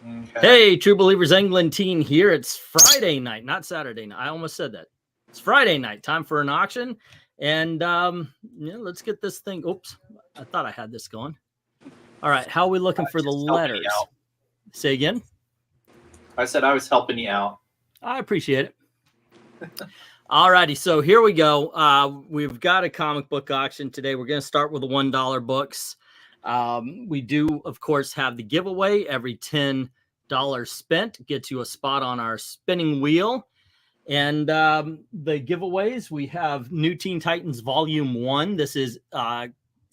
Okay. Hey, True Believers England team here. It's Friday night, not Saturday night. I almost said that. It's Friday night. Time for an auction. And yeah, let's get this thing. Oops. I thought I had this going. All right. How are we looking for the letters? Say again. I said I was helping you out. I appreciate it. All righty. So here we go. We've got a comic book auction today. We're going to start with the $1 books. We do, of course, have the giveaway. Every $10 spent gets you a spot on our spinning wheel. And the giveaways, we have New Teen Titans Volume 1. This is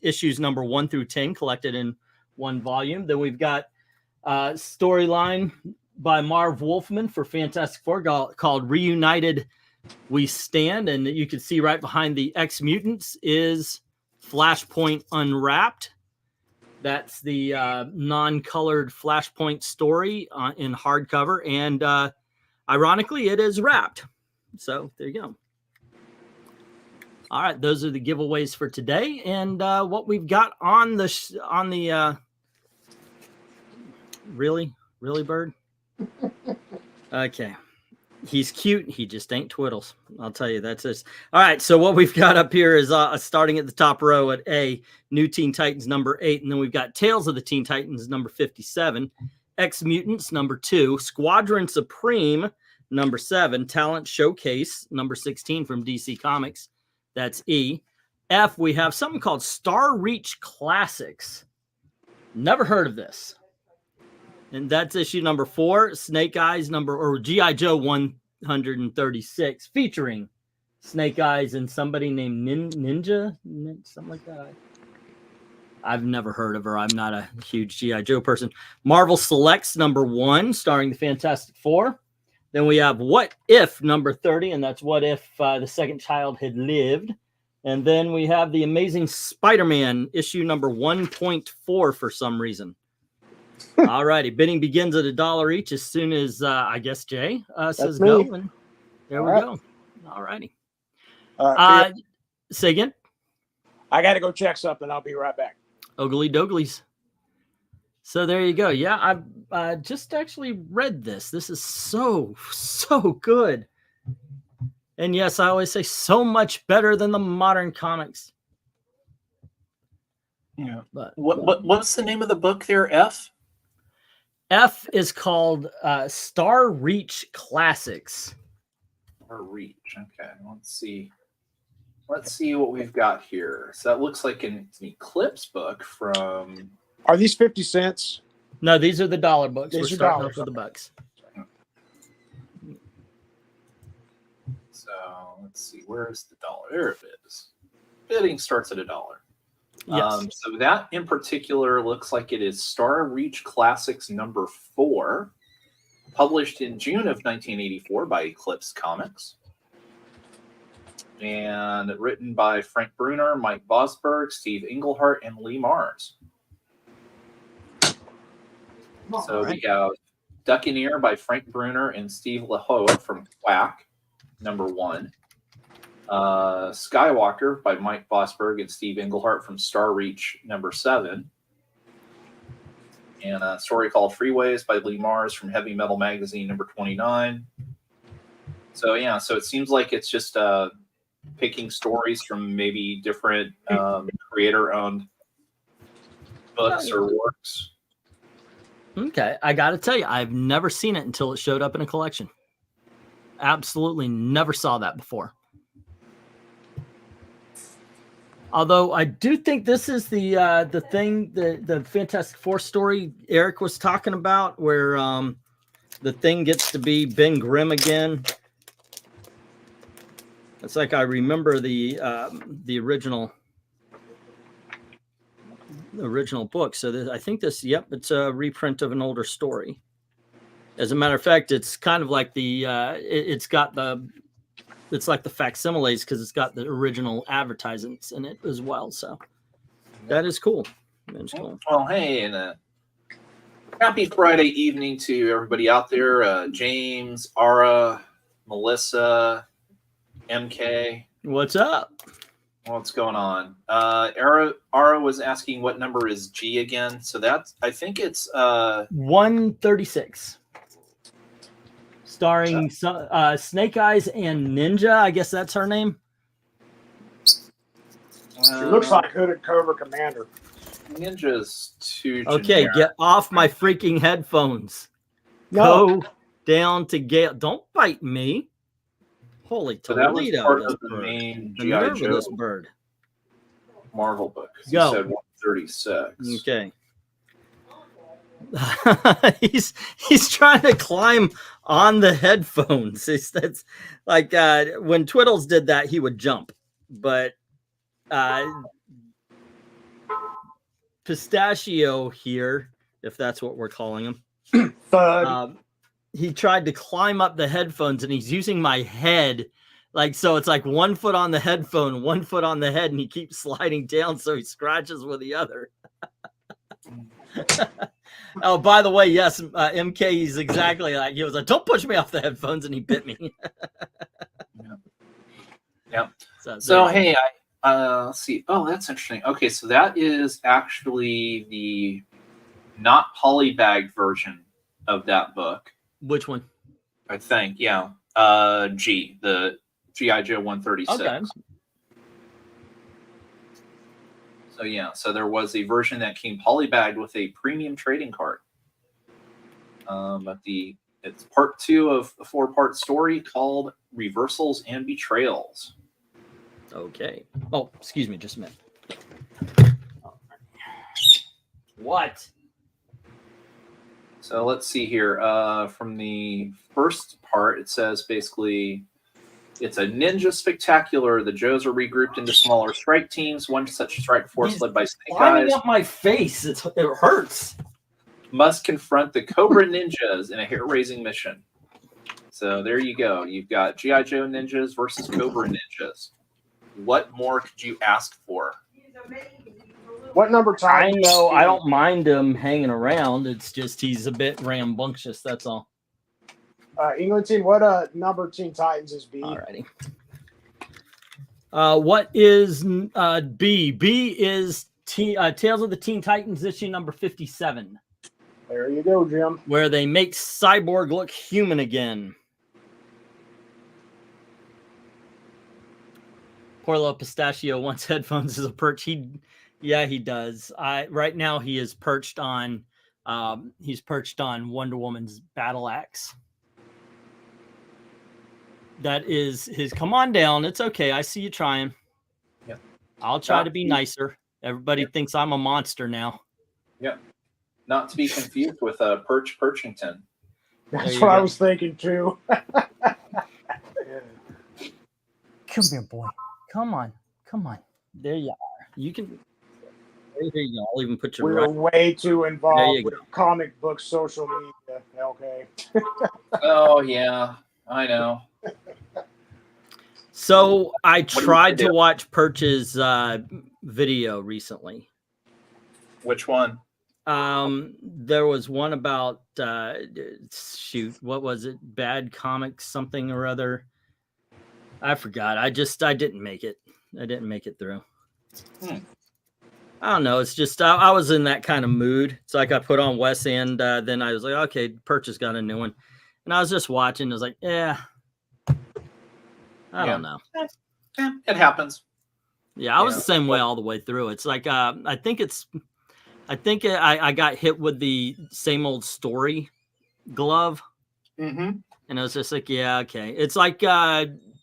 issues number 1 through 10 collected in one volume. Then we've got storyline by Marv Wolfman for Fantastic Four called Reunited We Stand. And you can see right behind the X-Mutants is Flashpoint Unwrapped. That's the non-colored Flashpoint story in hardcover. And ironically, it is wrapped. So there you go. All right, those are the giveaways for today. And what we've got on the really, Bird? Okay. He's cute. He just ain't twiddles. I'll tell you, that's this. All right. So what we've got up here is starting at the top row at A, New Teen Titans number 8. And then we've got Tales of the Teen Titans number 57, X-Mutants number 2, Squadron Supreme number 7, Talent Showcase number 16 from DC Comics. That's E. F, we have something called Star Reach Classics. Never heard of this. And that's issue number 4, Snake Eyes G.I. Joe 136, featuring Snake Eyes and somebody named Ninja, something like that. I've never heard of her. I'm not a huge G.I. Joe person. Marvel Selects number 1, starring the Fantastic Four. Then we have What If number 30, and that's what if the second child had lived. And then we have The Amazing Spider-Man issue number 1.4 for some reason. All righty. Bidding begins at $1 each as soon as, I guess, Jay says go. And there we go. All righty. Say again? I got to go check something. I'll be right back. Ogly doglies. So there you go. Yeah, I've just actually read this. This is so good. And yes, I always say so much better than the modern comics. Yeah. But what's the name of the book there, F? F is called Star Reach Classics. Star Reach. Okay, let's see. Let's see what we've got here. So that looks like an Eclipse book from. Are these 50 cents? No, these are the dollar books. These We're are starting dollars. off with the bucks. So let's see. Where's the dollar? There it is. Bidding starts at $1. Yes. So that in particular looks like it is Star Reach Classics number 4, published in June of 1984 by Eclipse Comics, and written by Frank Bruner, Mike Bosberg, Steve Englehart, and Lee Mars. So we have Duccaneer by Frank Bruner and Steve LaHoa from Quack, number 1. Skywalker by Mike Bosberg and Steve Englehart from Star Reach number 7. And a story called Freeways by Lee Mars from Heavy Metal Magazine number 29. So yeah, so it seems like it's just picking stories from maybe different creator-owned books or works. Okay, I got to tell you, I've never seen it until it showed up in a collection. Absolutely never saw that before. Although I do think this is the thing, the Fantastic Four story Eric was talking about, where the Thing gets to be Ben Grimm again. It's like I remember the original book. So I think this, yep, it's a reprint of an older story. As a matter of fact, it's kind of like it's like the facsimiles because it's got the original advertisements in it as well. So that is cool. That's cool. Well, hey, and happy Friday evening to everybody out there. James, Ara, Melissa, MK. What's up? What's going on? Ara was asking what number is G again. So that's, I think it's 136. Starring Snake Eyes and Ninja. I guess that's her name. She looks like Hooded Cobra Commander. Ninja's too Okay, generic. get off my freaking headphones. No. Go down to Gale. Don't bite me. Holy So that was Toledo. part this of the bird. main The G.I. nerve of Joe this bird. Marvel book. You Go. said 136. Okay. he's trying to climb on the headphones. That's like when Twiddles did that, he would jump. But Pistachio here, if that's what we're calling him, Thud. he tried to climb up the headphones, and he's using my head. Like, so it's like 1 foot on the headphone, 1 foot on the head, and he keeps sliding down so he scratches with the other. Oh, by the way, yes, MK is exactly like, he was like, don't push me off the headphones, and he bit me. Yeah. So hey, let's see. Oh, that's interesting. Okay, so that is actually the not polybagged version of that book. which one? I think, yeah. G, the G.I. Joe 136. Okay. So yeah, so there was a version that came polybagged with a premium trading card. But it's part 2 of a 4-part story called Reversals and Betrayals. Okay. Oh, excuse me, just a minute. What? So let's see here. From the first part, it says basically it's a ninja spectacular. The Joes are regrouped into smaller strike teams. One such strike force led by Snake Climbing Eyes up my face. It hurts. must confront the Cobra Ninjas in a hair-raising mission. So there you go. You've got G.I. Joe Ninjas versus Cobra Ninjas. What more could you ask for? What number I time? know. I don't mind him hanging around. It's just he's a bit rambunctious. That's all. England team, what number Teen Titans is B? Alrighty. What is B? B is Tales of the Teen Titans issue number 57, There you go, Jim. where they make Cyborg look human again. Poor little Pistachio wants headphones as a perch. Yeah, he does. Right now he is perched on Wonder Woman's battle axe. That is his. Come on down. It's okay. I see you trying. Yep. I'll try to be nicer. Everybody thinks I'm a monster now. Yep. Not to be confused with Perch Perchington. That's you what I go. was thinking too. Come here, boy. Come on. Come on. There you are. You can. There you go. I'll even put your We were right. way too There involved you with go. comic book social media. Okay. Oh, yeah. I know. So I do you tried to do? watch Perch's video recently. Which one? There was one about shoot, what was it? Bad Comics something or other. I forgot. I didn't make it. I didn't make it through. I don't know. It's just I was in that kind of mood. It's like I put on Wes and then I was like, okay, Perch has got a new one. And I was just watching. I was like, yeah. I don't know. Yeah, it happens. Yeah, I was the same way all the way through. It's like I think I got hit with the same old story glove. Mm-hmm. And I was just like, yeah, okay. It's like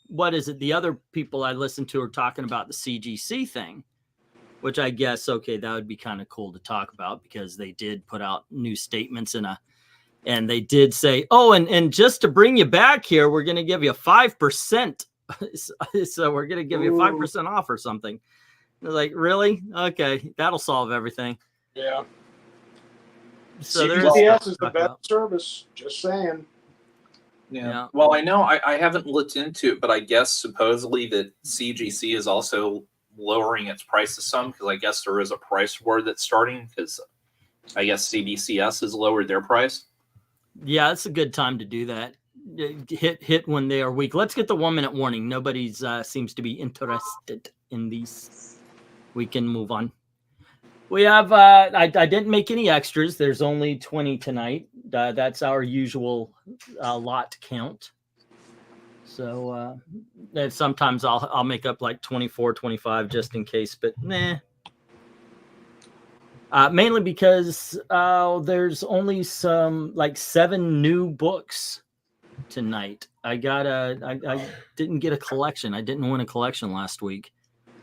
what is it? The other people I listened to are talking about the CGC thing, which I guess, okay, that would be kind of cool to talk about because they did put out new statements and they did say, oh, and just to bring you back here, we're going to give you 5%. So we're going to give you 5% off or something. I was like, really? Okay, that'll solve everything. Yeah. So CBS is the best service. Just saying. Yeah. Well, I know I haven't looked into it, but I guess supposedly that CGC is also lowering its prices some because I guess there is a price war that's starting because I guess CBCS has lowered their price. Yeah, it's a good time to do that. hit when they are weak. Let's get the 1 minute warning. Nobody's seems to be interested in these. We can move on. We have I didn't make any extras. There's only 20 tonight. That's our usual lot count. So sometimes I'll make up like 24, 25 just in case, but nah. Mainly because there's only some like 7 new books tonight. I didn't get a collection. I didn't win a collection last week.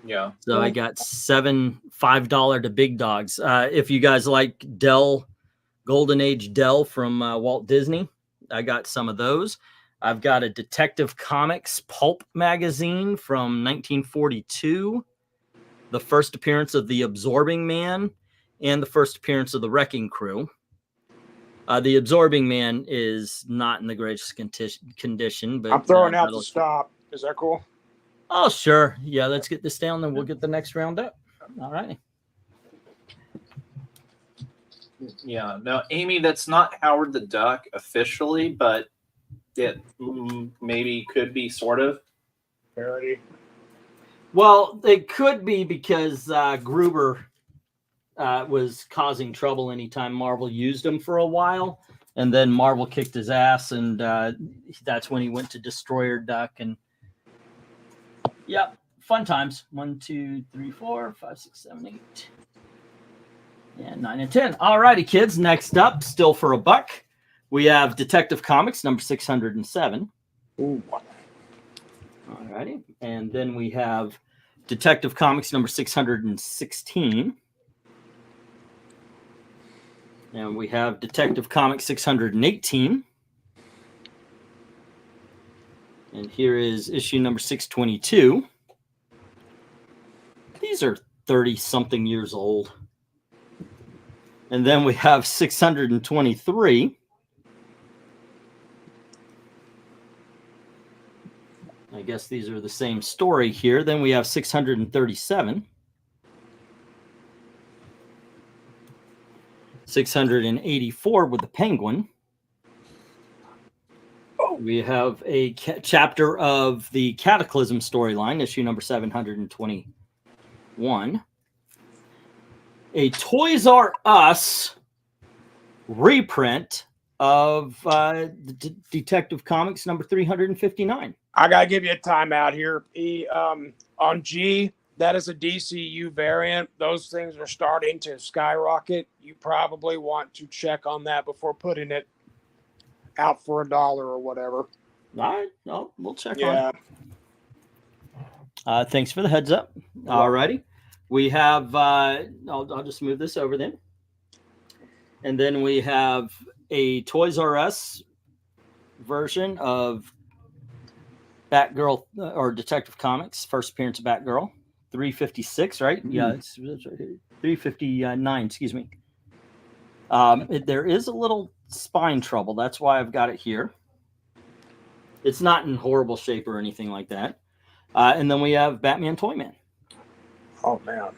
Yeah. So I got 7 $5 to big dogs. If you guys like Dell, Golden Age Dell from Walt Disney, I got some of those. I've got a Detective Comics pulp magazine from 1942, the first appearance of the Absorbing Man, and the first appearance of the Wrecking Crew. The Absorbing Man is not in the greatest condition, but I'm throwing out the stop. Is that cool? Oh, sure. Yeah, let's get this down, then we'll get the next round up. All right. Yeah. Now, Amy, that's not Howard the Duck officially, but it maybe could be sort of. Parody. Well, it could be because Gruber was causing trouble anytime Marvel used him for a while, and then Marvel kicked his ass, and that's when he went to Destroyer Duck. And yep, fun times. 1, 2, 3, 4, 5, 6, 7, 8, and 9 and 10. All righty, kids. Next up, still for a buck, we have Detective Comics number 607. Ooh. All righty, and then we have Detective Comics number 616. And we have Detective Comics 618. And here is issue number 622. These are 30-something years old. And then we have 623. I guess these are the same story here. Then we have 637. 684 with the Penguin. We have a chapter of the Cataclysm storyline, issue number 721. A Toys R Us reprint of Detective Comics number 359. I gotta give you a timeout here. On G, that is a DCU variant. Those things are starting to skyrocket. You probably want to check on that before putting it out for $1 or whatever. All right, we'll check Yeah. on it. Thanks for the heads up. All righty. We have, I'll just move this over then. And then we have a Toys R Us version of Batgirl or Detective Comics, first appearance of Batgirl, 356, right? Yeah, it's right here. 359, excuse me. There is a little spine trouble. That's why I've got it here. It's not in horrible shape or anything like that. And then we have Batman Toyman. Oh, man.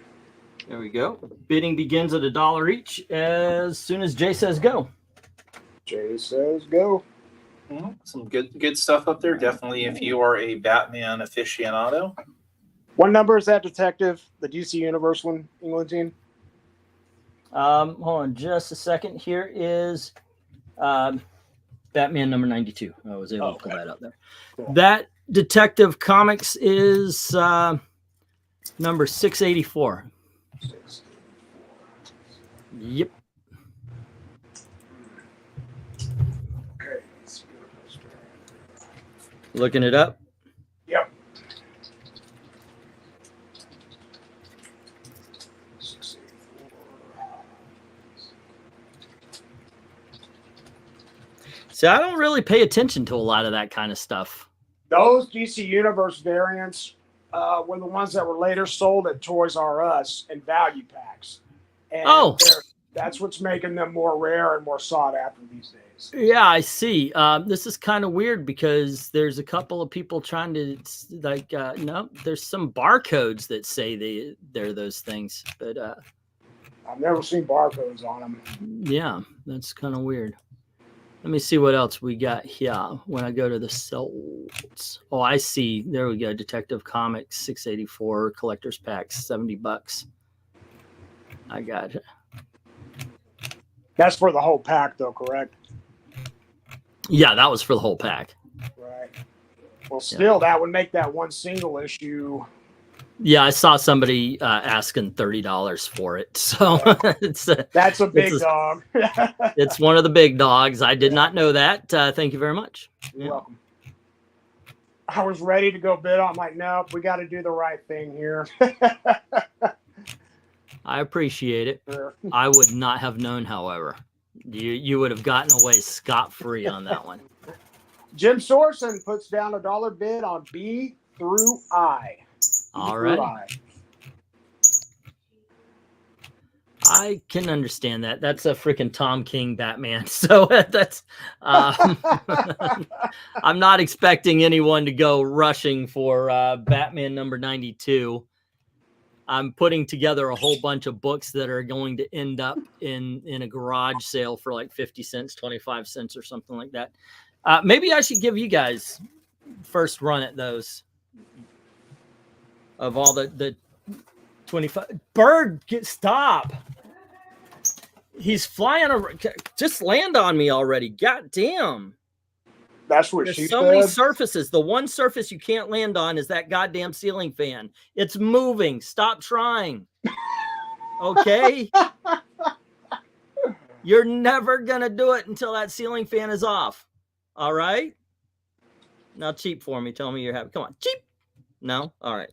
There we go. Bidding begins at $1 each as soon as Jay says go. Jay says go. Some good stuff up there. Definitely if you are a Batman aficionado. What number is that, Detective? The DC Universe one, England team? Hold on just a second. Here is Batman number 92. I was able to pull that out there. Cool. That Detective Comics is number 684. 6. Yep. Okay. Looking it up. Yep. 684. See, I don't really pay attention to a lot of that kind of stuff. Those DC Universe variants were the ones that were later sold at Toys R Us in value packs. And that's what's making them more rare and more sought after these days. Yeah, I see. This is kind of weird because there's a couple of people trying to no, there's some barcodes that say they're those things, but I've never seen barcodes on them. yeah, that's kind of weird. Let me see what else we got here when I go to the sales. Oh, I see. There we go. Detective Comics, 684, collector's packs, $70. I got it. That's for the whole pack, though, correct? Yeah, that was for the whole pack. Right. Well, still, that would make that one single issue. Yeah, I saw somebody asking $30 for it. So that's a big dog. It's one of the big dogs. I did not know that. Thank you very much. You're welcome. I was ready to go bid on. I'm like, nope, we got to do the right thing here. I appreciate it. Sure. I would not have known, however. You would have gotten away scot-free on that one. Jim Sorson puts down a $1 bid on B through I. All right. I can understand that. That's a freaking Tom King Batman. So that's I'm not expecting anyone to go rushing for Batman number 92. I'm putting together a whole bunch of books that are going to end up in a garage sale for like 50 cents, 25 cents or something like that. Maybe I should give you guys first run at those. Of all the 25 bird, stop. He's flying around. Just land on me already. God damn. That's what There's she so said. many surfaces. The one surface you can't land on is that goddamn ceiling fan. It's moving. Stop trying. Okay? You're never going to do it until that ceiling fan is off. All right? Now cheap for me. Tell me you're happy. Come on. Cheap. No? All right.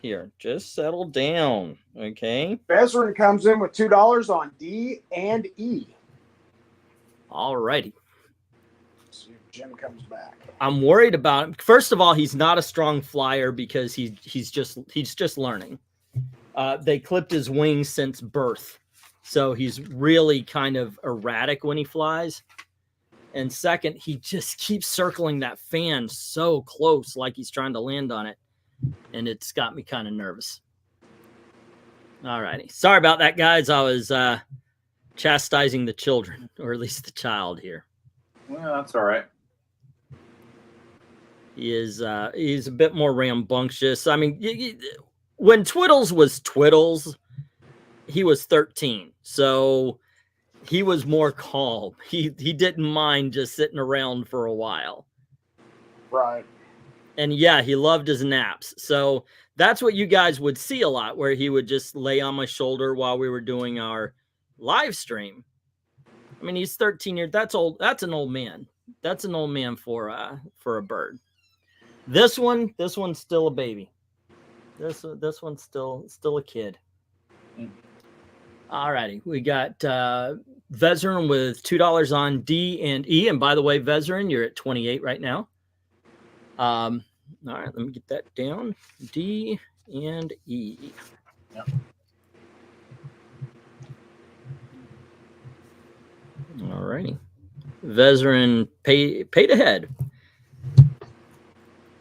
Here, just settle down, okay? Bezrin comes in with $2 on D and E. All righty. See if Jim comes back. I'm worried about him. First of all, he's not a strong flyer because he's just learning. They clipped his wings since birth, so he's really kind of erratic when he flies. And second, he just keeps circling that fan so close, like he's trying to land on it. And it's got me kind of nervous. All righty. Sorry about that, guys. I was chastising the children, or at least the child here. Well, that's all right. He's a bit more rambunctious. I mean, when Twiddles was Twiddles, he was 13. So he was more calm. He didn't mind just sitting around for a while. Right. And yeah, he loved his naps. So that's what you guys would see a lot, where he would just lay on my shoulder while we were doing our live stream. I mean, he's 13 years. That's old. That's an old man. That's an old man for a bird. This one's still a baby. This one's still a kid. All righty. We got Vezrin with $2 on D and E. And by the way, Vezrin, you're at 28 right now. All right, let me get that down. D and E. Yep. All righty. Vezrin paid ahead.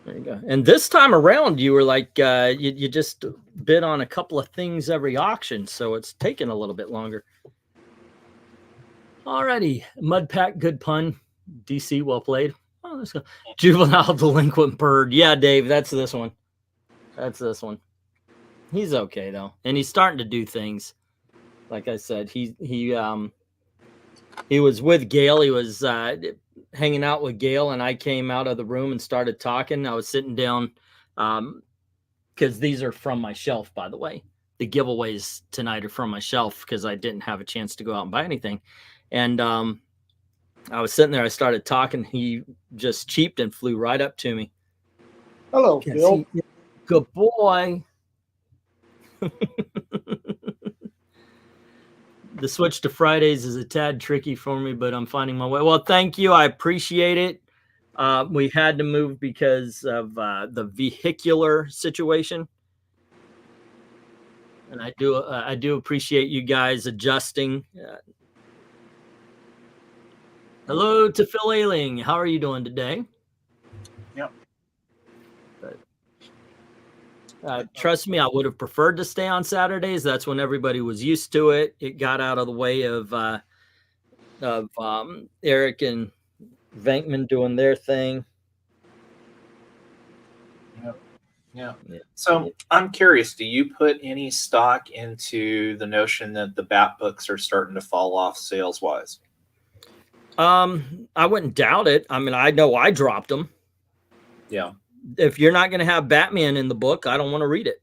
There you go. And this time around, you were like, you just bid on a couple of things every auction, so it's taken a little bit longer. All righty. Mud Pack, good pun. DC, well played. Oh, let's go. Juvenile Delinquent Bird. Yeah, Dave, that's this one. That's this one. He's okay though, and he's starting to do things. Like I said, he was with Gail. He was hanging out with Gail, and I came out of the room and started talking. I was sitting down because these are from my shelf, by the way. The giveaways tonight are from my shelf because I didn't have a chance to go out and buy anything, and I was sitting there. I started talking. He just cheeped and flew right up to me. Hello, Phil. Good boy. The switch to Fridays is a tad tricky for me, but I'm finding my way. Well, thank you. I appreciate it. We had to move because of the vehicular situation. And I do appreciate you guys adjusting. Hello to Phil Ailing. How are you doing today? Yep. Trust me, I would have preferred to stay on Saturdays. That's when everybody was used to it. It got out of the way of of Eric and VENKMAN doing their thing. Yeah. So I'm curious, do you put any stock into the notion that the Bat books are starting to fall off sales wise? I wouldn't doubt it. I mean, I know I dropped them. Yeah. If you're not going to have Batman in the book, I don't want to read it.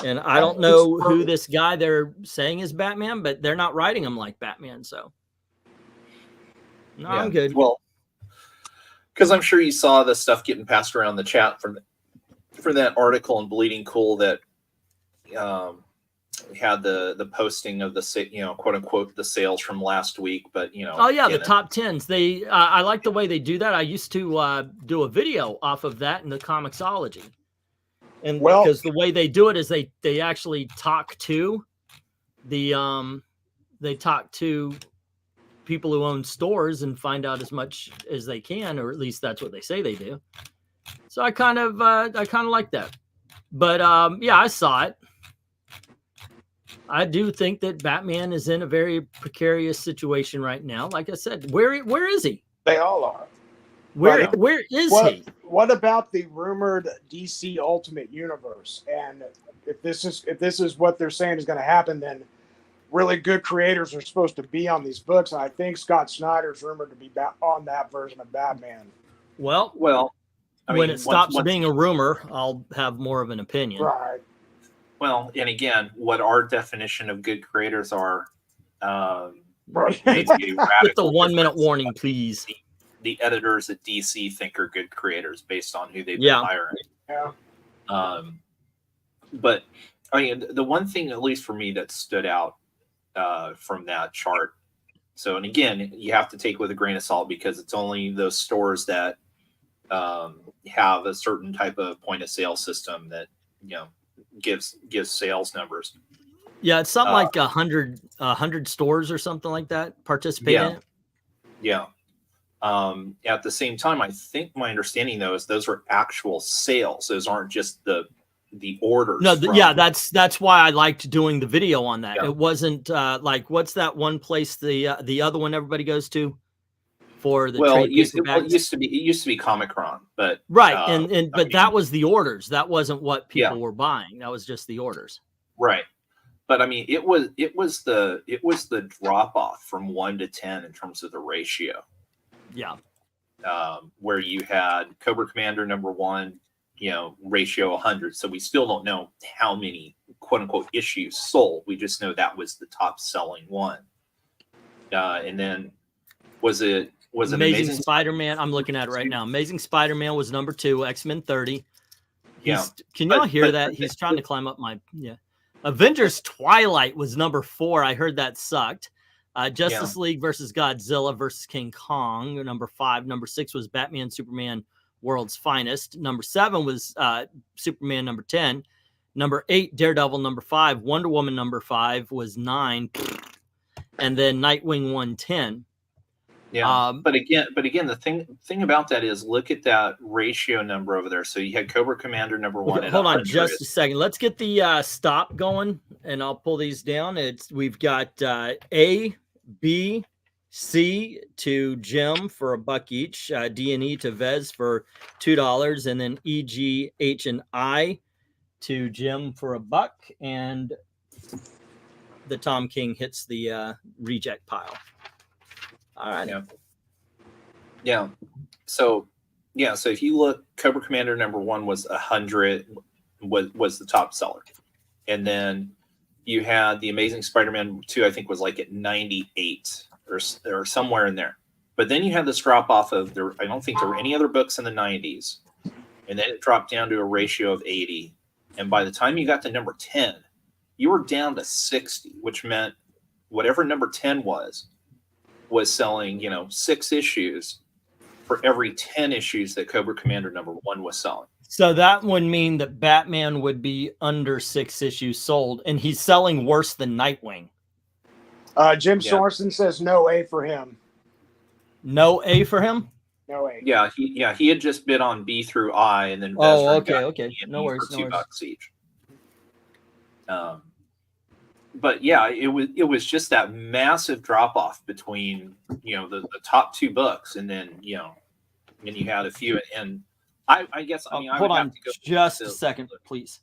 And I don't know who this guy they're saying is Batman, but they're not writing him like Batman. So no, I'm good. Well, because I'm sure you saw the stuff getting passed around the chat for that article in Bleeding Cool that had the posting of the quote unquote the sales from last week, but oh yeah, the top 10s. They I like the way they do that. I used to do a video off of that in the Comixology, and because the way they do it is they actually talk to the they talk to people who own stores and find out as much as they can, or at least that's what they say they do. So I kind of like that. But yeah, I saw it. I do think that Batman is in a very precarious situation right now. Like I said, where is he? They all are. Where is he? What about the rumored DC Ultimate Universe? And if this is what they're saying is going to happen, then really good creators are supposed to be on these books. And I think Scott Snyder's rumored to be on that version of Batman. Well, I mean, when it stops being a rumor, I'll have more of an opinion. Right. Well, and again, what our definition of good creators are, with the 1 minute warning, please. The editors at DC think are good creators based on who they've been hiring. Yeah. But I mean, the one thing, at least for me, that stood out from that chart. So, and again, you have to take it with a grain of salt because it's only those stores that have a certain type of point of sale system that gives sales numbers. Yeah, it's something like 100 stores or something like that participate in it. Yeah. At the same time, I think my understanding though is those are actual sales. Those aren't just the orders. No, that's why I liked doing the video on that. Yeah. It wasn't like, what's that one place the other one everybody goes to for the trade it used to be Comic-Con, but right, but that was the orders. That wasn't what people were buying. That was just the orders. Right. But I mean, it was the drop off from 1 to 10 in terms of the ratio. Yeah. Where you had Cobra Commander #1, ratio 100. So we still don't know how many quote unquote issues sold. We just know that was the top selling one. And then was it Amazing Spider-Man? I'm looking at it right now. Amazing Spider-Man was #2, X-Men 30. Can y'all hear that? He's trying to climb up my Avengers Twilight was #4. I heard that sucked. Justice League versus Godzilla versus King Kong, #5. #6 was Batman Superman World's Finest. #7 was Superman #10. #8 Daredevil. #5 Wonder Woman. #5 was 9, and then Nightwing 110. Yeah, but again, the thing about that is look at that ratio number over there. So you had Cobra Commander #1. Okay, hold on just a second. Let's get the stop going, and I'll pull these down. We've got A, B, C to Jim for $1 each, D and E to Vez for $2, and then E, G, H, and I to Jim for $1, and the Tom King hits the reject pile. All right. Yeah. So if you look, Cobra Commander #1 was 100, was the top seller, and then you had the Amazing Spider-Man 2, I think was like at 98 or somewhere in there. But then you had this drop off of there. I don't think there were any other books in the 90s, and then it dropped down to a ratio of 80. And by the time you got to #10, you were down to 60, which meant whatever #10 was selling, 6 issues for every 10 issues that Cobra Commander #1 was selling. So that would mean that Batman would be under 6 issues sold, and he's selling worse than Nightwing. Jim Sorensen says no A for him. No A for him? No A. Yeah, he had just bid on B through I, and then okay. No worries. for $2 each. but yeah, it was just that massive drop off between, you know, the top two books, and then, you know, and you had a few, and I guess, I mean, I hold would on have to go just to a second, please.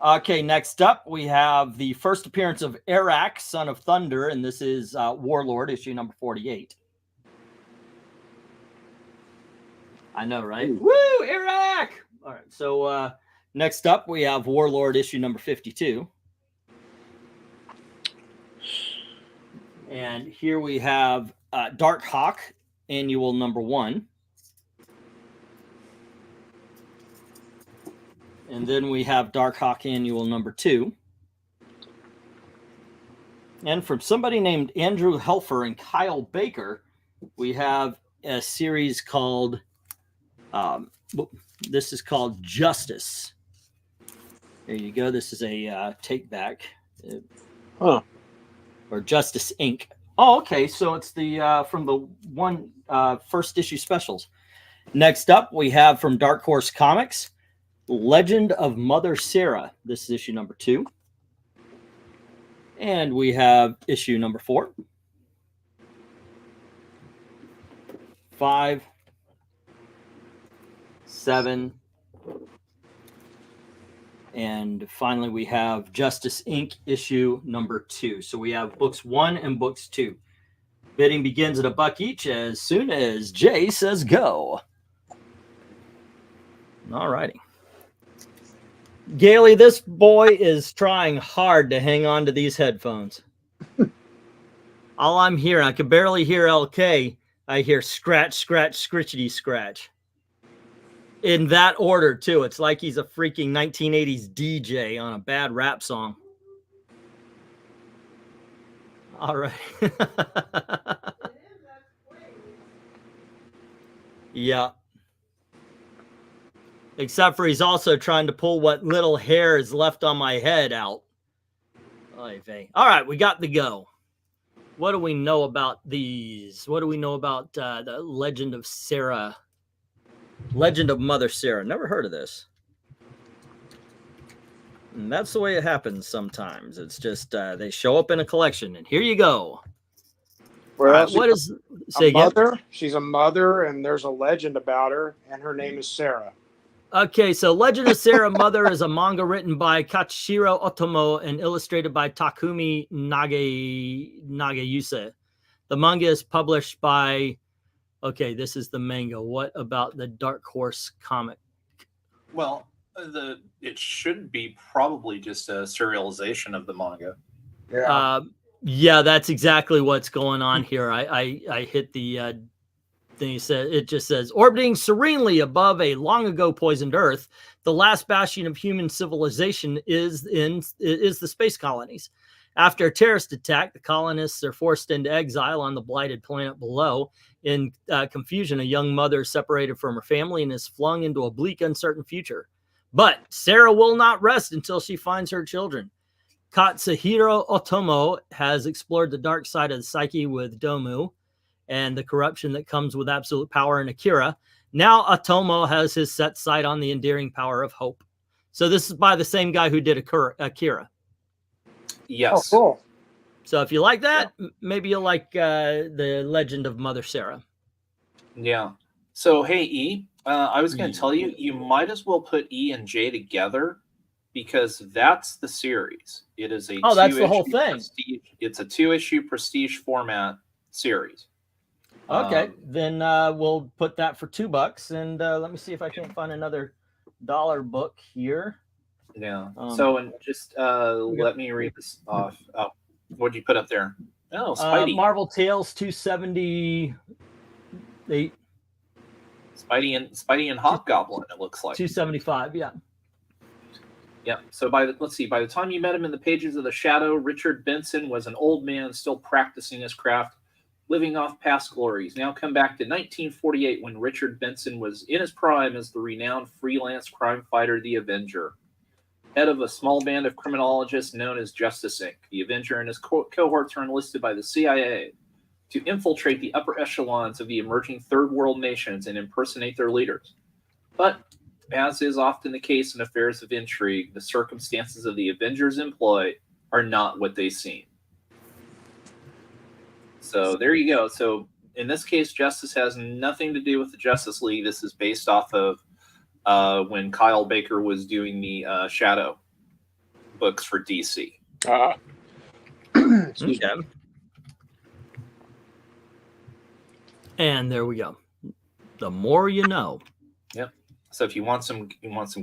Okay, next up we have the first appearance of Arak, Son of Thunder, and this is Warlord, issue number 48. I know, right? Woo, Arak! All right, so next up we have Warlord, issue number 52. And here we have Dark Hawk, annual number 1. And then we have Dark Hawk Annual number 2. And from somebody named Andrew Helfer and Kyle Baker, we have a series called, this is called Justice. There you go. This is a take back. Huh. Or Justice Inc. Oh, okay. So it's the from the one first issue specials. Next up, we have from Dark Horse Comics, Legend of Mother Sarah. This is issue number 2. And we have issue number 4, 5, 7, and finally we have Justice Inc. issue number 2. So we have books 1 and books 2. Bidding begins at $1 each as soon as Jay says go. All righty. Gailey, this boy is trying hard to hang on to these headphones. All I'm hearing, I can barely hear LK. I hear scratch, scratch, scritchety, scratch. In that order, too. It's like he's a freaking 1980s DJ on a bad rap song. All right. Yeah. Except for he's also trying to pull what little hair is left on my head out. All right, we got the go. What do we know about these? What do we know about the Legend of Sarah? Legend of Mother Sarah. Never heard of this. And that's the way it happens sometimes. It's just they show up in a collection, and here you go. What is... Say again? Mother. She's a mother, and there's a legend about her, and her name is Sarah. Okay, so Legend of Sarah Mother is a manga written by Katsuhiro Otomo and illustrated by Takumi Nagayuse. The manga is published by... Okay, this is the manga. What about the Dark Horse comic? Well, it should be probably just a serialization of the manga. Yeah. Yeah, that's exactly what's going on here. I hit the... Then he said, it just says, orbiting serenely above a long ago poisoned Earth, the last bastion of human civilization is the space colonies. After a terrorist attack, the colonists are forced into exile on the blighted planet below. In confusion, a young mother is separated from her family and is flung into a bleak, uncertain future. But Sarah will not rest until she finds her children. Katsuhiro Otomo has explored the dark side of the psyche with Domu and the corruption that comes with absolute power in Akira. Now Otomo has his set sight on the endearing power of hope. So this is by the same guy who did Akira. Yes. Oh, cool. So if you like that, maybe you'll like the Legend of Mother Sarah. Yeah. So, hey, E, I was going to tell you, you might as well put E and J together because that's the series. It is a that's the whole thing. It's a 2-issue prestige format series. Okay, then we'll put that for $2. And let me see if I can't find another dollar book here. Yeah. So, and just let me read this off. Oh, what did you put up there? Oh, Spidey. Marvel Tales 278. Spidey and Hobgoblin, it looks like. 275, yeah. Yeah. So let's see. By the time you met him in the pages of the Shadow, Richard Benson was an old man still practicing his craft, living off past glories. Now come back to 1948 when Richard Benson was in his prime as the renowned freelance crime fighter, the Avenger. Head of a small band of criminologists known as Justice Inc. The Avenger and his cohorts are enlisted by the CIA to infiltrate the upper echelons of the emerging third world nations and impersonate their leaders. But, as is often the case in affairs of intrigue, the circumstances of the Avenger's employ are not what they seem. So there you go. So in this case, Justice has nothing to do with the Justice League. This is based off of when Kyle Baker was doing the Shadow books for DC. Okay. And there we go. The more you know. Yep. So if you want some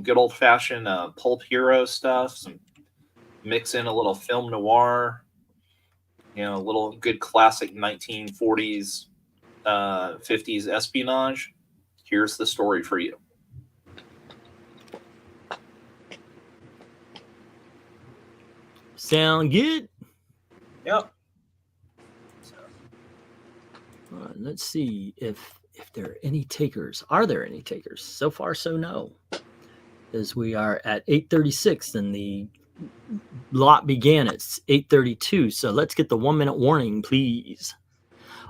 good old fashioned pulp hero stuff, some mix in a little film noir, you know, a little good classic 1940s, 50s espionage, here's the story for you. Sound good? Yep. Let's see if there are any takers. Are there any takers? So far, so no. As we are at 8:36 and the lot began at 8:32. So let's get the 1 minute warning, please.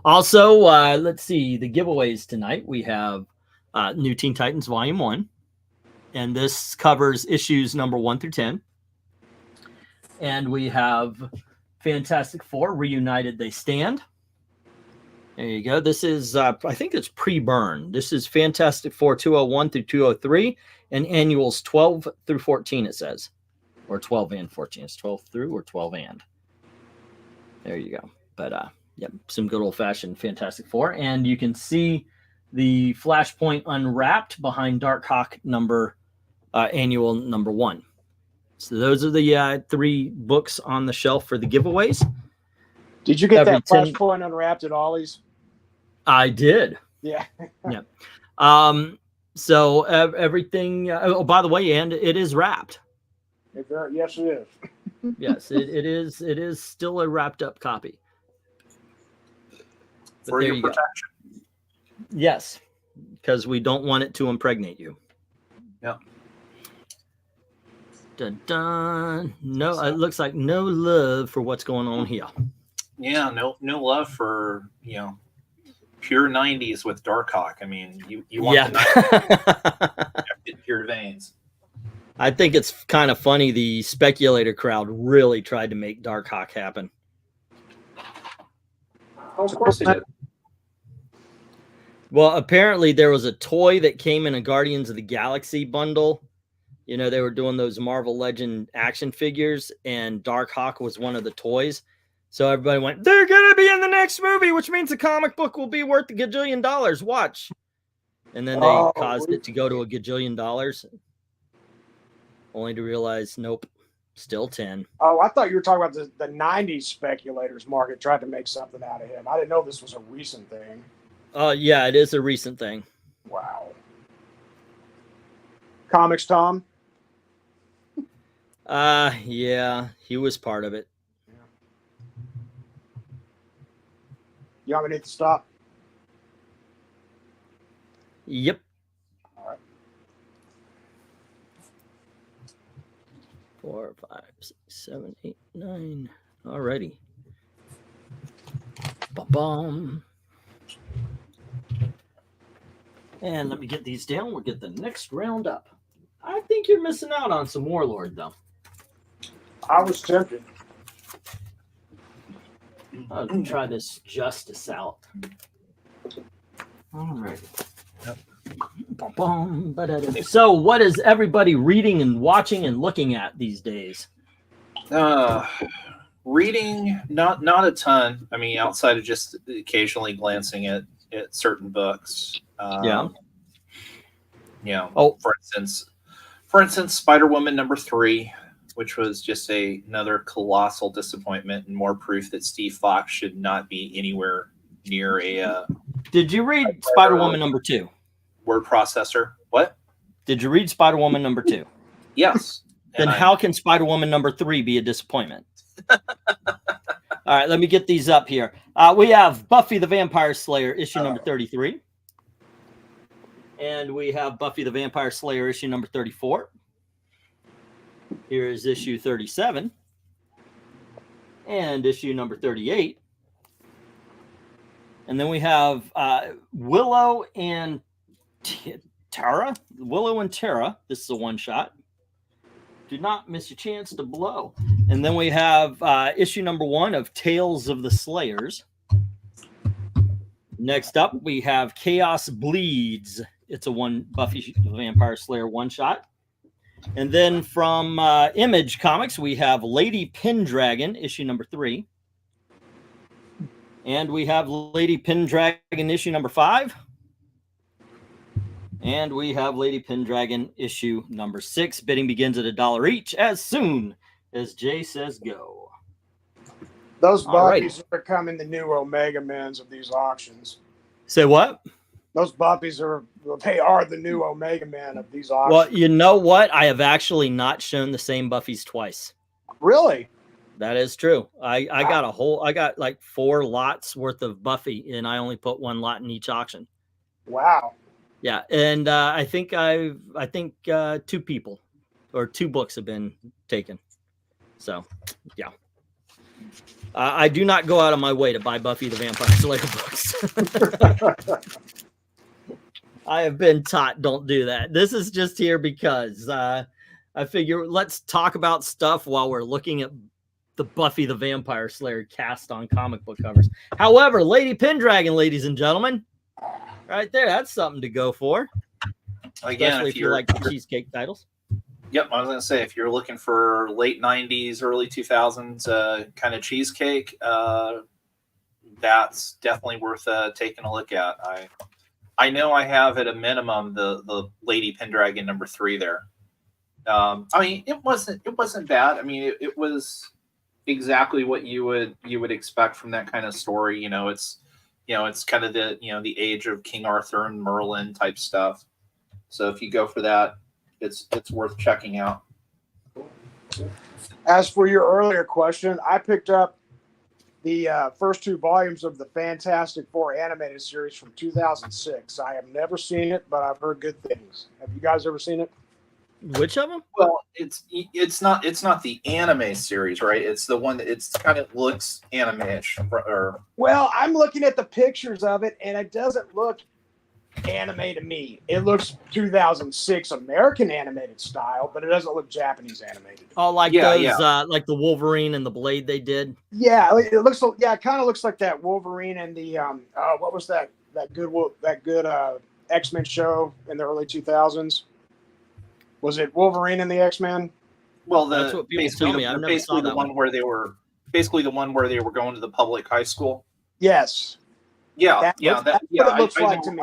Also, let's see the giveaways tonight. We have New Teen Titans Volume 1. And this covers issues number 1 through 10. And we have Fantastic Four Reunited They Stand. There you go. This is, I think it's pre-burn. This is Fantastic Four 201 through 203 and annuals 12 through 14, it says. Or 12 and 14. It's 12 through or 12 and. There you go. But, yep, some good old-fashioned Fantastic Four. And you can see the Flashpoint Unwrapped behind Darkhawk annual number 1. So those are the 3 books on the shelf for the giveaways. Did you get that Flashpoint Unwrapped at Ollie's? I did. Yeah. Yeah. So everything. Oh, by the way, and it is wrapped. Yes, it is. Yes, it is. It is still a wrapped up copy. But For your protection. Go. Yes, because we don't want it to impregnate you. Yeah. Dun, dun. No, it looks like no love for what's going on here. Yeah, no love for, you know, pure 90s with Darkhawk. I mean, you want the 90s in your veins. I think it's kind of funny. The speculator crowd really tried to make Darkhawk happen. Oh, of course they did. Well, apparently there was a toy that came in a Guardians of the Galaxy bundle. You know, they were doing those Marvel Legend action figures, and Darkhawk was one of the toys. So everybody went, they're going to be in the next movie, which means the comic book will be worth $1 gajillion. Watch. And then they caused it to go to $1 gajillion. Only to realize, nope, still 10. Oh, I thought you were talking about the 90s speculators market tried to make something out of him. I didn't know this was a recent thing. Yeah, it is a recent thing. Wow. Comics, Tom? Yeah, he was part of it. Yeah. You want me to stop? Yep. All right. 4, 5, 6, 7, 8, 9. Alrighty. Ba-bum. And let me get these down. We'll get the next round up. I think you're missing out on some Warlord, though. I was tempted. I'll try this Justice out. All right. Yep. So, what is everybody reading and watching and looking at these days? Reading, not a ton. I mean, outside of just occasionally glancing at certain books. Yeah. You know, for instance, Spider-Woman #3, which was just another colossal disappointment and more proof that Steve Fox should not be anywhere near a. Did you read Spider-Woman #2? Word processor. What? Did you read Spider-Woman #2? Yes. Then how can Spider-Woman #3 be a disappointment? All right, let me get these up here. We have Buffy the Vampire Slayer, issue number 33. And we have Buffy the Vampire Slayer, issue number 34. Here is issue 37. And issue number 38. And then we have Willow and Tara. Willow and Tara. This is a one-shot. Do not miss your chance to blow. And then we have issue number 1 of Tales of the Slayers. Next up, we have Chaos Bleeds. It's a Buffy the Vampire Slayer one-shot. And then from Image Comics, we have Lady Pendragon, issue number 3. And we have Lady Pendragon, issue number 5. And we have Lady Pendragon, issue number 6. Bidding begins at $1 each as soon as Jay says go. Those Alrighty. Buffies are becoming the new Omega Mens of these auctions. Say what? Those Buffies are the new Omega Men of these auctions. Well, you know what? I have actually not shown the same Buffies twice. Really? That is true. I got like 4 lots worth of Buffy, and I only put 1 lot in each auction. Wow. Yeah, and I think 2 people or 2 books have been taken. So, yeah. I do not go out of my way to buy Buffy the Vampire Slayer books. I have been taught don't do that. This is just here because I figure let's talk about stuff while we're looking at the Buffy the Vampire Slayer cast on comic book covers. However, Lady Pendragon, ladies and gentlemen, right there, that's something to go for. Again, Especially if you like the cheesecake titles. Yep, I was going to say, if you're looking for late 90s, early 2000s kind of cheesecake, that's definitely worth taking a look at. I know I have at a minimum the Lady Pendragon number 3 there. I mean, it wasn't bad. I mean, it was exactly what you would expect from that kind of story. It's kind of the age of King Arthur and Merlin type stuff. So if you go for that, it's worth checking out. As for your earlier question, I picked up the first 2 volumes of the Fantastic Four animated series from 2006. I have never seen it, but I've heard good things. Have you guys ever seen it? Which of them? Well, it's not the anime series, right? It's the one that it's kind of looks anime-ish. Well, I'm looking at the pictures of it, and it doesn't look anime to me. It looks 2006 American animated style, but it doesn't look Japanese animated. Oh, like those, like the Wolverine and the Blade they did. Yeah, it looks. Yeah, it kind of looks like that Wolverine and the what was that good X-Men show in the early 2000s? Was it Wolverine and the X-Men? Well, that's what people tell me. I've never saw that one where they were going to the public high school. Yes. Yeah, that's what it looks like to me.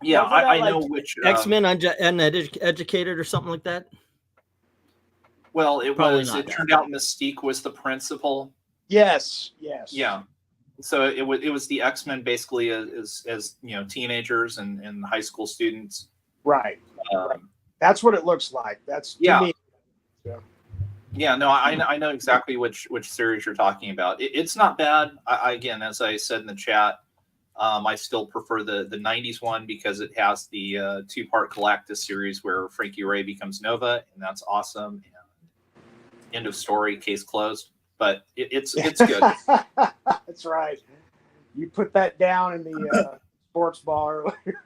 I know which X-Men Uneducated or something like that. Well, it turned out Mystique was the principal. Yes. Yeah. So it was the X-Men basically as teenagers and high school students. Right. That's what it looks like. That's to me. Yeah, no, I know exactly which series you're talking about. It's not bad. Again, as I said in the chat, I still prefer the 90s one because it has the 2-part Galactus series where Frankie Ray becomes Nova, and that's awesome. And end of story, case closed. But it's good. That's right. You put that down in the sports bar earlier.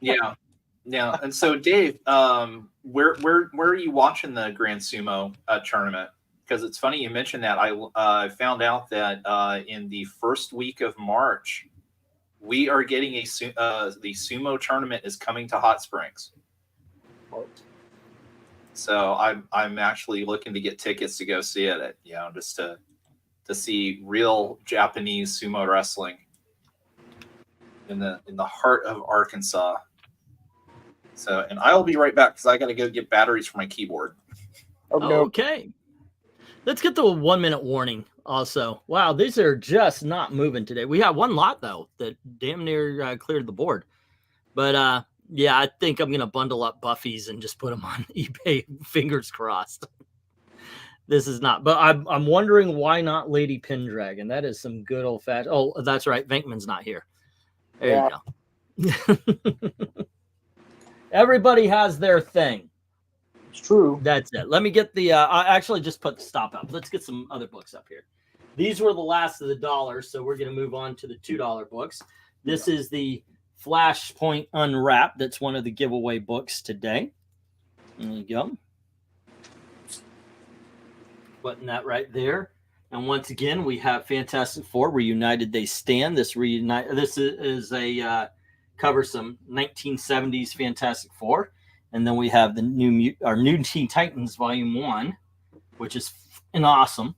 Yeah. And so, Dave, where are you watching the Grand Sumo tournament? Because it's funny you mentioned that. I found out that in the first week of March, we are getting the sumo tournament is coming to Hot Springs. So I'm actually looking to get tickets to go see it. Just to see real Japanese sumo wrestling in the heart of Arkansas. So, and I'll be right back because I got to go get batteries for my keyboard. Okay. Let's get the 1-minute warning also. Wow, these are just not moving today. We have 1 lot, though, that damn near cleared the board. But, yeah, I think I'm going to bundle up Buffy's and just put them on eBay. Fingers crossed. This is not. But I'm wondering why not Lady Pendragon. That is some good old-fashioned. Oh, that's right. Venkman's not here. There you go. Everybody has their thing. It's true. That's it. Let me get the I actually just put the stop up. Let's get some other books up here. These were the last of the $1, so we're going to move on to the $2 books. This is the Flashpoint Unwrapped. That's one of the giveaway books today. There you go. putting that right there. And once again, we have Fantastic Four Reunited They Stand. This is a covers some 1970s Fantastic Four, and then we have the new Teen Titans Volume 1, which is awesome.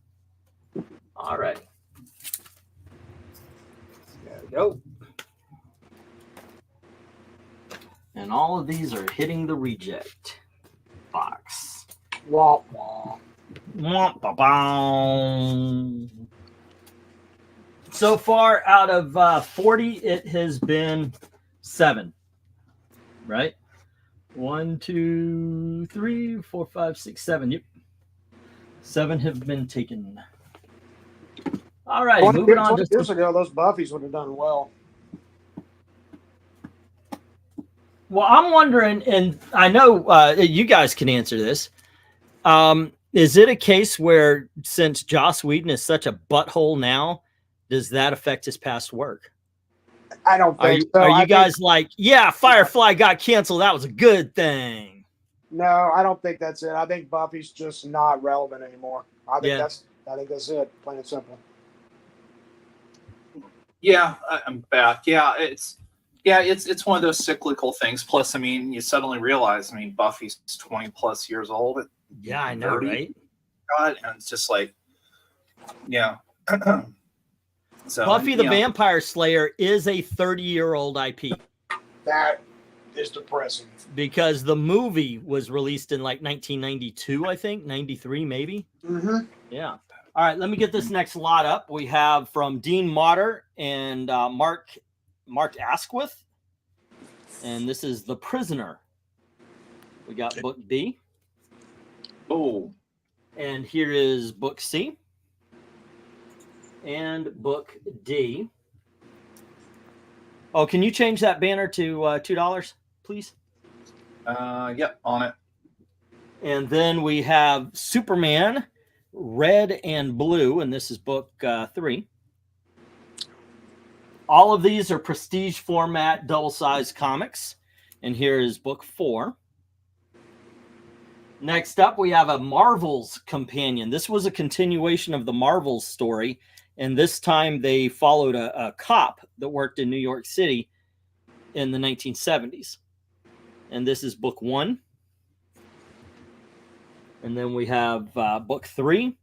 All right, there we go. And all of these are hitting the reject box. Wah, wah. So far, out of 40, it has been 7. Right? 1, 2, 3, 4, 5, 6, 7. Yep. 7 have been taken. All right, moving on. 20 years ago, those Buffys would have done well. Well, I'm wondering, and I know you guys can answer this. Is it a case where, since Joss Whedon is such a butthole now, does that affect his past work? I don't think so. Are you guys like, yeah, Firefly got canceled. That was a good thing. No, I don't think that's it. I think Buffy's just not relevant anymore. I think that's it, plain and simple. Yeah, I'm back. Yeah, it's one of those cyclical things. Plus, I mean, you suddenly realize, I mean, Buffy's 20 plus years old. Yeah, I know, 30. Right? God, and it's just like, yeah. So Buffy the Vampire Slayer is a 30-year-old IP. That is depressing. Because the movie was released in like 1992, I think, 93 maybe. Mm-hmm. Yeah. All right, let me get this next lot up. We have from Dean Motter and Mark Asquith, and this is The Prisoner. We got book B. Oh. And here is book C. And book D. Oh, can you change that banner to $2, please? Yep, on it. And then we have Superman, Red and Blue, and this is book 3. All of these are prestige format, double-sized comics. And here is book 4. Next up, we have a Marvel's companion. This was a continuation of the Marvel's story, and this time they followed a cop that worked in New York City in the 1970s. And this is book 1. And then we have book 3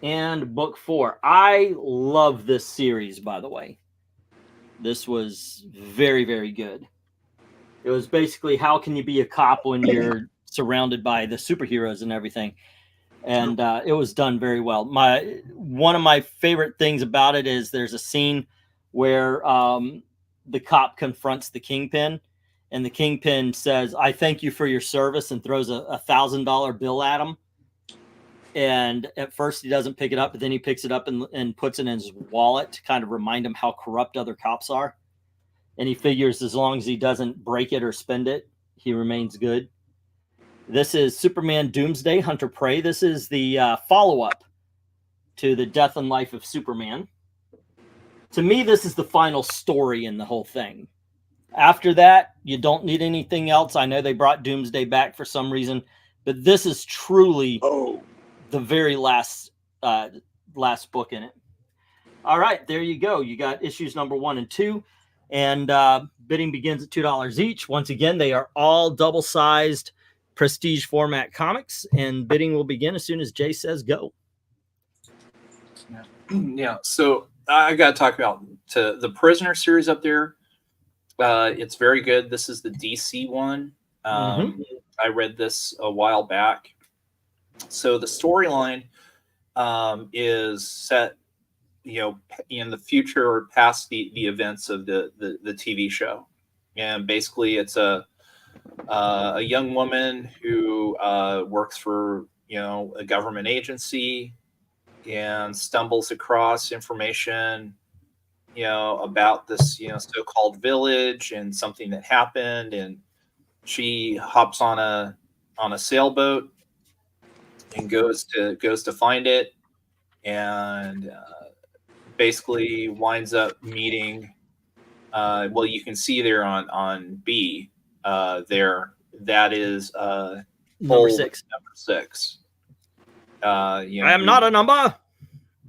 and book 4. I love this series, by the way. This was very, very good. It was basically, how can you be a cop when you're surrounded by the superheroes and everything? And it was done very well. One of my favorite things about it is there's a scene where the cop confronts the Kingpin, and the Kingpin says, "I thank you for your service," and throws a $1,000 bill at him. And at first he doesn't pick it up, but then he picks it up and puts it in his wallet to kind of remind him how corrupt other cops are. And he figures as long as he doesn't break it or spend it, he remains good. This is Superman Doomsday Hunter Prey. This is the follow-up to the Death and Life of Superman. To me, this is the final story in the whole thing. After that, you don't need anything else. I know they brought Doomsday back for some reason, but this is truly the very last book in it. All right, there you go. You got issues number 1 and 2. And bidding begins at $2 each. Once again, they are all double-sized prestige format comics, and bidding will begin as soon as Jay says go. Yeah, so I got to talk about the Prisoner series up there. It's very good. This is the DC one. I read this a while back. So the storyline is set, in the future or past the events of the TV show. And basically it's a young woman who works for, a government agency and stumbles across information, about this, so-called village and something that happened. And she hops on a sailboat and goes to find it. And basically winds up meeting, well, you can see there on B there, that is number 6. Number 6. You know, I am not a number.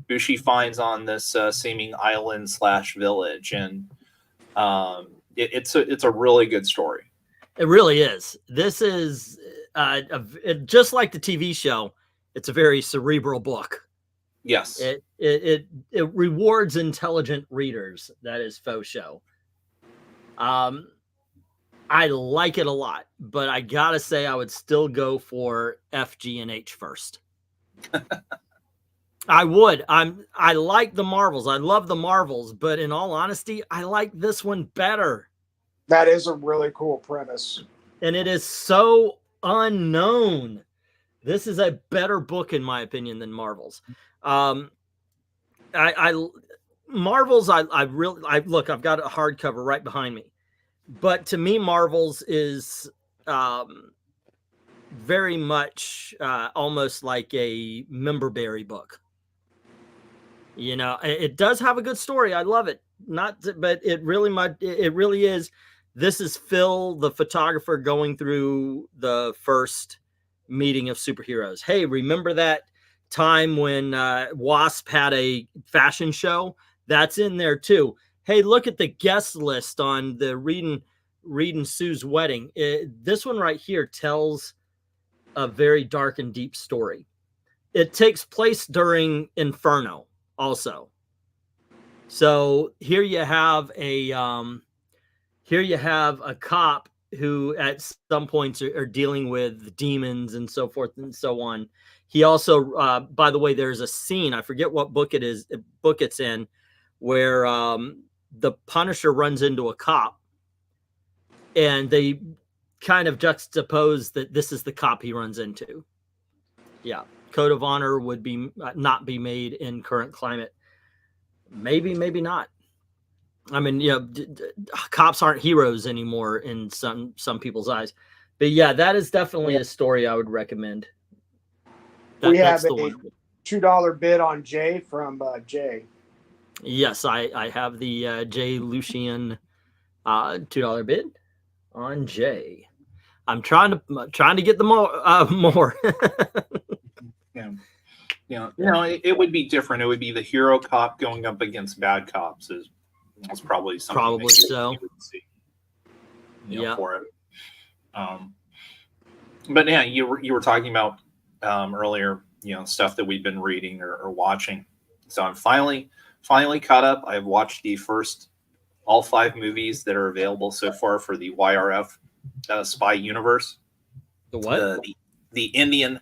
who she finds on this seeming island / village, and it's a really good story. It really is. This is just like the TV show. It's a very cerebral book. Yes. It rewards intelligent readers. That is faux show. I like it a lot, but I gotta say I would still go for F, G, and H first. I would. I like the Marvels. I love the Marvels, but in all honesty, I like this one better. That is a really cool premise. And it is so unknown. This is a better book, in my opinion, than Marvels. Marvels, I look, I've got a hardcover right behind me. But to me, Marvels is very much almost like a Memberberry book. You know, it does have a good story. I love it. But it really is. This is Phil, the photographer, going through the first meeting of superheroes. Hey, remember that time when Wasp had a fashion show? That's in there too. Hey, look at the guest list on the Reed and Sue's wedding. This one right here tells a very dark and deep story. It takes place during Inferno also. So here you have a cop who at some points are dealing with demons and so forth and so on. He also, by the way, there's a scene, I forget what book it's in, where the Punisher runs into a cop, and they kind of juxtapose that this is the cop he runs into. Yeah, Code of Honor would be not be made in current climate. Maybe not. I mean, you know, cops aren't heroes anymore in some people's eyes. But yeah, that is definitely a story I would recommend. We have a $2 bid on Jay from Jay. Yes, I have the Jay Lucian $2 bid on Jay. I'm trying to get the more. Yeah. No, it would be different. It would be the hero cop going up against bad cops. It's probably something. Probably so. You would see, for it. But yeah, you were talking about earlier, stuff that we've been reading or watching. So I'm finally caught up. I've watched all 5 movies that are available so far for the YRF spy universe. The what? The Indian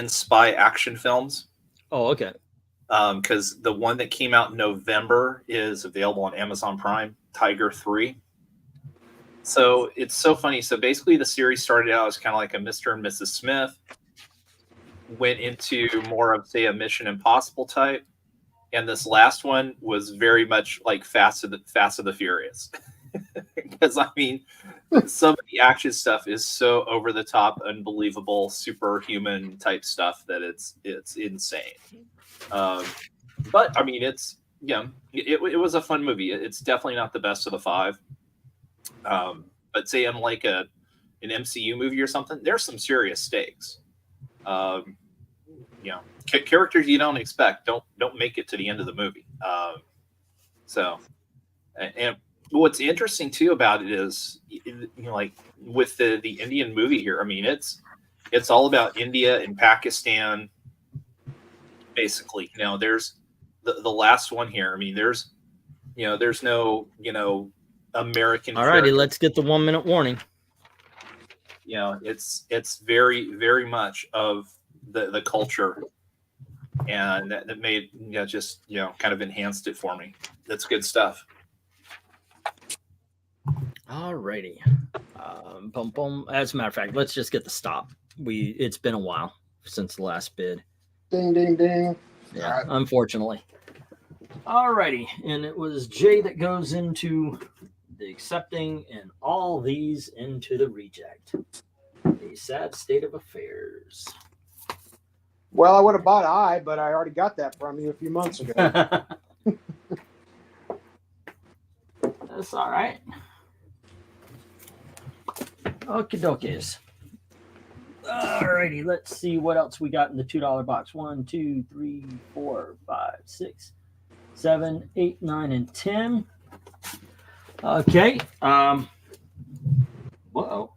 spy action films. Oh, okay. Because the one that came out in November is available on Amazon Prime, Tiger 3. So it's so funny. So basically the series started out as kind of like a Mr. and Mrs. Smith, went into more of, say, a Mission Impossible type. And this last one was very much like Fast of the Furious. Because, I mean, some of the action stuff is so over the top, unbelievable, superhuman type stuff that it's insane. But I mean, it was a fun movie. It's definitely not the best of the 5. But say I'm like an MCU movie or something, there's some serious stakes. Characters you don't expect don't make it to the end of the movie. And what's interesting too about it is, like with the Indian movie here, I mean, it's all about India and Pakistan. Basically, there's the last one here. I mean, there's no, American. All righty, let's get the 1-minute warning. It's very, very much of the culture, and that made, kind of enhanced it for me. That's good stuff. All righty. Boom, boom. As a matter of fact, let's just get the stop. It's been a while since the last bid. Ding, ding, ding. Yeah, right. Unfortunately. Alrighty, and it was Jay that goes into the accepting and all these into the reject. A sad state of affairs. Well, I would have bought I, but I already got that from you a few months ago. That's all right. Okie dokies. Alrighty, let's see what else we got in the $2 box. 1, 2, 3, 4, 5, 6, 7, 8, 9, and 10. Okay. Whoa.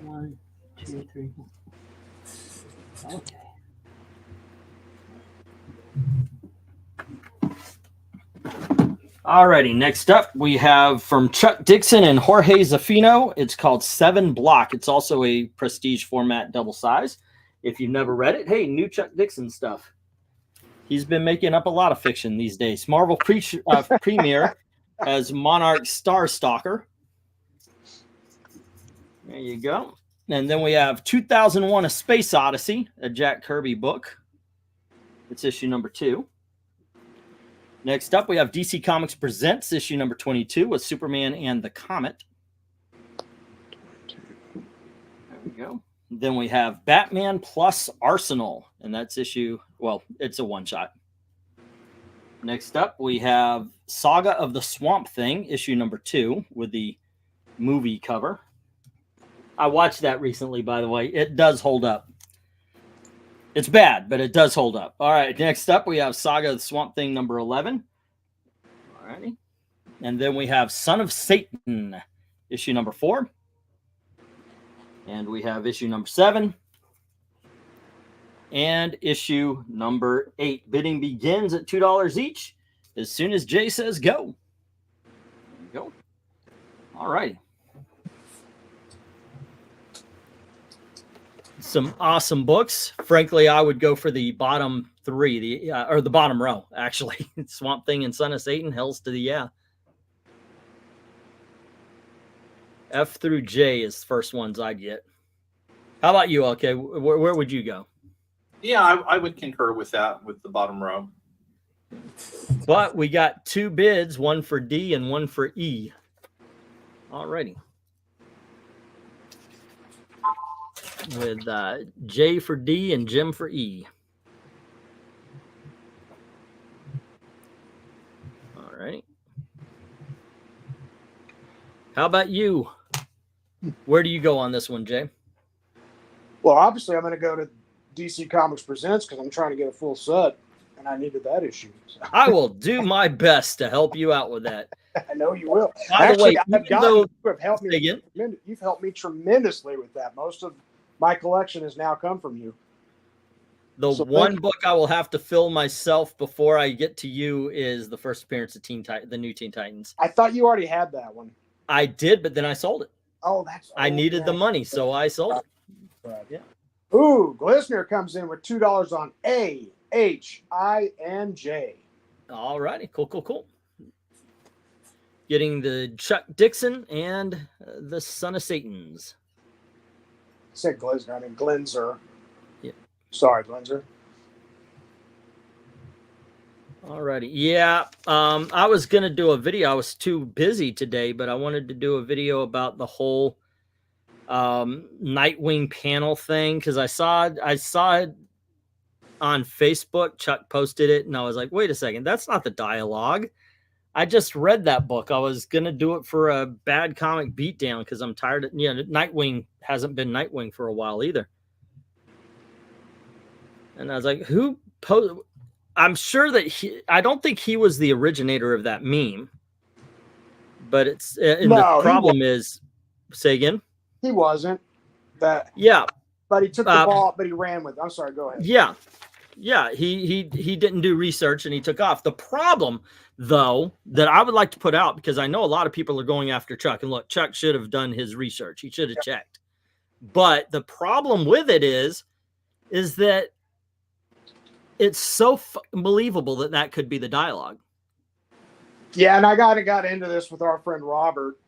One, two, three. Okay. Alrighty, next up we have from Chuck Dixon and Jorge Zafino. It's called 7 Block. It's also a prestige format double size. If you've never read it, hey, new Chuck Dixon stuff. He's been making up a lot of fiction these days. Marvel premiere as Monarch Star Stalker. There you go. And then we have 2001: A Space Odyssey, a Jack Kirby book. It's issue number 2. Next up, we have DC Comics Presents issue number 22 with Superman and the Comet. There we go. Then we have Batman plus Arsenal, and that's issue, well, it's a one-shot. Next up, we have Saga of the Swamp Thing, issue number 2 with the movie cover. I watched that recently, by the way. It does hold up. It's bad, but it does hold up. All right, next up, we have Saga of the Swamp Thing number 11. All righty. And then we have Son of Satan, issue number 4. And we have issue number 7. And issue number 8. Bidding begins at $2 each as soon as Jay says go. There you go. All right. Some awesome books. Frankly, I would go for the bottom 3, or the bottom row, actually. Swamp Thing and Son of Satan, hells to the yeah. F through J is the first ones I'd get. How about you, okay? Where would you go? Yeah, I would concur with that, with the bottom row. But we got 2 bids, one for D and one for E. Alrighty. With J for D and Jim for E. All right. How about you? Where do you go on this one, Jay? Well, obviously, I'm going to go to DC Comics Presents because I'm trying to get a full set, and I needed that issue. So. I will do my best to help you out with that. I know you will. By the way, You've helped me tremendously with that. Most of my collection has now come from you. The one book I will have to fill myself before I get to you is the first appearance of the new Teen Titans. I thought you already had that one. I did, but then I sold it. Oh, I needed the money, so I sold it. Right. Yeah. Ooh, Glisner comes in with $2 on A, H, I, and J. All righty. Cool. Getting the Chuck Dixon and the Son of Satan's. I said Glisner. I mean Glenzer. Yeah. Sorry, Glenzer. Alrighty. Yeah. I was gonna do a video. I was too busy today, but I wanted to do a video about the whole Nightwing panel thing because I saw it on Facebook. Chuck posted it, and I was like, wait a second, that's not the dialogue. I just read that book. I was gonna do it for a bad comic beatdown because I'm tired of Nightwing hasn't been Nightwing for a while either. And I was like, who posted? I'm sure that I don't think he was the originator of that meme. But it's the problem is, say again. He wasn't. Yeah. But he took the ball, but he ran with it. I'm sorry, go ahead. Yeah. Yeah, he didn't do research and he took off. The problem, though, that I would like to put out, because I know a lot of people are going after Chuck, and look, Chuck should have done his research. He should have checked. But the problem with it is that it's so believable that could be the dialogue. Yeah, and I got into this with our friend Robert,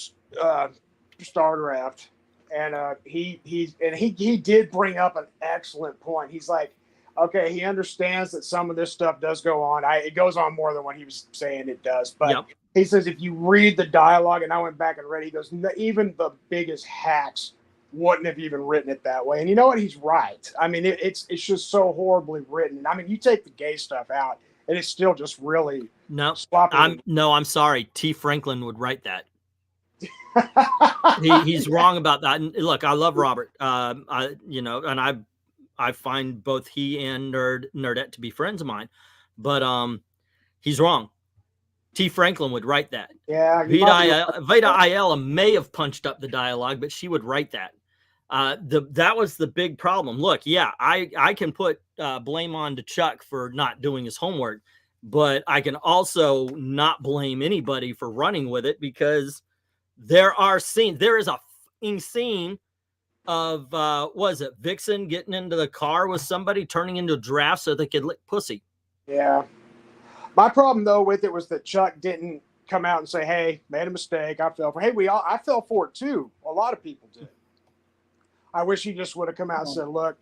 Star Draft, and he did bring up an excellent point. He's like, okay, he understands that some of this stuff does go on. It goes on more than what he was saying it does. But he says if you read the dialogue, and I went back and read, he goes, even the biggest hacks wouldn't have even written it that way. And you know what? He's right. I mean, it's just so horribly written. I mean, you take the gay stuff out, and it's still just really sloppy. I'm sorry. T. Franklin would write that. He's wrong about that. And look, I love Robert. And I find both he and Nerdette to be friends of mine, but he's wrong. T. Franklin would write that. Yeah. Veda Ayala may have punched up the dialogue, but she would write that. That was the big problem. Look, yeah, I can put blame on to Chuck for not doing his homework, but I can also not blame anybody for running with it, because there is a scene of was it Vixen getting into the car with somebody, turning into a giraffe so they could lick pussy. Yeah. My problem though with it was that Chuck didn't come out and say, "Hey, made a mistake. I fell for." Hey, I fell for it too. A lot of people did. I wish he just would have come out and said, "Look,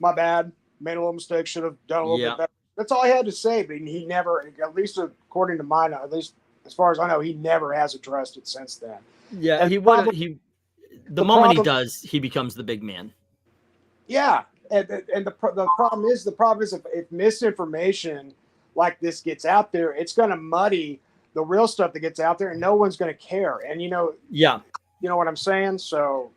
my bad. Made a little mistake. Should have done a little bit better." That's all he had to say. But he never, at least according to mine, at least as far as I know, he never has addressed it since then. Yeah, and the moment he does, he becomes the big man. Yeah, and the problem is if misinformation like this gets out there, it's going to muddy the real stuff that gets out there, and no one's going to care. And you know what I'm saying? So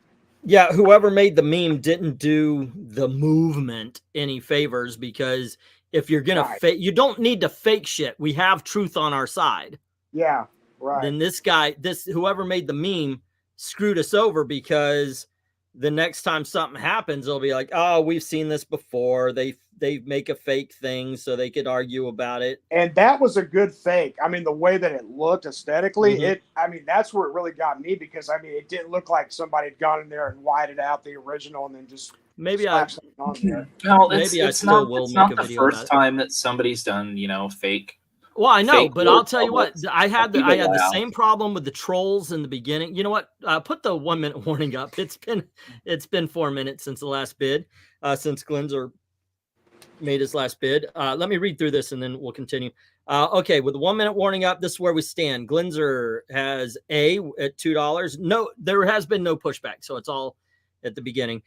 yeah, whoever made the meme didn't do the movement any favors, because if you're gonna fake, you don't need to fake shit. We have truth on our side. Yeah, right. Then whoever made the meme screwed us over, because the next time something happens, they'll be like, "Oh, we've seen this before." They make a fake thing so they could argue about it. And that was a good fake. I mean, the way that it looked aesthetically, that's where it really got me, because it didn't look like somebody had gone in there and whited out the original and then just maybe something on there. Well, maybe it's not the first time that somebody's done, fake. Well, I know, but I'll tell you what, I had the same problem with the trolls in the beginning. You know what? Put the 1 minute warning up. It's been 4 minutes since the last bid, since Glenzer made his last bid. Let me read through this and then we'll continue. Okay, with the 1 minute warning up, this is where we stand. Glenzer has A at $2. No, there has been no pushback, so it's all at the beginning.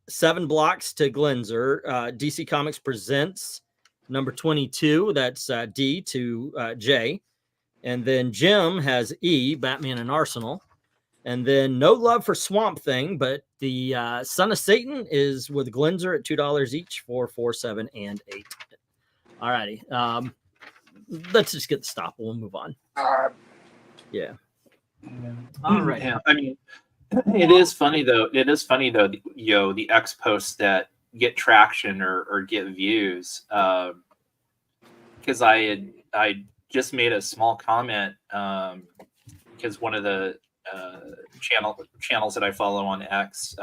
7 blocks to Glenzer. DC Comics presents number 22. That's D to J. And then Jim has E, Batman and Arsenal. And then no love for Swamp Thing, but the Son of Satan is with Glenzer at $2 each for 4, 7, and 8. All righty. Let's just get the stop. We'll move on. Yeah. All right. Yeah. I mean, it is funny though. The X posts that get traction or get views, because I just made a small comment, because one of the channels that I follow on X,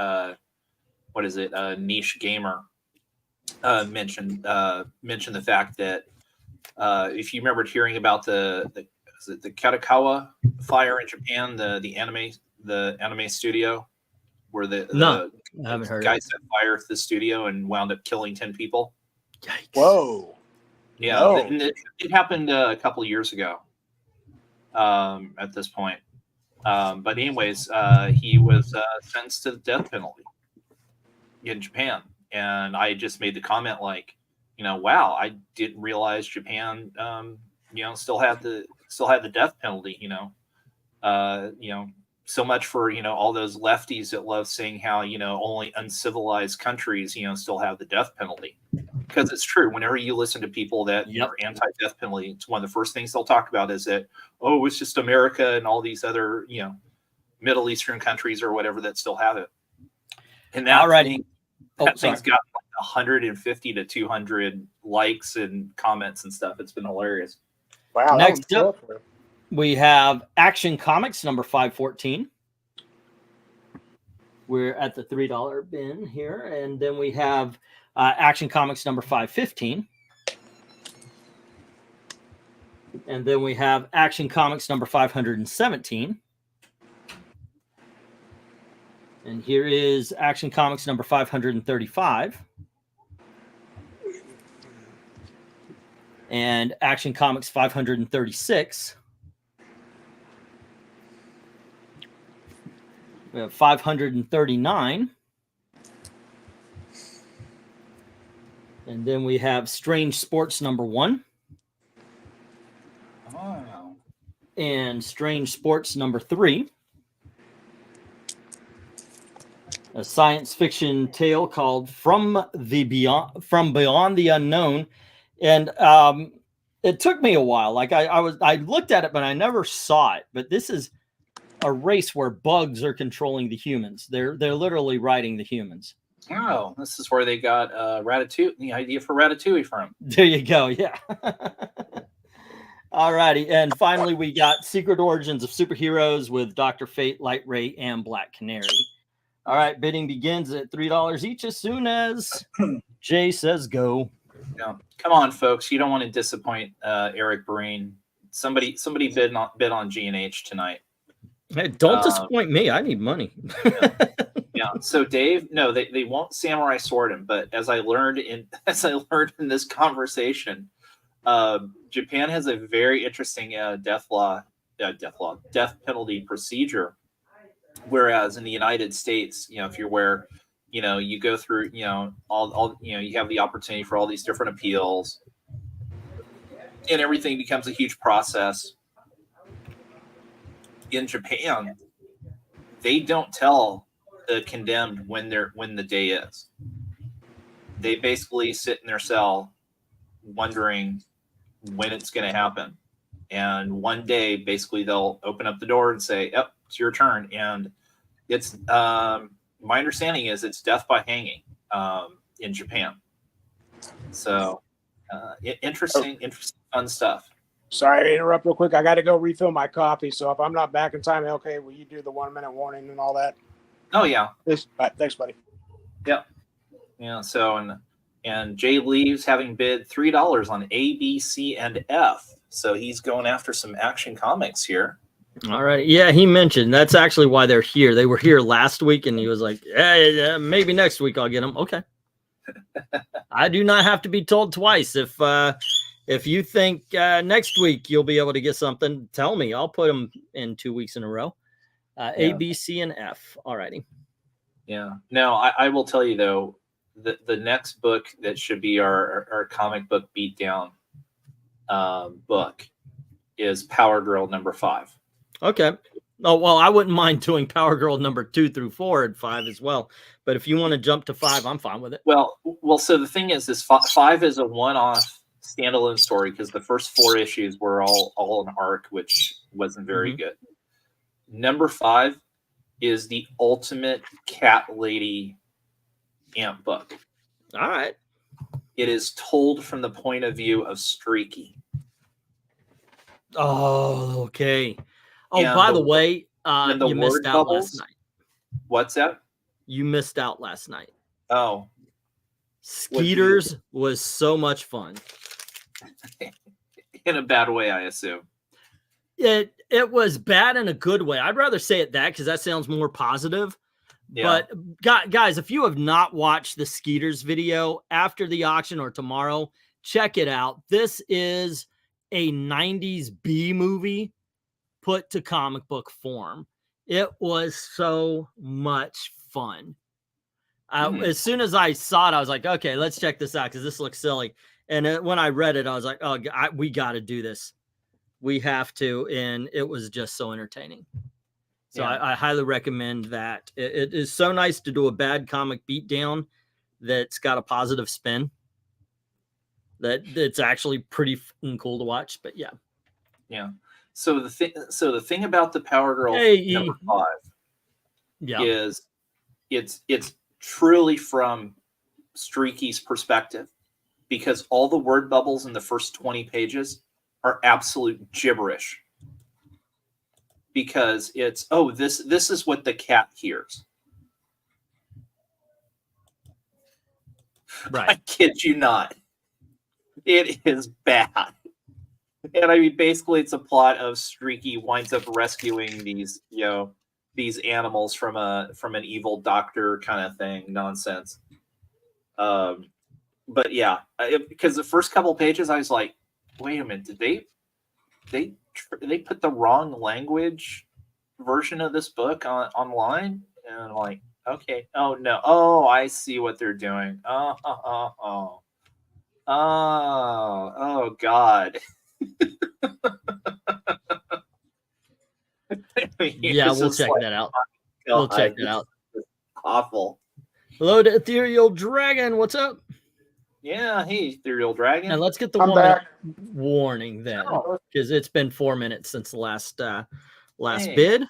Niche Gamer, mentioned the fact that if you remembered hearing about the Katakawa fire in Japan, the anime studio, where the guys set fire to the studio and wound up killing 10 people. Yikes. Whoa. Yeah, no. It happened a couple of years ago. At this point. But anyways, he was sentenced to the death penalty in Japan, and I just made the comment like, wow, I didn't realize Japan, still had the death penalty. So much for all those lefties that love saying how only uncivilized countries still have the death penalty, because it's true. Whenever you listen to people that are anti-death penalty, it's one of the first things they'll talk about is that, oh, it's just America and all these other Middle Eastern countries or whatever that still have it. And that thing's got like 150 to 200 likes and comments and stuff. It's been hilarious. Wow. Next up, we have Action Comics number 514. We're at the $3 bin here. And then we have Action Comics number 515. And then we have Action Comics number 517. And here is Action Comics number 535. And Action Comics 536. We have 539. And then we have Strange Sports number 1. Oh. and Strange Sports #3. A science fiction tale called From Beyond the Unknown. And it took me a while. Like I looked at it, but I never saw it. But this is a race where bugs are controlling the humans. They're literally riding the humans. Oh, this is where they got Ratatouille, the idea for Ratatouille from. There you go. Yeah. All righty. And finally, we got Secret Origins of Superheroes with Dr. Fate, Light Ray, and Black Canary. All right. Bidding begins at $3 each as soon as Jay says go. Yeah. Come on, folks. You don't want to disappoint Eric Breen. Somebody bid on G&H tonight. Hey, don't disappoint me. I need money. Yeah. So Dave, no, they won't samurai sword him, but as I learned in this conversation, Japan has a very interesting death penalty procedure, whereas in the United States, if you're where, you go through, all you have the opportunity for all these different appeals, and everything becomes a huge process. In Japan, they don't tell the condemned when the day is. They basically sit in their cell wondering when it's going to happen. And one day, basically, they'll open up the door and say, "Yep, it's your turn." And it's my understanding is it's death by hanging in Japan. So interesting, fun stuff. Sorry to interrupt real quick. I got to go refill my coffee. So if I'm not back in time, okay, will you do the 1 minute warning and all that? Oh yeah. Thanks, buddy. Yep. Yeah. So and Jay leaves having bid $3 on A, B, C, and F. So he's going after some Action Comics here. All right. Yeah, he mentioned that's actually why they're here. They were here last week, and he was like, "Hey, maybe next week I'll get them." Okay. I do not have to be told twice. If you think next week you'll be able to get something, tell me. I'll put them in 2 weeks in a row. A, B, C, and F. All righty. Yeah. Now, I will tell you, though, the next book that should be our comic book beatdown book is Power Girl #5. Okay. Oh, well, I wouldn't mind doing Power Girl #2 through 4 and 5 as well. But if you want to jump to 5, I'm fine with it. Well, so the thing is 5 is a one-off standalone story because the first 4 issues were all an arc, which wasn't very good. #5 is the ultimate cat lady amp book. All right. It is told from the point of view of Streaky. Oh, okay. Oh, And by the way, and the you missed word out bubbles? last night. What's that? You missed out last night. Oh, Skeeters was so much fun. in a bad way, I assume. It was bad in a good way. I'd rather say it that because that sounds more positive. Yeah. But guys, if you have not watched the Skeeters video after the auction or tomorrow, check it out. This is a 90s B movie put to comic book form. It was so much fun. As soon as I saw it, I was like, okay, let's check this out because this looks silly. And when I read it, I was like, oh, we got to do this. We have to. And it was just so entertaining. So Yeah. I highly recommend that. It is so nice to do a bad comic beatdown that's got a positive spin. That's actually pretty cool to watch. But yeah. Yeah. So the thing about the Power Girl #5 is it's truly from Streaky's perspective because all the word bubbles in the first 20 pages are absolute gibberish. Because it's this is what the cat hears. Right. I kid you not. It is bad. And I mean, basically, it's a plot of Streaky winds up rescuing these animals from an evil doctor kind of thing nonsense. But yeah, because the first couple pages, I was like, wait a minute, did they put the wrong language version of this book online? And I'm like, okay, oh no, oh, I see what they're doing. Oh God. Yeah, It's we'll just check like, that out. God, We'll check that out. it's awful. Hello to Ethereal Dragon. What's up? Yeah, hey, Ethereal Dragon. And let's get the I'm 1 minute back. warning then, Oh. because it's been 4 minutes since the last Hey. bid.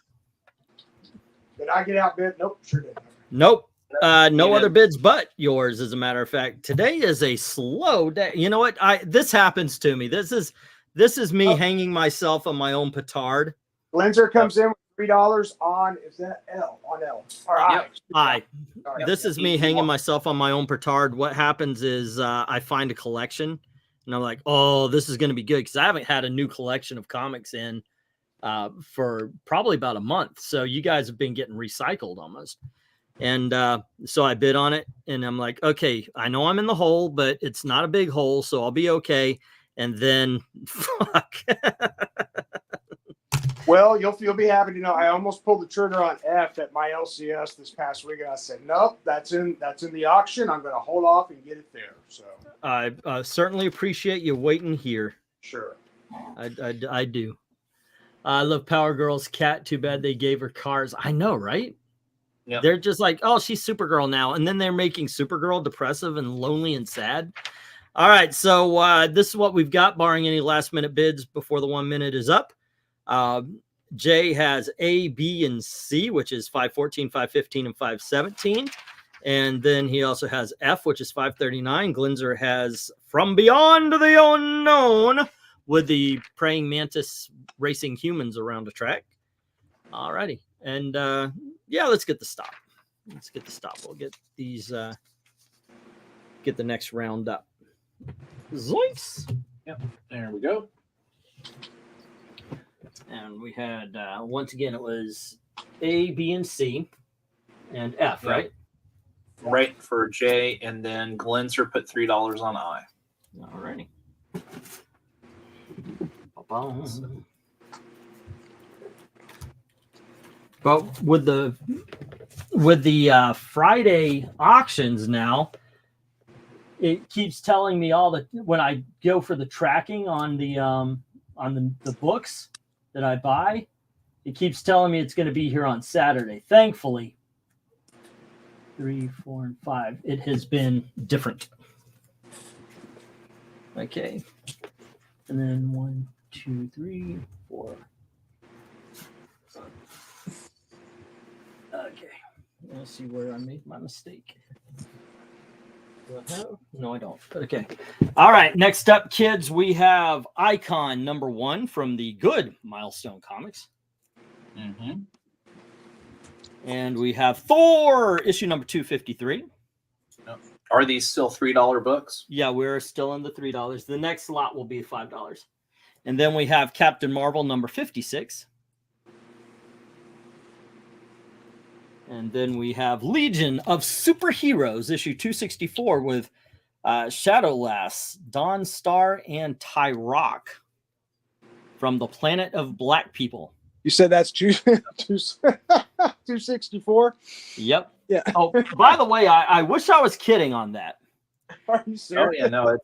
Did I get outbid? Nope, sure did. Nope. No You other didn't. bids but yours, as a matter of fact. Today is a slow day. You know what? This happens to me. This is me hanging myself on my own petard. Glenser comes in with $3 on, is that L? On L. Or I. Yep. Sorry. This is me hanging myself on my own petard. What happens is I find a collection and I'm like, oh, this is going to be good, because I haven't had a new collection of comics in for probably about a month. So you guys have been getting recycled almost. And so I bid on it and I'm like, okay, I know I'm in the hole, but it's not a big hole, so I'll be okay. And then fuck. Well, you'll be happy to know I almost pulled the trigger on F at my LCS this past week, and I said, nope, that's in the auction. I'm going to hold off and get it there. So I certainly appreciate you waiting here. sure. I do. I love Power Girl's cat. Too bad they gave her cars. I know, right? Yeah. They're just like, oh, she's Supergirl now. And then they're making Supergirl depressive and lonely and sad. All right. So this is what we've got, barring any last minute bids before the 1 minute is up. Jay has A, B, and C, which is 514, 515, and 517. And then he also has F, which is 539. Glenser has From Beyond the Unknown, with the praying mantis racing humans around a track. All righty. And yeah, let's get the stop. We'll get these, get the next round up. Zoinks. Yep, there we go. And we had, once again, it was A, B, and C, and F, right? Right for J, and then Glenser put $3 on I. All righty. But with the Friday auctions now, it keeps telling me all the, when I go for the tracking on the books that I buy, it keeps telling me it's going to be here on Saturday. Thankfully, 3, 4, and 5, it has been different. Okay. And then 1, 2, 3, 4. Okay. Let's see where I made my mistake. Do I have? No, I don't. Okay. All right. Next up, kids, we have Icon #1 from the good Milestone Comics. Mm-hmm. And we have Thor, issue number 253. Are these still $3 books? Yeah, we're still in the $3. The next lot will be $5. And then we have Captain Marvel number 56. And then we have Legion of Superheroes, issue 264, with Shadowlass, Dawn Star, and Tyrock from the Planet of Black People. You said that's 264? Yep. Yeah. Oh, by the way, I wish I was kidding on that. Are you Oh serious? yeah, no,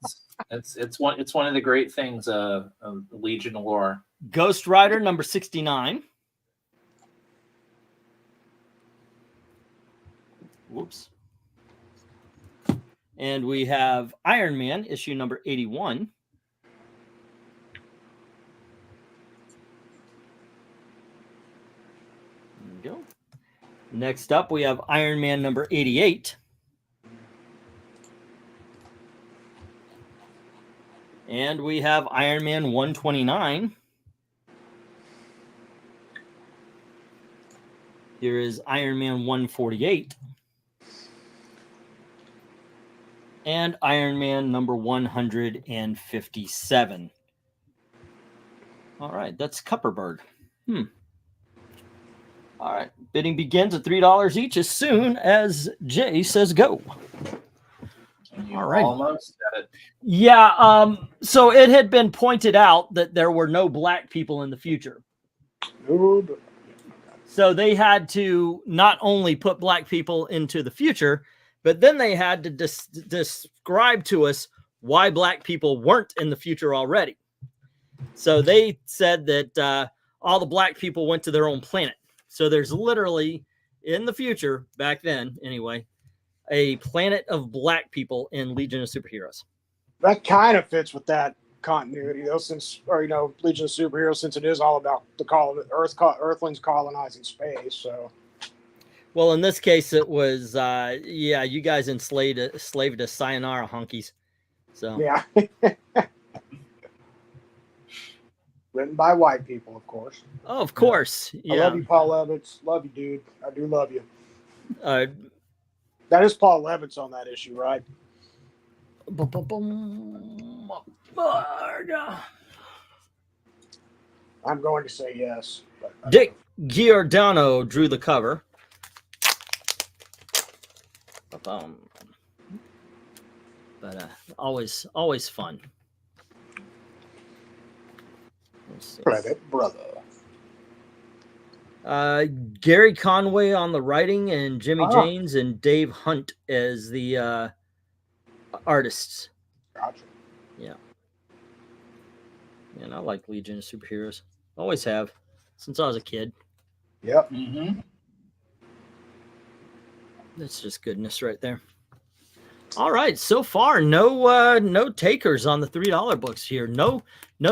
it's one of the great things of Legion lore. Ghost Rider number 69. Whoops. And we have Iron Man, issue number 81. There we go. Next up, we have Iron Man number 88. And we have Iron Man 129. Here is Iron Man 148. And Iron Man number 157. All right, that's Cupperberg. All right, bidding begins at $3 each as soon as Jay says go. You're All right. almost at it. Yeah, so it had been pointed out that there were no black people in the future. So they had to not only put black people into the future, but then they had to describe to us why black people weren't in the future already. So they said that all the black people went to their own planet. So there's literally, in the future, back then anyway, a planet of black people in Legion of Superheroes. That kind of fits with that continuity, though, since, or Legion of Superheroes, since it is all about Earthlings colonizing space. So, well, in this case, it was yeah, you guys enslaved us, sayonara hunkies. So yeah, written by white people, of course. oh, of course, yeah. I love you, Paul Levitz. Love you, dude. I do love you. Uh, That is Paul Levitz on that issue, right? I'm going to say yes. Dick Giordano drew the cover. But always fun. Credit, brother. Gary Conway on the writing, and Jimmy James and Dave Hunt as the artists. Gotcha. Yeah. And I like Legion of Superheroes. Always have, since I was a kid. Yep. Mm-hmm. That's just goodness right there. All right, so far no takers on the $3 books here. No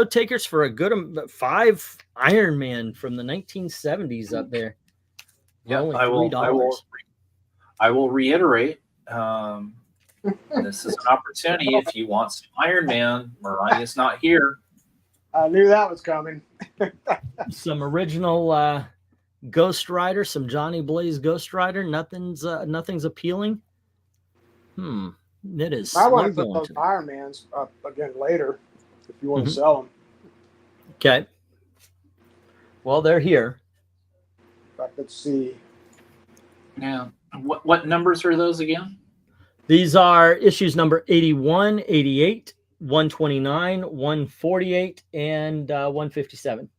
takers for a good 5 Iron Man from the 1970s up there. Yeah, only $3. I will reiterate. This is an opportunity. If you want some Iron Man, Maranya's not here. I knew that was coming. Some original Ghost Rider, some Johnny Blaze Ghost Rider. Nothing's appealing. It is. I want to put those Iron Mans up again later if you want to sell them. Okay. Well, they're here. Let's see. Yeah. What numbers are those again? These are issues number 81, 88, 129, 148, and 157.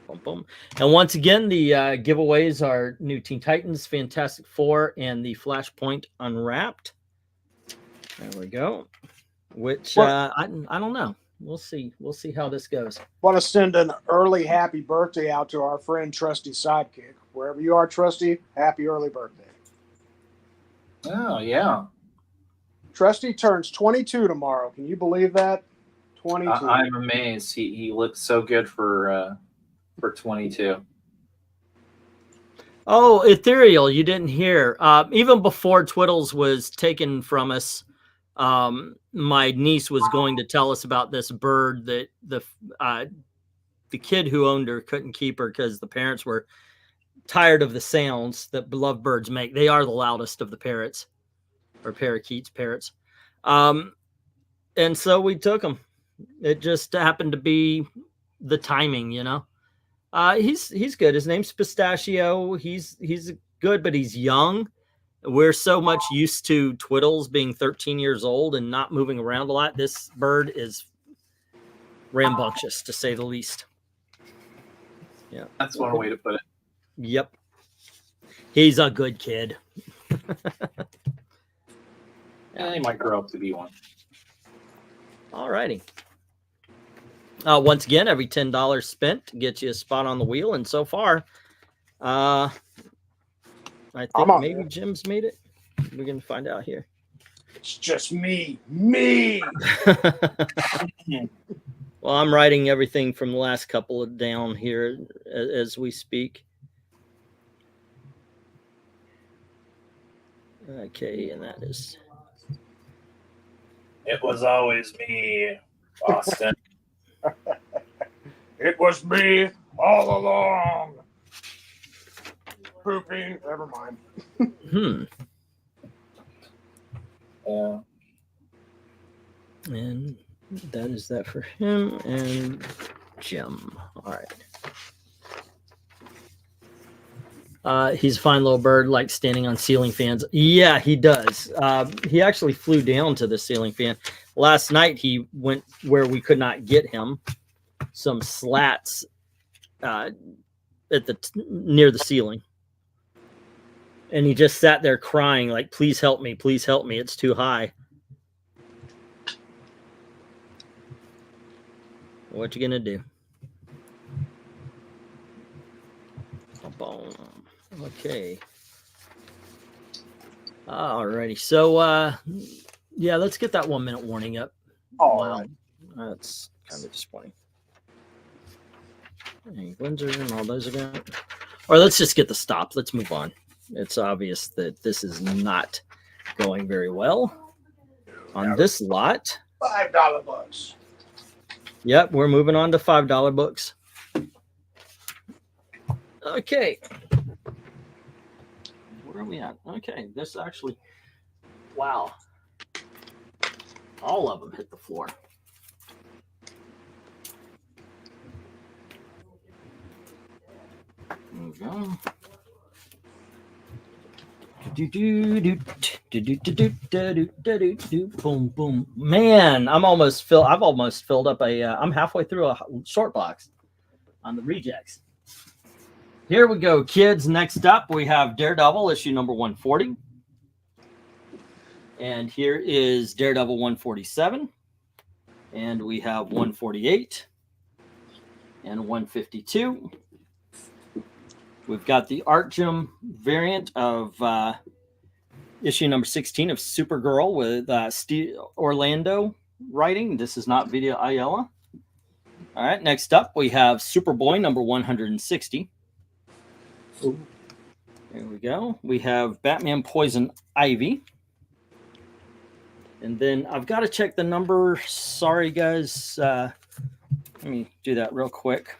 Boom, boom. And once again, the giveaways are New Teen Titans, Fantastic Four, and the Flashpoint Unwrapped. There we go. Which I don't know. We'll see. We'll see how this goes. Want to send an early happy birthday out to our friend Trusty Sidekick. Wherever you are, Trusty, happy early birthday. Oh, yeah. Trusty turns 22 tomorrow. Can you believe that? 22. I'm amazed. He looks so good for 22. Oh, Ethereal, you didn't hear. Even before Twiddles was taken from us, my niece was going to tell us about this bird that the kid who owned her couldn't keep her because the parents were tired of the sounds that lovebirds make. They are the loudest of the parrots, or parakeets, parrots. And so we took him. It just happened to be the timing, you know. He's good. His name's Pistachio. He's good, but he's young. We're so much used to Twiddles being 13 years old and not moving around a lot. This bird is rambunctious, to say the least. Yeah, that's one way to put it. Yep, he's a good kid. Yeah, he might grow up to be one. All righty. Once again, every $10 spent gets you a spot on the wheel, and so far, I think maybe Jim's made it. We're gonna find out here. It's just me. Well, I'm writing everything from the last couple of down here as we speak. Okay, and that is. It was always me, Boston. It was me all along. Pooping. Never mind. Yeah. And that is that for him and Jim. All right. He's a fine little bird, like standing on ceiling fans. Yeah, he does. He actually flew down to the ceiling fan. Last night, he went where we could not get him. Some slats at near the ceiling. And he just sat there crying, like, please help me, it's too high. What you gonna do? Boom. Okay. Alrighty. So yeah, let's get that 1 minute warning up. All Wow. right. That's kind of disappointing. Windsor and all those are going. Or let's just get the stop. Let's move on. It's obvious that this is not going very well on this lot. $5 books. Yep, we're moving on to $5 books. Okay. Where are we at? Okay, this actually, wow. All of them hit the floor. There we go. Boom, boom. Man, I've almost filled up a, I'm halfway through a short box on the rejects. Here we go, kids. Next up, we have Daredevil, issue number 140. And here is Daredevil 147. And we have 148 and 152. We've got the Artgem variant of issue number 16 of Supergirl with Steve Orlando writing. This is not Vita Ayala. All right, next up, we have Superboy number 160. Ooh. There we go. We have Batman Poison Ivy. And then I've got to check the number. Sorry, guys. Let me do that real quick.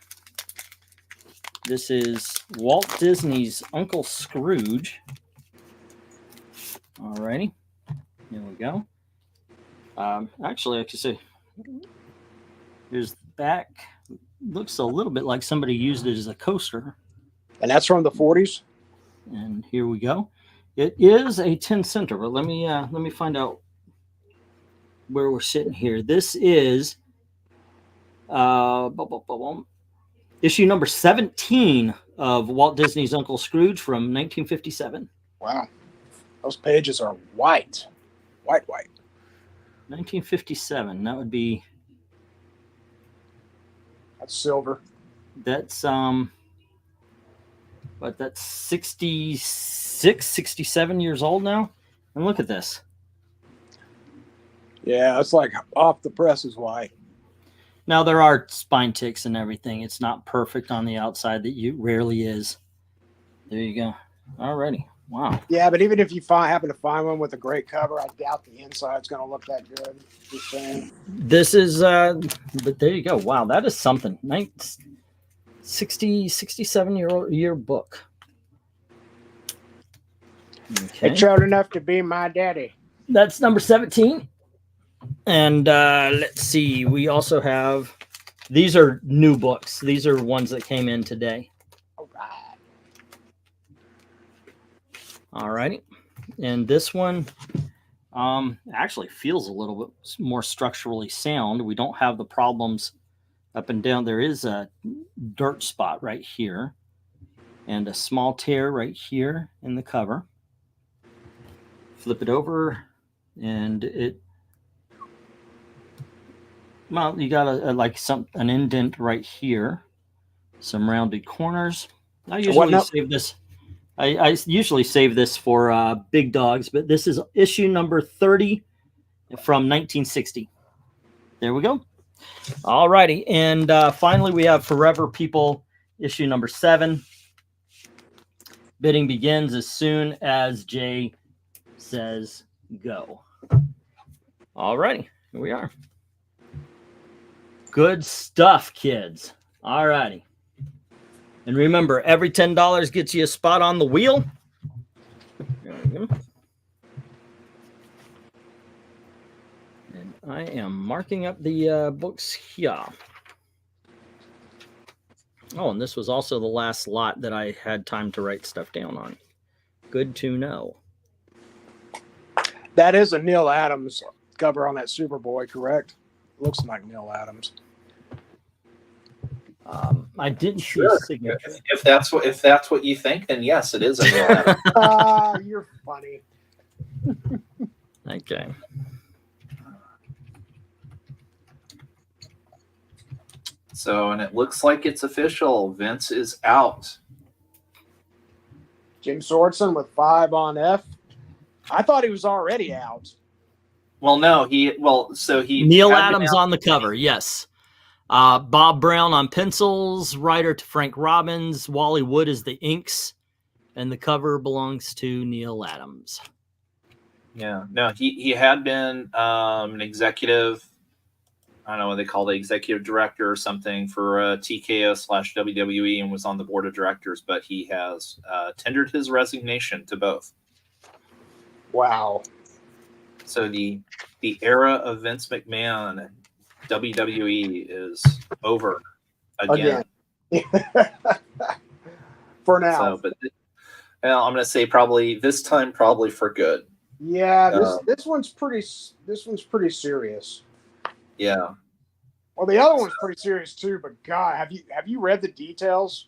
This is Walt Disney's Uncle Scrooge. Alrighty. Here we go. Actually, I could say here's the back. Looks a little bit like somebody used it as a coaster. And that's from the 40s. And here we go. It is a 10 center, but let me find out where we're sitting here. This is issue number 17 of Walt Disney's Uncle Scrooge from 1957. Wow. Those pages are white. White. 1957. That would be. That's silver. That's but that's 66, 67 years old now. And look at this. Yeah, it's like off the press is white. Now there are spine ticks and everything. It's not perfect on the outside. That you rarely is. There you go. Alrighty. Wow. Yeah, but even if you happen to find one with a great cover, I doubt the inside's going to look that good. Just saying. This is, but there you go. Wow, that is something. 67-year book. Okay. It's old enough to be my daddy. That's number 17. And let's see. We also have, these are new books. These are ones that came in today. All right. All righty. And this one actually feels a little bit more structurally sound. We don't have the problems up and down. There is a dirt spot right here and a small tear right here in the cover. Flip it over and it, well, you got an indent right here, some rounded corners. I usually save this. I usually save this for big dogs, but this is issue number 30 from 1960. There we go. All righty. And finally, we have Forever People, issue number 7. Bidding begins as soon as Jay says go. All righty. Here we are. Good stuff, kids. All righty. And remember, every $10 gets you a spot on the wheel. There we go. And I am marking up the books here. Oh, and this was also the last lot that I had time to write stuff down on. Good to know. That is a Neil Adams cover on that Superboy, correct? Looks like Neil Adams. I didn't see a signature. If that's what you think, then yes, it is a Neil Adams. You're funny. Okay. So, and it looks like it's official. Vince is out. Jim Swordson with 5 on F. I thought he was already out. Well, no, he Neil Adams on the cover, yes. Bob Brown on pencils, writer to Frank Robbins, Wally Wood is the inks, and the cover belongs to Neil Adams. Yeah, no, he had been an executive. I don't know what they call the executive director or something for TKO/WWE and was on the board of directors, but he has tendered his resignation to both. Wow. So the era of Vince McMahon, WWE is over again. For now. So, but well, I'm going to say probably this time, probably for good. Yeah, this one's pretty serious. Yeah. Well, the other one's pretty serious too. But God, have you read the details?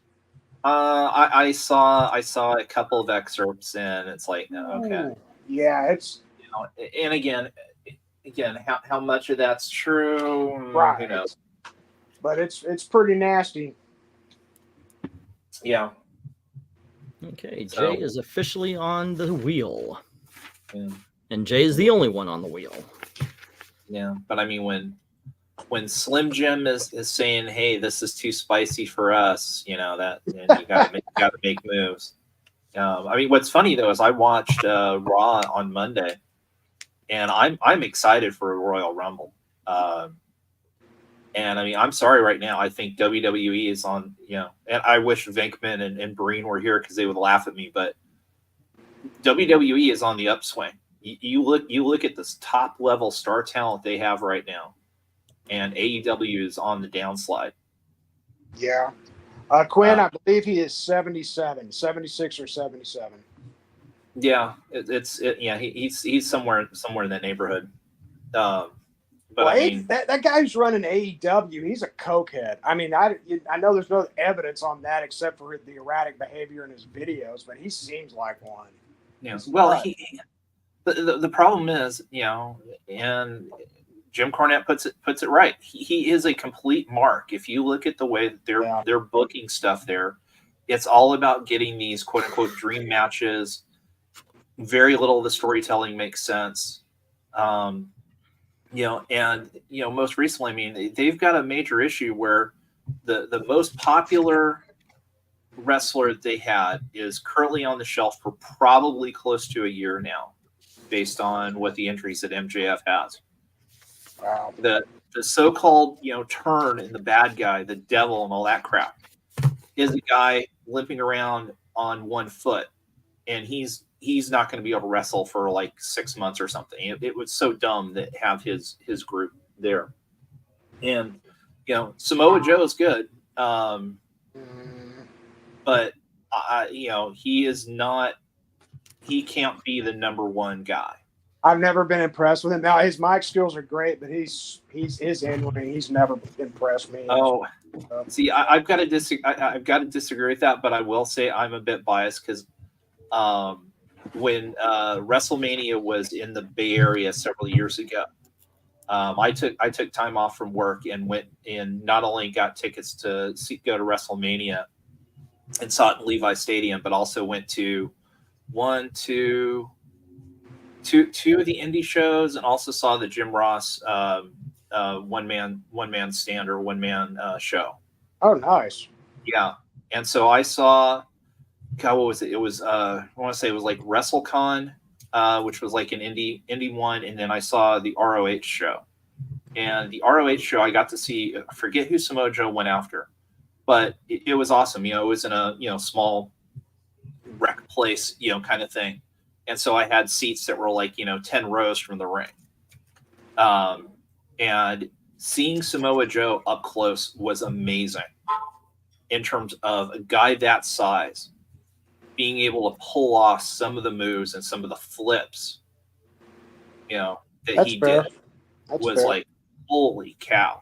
I saw a couple of excerpts and it's like, okay. Ooh, yeah, it's and again, how much of that's true? Right. Who knows? But it's pretty nasty. Yeah. Okay, Jay is officially on the wheel. Yeah. And Jay is the only one on the wheel. Yeah, but I mean, when Slim Jim is saying, "Hey, this is too spicy for us," you know that you got to make moves. I mean, what's funny though is I watched Raw on Monday, and I'm excited for a Royal Rumble. And I mean, I'm sorry right now. I think WWE is on, and I wish Venkman and Breen were here because they would laugh at me. But WWE is on the upswing. You look at this top level star talent they have right now, and AEW is on the downslide. Yeah. Quinn, I believe he is 76 or 77. Yeah, he's somewhere in that neighborhood. But well, I mean, that guy who's running AEW, he's a cokehead. I mean, I know there's no evidence on that except for the erratic behavior in his videos, but he seems like one. Yeah. Well, the problem is, and Jim Cornette puts it right. He is a complete mark. If you look at the way that they're booking stuff there, it's all about getting these quote unquote dream matches. Very little of the storytelling makes sense. Most recently, I mean, they've got a major issue where the most popular wrestler they had is currently on the shelf for probably close to a year now, based on what the injuries that MJF has. Wow. The so-called turn in the bad guy, the devil, and all that crap is a guy limping around on one foot, and he's not going to be able to wrestle for like 6 months or something. It was so dumb that have his group there. And Samoa Joe is good, but he is not. He can't be the number one guy. I've never been impressed with him. Now his mic skills are great, but he's his in-ring. He's never impressed me. Oh, see, I've got to disagree with that, but I will say I'm a bit biased because when WrestleMania was in the Bay Area several years ago, I took time off from work and went and not only got tickets to go to WrestleMania and saw it in Levi Stadium, but also went to two of the indie shows and also saw the Jim Ross one man stand or one man show. Oh, nice. Yeah, and so I saw. God, what was it? It was I want to say it was like WrestleCon, which was like an indie one, and then I saw the ROH show. And the ROH show, I got to see. I forget who Samoa Joe went after, but it was awesome. It was in a small rec place, kind of thing. And so I had seats that were like 10 rows from the ring. And seeing Samoa Joe up close was amazing. In terms of a guy that size being able to pull off some of the moves and some of the flips, that That's he fair. did That's was fair. like, holy cow.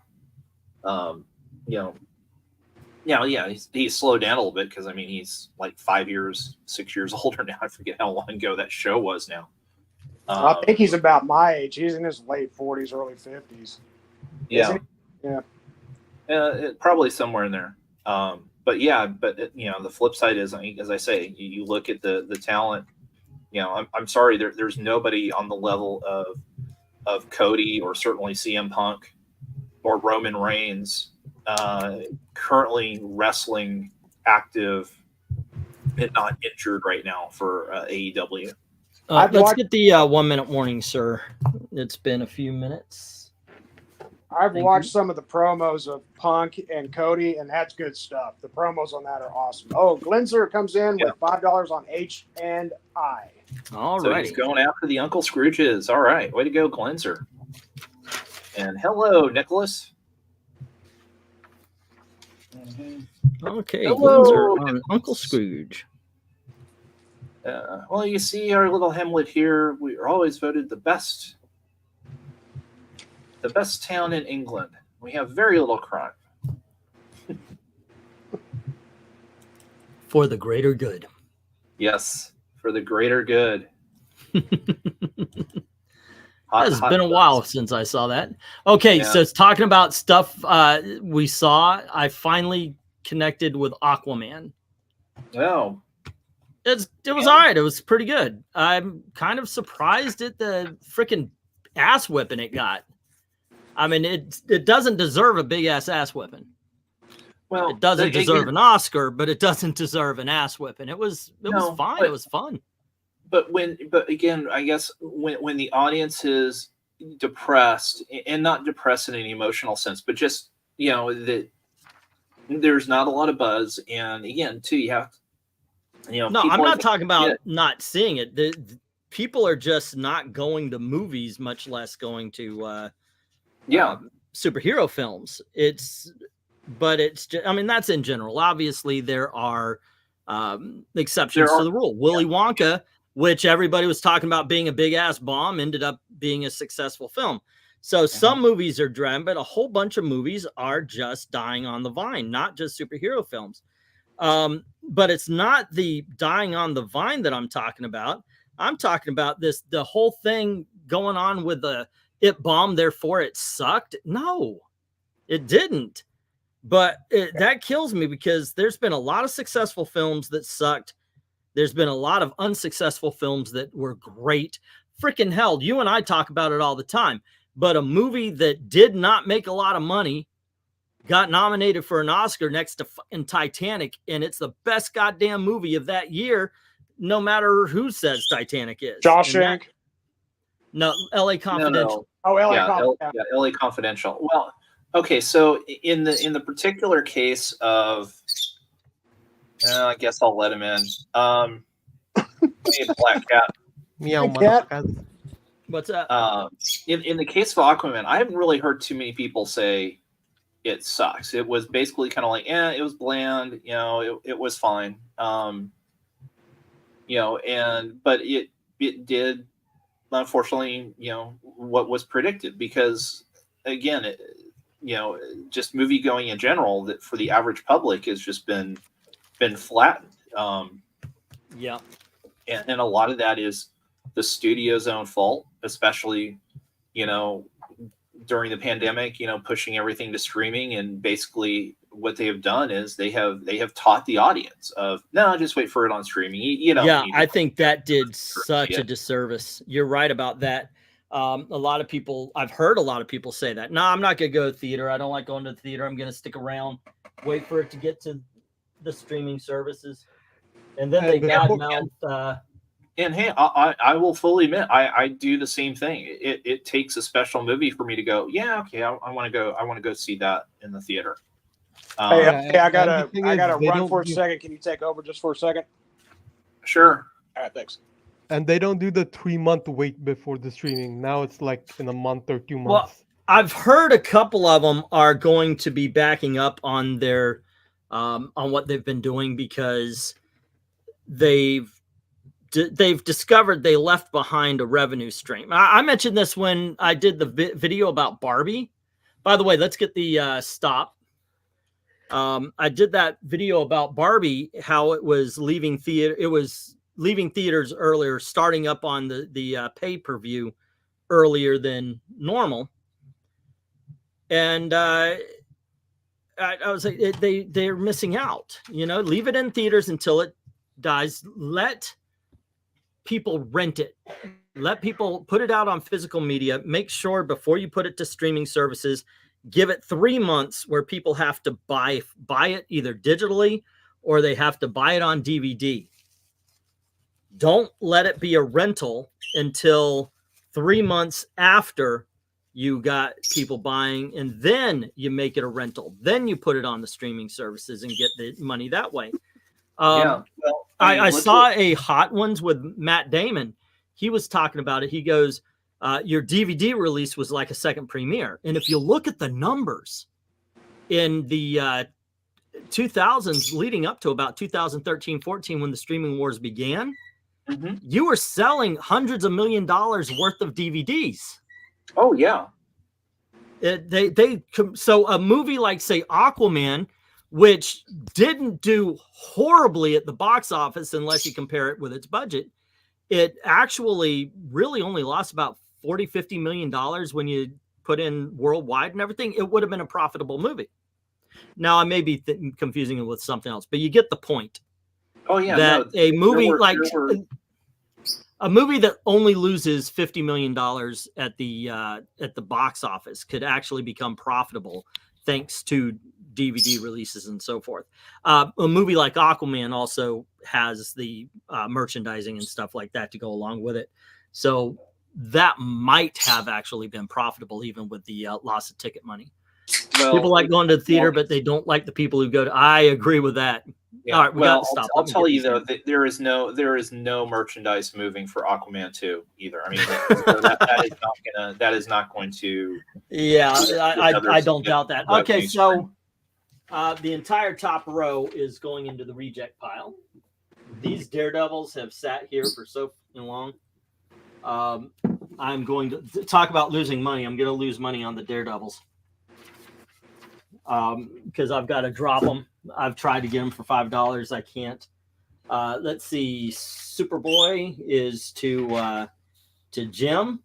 He's slowed down a little bit because I mean he's like 6 years older now. I forget how long ago that show was now. I think he's about my age. He's in his late 40s, early 50s. Yeah. Yeah. Probably somewhere in there. But yeah, but you know, the flip side is, as I say, you look at the talent. You know, I'm sorry, there's nobody on the level of Cody or certainly CM Punk or Roman Reigns currently wrestling active and not injured right now for AEW. Let's get the 1 minute warning, sir. It's been a few minutes. I've watched some of the promos of Punk and Cody, and that's good stuff. The promos on that are awesome. Oh, Glenzer comes in with $5 on H&I. All so right. He's going after the Uncle Scrooges. All right. Way to go, Glenzer. And hello, Nicholas. Okay, hello, Glenzer on Uncle Scrooge. Well, you see, our little hamlet here, we are always voted the best town in England. We have very little crime. For the greater good. Yes, for the greater good. It's been a while since I saw that. Okay, Yeah. so it's talking about stuff we saw. I finally connected with Aquaman. Oh. It was all right. It was pretty good. I'm kind of surprised at the freaking ass whipping it got. I mean, it doesn't deserve a big ass whipping. Well, it doesn't deserve an Oscar, but it doesn't deserve an ass whipping. It was fine. It was fun. But again, I guess when the audience is depressed, and not depressed in an emotional sense, but just, you know, that there's not a lot of buzz, and again, too, you have to, you know. No, I'm not talking about not seeing it. The people are just not going to movies, much less going to superhero films. But it's just, I mean, that's in general. Obviously, there are exceptions to the rule. Willy Wonka, which everybody was talking about being a big ass bomb, ended up being a successful film. So some movies are dreaded, but a whole bunch of movies are just dying on the vine, not just superhero films. But it's not the dying on the vine that I'm talking about. I'm talking about the whole thing going on with it bombed, therefore it sucked. No, it didn't. But that kills me, because there's been a lot of successful films that sucked. There's been a lot of unsuccessful films that were great. Freaking hell, you and I talk about it all the time. But a movie that did not make a lot of money got nominated for an Oscar next to fucking Titanic, and it's the best goddamn movie of that year, no matter who says Titanic is. Shawshank? No, LA Confidential. No. Oh, LA Confidential. Well, okay, so in the particular case of, I guess I'll let him in. Black Cat. Meow, Cat. What's that? In the case of Aquaman, I haven't really heard too many people say it sucks. It was basically kind of like, it was bland. You know, it was fine. You know, but it did, unfortunately, you know, what was predicted, because again, you know, just movie going in general, that for the average public has just been flattened. Yeah. And a lot of that is the studio's own fault, especially, you know, during the pandemic, you know, pushing everything to streaming. And basically what they have done is they have taught the audience of, no, just wait for it on streaming. You know. Yeah, I think that did such a disservice. You're right about that. A lot of people, I've heard a lot of people say that. No, I'm not going to go to theater. I don't like going to the theater. I'm going to stick around, wait for it to get to the streaming services. And then they badmouth. And hey, I will fully admit, I do the same thing. It takes a special movie for me to go, yeah, okay, I want to go see that in the theater. Hey, I gotta run for a second. Can you take over just for a second? Sure. All right, thanks. And they don't do the 3-month wait before the streaming. Now it's like in a month or 2 months. Well, I've heard a couple of them are going to be backing up on their on what they've been doing, because they've discovered they left behind a revenue stream. I mentioned this when I did the video about Barbie. By the way, let's get the stop. I did that video about Barbie, how it was leaving theater. It was leaving theaters earlier, starting up on the pay-per-view earlier than normal. And I was like, they're missing out. You know, leave it in theaters until it dies. Let people rent it. Let people put it out on physical media. Make sure before you put it to streaming services, give it 3 months where people have to buy it either digitally or they have to buy it on DVD. Don't let it be a rental until 3 months after you got people buying, and then you make it a rental. Then you put it on the streaming services and get the money that way. Yeah. Well, I saw a Hot Ones with Matt Damon. He was talking about it. He goes, your DVD release was like a second premiere. And if you look at the numbers in the 2000s leading up to about 2013, 14, when the streaming wars began, you were selling hundreds of $1 million worth of DVDs. Oh yeah. So a movie like, say, Aquaman, which didn't do horribly at the box office unless you compare it with its budget, it actually really only lost about $40-50 million when you put in worldwide and everything. It would have been a profitable movie. Now I may be confusing it with something else, but you get the point. Oh yeah. That a movie a movie that only loses $50 million at the box office could actually become profitable thanks to DVD releases and so forth. A movie like Aquaman also has the merchandising and stuff like that to go along with it. So that might have actually been profitable even with the loss of ticket money. Well, people like going to the theater, but they don't like the people who go to. I agree with that. Yeah. All right, we got to stop. I'll tell you though, that there is no merchandise moving for Aquaman 2 either. I mean, that is not going to. Yeah, I don't doubt that. Okay, so the entire top row is going into the reject pile. These Daredevils have sat here for so long. I'm going to talk about losing money. I'm going to lose money on the Daredevils. Because I've got to drop them. I've tried to get them for $5. I can't. Let's see. Superboy is to Jim.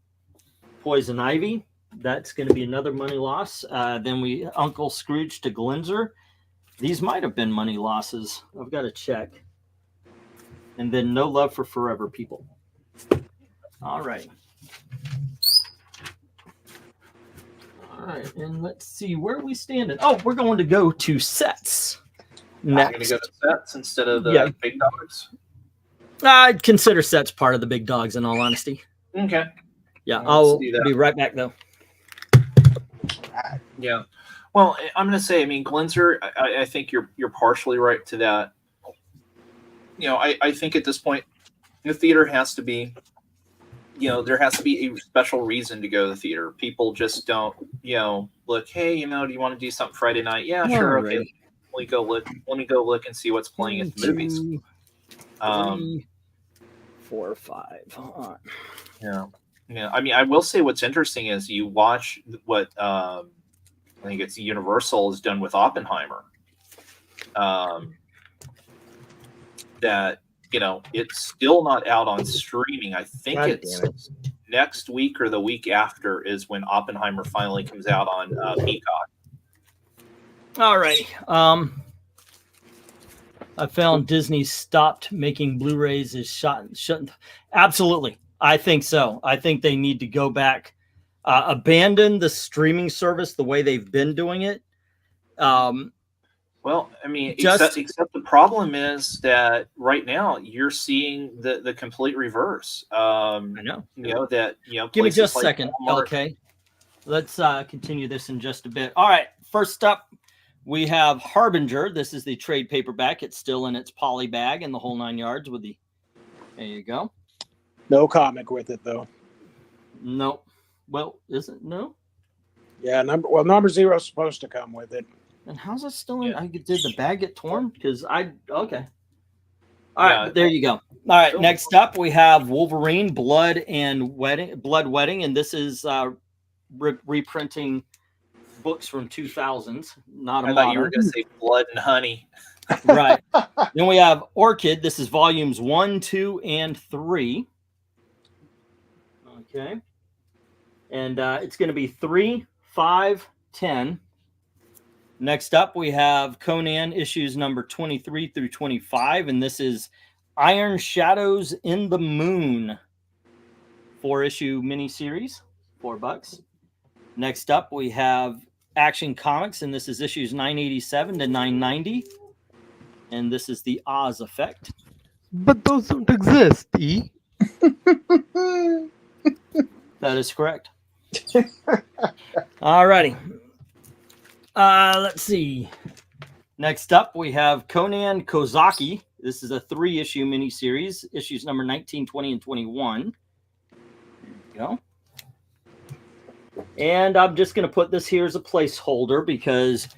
Poison Ivy. That's going to be another money loss. Then Uncle Scrooge to Glenzer. These might have been money losses. I've got to check. And then No Love for Forever People. All right. All right, and let's see where we stand. Oh, we're going to go to sets next. We're going to go to sets instead of the big dogs? I'd consider sets part of the big dogs, in all honesty. Okay. Yeah, I'll be right back, though. Yeah. Well, I'm going to say, I mean, Glenzer, I think you're partially right to that. You know, I think at this point, the theater has to be, you know, there has to be a special reason to go to the theater. People just don't, you know, look, hey, you know, do you want to do something Friday night? Yeah, sure. Okay. Let me go look and see what's playing at the movies. 3, 4, 5. All right. Yeah. Yeah. I mean, I will say what's interesting is you watch what I think it's Universal has done with Oppenheimer. That, you know, it's still not out on streaming. I think it's next week or the week after is when Oppenheimer finally comes out on Peacock. All right. I found Disney stopped making Blu-rays is shouldn't. Absolutely. I think so. I think they need to go back, abandon the streaming service the way they've been doing it. Well, I mean, except the problem is that right now you're seeing the complete reverse. I know. You know that. You know, give me just a like second. Walmart. Okay, let's continue this in just a bit. All right. First up, we have Harbinger. This is the trade paperback. It's still in its poly bag and the whole 9 yards with the. There you go. No comic with it though. No. Well, is it no? Yeah, number 0 is supposed to come with it. And how's it still in? I did the bag get torn? Because okay. All right, there you go. All right, sure. Next up we have Wolverine, Blood Wedding, and this is reprinting books from 2000s. Not a I thought you were going to say Blood and Honey. Right. Then we have Orchid. This is volumes 1, 2, and 3. Okay. And it's going to be 3, 5, 10. Next up, we have Conan issues number 23 through 25, and this is Iron Shadows in the Moon. 4-issue miniseries, $4. Next up, we have Action Comics, and this is issues 987 to 990. And this is the Oz Effect. But those don't exist, E. That is correct. All righty. Let's see. Next up, we have Conan Kozaki. This is a 3-issue miniseries, issues number 19, 20, and 21. There you go. And I'm just going to put this here as a placeholder because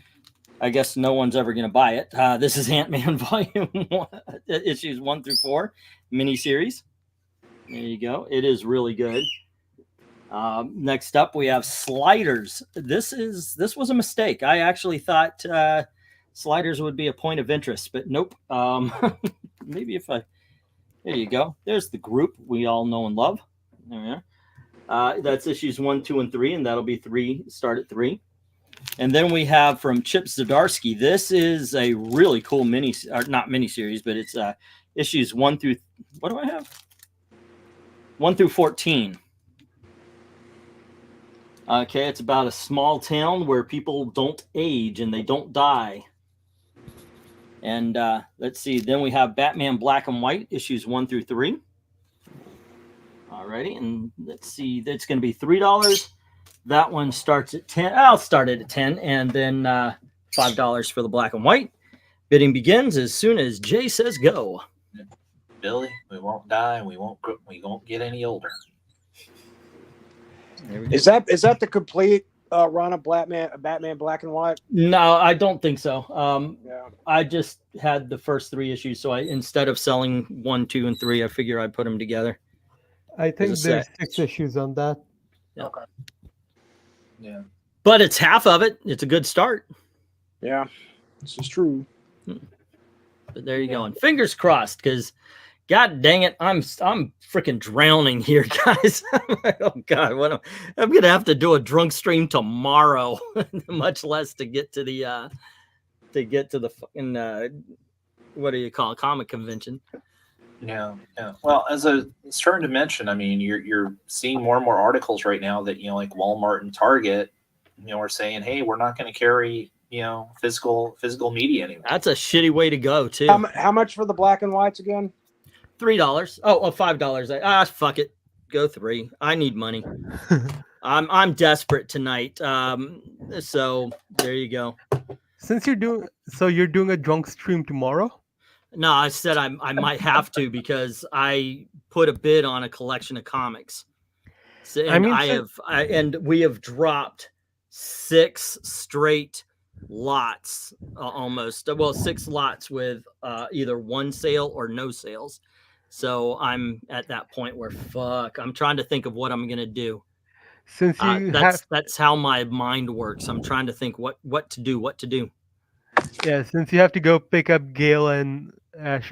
I guess no one's ever going to buy it. This is Ant-Man Volume 1, issues 1 through 4, miniseries. There you go. It is really good. Next up, we have Sliders. This was a mistake. I actually thought Sliders would be a point of interest, but nope. Maybe if I... There you go. There's the group we all know and love. There we are. That's issues 1, 2, and 3, and that'll be 3. Start at 3. And then we have from Chip Zdarsky. This is a really cool not miniseries, but it's issues 1 through... What do I have? 1 through 14. Okay, it's about a small town where people don't age and they don't die. And let's see. Then we have Batman Black and White, issues 1 through 3. Alrighty, and let's see. That's going to be $3. That one starts at 10. I'll start it at 10, and then $5 for the black and white. Bidding begins as soon as Jay says go. Billy, we won't die, and we won't get any older. Is that the complete run of Batman Black and White? No, I don't think so. Yeah. I just had the first 3 issues, so instead of selling 1, 2, and 3, I figure I'd put them together. I think there's 6 issues on that. Yeah. Okay. Yeah. But it's half of it. It's a good start. Yeah, this is true. But there you go. And fingers crossed, because God dang it, I'm freaking drowning here, guys. Oh God, I'm gonna have to do a drunk stream tomorrow, much less to get to the fucking what do you call it, comic convention. Yeah. Well, as I was starting to mention, I mean, you're seeing more and more articles right now that, like Walmart and Target, are saying, hey, we're not going to carry, physical media anymore. That's a shitty way to go, too. How much for the black and whites again? $3. Oh, $5. Fuck it. Go 3. I need money. I'm desperate tonight. So there you go. Since you're doing a drunk stream tomorrow? No, I said I might have to because I put a bid on a collection of comics. So, and we have dropped 6 straight lots, almost. Well, 6 lots with either 1 sale or no sales. So I'm at that point where I'm trying to think of what I'm gonna do. Since that's how my mind works. I'm trying to think what to do. Yeah, since you have to go pick up Gail and Ash,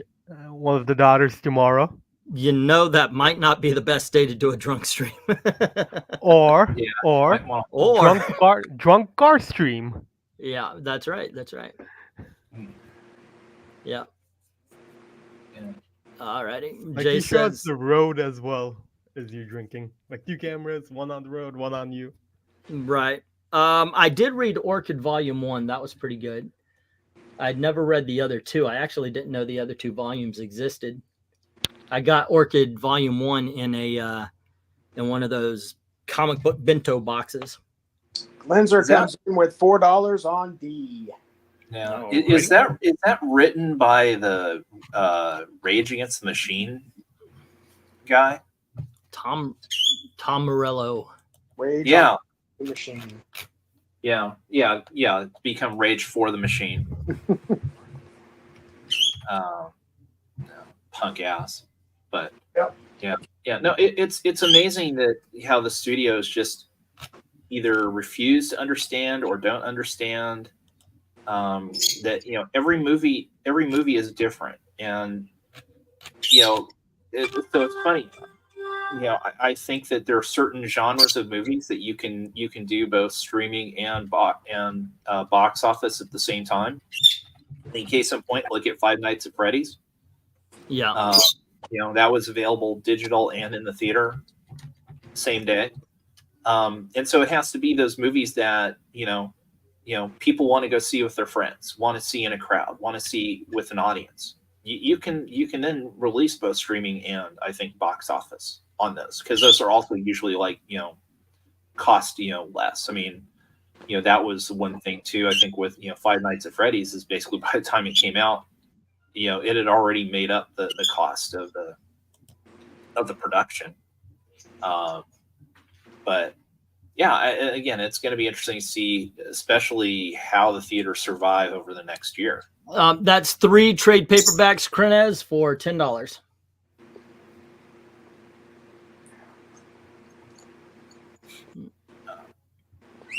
one of the daughters tomorrow. That might not be the best day to do a drunk stream. or drunk car stream. Yeah, that's right. Yeah. Alrighty. Like Jay you says the road as well as you drinking. Like 2 cameras, 1 on the road, 1 on you. Right. I did read Orchid Volume 1. That was pretty good. I'd never read the other 2. I actually didn't know the other 2 volumes existed. I got Orchid Volume 1 in one of those comic book bento boxes. Glenser comes in with $4 on D. Now, is that written by the Rage Against the Machine guy? Tom Morello. Rage Against the Machine. Yeah. Become Rage for the Machine. Punk ass. But yeah. No, it's amazing that how the studios just either refuse to understand or don't understand that every movie is different, and so it's funny. you know, I think that there are certain genres of movies that you can do both streaming and box office at the same time. In case in point, look at Five Nights at Freddy's. Yeah. You know, that was available digital and in the theater same day. And so it has to be those movies that, you know, people want to go see with their friends, want to see in a crowd, want to see with an audience. You can then release both streaming and, I think, box office on those, because those are also usually, like, you know, cost, you know, less. I mean, you know, that was one thing too, I think, with, you know, Five Nights at Freddy's, is basically by the time it came out, you know, it had already made up the cost of the production. But yeah, again, it's going to be interesting to see, especially how the theaters survive over the next year. That's 3 trade paperbacks, KRENIZ, for $10.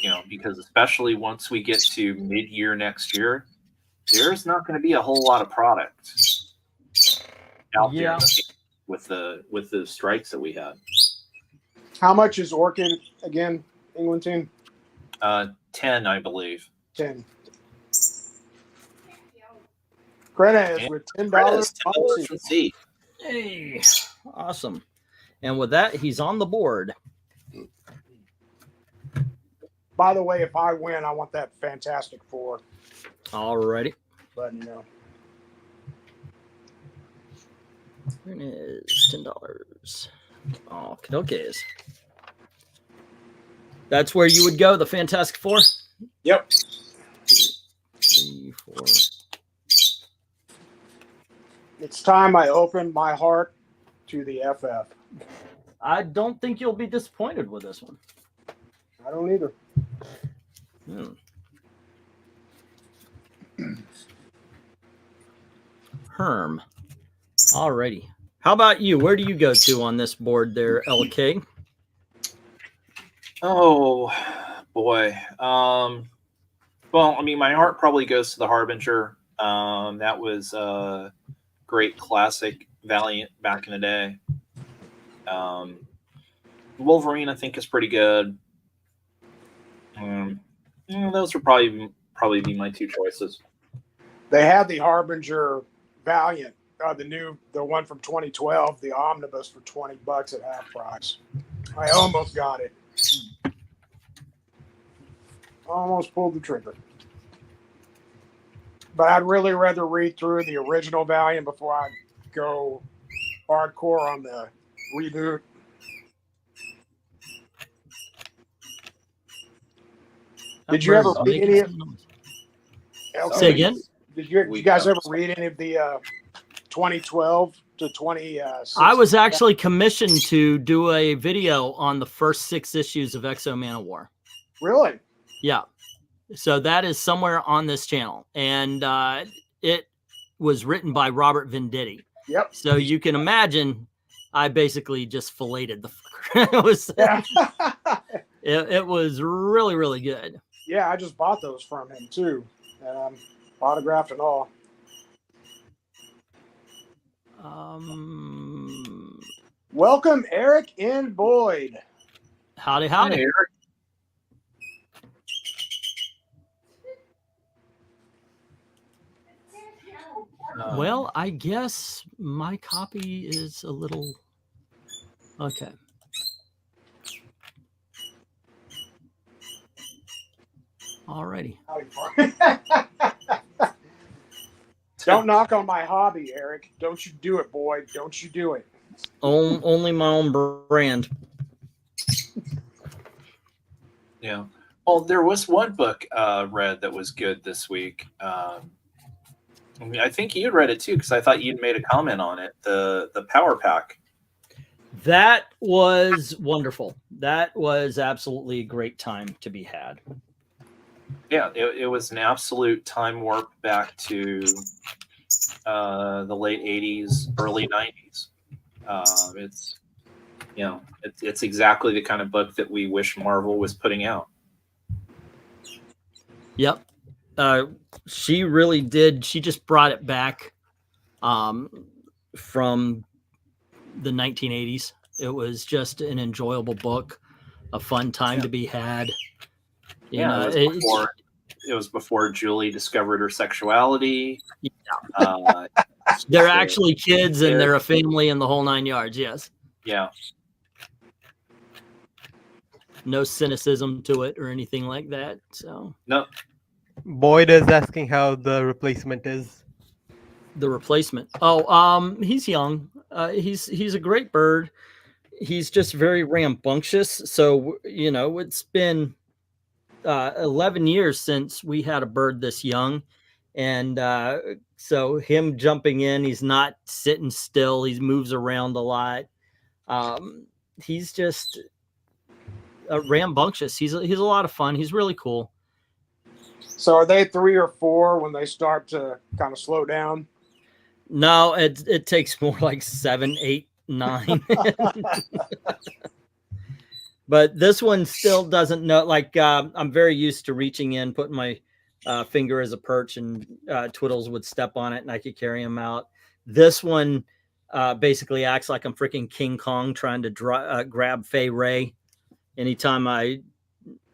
You know, because especially once we get to mid-year next year, there's not going to be a whole lot of product out there with the strikes that we had. How much is Orchid again, England team? 10, I believe. 10. KRENIZ with $10. $10 from C. Hey, awesome. And with that, he's on the board. By the way, if I win, I want that Fantastic Four. Alrighty. But you know, KRENIZ, $10. Okay. That's where you would go, the Fantastic Four? yep. 2, 3, 4. It's time I open my heart to the FF. I don't think you'll be disappointed with this one. I don't either. Herm. Alrighty. How about you? Where do you go to on this board there, LK? Oh boy. Well, I mean, my heart probably goes to the Harbinger. That was a great classic Valiant back in the day. Wolverine, I think, is pretty good. Those would probably be my 2 choices. They had the Harbinger Valiant, the one from 2012, the omnibus, for $20 at half price. I almost got it. Almost pulled the trigger. But I'd really rather read through the original Valiant before I go hardcore on the reboot. Did you ever read any of? Say again? Did you guys ever read any of the 2012 to 20? I was actually commissioned to do a video on the first 6 issues of Exo Man of War. Really? Yeah. So that is somewhere on this channel, and it was written by Robert Venditti. Yep. So you can imagine, I basically just filleted the fucker. It was really, really good. Yeah, I just bought those from him too, autographed and all. Welcome, Eric and Boyd. Howdy. Hey, Eric. Well, I guess my copy is a little okay. Alrighty. Don't knock on my hobby, Eric. Don't you do it, Boyd. Don't you do it. Only my own brand. Yeah. Well, there was one book read that was good this week. I mean, I think you read it too, because I thought you'd made a comment on it. The Power Pack. That was wonderful. That was absolutely a great time to be had. Yeah, it was an absolute time warp back to the late 80s, early 90s. It's, you know, it's exactly the kind of book that we wish Marvel was putting out. Yep. She really did. She just brought it back from the 1980s. It was just an enjoyable book, a fun time to be had. You know, it was before Julie discovered her sexuality. They're actually kids and they're a family in the whole 9 yards. Yes. Yeah. No cynicism to it or anything like that. So no. Boyd is asking how the replacement is. The replacement. Oh, he's young. He's a great bird. He's just very rambunctious. So, you know, it's been 11 years since we had a bird this young. And so him jumping in, he's not sitting still. He moves around a lot. He's just rambunctious. He's a lot of fun. He's really cool. So are they 3 or 4 when they start to kind of slow down? No, it takes more like 7, 8, 9. But this one still doesn't know. Like I'm very used to reaching in, putting my finger as a perch, and Twiddles would step on it, and I could carry him out. This one basically acts like I'm freaking King Kong trying to grab Fay Ray anytime I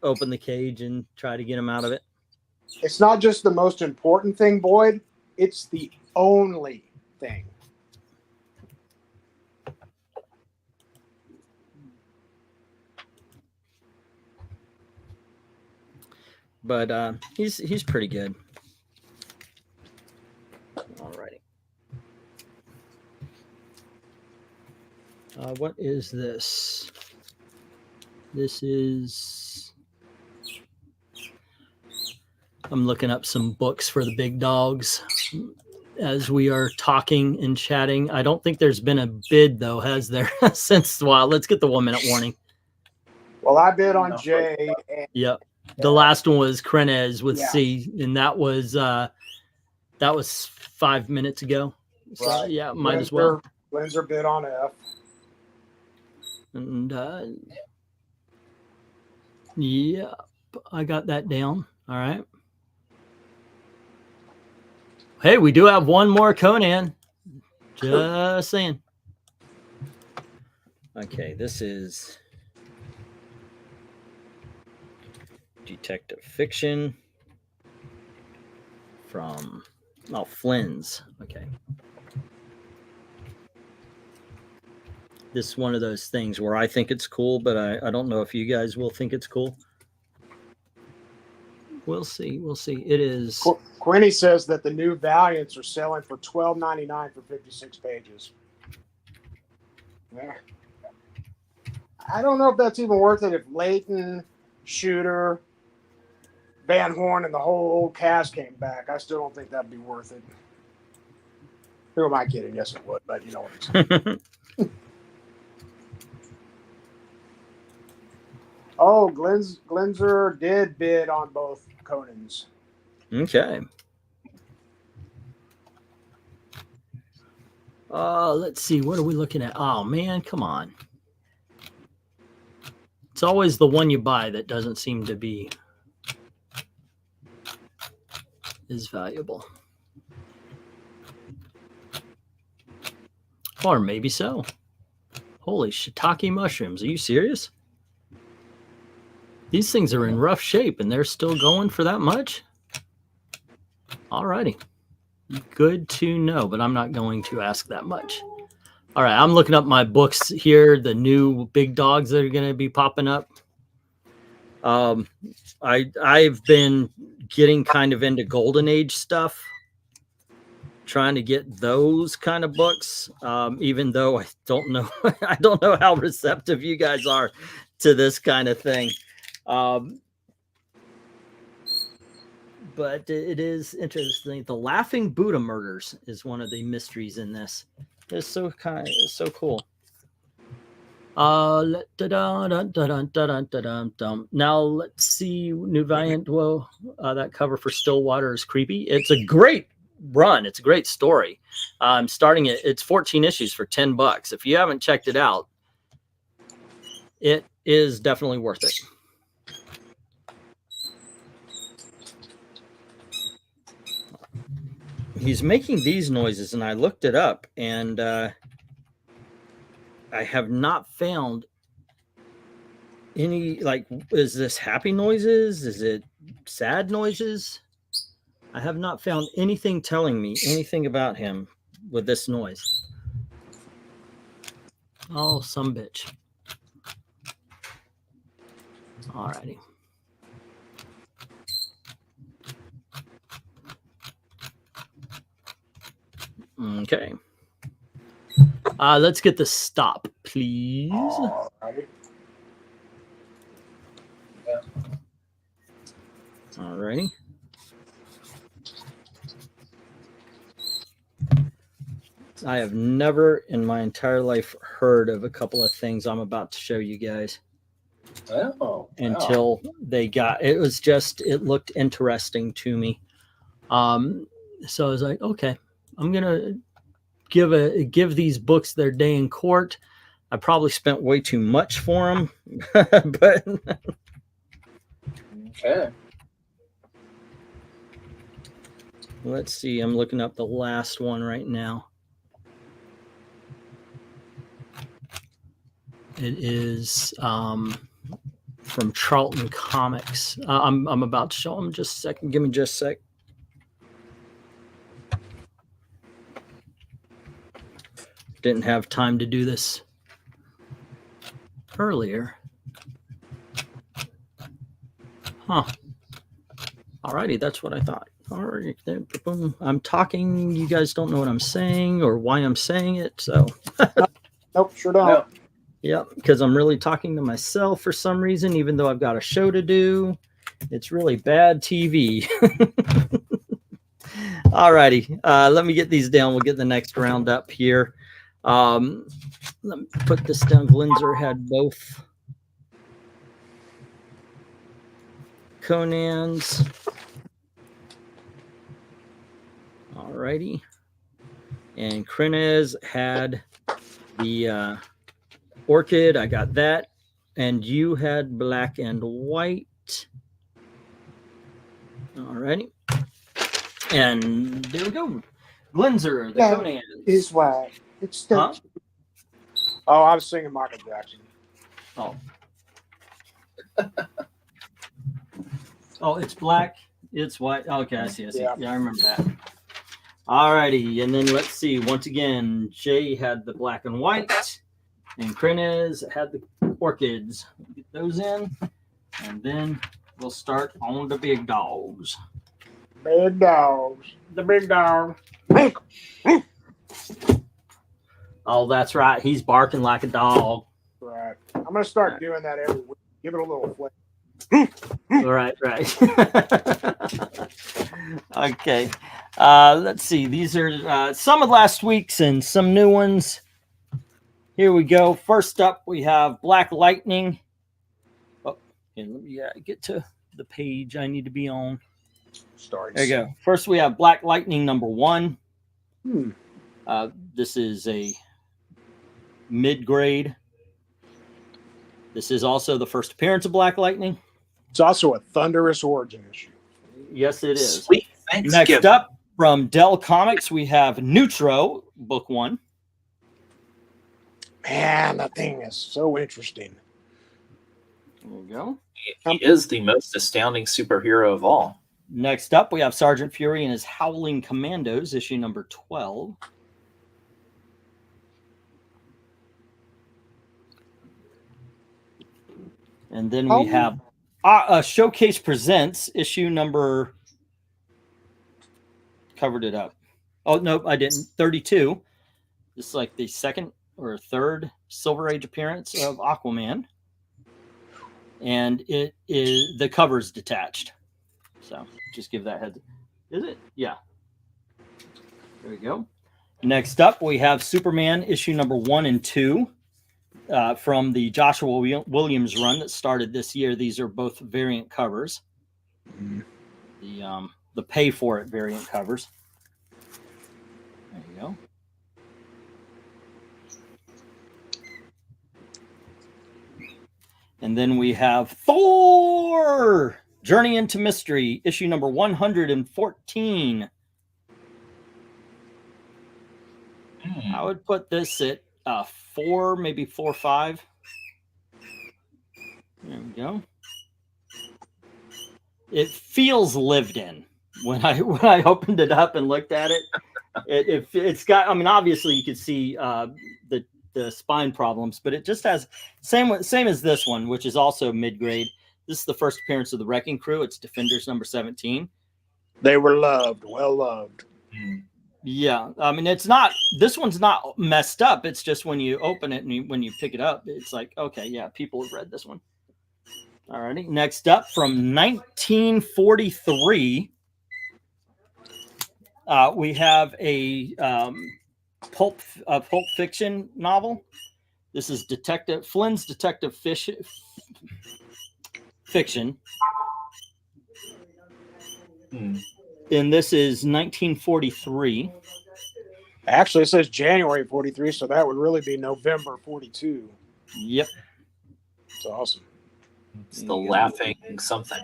open the cage and try to get him out of it. It's not just the most important thing, Boyd. It's the only thing. But he's pretty good. Alrighty. What is this? This is... I'm looking up some books for the big dogs as we are talking and chatting. I don't think there's been a bid, though, has there? Since, well, let's get the 1 minute warning. Well, I bid on Jay. And yep. The last one was KRENIZ with Yeah. C, and that was 5 minutes ago. So, Right. yeah, might as well. Glenzer bid on F. And yeah, I got that down. All right. Hey, we do have one more Conan. Just saying. Okay, this is detective fiction from Flynn's. Okay. This is one of those things where I think it's cool, but I don't know if you guys will think it's cool. We'll see. We'll see. It is. Quinny says that the new Valiants are selling for $12.99 for 56 pages. Yeah. I don't know if that's even worth it if Leighton, Shooter, Van Horn, and the whole old cast came back. I still don't think that'd be worth it. Who am I kidding? Yes, it would, but you know what I'm saying. Oh, Glenzer did bid on both Conans. Okay. Let's see. What are we looking at? Oh, man, come on. It's always the one you buy that doesn't seem to be as valuable. Or maybe so. Holy shiitake mushrooms. Are you serious? These things are in rough shape and they're still going for that much? Alrighty. Good to know, but I'm not going to ask that much. All right, I'm looking up my books here, the new big dogs that are going to be popping up. I've been getting kind of into Golden Age stuff, trying to get those kind of books, even though I don't know I don't know how receptive you guys are to this kind of thing. But it is interesting. The Laughing Buddha murders is one of the mysteries in this. It's so cool. Now let's see. New Valiant. Whoa, that cover for Stillwater is creepy. It's a great run. It's a great story. I'm starting it. It's 14 issues for $10. If you haven't checked it out, it is definitely worth it. He's making these noises, and I looked it up, and I have not found any, like, is this happy noises? Is it sad noises? I have not found anything telling me anything about him with this noise. Oh, some bitch. Alrighty. Okay. Let's get the stop, please. Alrighty. Alrighty. I have never in my entire life heard of a couple of things I'm about to show you guys. Oh, wow. Until they got, it was just, it looked interesting to me. So I was like, okay, I'm gonna give these books their day in court. I probably spent way too much for them, but Okay. let's see. I'm looking up the last one right now. It is from Charlton Comics. I'm about to show them. Just a second. Give me just a sec. Didn't have time to do this earlier. Huh. Alrighty, that's what I thought. All right, boom. I'm talking. You guys don't know what I'm saying or why I'm saying it. So. Nope, sure don't. No. Yep, because I'm really talking to myself for some reason, even though I've got a show to do. It's really bad TV. Alrighty, let me get these down. We'll get the next round up here. Let me put this down. Glinzer had both Conans. Alrighty. And KRENIZ had the Orchid. I got that. And you had black and white. Alrighty. And there we go. Glinzer, the Conans. Is white. It's the Huh? Oh, I was singing Michael Jackson. Oh. Oh, it's black. It's white. Okay, I see. Yeah. Yeah, I remember that. Alrighty, and then let's see. Once again, Jay had the black and white, and KRENIZ had the orchids. Get those in, and then we'll start on the big dogs. Big dogs. The big dog. Oh, that's right. He's barking like a dog. Right. I'm gonna start doing that every week. Give it a little flavor. Right. Okay. Let's see. These are some of last week's and some new ones. Here we go. First up, we have Black Lightning. Oh, and let me get to the page I need to be on. Starting. There you go. First, we have Black Lightning #1. Hmm. This is a mid-grade. This is also the first appearance of Black Lightning. It's also a thunderous origin issue. Yes, it is. Sweet Thanksgiving. Next up, from Dell Comics, we have Neutro, book 1. Man, that thing is so interesting. There we go. He is the most astounding superhero of all. Next up, we have Sergeant Fury and his Howling Commandos, issue number 12. And then we have Showcase Presents, issue number... Covered it up. Oh, no, I didn't. 32. This is like the second or third Silver Age appearance of Aquaman. And it is, the cover's detached. So just give that head. Is it? Yeah. There we go. Next up, we have Superman issue number 1 and 2 from the Joshua Williams run that started this year. These are both variant covers. The pay for it variant covers. There you go. And then we have Thor! Journey into Mystery, issue number 114. I would put this at 4, maybe 4 or 5. There we go. It feels lived in when I opened it up and looked at it. It's got, I mean, obviously you could see the spine problems, but it just has same as this one, which is also mid-grade. This is the first appearance of the Wrecking Crew. It's Defenders number 17. They were loved, well loved. Yeah, I mean, it's not, this one's not messed up. It's just when you open it and when you pick it up, it's like, okay, yeah, people have read this one. Alrighty, next up from 1943, we have a pulp fiction novel. This is Flynn's Detective Fiction. And this is 1943. Actually, it says January 43, so that would really be November 42. Yep. It's awesome. It's the laughing something.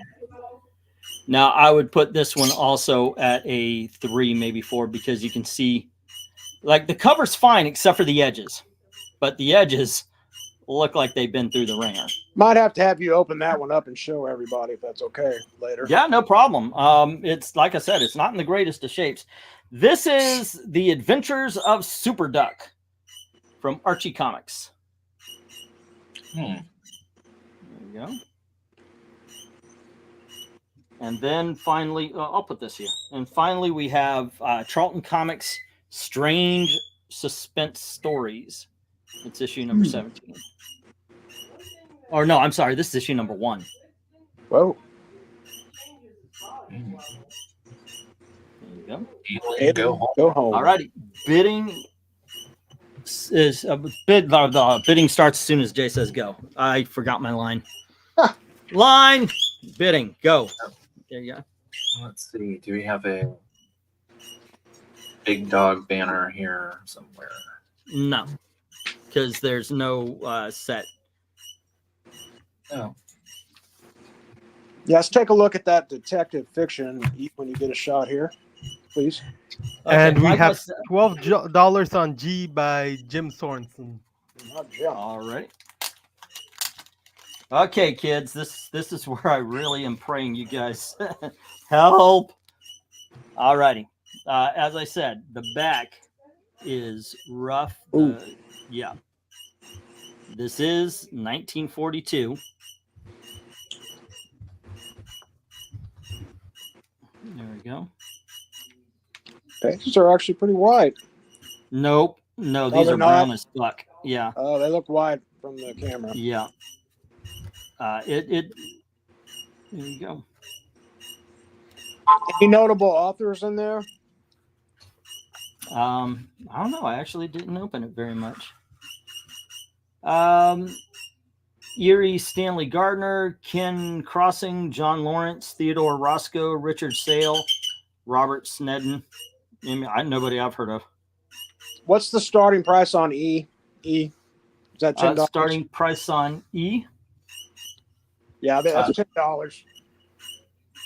Now, I would put this one also at a 3, maybe 4, because you can see, like, the cover's fine except for the edges. But the edges look like they've been through the ringer. Might have to have you open that one up and show everybody if that's okay later. Yeah, no problem. It's like I said, it's not in the greatest of shapes. This is The Adventures of Super Duck from Archie Comics. There we go. And then finally, I'll put this here. And finally, we have Charlton Comics Strange Suspense Stories. It's issue number 17. Or no, I'm sorry. This is issue number 1. Whoa. There you go. Go home. Go home. All righty. Bidding is the bidding starts as soon as Jay says go. I forgot my line. Line bidding go. There you go. Let's see. Do we have a big dog banner here somewhere? No, because there's no set. Oh. Yeah, let's take a look at that Detective Fiction when you get a shot here, please. And we like have I said- $12 on G by Jim Sorensen. All right. Okay, kids, this is where I really am praying you guys help. All righty. As I said, the back is rough. Yeah. This is 1942. There we go. Pages are actually pretty wide. Nope. No, these they're are not? brown as fuck. Yeah. Oh, they look wide from the camera. Yeah. There you go. Any notable authors in there? I don't know. I actually didn't open it very much. Erie Stanley Gardner, Ken Crossing, John Lawrence, Theodore Roscoe, Richard Sale, Robert Snedden. Nobody I've heard of. What's the starting price on E? Is that $10? Starting price on E. Yeah, that's $10.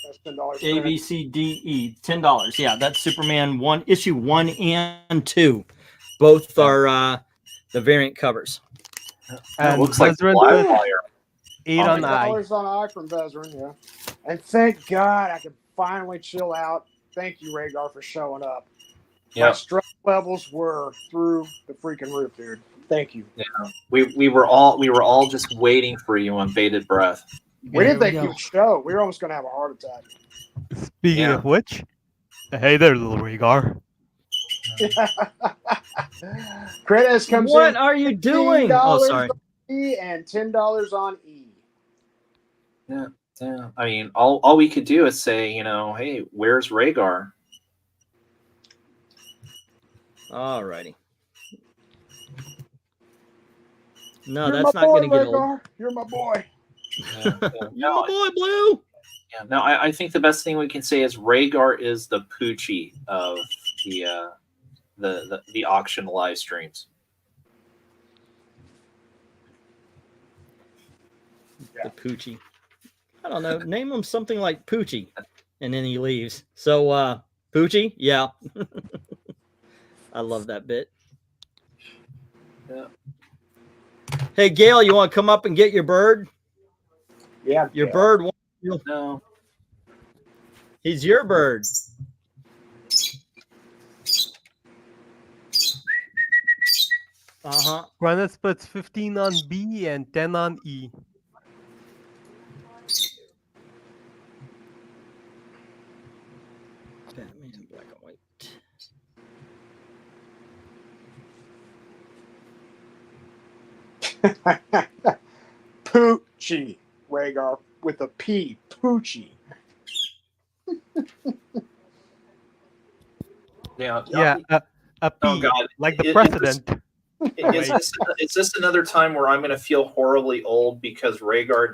That's $10. A, B, C, D, E. $10. Yeah, that's Superman 1, issue 1 and 2. Both are the variant covers. And looks like Bezran Live put Wire. 8 on the eye. $8 on I from Bezran, yeah. And thank God I could finally chill out. Thank you, Rhaegar, for showing up. My Yeah, stress levels were through the freaking roof, dude. Thank you. yeah. We were all just waiting for you on bated breath. We didn't think go. you would show. We were almost going to have a heart attack. Speaking Yeah. of which, hey there, little Rhaegar. KRENIZ comes What in. are you doing? Oh, sorry. on E and $10 on E. Yeah. I mean, all we could do is say, hey, where's Rhaegar? All righty. No, You're that's my not boy, going to get old. Rhaegar. You're my boy. Yeah, You're my boy, Blue. Yeah, no, I think the best thing we can say is Rhaegar is the Poochie of the auction live streams. The Poochie. I don't know. Name him something like Poochie. And then he leaves. So, Poochie? Yeah. I love that bit. Yeah. Hey, Gail, you want to come up and get your bird? Yeah. Your yeah. bird wants you. No. He's your bird. Uh-huh. KRENIZ puts 15 on B and 10 on E. Batman in black and white. Poochie, Rhaegar, with a P. Poochie. Yeah. Yeah, a P, Oh, God. like the Is president. this another time where I'm going to feel horribly old because Rhaegar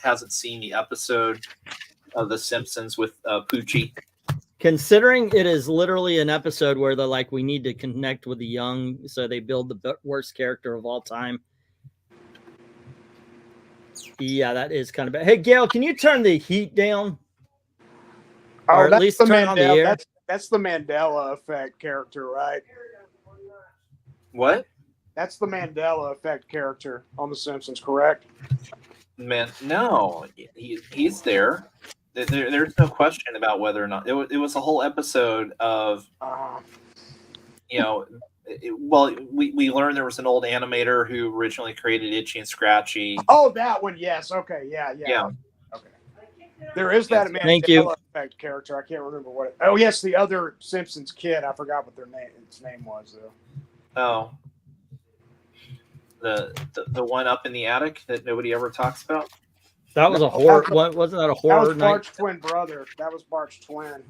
hasn't seen the episode of The Simpsons with Poochie? Considering it is literally an episode where they're like, we need to connect with the young, so they build the worst character of all time. Yeah, that is kind of bad. Hey, Gail, can you turn the heat down? Or at that's least the turn on the Mandela. air? That's the Mandela effect character, right? What? That's the Mandela effect character on The Simpsons, correct? Man, no. He's there. There's no question about whether or not it was a whole episode of we learned there was an old animator who originally created Itchy and Scratchy. Oh, that one. Yes. Okay. Yeah. Okay. There is that Yes. Thank you. Mandela effect character. I can't remember what. Oh, yes, the other Simpsons kid. I forgot what its name was though. Oh, the one up in the attic that nobody ever talks about. That was a horror. Wasn't that a That horror was night? Bart's twin brother. That was Bart's twin.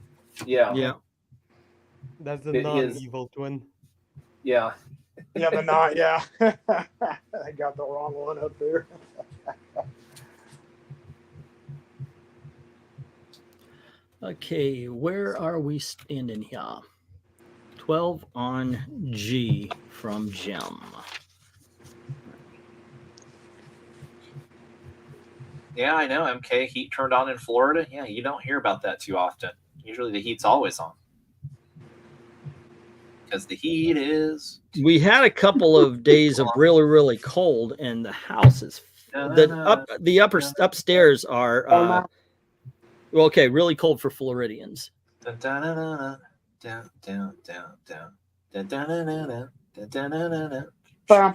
Yeah. Yeah. That's the It is. non-evil twin. Yeah. Yeah, but not. Yeah, I got the wrong one up there. Okay, where are we standing here? 12 on G from Jim. Yeah, I know. MK, heat turned on in Florida. Yeah, you don't hear about that too often. Usually the heat's always on. Because the heat is... We had a couple of days of really, really cold, and the house is... upstairs are... well, okay, really cold for Floridians. Bum,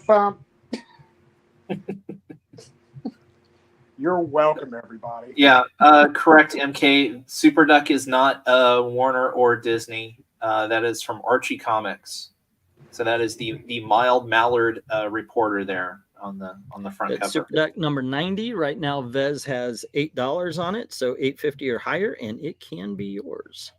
bum. You're welcome, everybody. Yeah, correct, MK. Super Duck is not Warner or Disney. That is from Archie Comics. So that is the mild mallard reporter there on the front It's cover. Super Duck number 90. Right now, Vez has $8 on it, so $8.50 or higher, and it can be yours.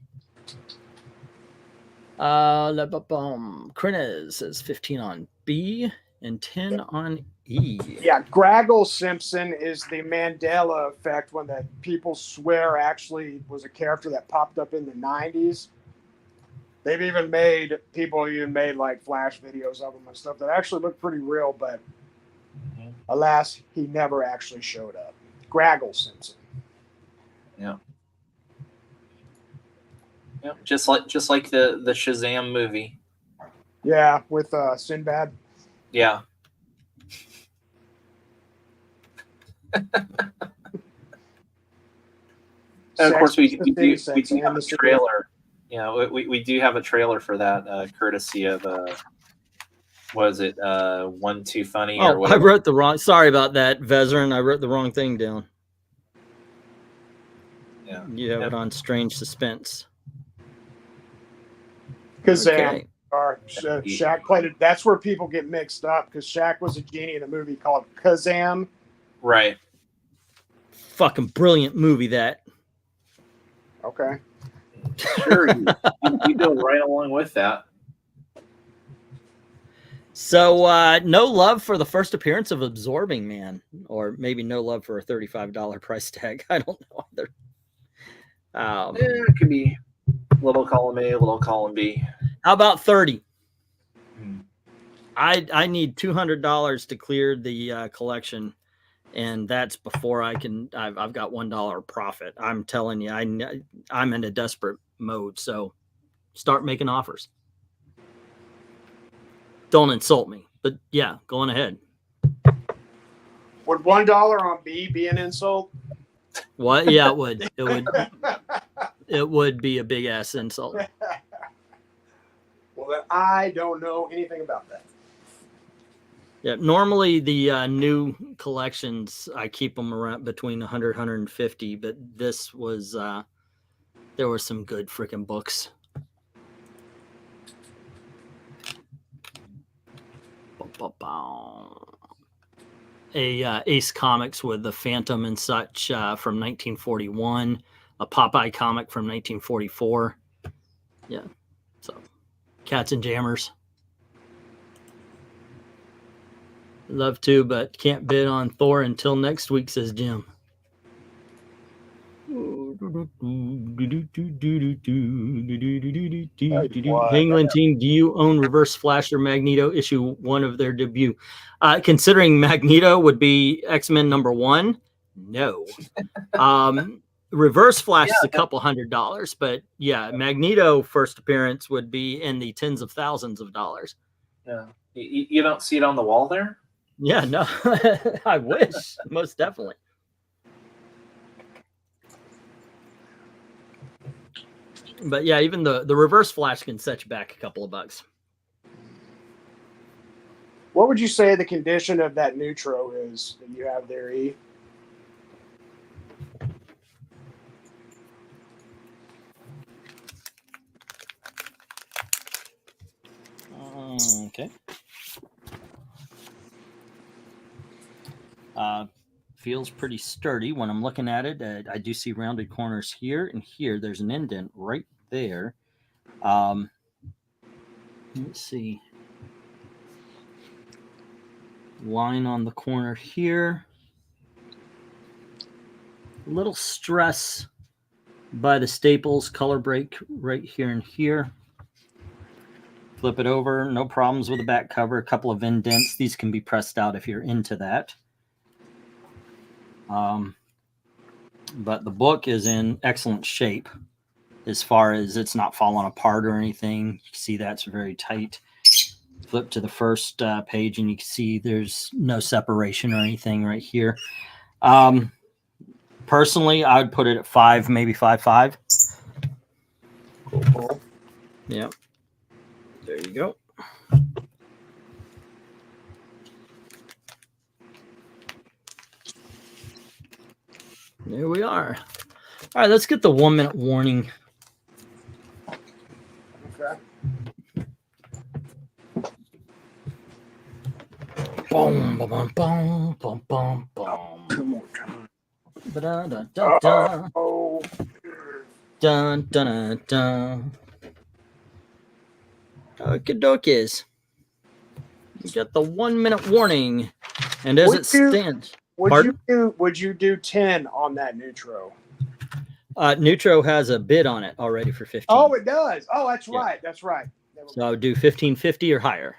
KRENIZ is 15 on B and 10 on E. Yeah, Graggle Simpson is the Mandela effect when the people swear actually was a character that popped up in the 90s. They've even made like flash videos of him and stuff that actually look pretty real, but alas, he never actually showed up. Graggle Simpson. Yeah. Yeah, just like the Shazam movie. Yeah, with Sinbad. Yeah. And of course, we do have a trailer. Yeah, we do have a trailer for that, courtesy of what is it? 1 Too Funny or Oh, whatever. I wrote the wrong. Sorry about that, Vezerin. I wrote the wrong thing down. Yeah, You have it on Strange Suspense. Kazam. Or Shaq played it. That's where people get mixed up because Shaq was a genie in a movie called Kazam. Right. Fucking brilliant movie, that. Okay. Sure, you go right along with that. So, no love for the first appearance of Absorbing Man, or maybe no love for a $35 price tag. I don't know either. It could be little column A, little column B. How about 30? I need $200 to clear the collection, and that's before I can. I've got $1 profit. I'm telling you, I'm in a desperate mode. So, start making offers. don't insult me. But yeah, go on ahead. Would $1 on B be an insult? What? Yeah, it would. It would. It would be a big ass insult. Well, then I don't know anything about that. Yeah, normally the new collections, I keep them around between 100, 150, but this was, there were some good freaking books. Ace Comics with the Phantom and such from 1941, a Popeye comic from 1944. Yeah, so Cats and Jammers. Love to, but can't bid on Thor until next week, says Jim. England team, do you own Reverse Flash or Magneto issue 1 of their debut? Considering Magneto would be X-Men #1, no. Reverse Flash is a couple $100, but yeah, Magneto first appearance would be in the tens of thousands of dollars. Yeah, you don't see it on the wall there? Yeah, no, I wish, most definitely. But yeah, even the Reverse Flash can set you back a couple of bucks. What would you say the condition of that Neutro is that you have there, E? Okay. Feels pretty sturdy when I'm looking at it. I do see rounded corners here and here. There's an indent right there. Let's see. Line on the corner here. A little stress by the staples, color break right here and here. Flip it over, no problems with the back cover. A couple of indents. These can be pressed out if you're into that. But the book is in excellent shape as far as it's not falling apart or anything. You can see that's very tight. Flip to the first page and you can see there's no separation or anything right here. Personally, I would put it at 5, maybe 5.5. Cool. Yeah. There you go. There we are. All right, let's get the 1 minute warning. Okay. Boom, boom, boom, boom, boom, boom. Two more times. Dun, dun, dun, dun. Oh. Dun, dun, dun, dun. Okie dokies. You got the 1 minute warning. And as it stands. Would you do 10 on that Neutro? Neutro has a bid on it already for 15. Oh, it does. Oh, that's Yeah. right. That's right. So I would do 15.50 or higher.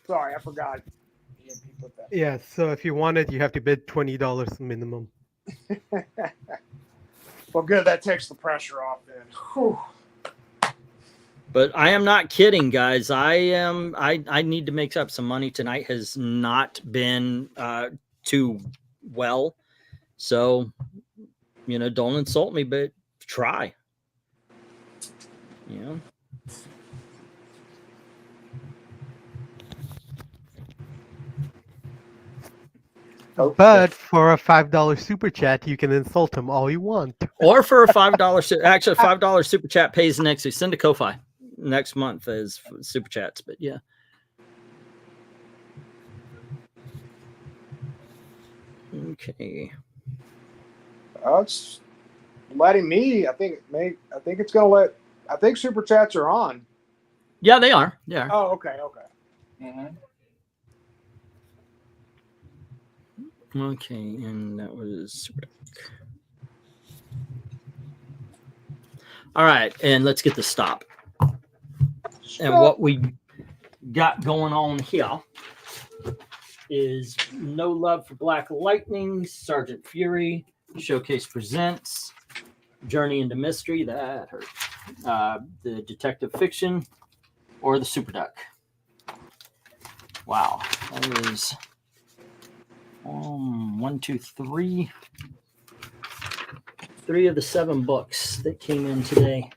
Sorry, I forgot. Yeah, so if you want it, you have to bid $20 minimum. Well, good. That takes the pressure off then. Whew. But I am not kidding, guys. I need to make up some money. Tonight has not been too well. So, you know, don't insult me, but try. You know. But for a $5 super chat, you can insult him all you want. Or for a $5, actually $5 super chat pays next week. Send a Ko-Fi next month as super chats, but yeah. Okay. It's letting me. I think it's gonna let. I think super chats are on. Yeah, they are. Yeah. Oh, okay, okay. Mm-hmm. Okay, and that was all right. And let's get the stop. And what we got going on here is No Love for Black Lightning, Sergeant Fury, Showcase Presents, Journey into Mystery, that hurt, the Detective Fiction, or the Super Duck. Wow. That is 1, 2, 3. 3 of the 7 books that came in today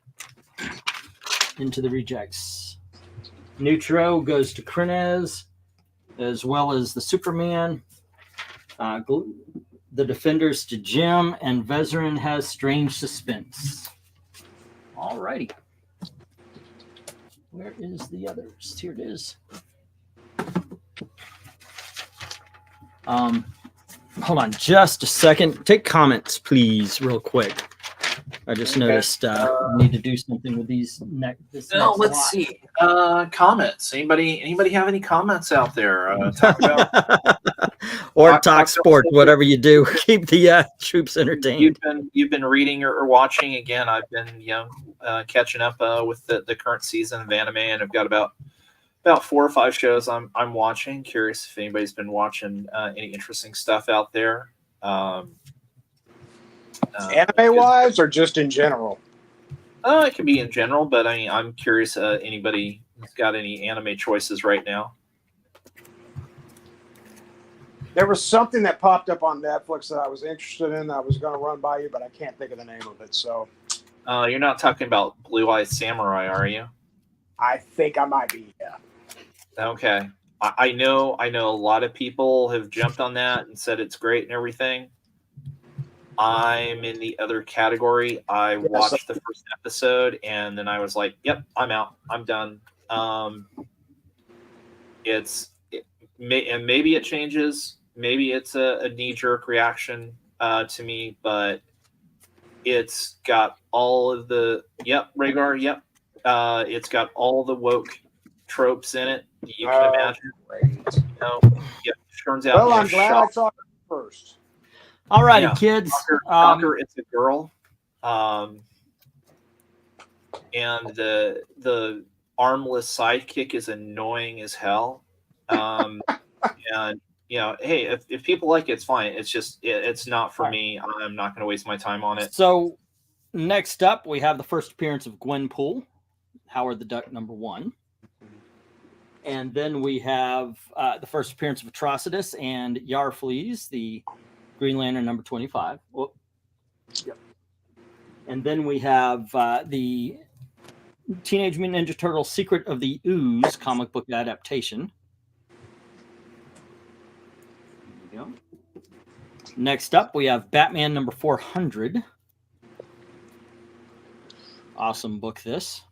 into the rejects. Neutro goes to KRENIZ, as well as the Superman. The Defenders to Jim, and Vezerin has Strange Suspense. All righty. Where is the others? Here it is. Hold on just a second. Take comments, please, real quick. I just noticed I need to do something with these this No, next let's lot. see. Comments. Anybody have any comments out there? Talk about or talk sports, whatever you do. Keep the troops entertained. You've been reading or watching again. I've been catching up with the current season of anime, and I've got about 4 or 5 shows I'm watching. Curious if anybody's been watching any interesting stuff out there. Anime wise, or just in general? It can be in general, but I mean, I'm curious. Anybody got any anime choices right now? There was something that popped up on Netflix that I was interested in. I was going to run by you, but I can't think of the name of it. So you're not talking about Blue Eye Samurai, are you? I think I might be. Yeah. Okay. I know a lot of people have jumped on that and said it's great and everything. I'm in the other category. I watched the first episode and then I was like, yep, I'm out. I'm done. Maybe it changes. Maybe it's a knee-jerk reaction to me, but it's got all of the Rhaegar, it's got all the woke tropes in it. You can imagine. Turns out. Well, I'm glad I saw it first. All righty, kids. Shocker, it's a girl. And the armless sidekick is annoying as hell. And hey, if people like it, it's fine. It's just it's not for me. I'm not going to waste my time on it. So next up, we have the first appearance of Gwenpool, Howard the Duck #1. And then we have the first appearance of Atrocitus and Yarfleeze, the Green Lantern #25. Whoop. Yep. And then we have the Teenage Mutant Ninja Turtles Secret of the Ooze comic book adaptation. There you go. Next up, we have Batman #400. Awesome book, this.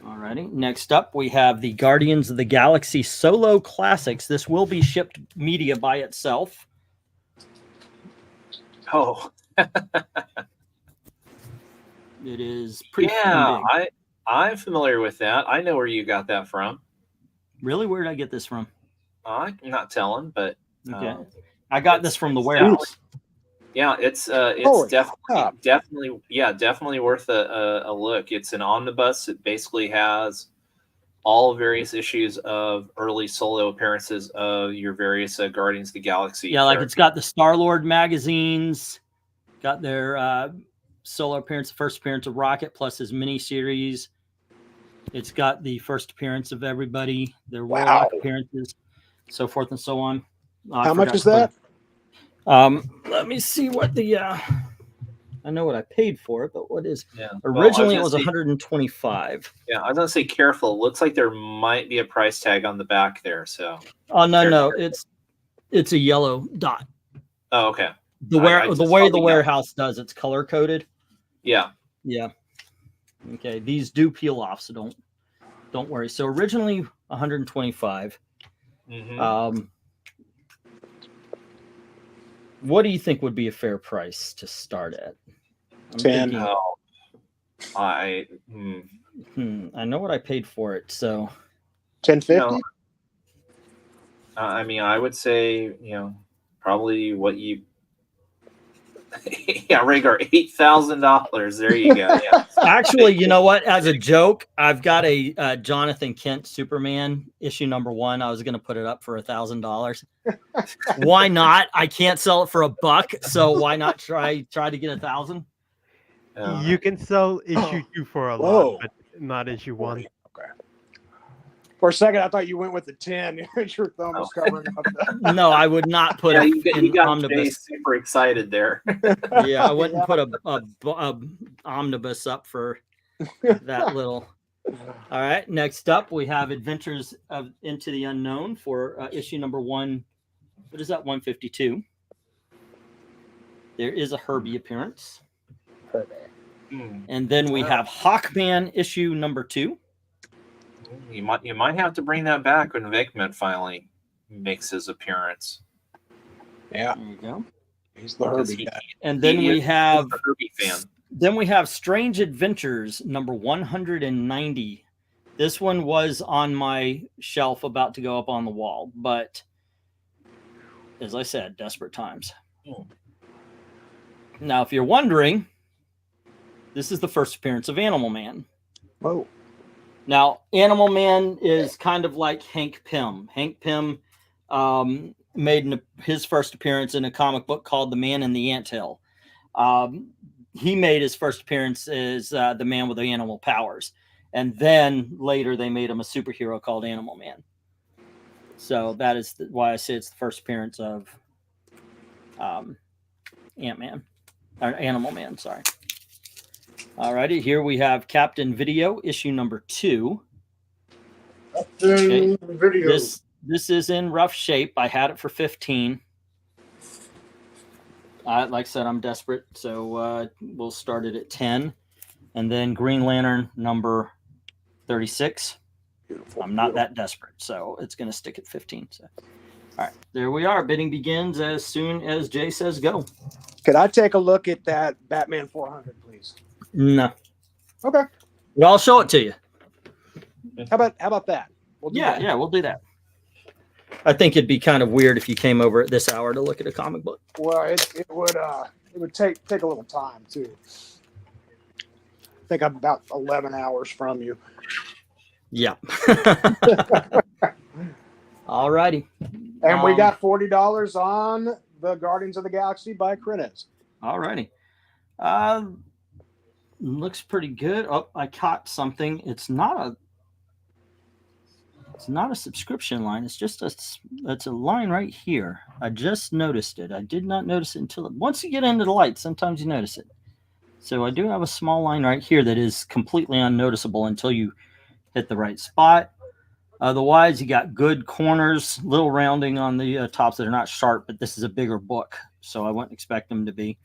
Alrighty. Next up, we have the Guardians of the Galaxy Solo Classics. This will be shipped media by itself. Oh. It is pretty big. I'm familiar with that. I know where you got that from. Really? Where did I get this from? I'm not telling, but okay. I got this from the warehouse. Yeah, it's definitely worth a look. It's an omnibus. It basically has all various issues of early solo appearances of your various Guardians of the Galaxy. Yeah, like it's got the Star-Lord magazines, got their solo appearance, first appearance of Rocket, plus his mini-series. It's got the first appearance of everybody, their Warlock appearances, so forth and so on. How much is that? Let me see what the I know what I paid for it, but what is originally it was 125. Yeah, I was gonna say careful. It looks like there might be a price tag on the back there. So no, it's a yellow dot. Oh, okay. The way the warehouse does, it's color coded. Yeah. Yeah. Okay. These do peel off, so don't worry. So originally 125. Mm-hmm. What do you think would be a fair price to start at? 10. I know what I paid for it, so 10.50. I mean, I would say probably what you. Yeah, Rhaegar, $8,000. There you go. Yeah. Actually, you know what? As a joke, I've got a Jonathan Kent Superman issue #1. I was going to put it up for $1,000. Why not? I can't sell it for $1, so why not try to get 1,000? You can sell issue 2 for a lot, but not issue 1. Okay. For a second, I thought you went with the 10. Your thumb was covering up. No, I would not put Yeah, a you got Jay omnibus. super excited there. Yeah, I wouldn't put a omnibus up for that little. All right, next up we have Adventures of Into the Unknown for issue number 1. What is that? 152. There is a Herbie appearance. And then we have Hawkman issue number 2. You might have to bring that back when VENKMAN finally makes his appearance. Yeah, There you go. he's the Herbie guy. And then we have a Herbie fan. Then we have Strange Adventures number 190. This one was on my shelf about to go up on the wall, but as I said, desperate times. Now, if you're wondering, this is the first appearance of Animal Man. Whoa. Now, Animal Man is kind of like Hank Pym. Hank Pym made his first appearance in a comic book called The Man in the Anthill. He made his first appearance as the man with the animal powers. And then later they made him a superhero called Animal Man. So that is why I say it's the first appearance of Ant-Man. Or Animal Man, sorry. Alrighty, here we have Captain Video, issue number 2. Okay. Video. This is in rough shape. I had it for 15. Like I said, I'm desperate, so we'll start it at 10. And then Green Lantern number 36. Beautiful. I'm not that desperate, so it's going to stick at 15. So. All right, there we are. Bidding begins as soon as Jay says go. Could I take a look at that Batman 400, please? No. Okay. But I'll show it to you. How about that? We'll do that. Yeah, we'll do that. I think it'd be kind of weird if you came over at this hour to look at a comic book. Well, it would take a little time too. I think I'm about 11 hours from you. Yeah. All righty. And we got $40 on the Guardians of the Galaxy by KRENIZ. All righty. Looks pretty good. Oh, I caught something. It's not a subscription line. It's just it's a line right here. I just noticed it. I did not notice it until once you get into the light, sometimes you notice it. So I do have a small line right here that is completely unnoticeable until you hit the right spot. Otherwise, you got good corners, little rounding on the tops that are not sharp, but this is a bigger book, so I wouldn't expect them to be.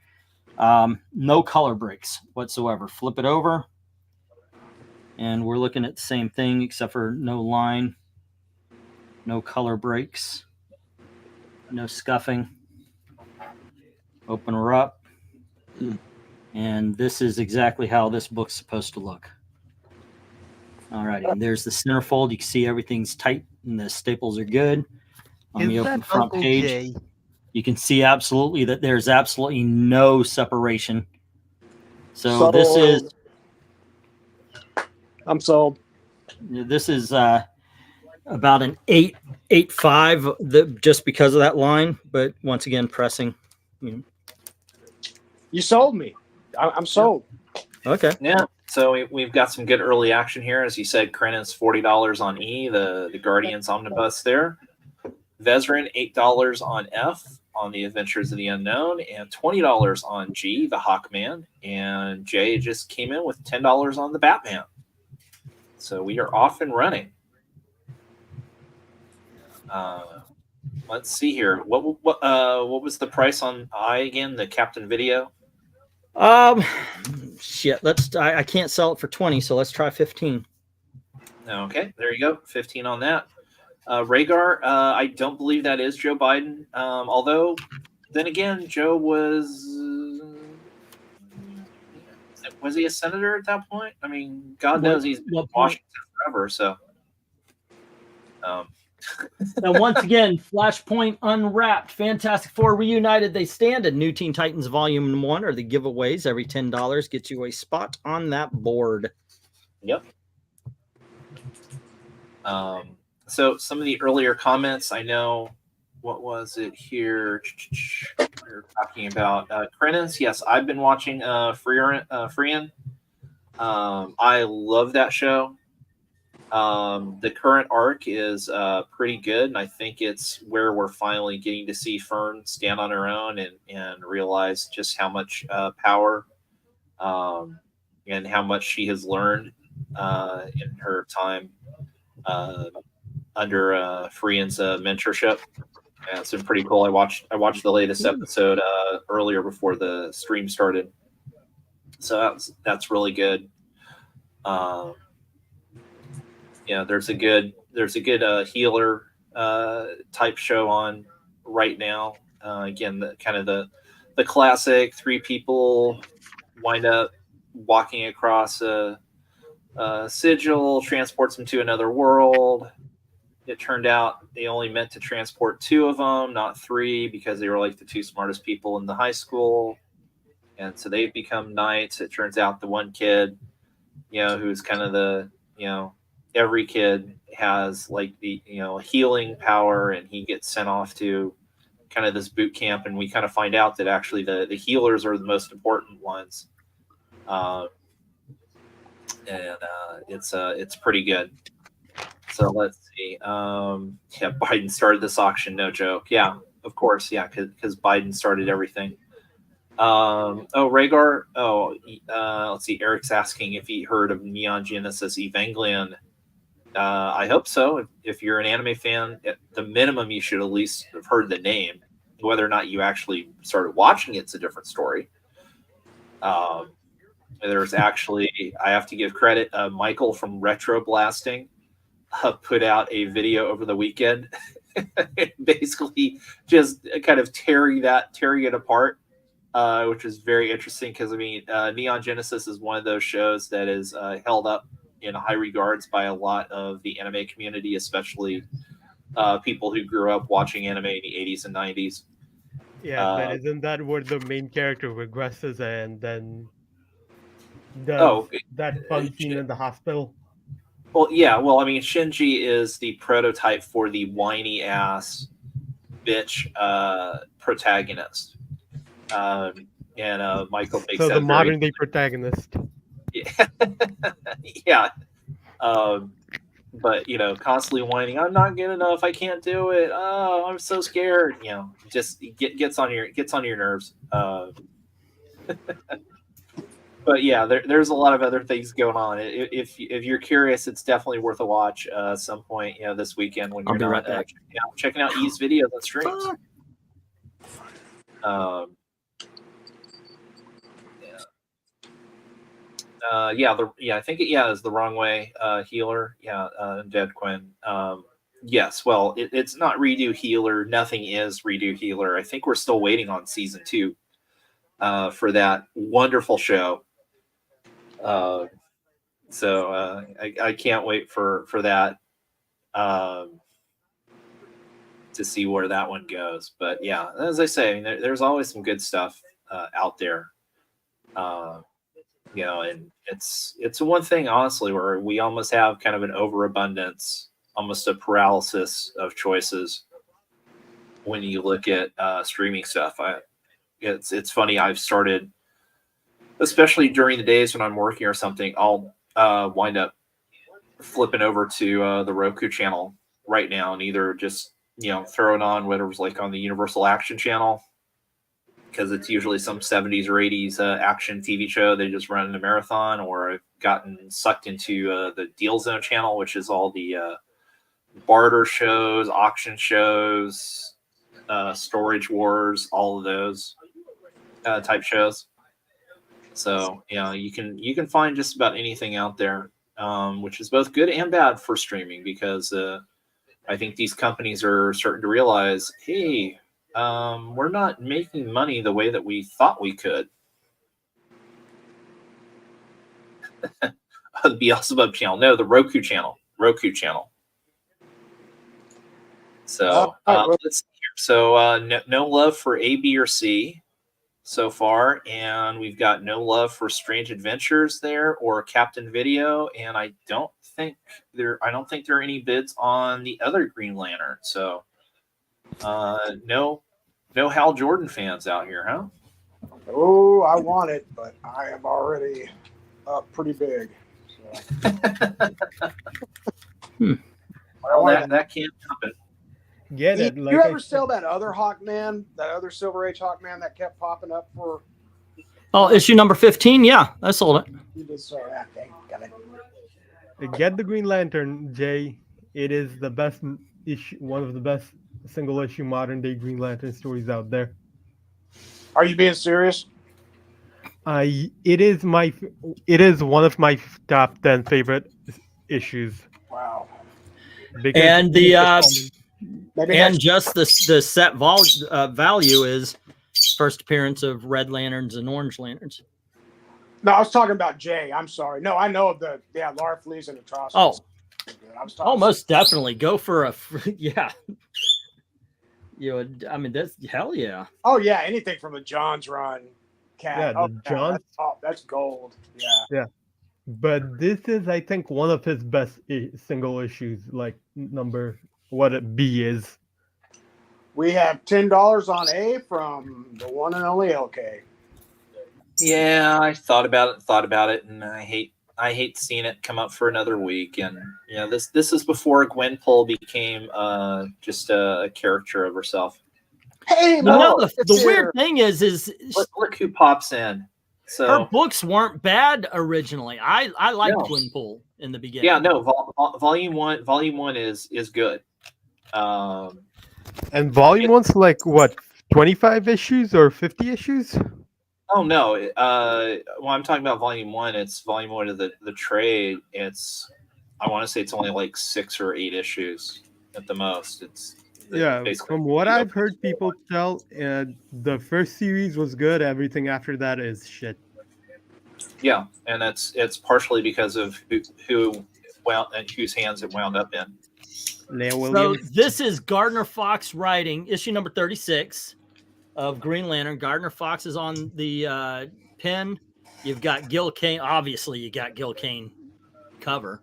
No color breaks whatsoever. Flip it over, and we're looking at the same thing except for no line, no color breaks, no scuffing. Open her up, and this is exactly how this book's supposed to look. All right, and there's the centerfold. You can see everything's tight and the staples are good. On the open front page, you can see absolutely that there's absolutely no separation. So this is... I'm sold. This is about an 8.5 just because of that line. But once again, pressing. You sold me. I'm sold. Okay. Yeah. So we've got some good early action here. As you said, KRENIZ $40 on E, the Guardians Omnibus there. Vezrin $8 on F on the Adventures of the Unknown, and $20 on G, the Hawkman. And J just came in with $10 on the Batman. So we are off and running. Let's see here. What was the price on I again? The Captain Video. Shit. I can't sell it for 20, so let's try 15. Okay, there you go. 15 on that. Rhaegar, I don't believe that is Joe Biden. Although, then again, Joe was he a senator at that point? I mean, God knows he's been in Washington forever. So, and once again, Flashpoint Unwrapped, Fantastic Four Reunited, they stand, and New Teen Titans Volume 1 are the giveaways. Every $10 gets you a spot on that board. Yep. So some of the earlier comments, I know, what was it here? We're talking about KRENIZ. Yes, I've been watching Freon. I love that show. The current arc is pretty good, and I think it's where we're finally getting to see Fern stand on her own and realize just how much power and how much she has learned in her time under Frian's mentorship. And it's been pretty cool. I watched the latest episode earlier before the stream started, so that's really good. There's a good healer type show on right now. Again, the classic 3 people wind up walking across a sigil, transports them to another world. It turned out they only meant to transport 2 of them, not 3, because they were like the 2 smartest people in the high school, and so they've become knights. It turns out the one kid, who's kind of the, every kid has like the, healing power, and he gets sent off to kind of this boot camp, and we kind of find out that actually the healers are the most important ones. It's pretty good. So let's see. Biden started this auction, no joke. Yeah, of course. Yeah, because Biden started everything. Rhaegar. Let's see. Eric's asking if he heard of Neon Genesis Evangelion. I hope so. If you're an anime fan, at the minimum, you should at least have heard the name. Whether or not you actually started watching it's a different story. There's actually, I have to give credit, Michael from Retro Blasting put out a video over the weekend, basically just kind of tearing it apart, which is very interesting because Neon Genesis is one of those shows that is held up in high regards by a lot of the anime community, especially people who grew up watching anime in the 80s and 90s. Yeah, but isn't that where the main character regresses and then does that fun scene in the hospital? Well, yeah. Well, Shinji is the prototype for the whiny ass bitch protagonist, and Michael makes the modern day protagonist. Yeah, yeah. But constantly whining, I'm not good enough, I can't do it, oh, I'm so scared. Just gets on your nerves. But yeah, there's a lot of other things going on. If you're curious, it's definitely worth a watch at some point, this weekend when you're not checking out E's videos and streams. I think is the wrong way healer. Dead Quinn. Yes, well, it's not redo healer. Nothing is redo healer. I think we're still waiting on season 2 for that wonderful show. So I can't wait for that to see where that one goes. But yeah, as I say, there's always some good stuff out there. And it's one thing, honestly, where we almost have kind of an overabundance, almost a paralysis of choices when you look at streaming stuff. It's funny. I've started, especially during the days when I'm working or something, I'll wind up flipping over to the Roku channel right now and either just throwing on whatever's like on the Universal Action channel, because it's usually some 70s or 80s action TV show they just run in a marathon, or I've gotten sucked into the Deal Zone channel, which is all the barter shows, auction shows, storage wars, all of those type shows. So you can find just about anything out there, which is both good and bad for streaming, because I think these companies are starting to realize, hey, we're not making money the way that we thought we could. The Beelzebub channel. No, the Roku channel. So let's see here. So no love for A, B, or C so far, and we've got no love for Strange Adventures there or Captain Video, and I don't think there are any bids on the other Green Lantern. So no Hal Jordan fans out here, huh? Oh, I want it, but I am already up pretty big. So. Well, that can't happen. Get Did it? Like you I ever said- sell that other Hawkman, that other Silver Age Hawkman that kept popping up for? Oh, issue number 15. Yeah, I sold it. You did sell that. Okay, got it. Get the Green Lantern, Jay. It is the best issue, one of the best single issue modern day Green Lantern stories out there. Are you being serious? It is one of my top 10 favorite issues. Wow. Because And the Maybe and next- just the set value is first appearance of Red Lanterns and Orange Lanterns. No, I was talking about Jay. I'm sorry. No, I know of the Larfleas and Atrocities. Oh. I was talking. Oh, most definitely. Go for a yeah. You would. I mean, that's hell yeah. Oh yeah, anything from the Johns run. Cat. Yeah, oh, the Johns. That's gold. Yeah. But this is, I think, one of his best single issues. Like number what it B is. We have $10 on A from the one and only LK. Yeah, I thought about it, and I hate seeing it come up for another week. And you know, this is before Gwenpool became just a character of herself. Hey, No, look, the it's weird here. thing is Look who pops in. So her books weren't bad originally. I liked No. Gwenpool in the beginning. yeah, no, volume one is good. And volume one's like what, 25 issues or 50 issues? Oh no, when I'm talking about volume one, it's volume one of the trade. I want to say it's only like 6 or 8 issues at the most. It's Yeah, basically, from what I've heard people tell, the first series was good. Everything after that is shit. yeah, and it's partially because of whose hands it wound up in. Leah So Williams. this is Gardner Fox writing issue number 36 of Green Lantern. Gardner Fox is on the pen. You've got Gil Kane. Obviously, you got Gil Kane cover.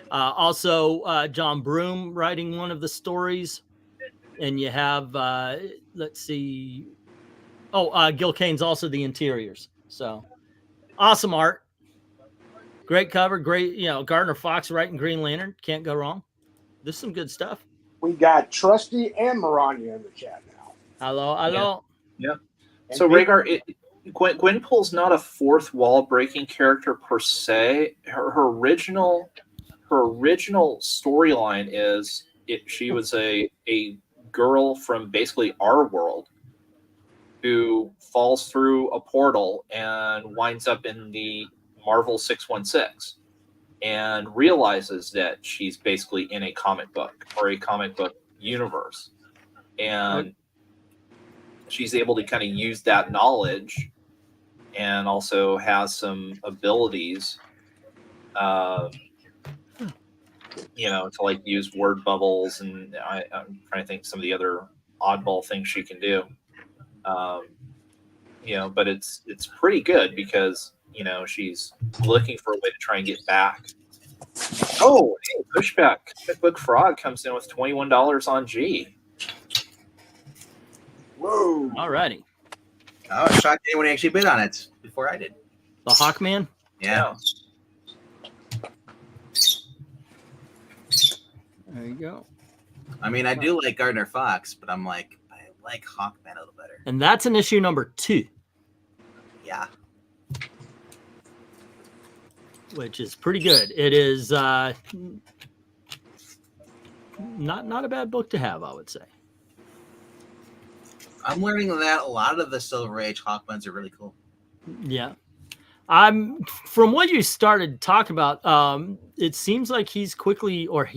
Also, John Broome writing one of the stories, and you have let's see. Oh, Gil Kane's also the interiors. So awesome art, great cover, great. You know, Gardner Fox writing Green Lantern. Can't go wrong. This is some good stuff. We got Trusty and Maranya in the chat now. Hello. Yeah. And So Big- Rhaegar, Gwenpool's not a fourth wall breaking character per se. Her original storyline is she was a girl from basically our world who falls through a portal and winds up in the Marvel 616 and realizes that she's basically in a comic book or a comic book universe. And she's able to kind of use that knowledge and also has some abilities, to like use word bubbles. And I'm trying to think some of the other oddball things she can do. But it's pretty good because, she's looking for a way to try and get back. Oh, hey, Pushback. Comic Book Frog comes in with $21 on G. Whoa. Alrighty. I was shocked anyone actually bid on it before I did. The Hawkman. Yeah. There you go. I mean, I do like Gardner Fox, but I'm like, I like Hawkman a little better. And that's in issue number 2, Yeah. which is pretty good. It is not a bad book to have, I would say. I'm learning that a lot of the Silver Age Hawkmans are really cool. Yeah. From what you started to talk about, it seems like he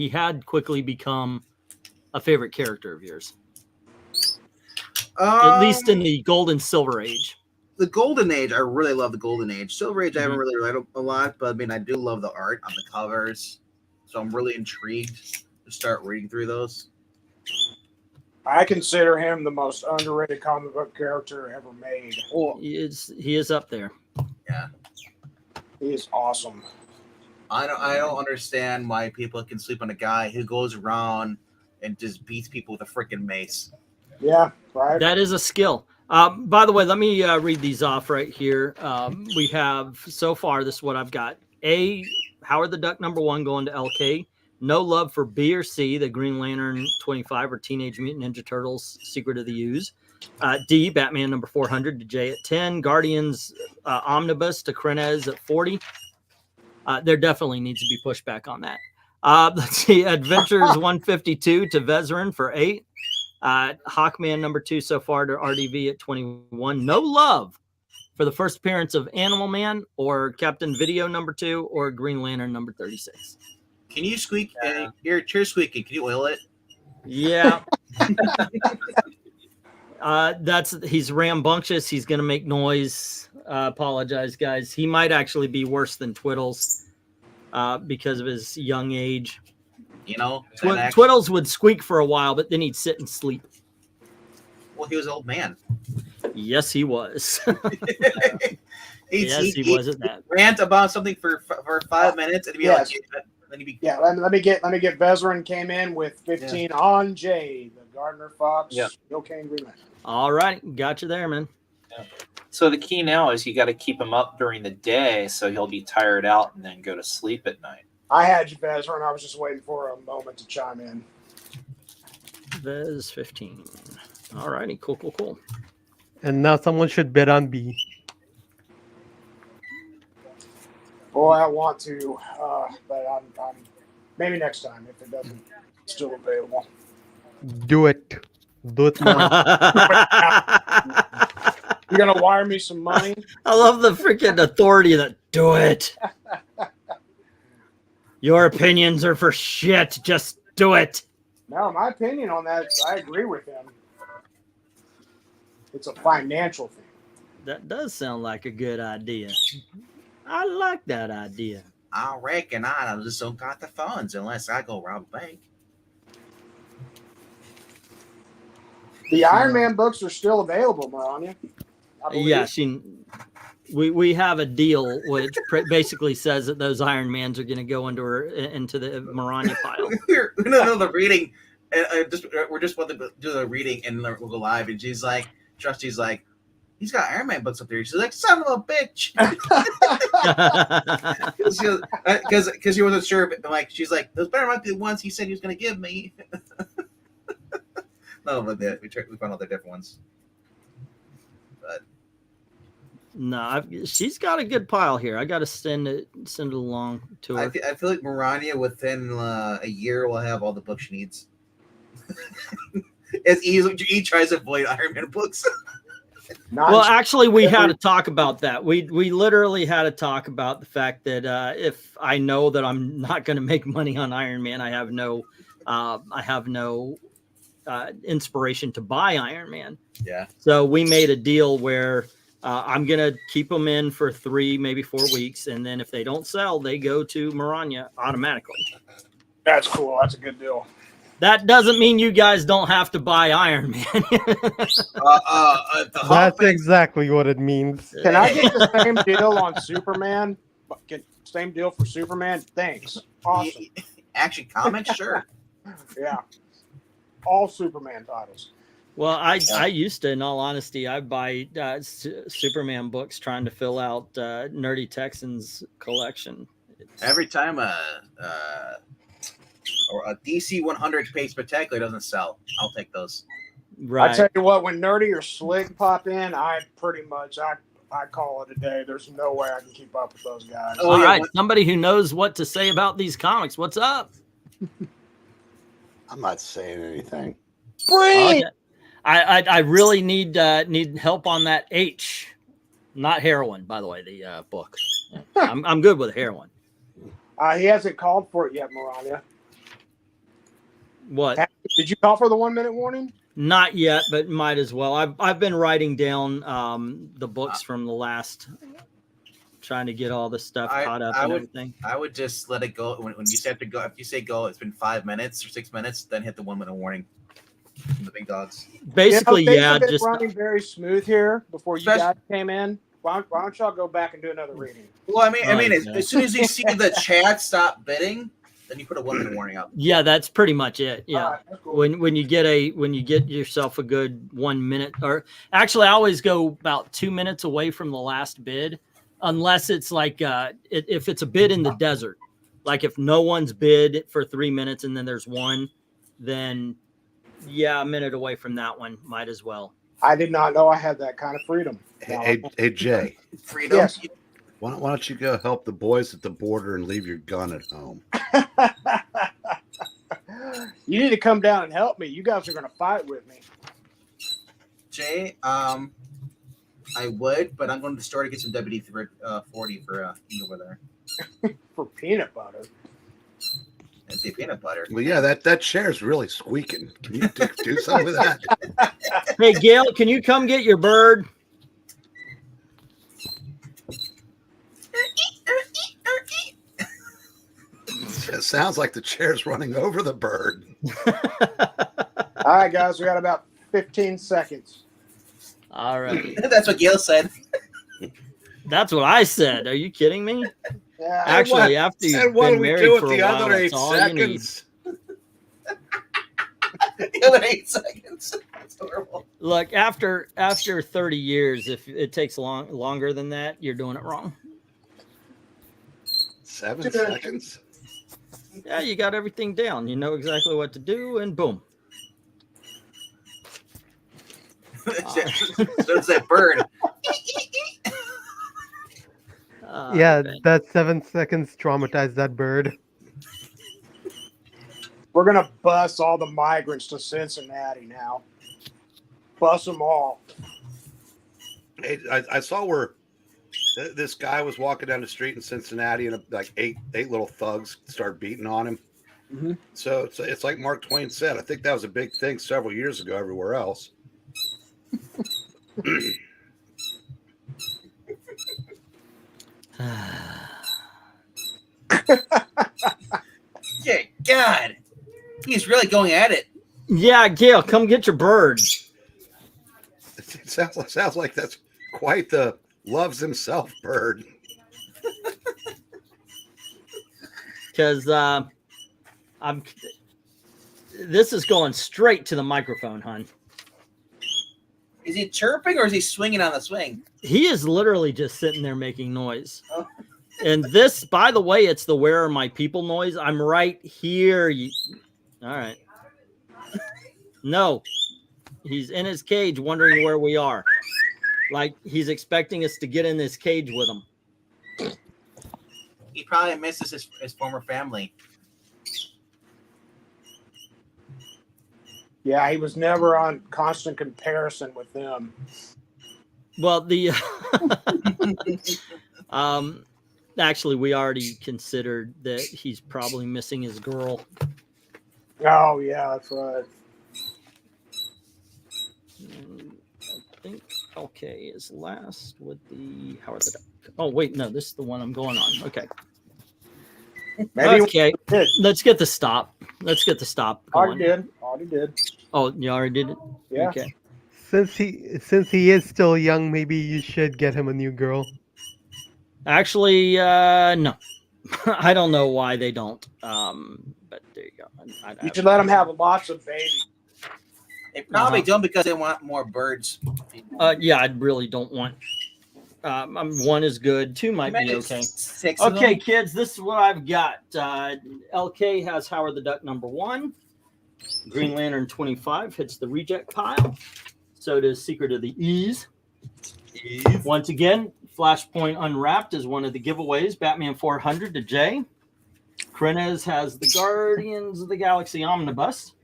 had quickly become a favorite character of yours. At least in the Golden Silver Age. The Golden Age, I really love the Golden Age. Silver Age, I haven't really read a lot, but I mean, I do love the art on the covers. So I'm really intrigued to start reading through those. I consider him the most underrated comic book character ever made. Oh, He is up there. yeah. He is awesome. I don't understand why people can sleep on a guy who goes around and just beats people with a freaking mace. Yeah, right. That is a skill. By the way, let me read these off right here. We have so far, this is what I've got. A, Howard the Duck #1 going to LK. No love for B or C, the Green Lantern 25 or Teenage Mutant Ninja Turtles Secret of the Ooze. D, Batman number 400 to J at 10. Guardians Omnibus to KRENIZ at 40. There definitely needs to be pushback on that. Let's see, Adventures 152 to Vezerin for 8. Hawkman number 2 so far to RDV at 21. No love for the first appearance of Animal Man or Captain Video number 2 or Green Lantern number 36. Can you squeak? Your chair squeaking. Can you oil it? Yeah. He's rambunctious. He's going to make noise. Apologize, guys. He might actually be worse than Twiddles because of his young age. You know, Twiddles would squeak for a while, but then he'd sit and sleep. Well, he was an old man. Yes, he was. He was at that. Rant about something for 5 minutes, and he'd be like, then he'd be, let me get Vezerin came in with 15 on J, the Gardner Fox, Cocaine Green Lantern. All right, got you there, man. Yeah. So the key now is you got to keep him up during the day so he'll be tired out and then go to sleep at night. I had you, Vezerin. I was just waiting for a moment to chime in. Vez 15. All righty, cool. And now someone should bet on B. Boy, I want to, but I'm maybe next time if it doesn't still available. Do it. Do it now. You're gonna wire me some money? I love the freaking authority that do it. Your opinions are for shit. Just do it. No, my opinion on that, I agree with him. It's a financial thing. That does sound like a good idea. I like that idea. I reckon I just don't got the funds unless I go rob a bank. The Iron Man books are still available, Maranya. Yeah, we have a deal which basically says that those Iron Mans are going to go into the Maranya pile. No, the reading. We're just about to do the reading, and we'll go live. And she's like, Trusty's like, he's got Iron Man books up there. She's like, son of a bitch. Because she wasn't sure. But like, she's like, those better not be the ones he said he was going to give me. No, but we found out they're different ones. But no, she's got a good pile here. I got to send it along to her. I feel like Maranya within a year will have all the books she needs. As easily he tries to avoid Iron Man books. Well, actually, we had to talk about that. We literally had to talk about the fact that if I know that I'm not going to make money on Iron Man, I have no inspiration to buy Iron Man. Yeah. So we made a deal where I'm going to keep them in for 3, maybe 4 weeks. And then if they don't sell, they go to Maranya automatically. That's cool. That's a good deal. That doesn't mean you guys don't have to buy Iron Man. That's exactly what it means. Can I get the same deal on Superman? Same deal for Superman? Thanks. Awesome. Action Comics? Sure. Yeah. All Superman titles. Well, I used to, in all honesty, I buy Superman books trying to fill out Nerdy Texans collection. Every time a DC 100 page spectacular doesn't sell, I'll take those. Right. I tell you what, when Nerdy or Slick pop in, I call it a day. There's no way I can keep up with those guys. All right, somebody who knows what to say about these comics. What's up? I'm not saying anything. BREEN! Okay. I really need help on that H, not heroin. By the way, the book. I'm good with heroin. He hasn't called for it yet, Maranya. What? Did you call for the 1 minute warning? Not yet, but might as well. I've been writing down the books from the last, trying to get all the stuff caught up and everything. I would just let it go when you say to go. If you say go, it's been 5 minutes or 6 minutes, then hit the 1 minute warning from the big dogs. Basically, things have been just running very smooth here before you guys came in. Why don't y'all go back and do another reading? Well, I mean, as soon as you see the chat stop bidding, then you put a 1 minute warning up. Yeah, that's pretty much it. Yeah, right, cool. when you get yourself a good 1 minute, or actually, I always go about 2 minutes away from the last bid, unless it's like if it's a bid in the desert, Like if no one's bid for 3 minutes and then there's one, then yeah, a minute away from that one, might as well. I did not know I had that kind of freedom. Hey, Jay. Freedom. Yes. Why don't you go help the boys at the border and leave your gun at home? You need to come down and help me. You guys are going to fight with me. Jay, I would, but I'm going to the store to get some WD-40 for you over there. For peanut butter. And say peanut butter. Well, yeah, that chair's really squeaking. Can you do something with that? Hey, Gail, can you come get your bird? It sounds like the chair's running over the bird. All right, guys, we got about 15 seconds. All right. That's what Gail said. That's what I said. Are you kidding me? Yeah, Actually, after you've And what been do we married do for with a the while, other 8 that's all you need. seconds? The other 8 seconds. That's horrible. Look, after 30 years, if it takes longer than that, you're doing it wrong. 7 seconds? Yeah, you got everything down. You know exactly what to do, and boom. So it's that bird. Yeah, Okay. that 7 seconds traumatized that bird. We're going to bus all the migrants to Cincinnati now. Bus them all. Hey, I saw where this guy was walking down the street in Cincinnati, and like eight little thugs started beating on him. Mm-hmm. So it's like Mark Twain said. I think that was a big thing several years ago everywhere else. Yeah, God. He's really going at it. Yeah, Gail, come get your bird. It sounds like that's quite the loves himself bird. Because this is going straight to the microphone, hon. Is he chirping or is he swinging on the swing? He is literally just sitting there making noise. Oh. And this, by the way, it's the "Where Are My People" noise. I'm right here. All right. No, he's in his cage wondering where we are. Like he's expecting us to get in this cage with him. He probably misses his former family. Yeah, he was never on constant comparison with them. Well, the actually, we already considered that he's probably missing his girl. Oh, yeah, that's right. And I think LK is last with the Howard the Duck. Oh, wait, no, this is the one I'm going on. Okay. Maybe Okay, he did. let's get the stop. Let's get the stop Already going. did. Already did. Oh, you already did it? Yeah. Okay. Since he is still young, maybe you should get him a new girl. Actually, no. I don't know why they don't. But there you go. You should let him have lots of babies. They probably don't because they want more birds. Yeah, I really don't want. One is good. Two might be okay. 6 of Okay, them? kids, this is what I've got. LK has Howard the Duck #1. Green Lantern 25 hits the reject pile. So does Secret of the Ease. Once again, Flashpoint Unwrapped is one of the giveaways. Batman 400 to Jay. KRENIZ has the Guardians of the Galaxy Omnibus.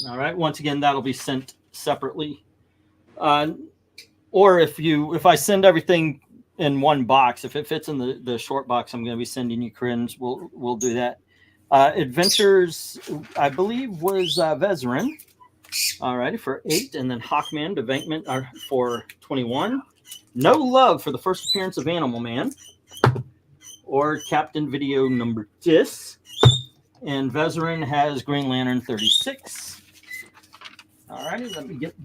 All right. Once again, that'll be sent separately. Or if I send everything in one box, if it fits in the short box, I'm going to be sending you KRENIZ. We'll do that. Adventures, I believe, was Vezerin. All righty, for 8, and then Hawkman to VENKMAN for 21. No love for the first appearance of Animal Man or Captain Video #10. And Vezerin has Green Lantern 36. All righty, let me get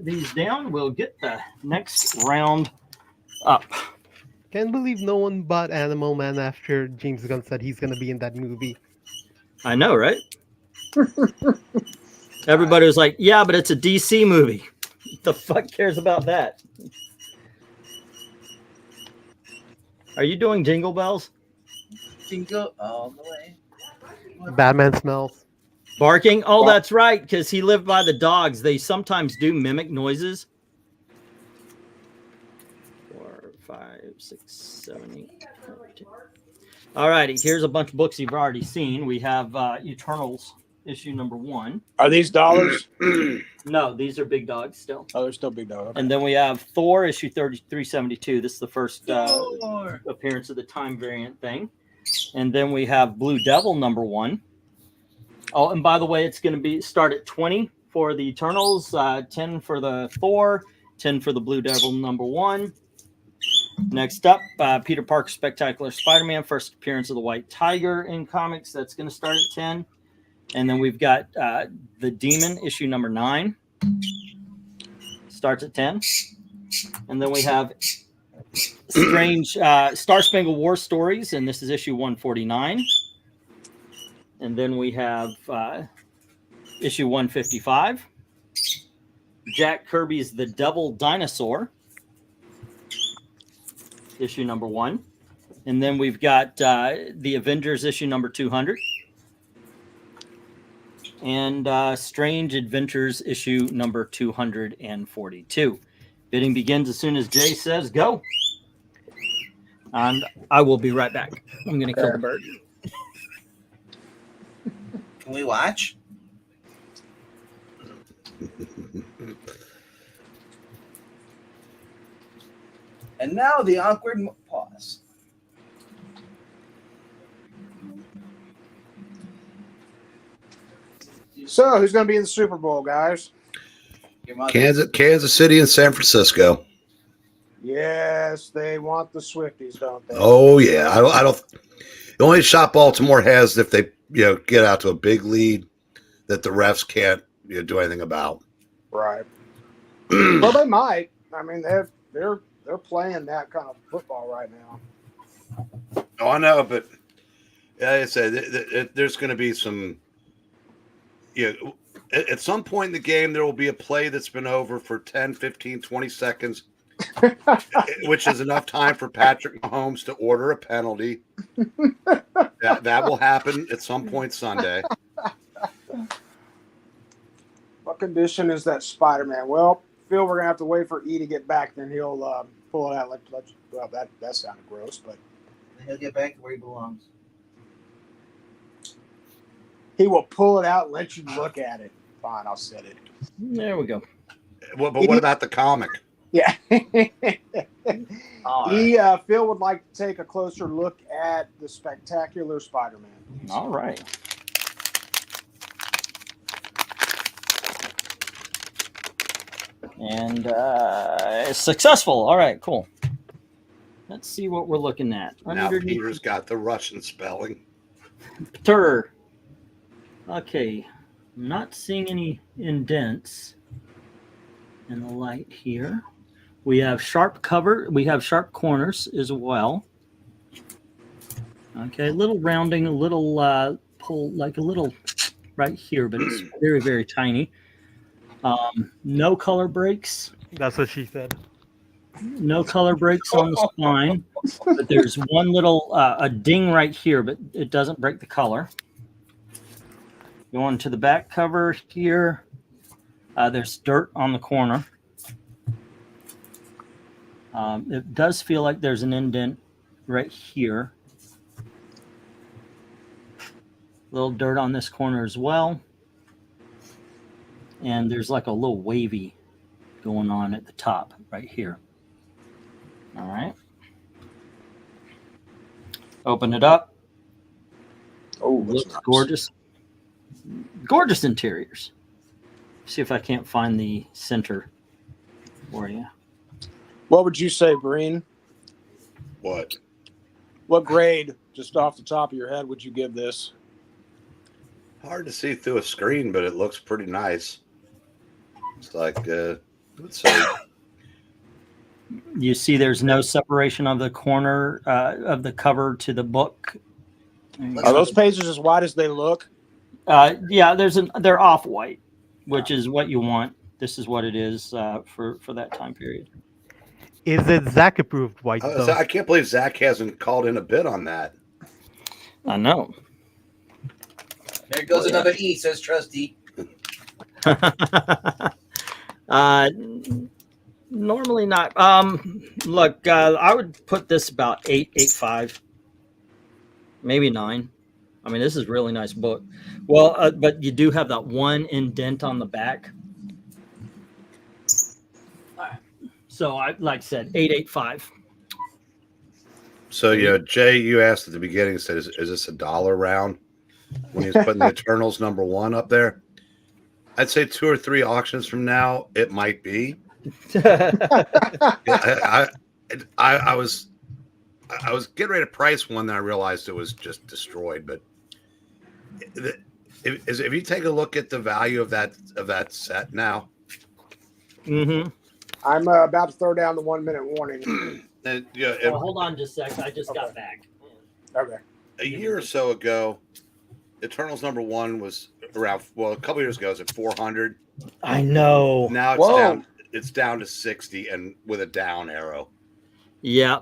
these down. We'll get the next round up. Can't believe no one bought Animal Man after James Gunn said he's going to be in that movie. I know, right? Everybody was like, yeah, but it's a DC movie. The fuck cares about that? Are you doing Jingle Bells? can go all the way. Batman smells. Barking. Oh, that's right, because he lived by the dogs. They sometimes do mimic noises. 4, 5, 6, 7, 8, 9, 10. All righty. Here's a bunch of books you've already seen. We have Eternals issue number 1. Are these dollars? No, these are big dogs still. Oh, they're still big dogs. Okay. And then we have Thor issue 372. This is the first appearance of the time variant thing. And then we have Blue Devil number 1. Oh, and by the way, it's going to be start at 20 for the Eternals, 10 for the Thor, 10 for the Blue Devil number 1. Next up, Peter Parker Spectacular Spider-Man, first appearance of the White Tiger in comics. That's going to start at 10. And then we've got The Demon, issue number 9. Starts at 10. And then we have Strange Star Spangled War Stories, and this is issue 149. And then we have issue 155. Jack Kirby's The Devil Dinosaur, issue number 1. And then we've got The Avengers issue number 200. And Strange Adventures issue number 242. Bidding begins as soon as Jay says go. And I will be right back. I'm going to kill the bird. Can we watch? And now the awkward pause. So, who's going to be in the Super Bowl, guys? Kansas City and San Francisco. Yes, they want the Swifties, don't they? Oh yeah, I don't. The only shot Baltimore has if they get out to a big lead that the refs can't do anything about. Right. Well, they might. I mean, they're playing that kind of football right now. Oh, I know, but like I said, there's going to be some. At some point in the game, there will be a play that's been over for 10, 15, 20 seconds, which is enough time for Patrick Mahomes to order a penalty. That will happen at some point Sunday. What condition is that Spider-Man? Well, Phil, we're going to have to wait for E to get back, then he'll pull it out. Well, that sounded gross, but He'll get back to where he belongs. he will pull it out and let you look at it. Fine, I'll set it. There we go. But what about the comic? Yeah. All right. Phil would like to take a closer look at the Spectacular Spider-Man. All right. And successful. All right, cool. Let's see what we're looking at. Now Peter's got the Russian spelling. Peter. Okay. I'm not seeing any indents in the light here. We have sharp cover. We have sharp corners as well. Okay, a little rounding, a little pull, like a little right here, but it's very, very tiny. No color breaks. That's what she said. No color breaks on the spine, but there's one little a ding right here, but it doesn't break the color. Going to the back cover here, there's dirt on the corner. It does feel like there's an indent right here. Little dirt on this corner as well. And there's like a little wavy going on at the top right here. All right. Open it up. Oh, looks nice. gorgeous. Gorgeous interiors. See if I can't find the center for you. What would you say, Breen? What? What grade, just off the top of your head, would you give this? Hard to see through a screen, but it looks pretty nice. It's like, let's say, You see there's no separation of the corner of the cover to the book. Are those pages as wide as they look? Yeah, they're off-white, which is what you want. This is what it is for that time period. Is it ZACK approved white though? I can't believe Zach hasn't called in a bid on that. I know. There goes another E, says Trusty. Normally not. Look, I would put this about 8.5, maybe 9. I mean, this is a really nice book. Well, but you do have that one indent on the back. So I, like I said, 8.85. So, Jay, you asked at the beginning, said, is this a dollar round? When he was putting the Eternals #1 up there, I'd say 2 or 3 auctions from now, it might be. I was getting ready to price one, then I realized it was just destroyed. But if you take a look at the value of that set now, I'm about to throw down the 1 minute warning. Hold on just a sec. I just got back. Okay. A year or so ago, Eternals #1 was around, well, a couple years ago, it was at 400. I know. Now it's down to 60 and with a down arrow. Yeah.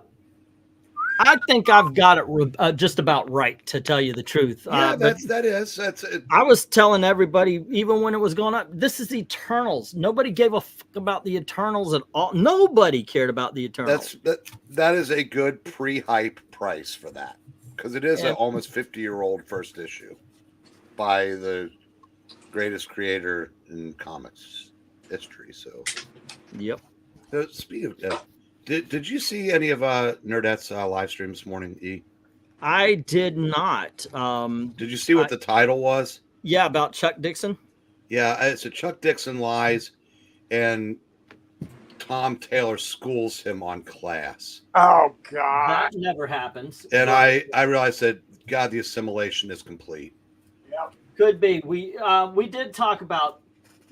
I think I've got it just about right, to tell you the truth. Yeah, that's it. I was telling everybody, even when it was going up, this is Eternals. Nobody gave a fuck about the Eternals at all. Nobody cared about the Eternals. That is a good pre-hype price for that, because it is an almost 50-year-old first issue by the greatest creator in comics history. So, yep. Speaking of that, did you see any of Nerdette's live stream this morning, E? I did not. Did you see what the title was? Yeah, about Chuck Dixon. Yeah, it's a Chuck Dixon lies, and Tom Taylor schools him on class. Oh God, that never happens. And I realized that, God, the assimilation is complete. Yep. Could be. We did talk about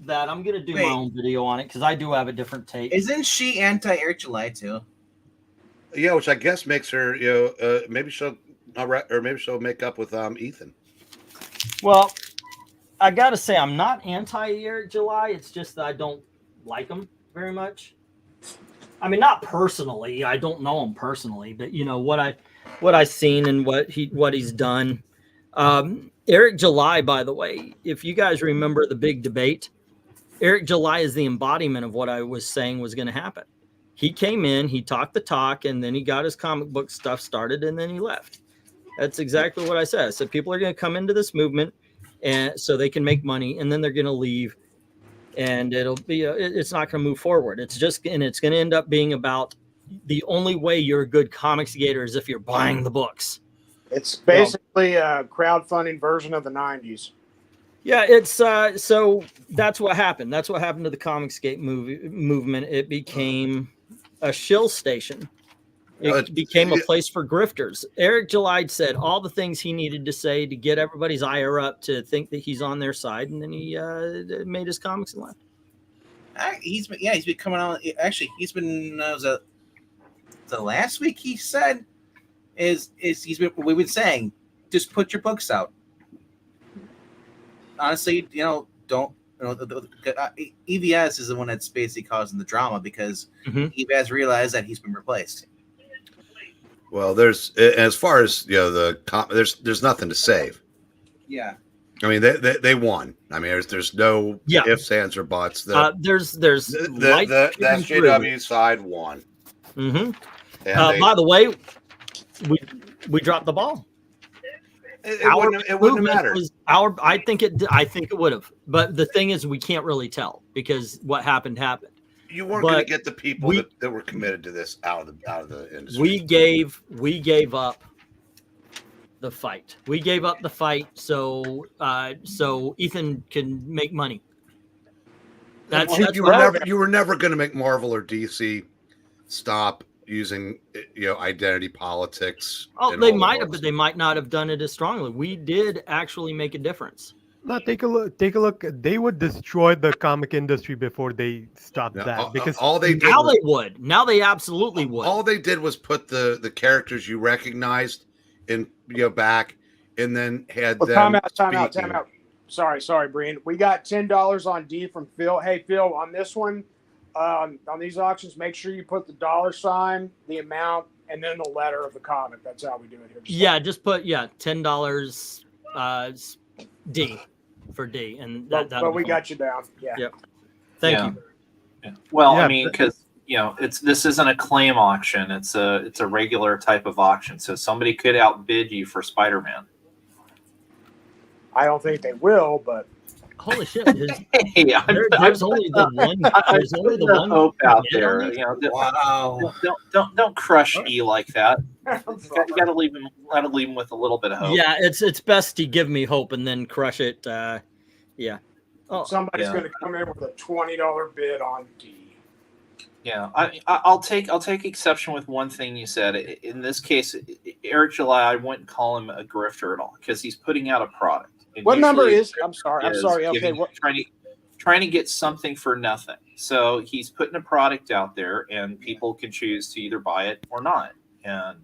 that. I'm gonna do my own video on it because I do have a different take. Isn't she anti-Eric July too? Yeah, which I guess makes her, maybe she'll make up with Ethan. Well, I gotta say, I'm not anti-Eric July. It's just that I don't like him very much. I mean, not personally. I don't know him personally, but what I've seen and what he's done. Eric July, by the way, if you guys remember the big debate, Eric July is the embodiment of what I was saying was going to happen. He came in, he talked the talk, and then he got his comic book stuff started, and then he left. That's exactly what I said. I said people are going to come into this movement, and so they can make money, and then they're going to leave, and it'll be it's not going to move forward. It's going to end up being about the only way you're a good comics gator is if you're buying the books. It's basically a crowdfunding version of the 90s. Yeah, it's so that's what happened. That's what happened to the Comicsgate movement. It became a shill station. It became a place for grifters. Eric July said all the things he needed to say to get everybody's ire up to think that he's on their side, and then he made his comics and left. He's been coming on. Actually, he's been the last week he said we've been saying, just put your books out. Honestly, don't. EVS is the one that's basically causing the drama because EVS realized that he's been replaced. Well, there's as far as there's nothing to save. Yeah. I mean, they won. I mean, there's no ifs, ands, or buts. There's the SJW side won. By the way, we dropped the ball. It wouldn't have mattered. I think it would have. But the thing is, we can't really tell because what happened. You weren't going to get the people that were committed to this out of the industry. We gave up the fight. We gave up the fight so Ethan can make money. You were never going to make Marvel or DC stop using identity politics. Oh, they might have, but they might not have done it as strongly. We did actually make a difference. No, take a look. They would destroy the comic industry before they stopped that. Because now they absolutely would. All they did was put the characters you recognized in back, and then had them. Time out. Sorry, Breen. We got $10 on D from Phil. Hey, Phil, on this one, on these auctions, make sure you put the $, the amount, and then the letter of the comic. That's how we do it here. Yeah, just put $10 D for D, and but we got you down. Yeah. Yep. Thank you. Yeah. Well, Yeah, I mean, because this isn't a claim auction; it's a regular type of auction. So somebody could outbid you for Spider-Man. I don't think they will, but Holy shit! Hey, There's only the one. There's only the one hope out man there. on it? Wow. Don't crush E like that. You gotta leave him with a little bit of hope. Yeah, it's best to give me hope and then crush it. Yeah. Oh, somebody's going to come in with a $20 bid on D. Yeah, I'll take exception with one thing you said. In this case, Eric July, I wouldn't call him a grifter at all because he's putting out a product. And What number usually is? I'm sorry. Okay. giving- trying to get something for nothing. So he's putting a product out there, and people can choose to either buy it or not. And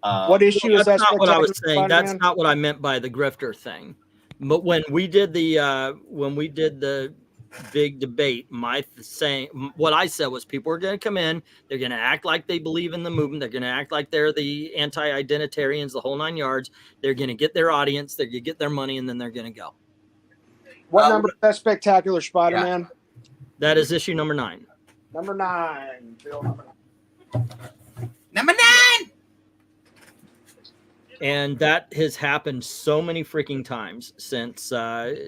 what issue is that? That's not what I was Spectacular saying. That's Spider-Man? not what I meant by the grifter thing. But when we did the big debate, what I said was people are going to come in, they're going to act like they believe in the movement, they're going to act like they're the anti-identitarians, the whole 9 yards. They're going to get their audience, they're going to get their money, and then they're going to go. What number is that Spectacular Spider-Man? That is issue number 9. Number 9. Bill, number 9. Number 9. And that has happened so many freaking times since then.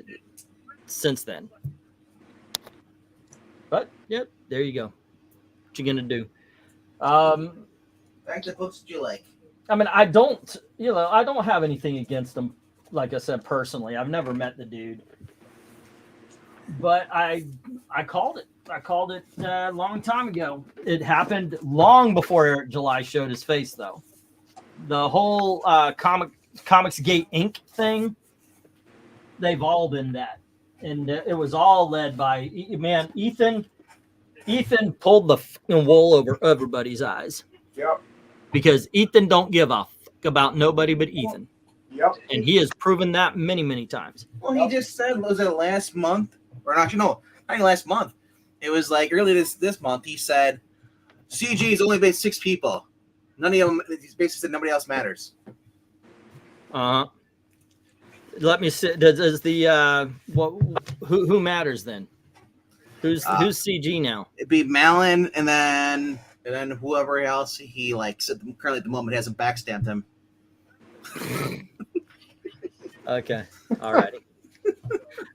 But yep, there you go. What you gonna do? Back to the books that you like. I mean, I don't have anything against him. Like I said, personally, I've never met the dude, but I called it. I called it a long time ago. It happened long before Eric July showed his face, though. The whole Comics Gate Inc. thing, they've all been that. And it was all led by, man, Ethan pulled the wool over everybody's eyes. Yep. Because Ethan don't give a fuck about nobody but Ethan. Yep. And he has proven that many, many times. Well, he just said, was it last month? Or actually, no, not even last month. It was like early this month. He said, CG's only made 6 people. None of them, he basically said nobody else matters. Let me see. Does the who matters then? Who's CG now? It'd be Malin and then whoever else he likes. Currently at the moment hasn't backstamped him. Okay. All righty.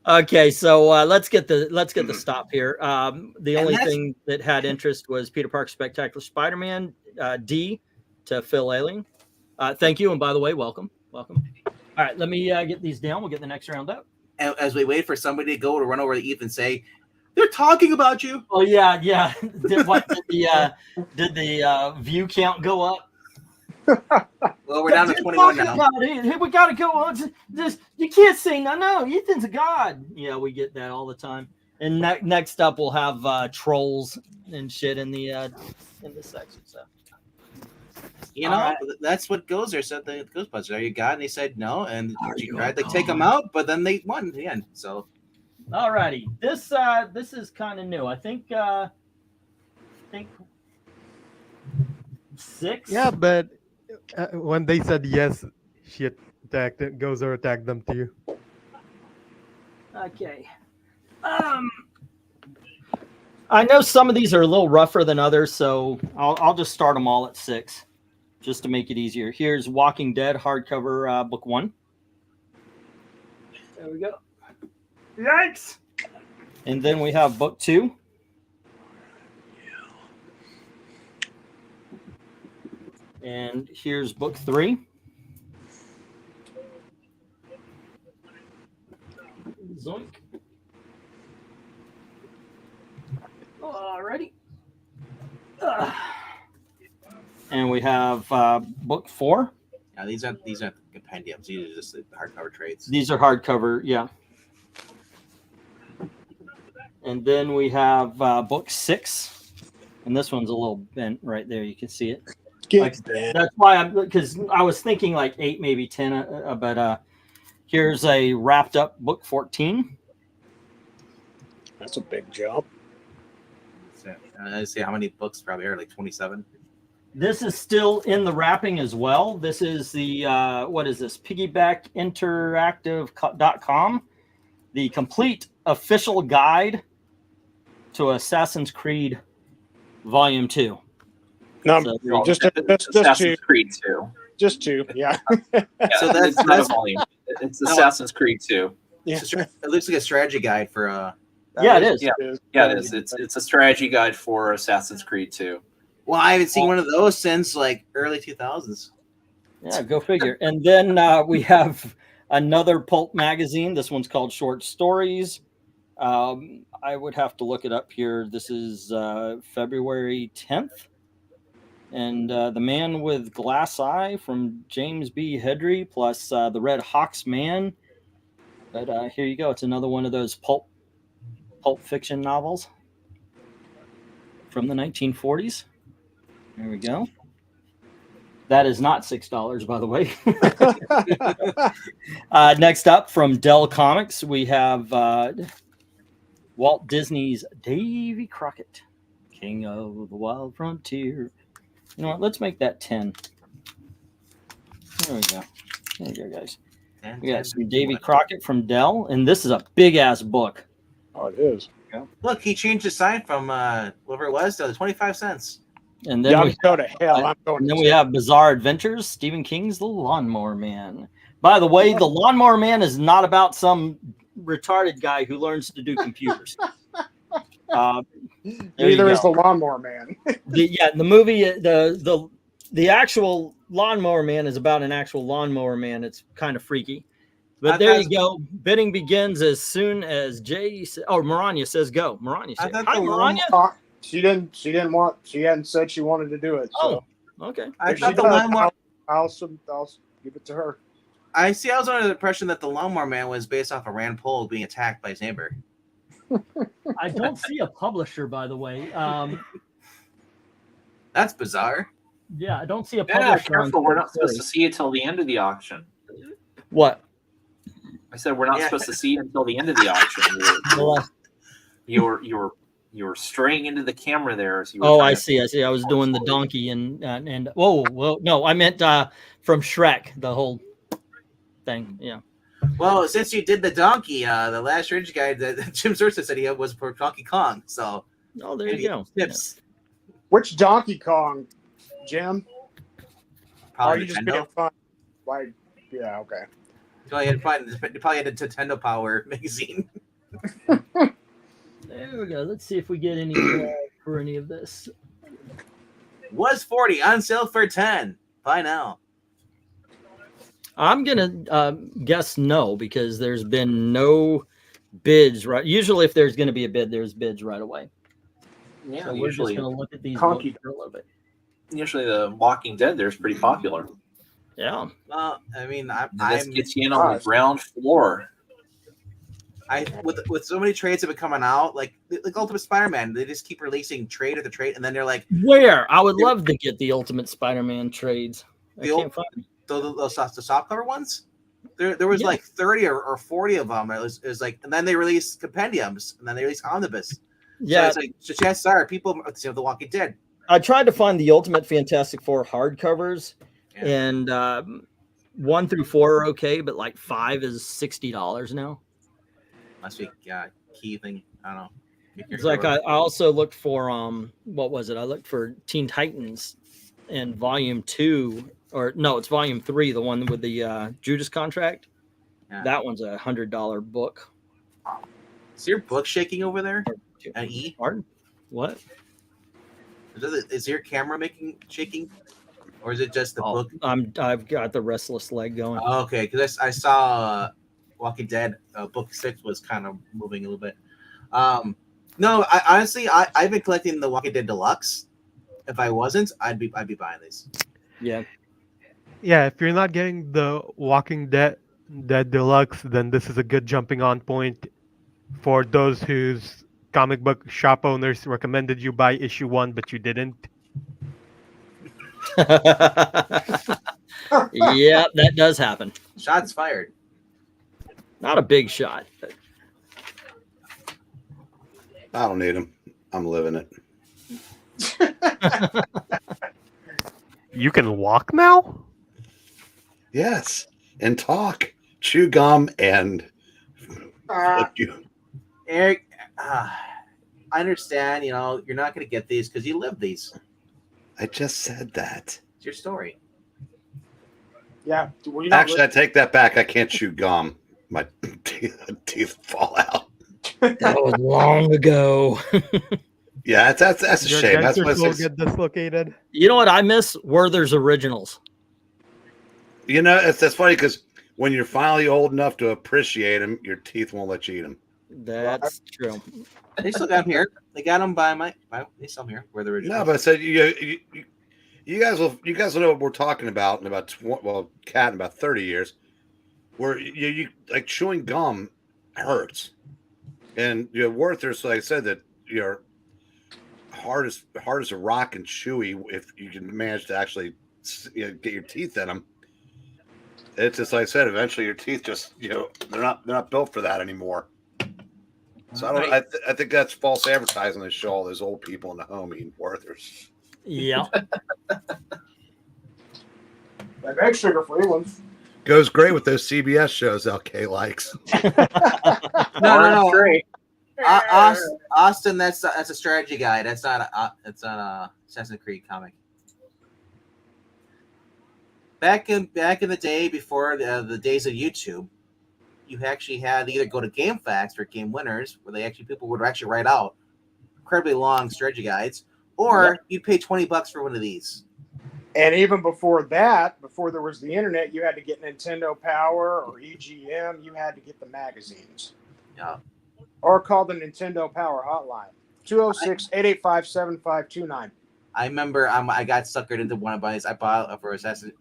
Okay, so let's get the stop here. The only thing that had interest was Peter Parker Spectacular Spider-Man D to Phil Ailing. Thank you, and by the way, welcome. All right, let me get these down. We'll get the next round up. And as we wait for somebody to go to run over to Ethan and say, they're talking about you. Oh yeah. Did the view count go up? Well, we're down to 21 now. We gotta go on. You can't say no. Ethan's a god. Yeah, we get that all the time. And next up, we'll have trolls and shit in the section. So that's what goes there. Said the Ghostbusters, "Are you God?" And they said no, and she tried to take them out, but then they won in the end. So, alrighty, this is kind of new. I think 6. Yeah, but when they said yes, she attacked it. Gozer attacked them too. Okay. I know some of these are a little rougher than others, so I'll just start them all at 6, just to make it easier. Here's Walking Dead hardcover book 1. There we go. Yikes! And then we have book 2. And here's book 3. Zoink. Alrighty. And we have book 4. now these aren't compendiums. These are just the hardcover trades. These are hardcover, yeah. And then we have book 6, and this one's a little bent right there. You can see it. That's why because I was thinking like 8, maybe 10, but here's a wrapped up book 14. That's a big jump. So, let's see how many books probably are, like 27. This is still in the wrapping as well. This is the what is this? PiggybackInteractive.com, the complete official guide to Assassin's Creed Volume 2. No, So, just Assassin's two. Creed 2. Just two. Yeah. Yeah, So that's- it's not a that's- volume. It's Assassin's Creed 2. Yeah. It looks like a strategy guide for Yeah, it is. Yeah, it is. It's a strategy guide for Assassin's Creed 2. Well, I haven't seen one of those since like early 2000s. Yeah, go figure. And then we have another pulp magazine. This one's called Short Stories. I would have to look it up here. This is February 10th. And The Man with Glass Eye from James B. Hedry, plus The Red Hawks Man. But here you go. It's another one of those pulp fiction novels from the 1940s. There we go. That is not $6, by the way. Next up from Dell Comics, we have Walt Disney's Davy Crockett, King of the Wild Frontier. You know what? Let's make that 10. There we go. There you go, guys. We got some Davy Crockett from Dell, and this is a big-ass book. Oh, it is. Look, he changed the sign from whatever it was to 25 cents. And then, Yeah, we, go to hell. I'm going. and then we have Bizarre Adventures, Stephen King's The Lawnmower Man. By the way, The Lawnmower Man is not about some retarded guy who learns to do computers. Neither is the Lawnmower Man. The movie, the actual Lawnmower Man is about an actual lawnmower man. It's kind of freaky. But there you go. Bidding begins as soon as Maranya says go. Maranya says, hi, Maranya. She hadn't said she wanted to do it. So. Oh, okay. I If thought she the does, lawnmower. I'll give it to her. I see. I was under the impression that the Lawnmower Man was based off of Rand Paul being attacked by his neighbor. I don't see a publisher, by the way. That's bizarre. Yeah, I don't see a Yeah, publisher. careful. We're not supposed to see it till the end of the auction. What? I said we're not supposed to see it until the end of the auction. You're straying into the camera there. As you were I see. I was doing the donkey and no, I meant from Shrek, the whole thing. Yeah. Well, since you did the donkey, the last Ridge guide that Jim Zersa said he had was for Donkey Kong. So, there you go. Tips. Yeah. Which Donkey Kong, Jim? Probably Are you just being Nintendo. fun? Why? Yeah. Okay. Probably had a Nintendo Power magazine. There we go. Let's see if we get any for any of this. Was 40 on sale for 10. Buy now. I'm gonna guess no, because there's been no bids. Right. Usually, if there's going to be a bid, there's bids right away. Yeah, So we're usually just going to look at these Conky. books for a little bit. Usually, the Walking Dead there is pretty popular. Yeah. Well, I mean, This gets you in on the ground floor. With so many trades that have been coming out, like Ultimate Spider-Man, they just keep releasing trade after trade, and then they're like, Where? I would love to get the Ultimate Spider-Man trades. I can't find them. the soft cover ones. There was like 30 or 40 of them. It was like, and then they released compendiums, and then they released omnibus. Yeah. So it's like, so chances are people see The Walking Dead. I tried to find the Ultimate Fantastic Four hardcovers, Yeah. and 1 through 4 are okay, but like 5 is $60 now. Must be key thing. I don't know. It's like I also looked for what was it? I looked for Teen Titans in Volume 2, or no, it's Volume 3, the one with the Judas contract. Yeah. That one's $100 book. Is your book shaking over there? An E? Pardon? What? Is your camera shaking, or is it just the book? I've got the restless leg going. Oh, okay, because I saw Walking Dead book 6 was kind of moving a little bit. No, I've been collecting the Walking Dead Deluxe. If I wasn't, I'd be buying these. Yeah. Yeah, if you're not getting the Walking Dead Deluxe, then this is a good jumping on point for those whose comic book shop owners recommended you buy issue 1, but you didn't. Yeah, that does happen. Shots fired. Not a big shot. But I don't need them. I'm living it. You can walk now? Yes, and talk, chew gum, and flip you. Eric, I understand. You know, you're not going to get these because you live these. I just said that. It's your story. Yeah. Well, you know, Actually, I take that back. I can't chew gum. My teeth fall out. That was long ago. Yeah, that's a Your shame. That's dentures what will it's, get dislocated. You know what I miss? Werther's Originals. you know, that's funny because when you're finally old enough to appreciate them, your teeth won't let you eat them. That's true. They still got them here. They got them by they sell them here. Where the original. No, but I said you guys will know what we're talking about in about Cat in about 30 years, where you like chewing gum hurts, and Werther's, like I said, that you're hard as a rock and chewy if you can manage to actually get your teeth in them. It's just like I said. Eventually, your teeth just they're not built for that anymore. So I think that's false advertising to show all those old people in the home eating Werther's. Yeah. they make sugar-free ones. Goes great with those CBS shows LK likes. No. Great. Austin, that's a strategy guide. That's not a Assassin's Creed comic. Back in the day before the days of YouTube, you actually had to either go to GameFAQs or Game Winners, where people would actually write out incredibly long strategy guides, or you'd pay $20 for one of these. And even before that, before there was the internet, you had to get Nintendo Power or EGM. You had to get the magazines. Yeah. Or call the Nintendo Power hotline, 206-885-7529. I remember I got suckered into one of these. I bought for Assassin's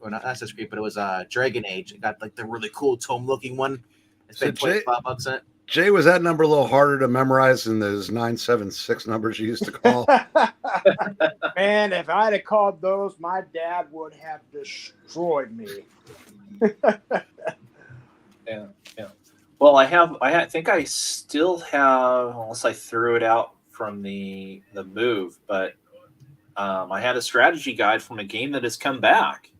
Creed, but it was Dragon Age. I got like the really cool tome-looking one. I spent $25 on it. Jay, was that number a little harder to memorize than those 976 numbers you used to call? Man, if I'd have called those, my dad would have destroyed me. Yeah. Well, I think I still have, unless I threw it out from the move, but I had a strategy guide from a game that has come back.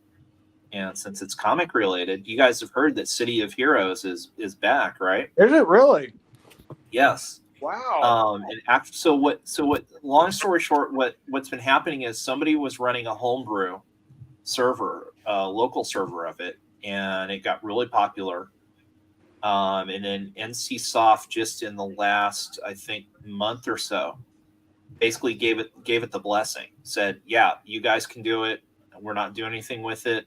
And since it's comic related, you guys have heard that City of Heroes is back, right? Is it really? Yes. Wow. So what? Long story short, what's been happening is somebody was running a homebrew server, local server of it, and it got really popular. And then NCSoft just in the last, I think, month or so, basically gave it the blessing. Said, yeah, you guys can do it. We're not doing anything with it,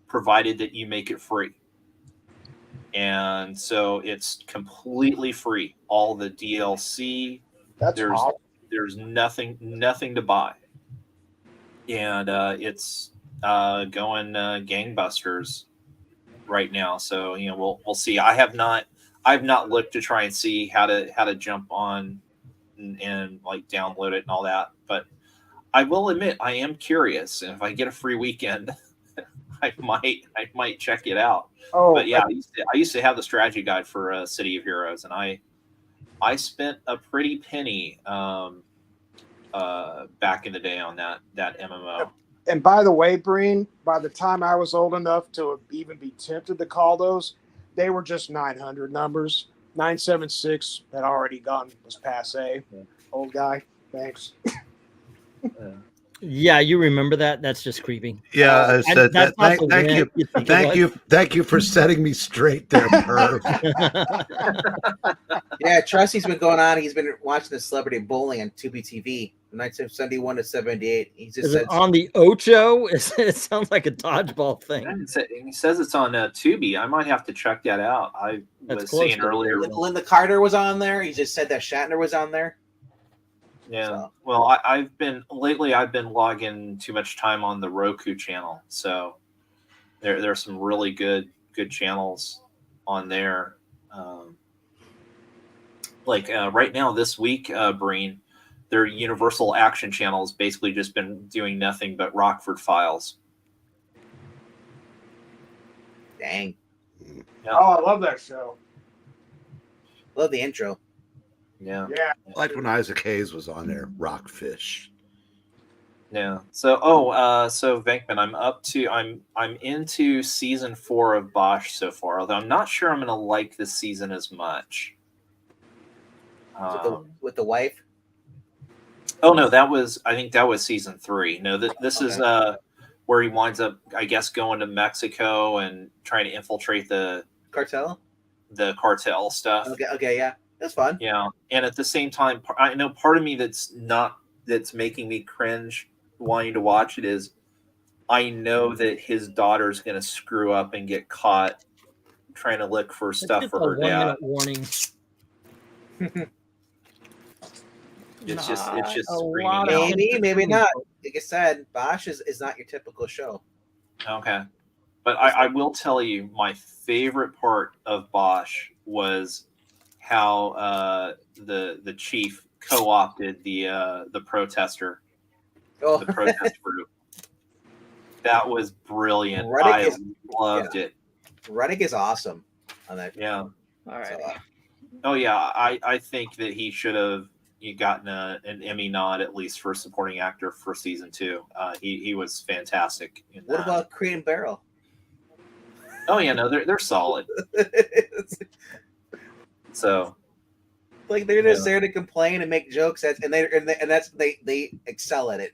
provided that you make it free. And so it's completely free. All the DLC. There's nothing to buy, and it's going gangbusters right now. So we'll see. I've not looked to try and see how to jump on and like download it and all that, but I will admit I am curious, and if I get a free weekend, I might check it out. Oh, but yeah, I used to have the strategy guide for City of Heroes, and I spent a pretty penny back in the day on that MMO. And by the way, Breen, by the time I was old enough to even be tempted to call those, they were just 900 numbers. 976 had already gone, was passe. Yeah. Old guy, thanks. Yeah, you remember that? That's just creepy. Yeah, I said that. Thank you. Thank you for setting me straight there, Perv. Yeah, Trusty's been going on. He's been watching the celebrity bowling on Tubi TV, 1971 to 78. He just Is said it on the Ocho? It sounds like a dodgeball thing. He says it's on Tubi. I might have to check that out. I was saying earlier. Linda Carter was on there. He just said that Shatner was on there. Yeah. So. Well, I've been logging too much time on the Roku channel, so there are some really good channels on there. Right now this week, Breen, their Universal Action channel has basically just been doing nothing but Rockford Files. Dang. Yeah. Oh, I love that show. Love the intro. Yeah. Yeah. Like when Isaac Hayes was on there, Rockfish. Yeah. So, so Venkman, I'm into season 4 of Bosch so far. Although I'm not sure I'm going to like this season as much. With the wife. Oh no, I think that was season 3. No, this is where he winds up, I guess, going to Mexico and trying to infiltrate the Cartel stuff. Okay, yeah, that's fun. Yeah, and at the same time, I know part of me that's making me cringe wanting to watch it is I know that his daughter's going to screw up and get caught trying to look for stuff for her dad. Warning. It's just screaming lot out. Maybe not. Like I said, Bosch is not your typical show. Okay. But I will tell you, my favorite part of Bosch was how the chief co-opted the protester, Oh, the protest group. That was brilliant. Ruddick I loved it. Ruddick is awesome on that. Yeah. All right. Oh yeah, I think that he should have gotten an Emmy nod at least for supporting actor for season 2. He was fantastic in that. What about Crate and Barrel? Oh yeah, no, they're solid. So, like they're just there to complain and make jokes, and they excel at it.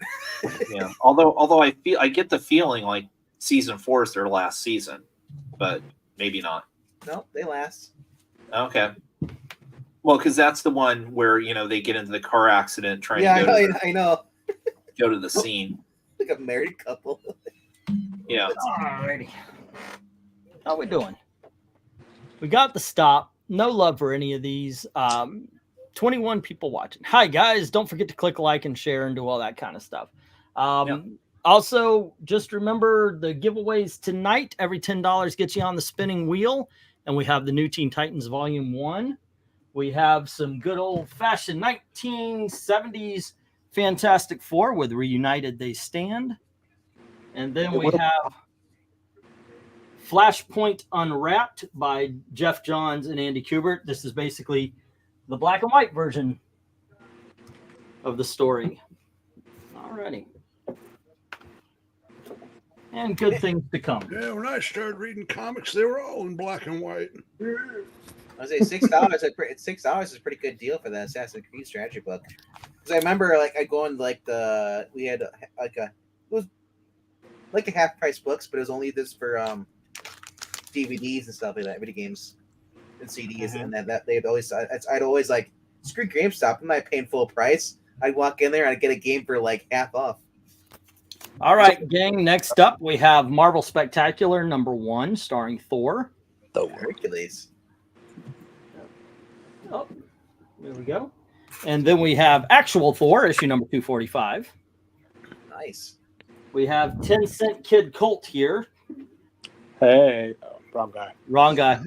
Yeah. Although I get the feeling like season 4 is their last season, but maybe not. No, they last. Okay. Well, because that's the one where they get into the car accident trying to I know. Go to the scene. Like a married couple. Yeah. Alrighty. How we doing? We got the stop. No love for any of these. 21 people watching. Hi guys, don't forget to click like and share and do all that kind of stuff. Also, just remember the giveaways tonight. Every $10 gets you on the spinning wheel, and we have the new Teen Titans Volume 1. We have some good old-fashioned 1970s Fantastic Four with Reunited They Stand. And then we have Flashpoint Unwrapped by Jeff Johns and Andy Kubert. This is basically the black and white version of the story. Alrighty. And good things to come. Yeah, when I started reading comics, they were all in black and white. I was say $6. $6 is a pretty good deal for that Assassin's Creed strategy book. Because I remember, like, I go in we had it was like a half price books, but it was only this for DVDs and stuff like that, video games and CDs, and that they'd always I'd always like screw GameStop. I'm not paying full price. I'd walk in there and I'd get a game for like half off. All right, gang. Next up, we have Marvel Spectacular #1, starring Thor. Hercules. Oh, there we go. And then we have Actual Thor, issue number 245. Nice. We have 10 Cent Kid Colt here. Hey, wrong guy. Wrong guy.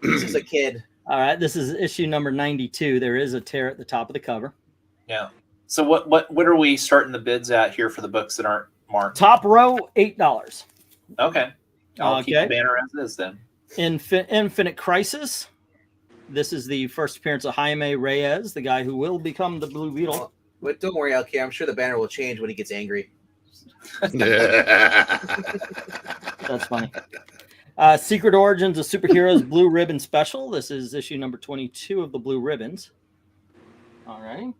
This is a kid. All right, this is issue number 92. There is a tear at the top of the cover. Yeah. So what are we starting the bids at here for the books that aren't marked? Top row, $8. Okay. I'll keep the banner as is then. Infinite Crisis. This is the first appearance of Jaime Reyes, the guy who will become the Blue Beetle. But don't worry, LK. I'm sure the banner will change when he gets angry. That's funny. Secret Origins of Superheroes Blue Ribbon Special. This is issue number 22 of the Blue Ribbons. All right.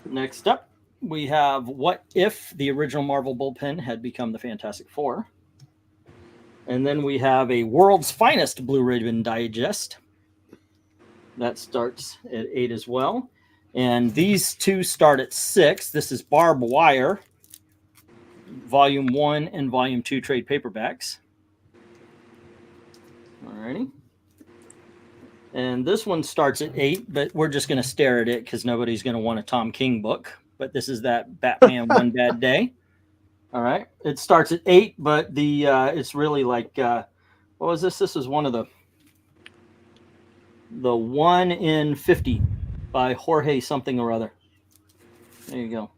Next up, we have What If the original Marvel bullpen had become the Fantastic Four. And then we have a World's Finest Blue Ribbon Digest. That starts at 8 as well. And these two start at 6. This is Barbed Wire, Volume 1 and Volume 2 trade paperbacks. Alrighty. And this one starts at 8, but we're just going to stare at it because nobody's going to want a Tom King book. But this is that Batman One Bad Day. All right. It starts at 8, but it's really like, what was this? This was one of the 1 in 50 by Jorge something or other. There you go.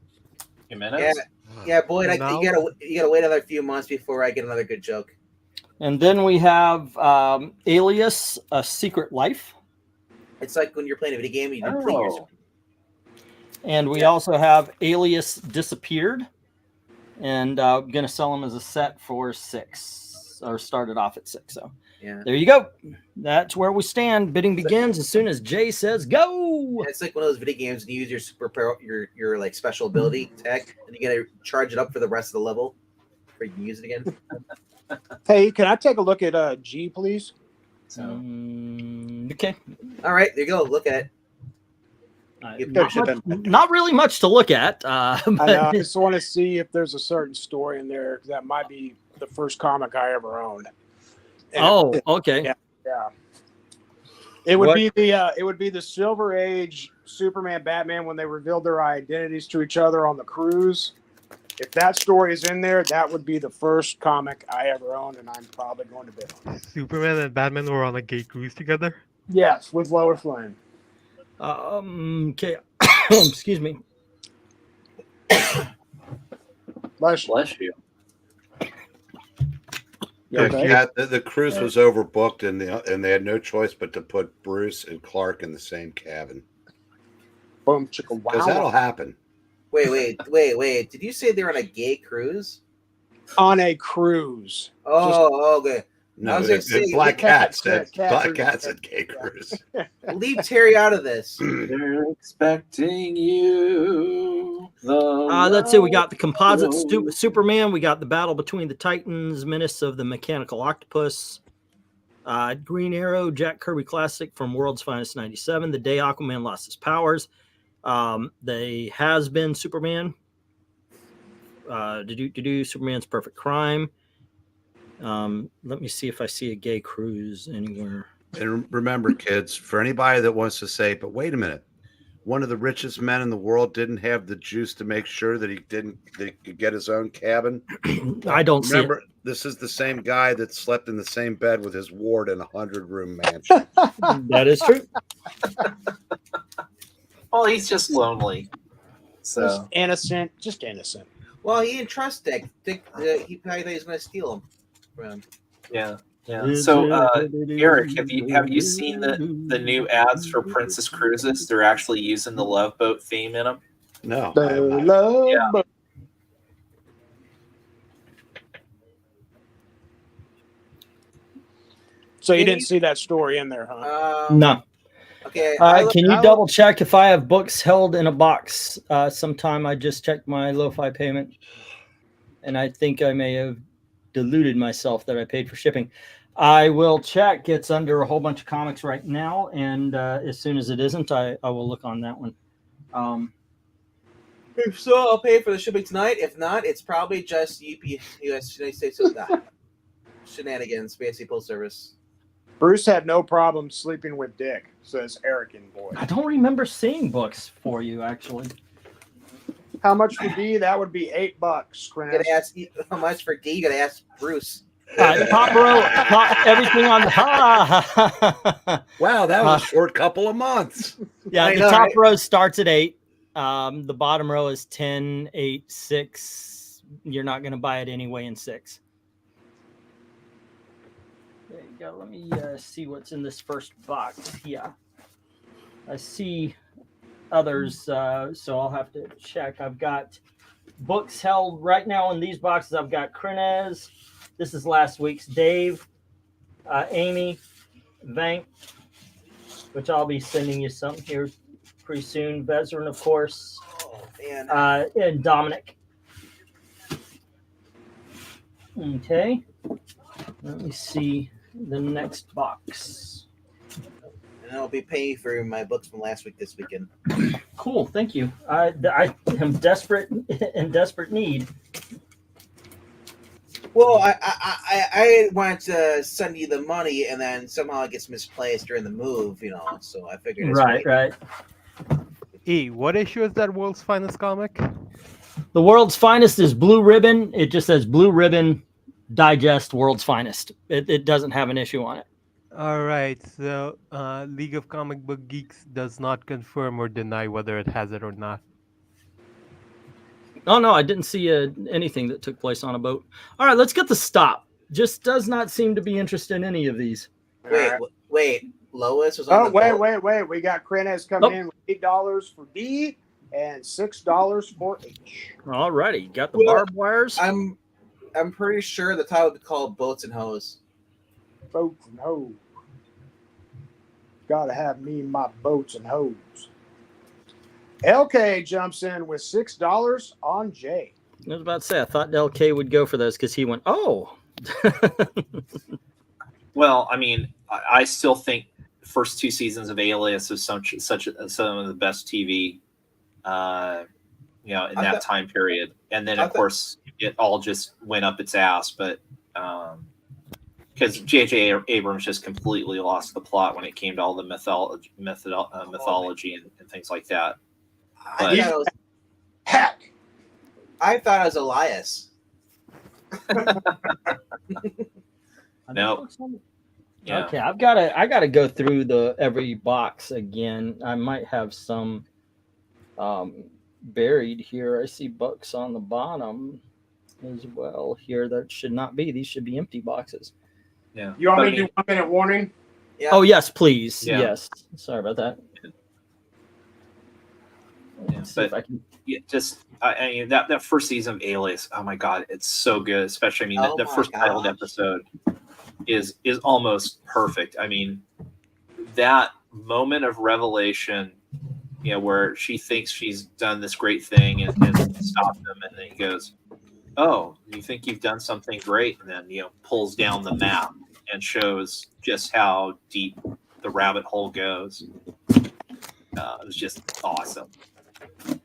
Yeah, Boyd, you gotta wait another few months before I get another good joke. And then we have Alias: A Secret Life. It's like when you're playing a video game and you complete your. Oh. And we also have Alias Disappeared. And I'm going to sell them as a set for 6. Or started off at 6. So Yeah. there you go. That's where we stand. Bidding begins as soon as Jay says go. It's like one of those video games and you use your your like special ability tech and you gotta charge it up for the rest of the level before you can use it again. Hey, can I take a look at G, please? So Okay. All right, there you go. Look at it. Not really much to look at. I just want to see if there's a certain story in there that might be the first comic I ever owned. And okay. Yeah. It would be the Silver Age Superman Batman when they revealed their identities to each other on the cruise. If that story is in there, that would be the first comic I ever owned, and I'm probably going to bid on it. Superman and Batman were on a gay cruise together? Yes, with Lower Flame. Okay. Excuse me. Bless you. bless you. You okay? Yeah, the cruise was overbooked, and they had no choice but to put Bruce and Clark in the same cabin. Boom, chicka, Because that'll wow. happen. Wait. Did you say they're on a gay cruise? On a cruise. Oh, okay. No, I was gonna say, Black Cat said Cat gay cruise. Leave Terry out of this. They're expecting you. Let's see. We got the composite Superman. We got the battle between the Titans, Menace of the Mechanical Octopus, Green Arrow, Jack Kirby Classic from World's Finest '97. The day Aquaman lost his powers. They Has Been Superman. Superman's Perfect Crime. Let me see if I see a gay cruise anywhere. And remember, kids, for anybody that wants to say, but wait a minute, one of the richest men in the world didn't have the juice to make sure that he could get his own cabin. I don't see it. Remember, this is the same guy that slept in the same bed with his ward in a 100-room mansion. That is true. Well, he's just lonely. So Just innocent. Well, he didn't trust Dick. He probably thought he was going to steal him from him. yeah. So Eric, have you seen the new ads for Princess Cruises? They're actually using the Love Boat theme in them. No. The I have not. love Yeah. boat. So you didn't see that story in there, huh? No. Okay. Can you double check if I have books held in a box? Sometime I just checked my lo-fi payment, and I think I may have deluded myself that I paid for shipping. I will check. It's under a whole bunch of comics right now, and as soon as it isn't, I will look on that one. If so, I'll pay for the shipping tonight. If not, it's probably just US United States shenanigans, fancy post service. Bruce had no problem sleeping with Dick, says Erican boy. I don't remember seeing books for you, actually. How much for D? That would be $8, You gotta Chris. ask how much for D. You gotta ask Bruce. Top row, everything on the... Wow, that was a short couple of months. Yeah, I the know, top right? row starts at 8. The bottom row is 10, 8, 6. You're not going to buy it anyway in 6. There you go. Let me see what's in this first box. Yeah. I see others, so I'll have to check. I've got books held right now in these boxes. I've got KRENIZ. This is last week's. Dave, Amy, Venk, which I'll be sending you some here pretty soon. Vezeran, of course. Oh man. And Dominic. Okay. Let me see the next box. And I'll be paying for my books from last week this weekend. Cool. Thank you. I am desperate in desperate need. Well, I want to send you the money, and then somehow it gets misplaced during the move, So I figured. Right. E, what issue is that World's Finest comic? The World's Finest is Blue Ribbon. It just says Blue Ribbon Digest World's Finest. It doesn't have an issue on it. All right, so League of Comic Book Geeks does not confirm or deny whether it has it or not. Oh, no, I didn't see anything that took place on a boat. All right, let's get the stop. Just does not seem to be interested in any of these. Wait. lowest was on Oh, the wait, boat. wait. We got KRENIZ coming in with $8 for D and $6 for H. All righty, got the Well, barbed wires. I'm pretty sure the title would be called Boats and Hose. Boats and hoes. Gotta have me my boats and hoes. LK jumps in with $6 on J. I was about to say, I thought LK would go for those because he went, oh. Well, I mean, I still think the first 2 seasons of Alias is some of the best TV, in that time period. And then, of course, it all just went up its ass. But because J.J. Abrams just completely lost the plot when it came to all the mythology and things like that. I thought it was Heck. I thought it was Elias. No. Yeah. Okay, I gotta go through every box again. I might have some buried here. I see bucks on the bottom as well here. That should not be. These should be empty boxes. Yeah. You want me to do 1 minute warning? Yeah. Oh yes, please. Yeah. Yes. Sorry about that. Let's see if I can. Yeah, just I mean that first season of Alias, oh my god, it's so good. Especially, I mean, Oh the my first titled gosh. episode is almost perfect. I mean, that moment of revelation, where she thinks she's done this great thing and stopped him, and then he goes, "Oh, you think you've done something great?" And then pulls down the map and shows just how deep the rabbit hole goes. It was just awesome.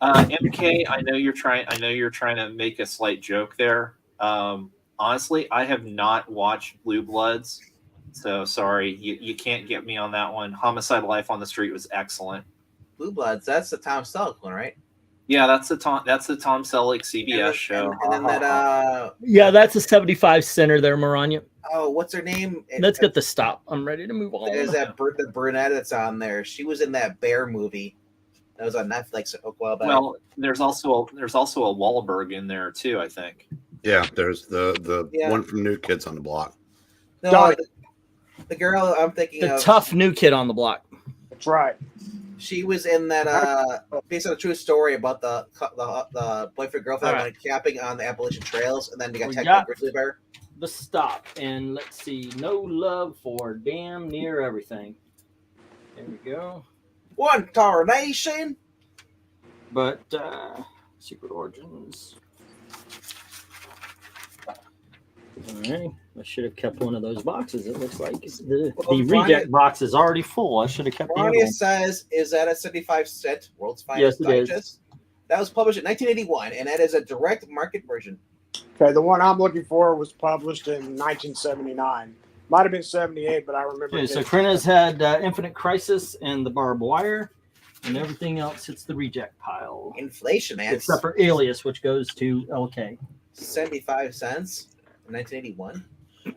MK, I know you're trying to make a slight joke there. Honestly, I have not watched Blue Bloods, so sorry, you can't get me on that one. Homicide: Life on the Street was excellent. Blue Bloods, that's the Tom Selleck one, right? Yeah, that's the Tom Selleck CBS show. And then that Yeah, that's a 75 center there, Maranya. oh, what's her name? Let's get the stop. I'm ready to move on. There's that the brunette that's on there. She was in that Bear movie. That was on Netflix a while back. Well, there's also a Wahlberg in there too, I think. Yeah, there's the Yeah. one from New Kids on the Block. no, Dog. the girl I'm thinking The of. tough new kid on the block. That's right. She was in that based on a true story about the boyfriend girlfriend All went camping on the Appalachian Trails, and then they got We attacked by a got- grizzly bear. The stop, and let's see, no love for damn near everything. There we go. One tarnation. But Secret Origins. Alright, I should have kept one of those boxes. It looks like the reject box is already full. I should have kept the other Ronnie one. says, "Is that a 75-cent World's Finest Yes, it is. Digest?" That was published in 1981, and that is a direct market version. Okay, the one I'm looking for was published in 1979. Might have been 78, but I remember. Okay, it so being- KRENIZ had Infinite Crisis and the barbed wire, and everything else hits the reject pile. Inflation, man. Except for Alias, which goes to LK. 75 cents in 1981.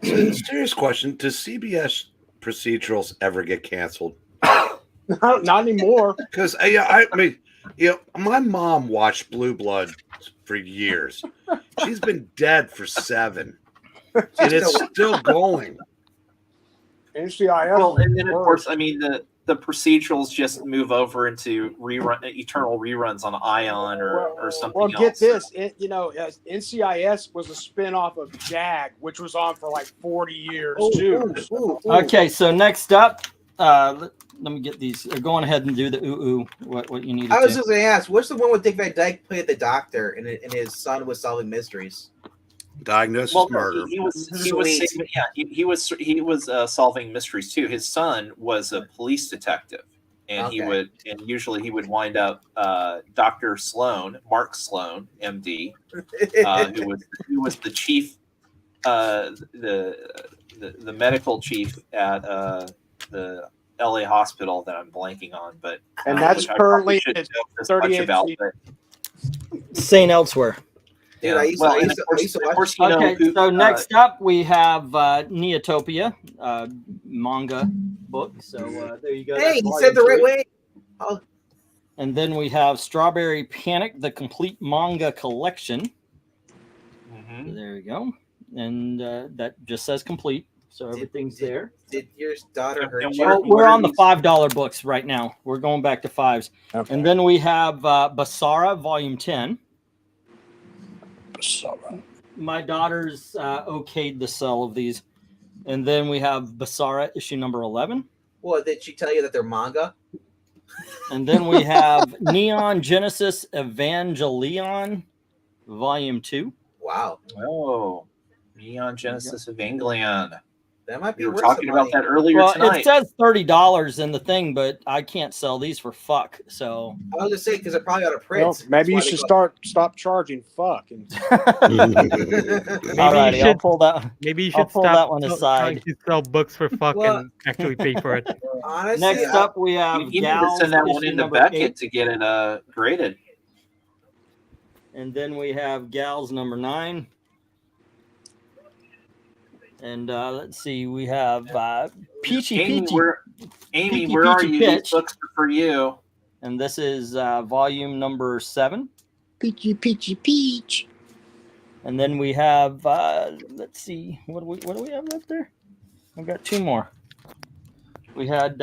So, serious question: does CBS procedurals ever get canceled? Not anymore. Because I mean, my mom watched Blue Blood for years. She's been dead for 7, and it's still going. NCIS. Well, and then of course, I mean the procedurals just move over into eternal reruns on Ion or something Well, else. get this. NCIS was a spinoff of JAG, which was on for like 40 years too. Okay, so next up, let me get these. Go on ahead and do the what you need I was to. just going to ask, what's the one with Dick Van Dyke played the doctor and his son was solving mysteries? Diagnosis Well, murder. he was solving mysteries too. His son was a police detective, and Okay. usually he would wind up Dr. Sloan, Mark Sloan, MD, who was the chief, the medical chief at the LA hospital that I'm blanking on, but And that's which I probably currently should at know this much 38 about. seats. But, St. Elsewhere. Dude, I used to and of watch. course, you know Okay, who, so next up we have Neotopia, manga book. So there you go. Hey, That's he said the volume right 3. way. And then we have Strawberry Panic, the complete manga collection. Mhm. There you go. And that just says complete. So everything's there. Did your daughter hurt And you? what We're are on the these? $5 books right now. We're going back to fives. Okay. And then we have Basara, Volume 10. My daughter's okayed the sell of these. And then we have Basara, issue number 11. Well, did she tell you that they're manga? And then we have Neon Genesis Evangelion, Volume 2. Wow, Oh, Neon Genesis Evangelion. that might be We were worth talking some about money. that earlier Well, tonight. it says $30 in the thing, but I can't sell these for fuck. So I was just saying because they're probably out of print. Well, maybe you should stop charging fuck. And alrighty, I'll pull that. Maybe you I'll should pull stop that one trying aside. to sell books for fuck Well- and actually pay for it. Honestly, Next up, we have You need to Gals, send that one issue into number Beckett 8. to get it graded. And then we have Gals number 9. And let's see, we have Peachy Amy, Peachy. where Peachy are Peachy you? Pitch. These books are for you. And this is volume number 7. peachy peach. And then we have let's see, what do we have left there? I've got 2 more. We had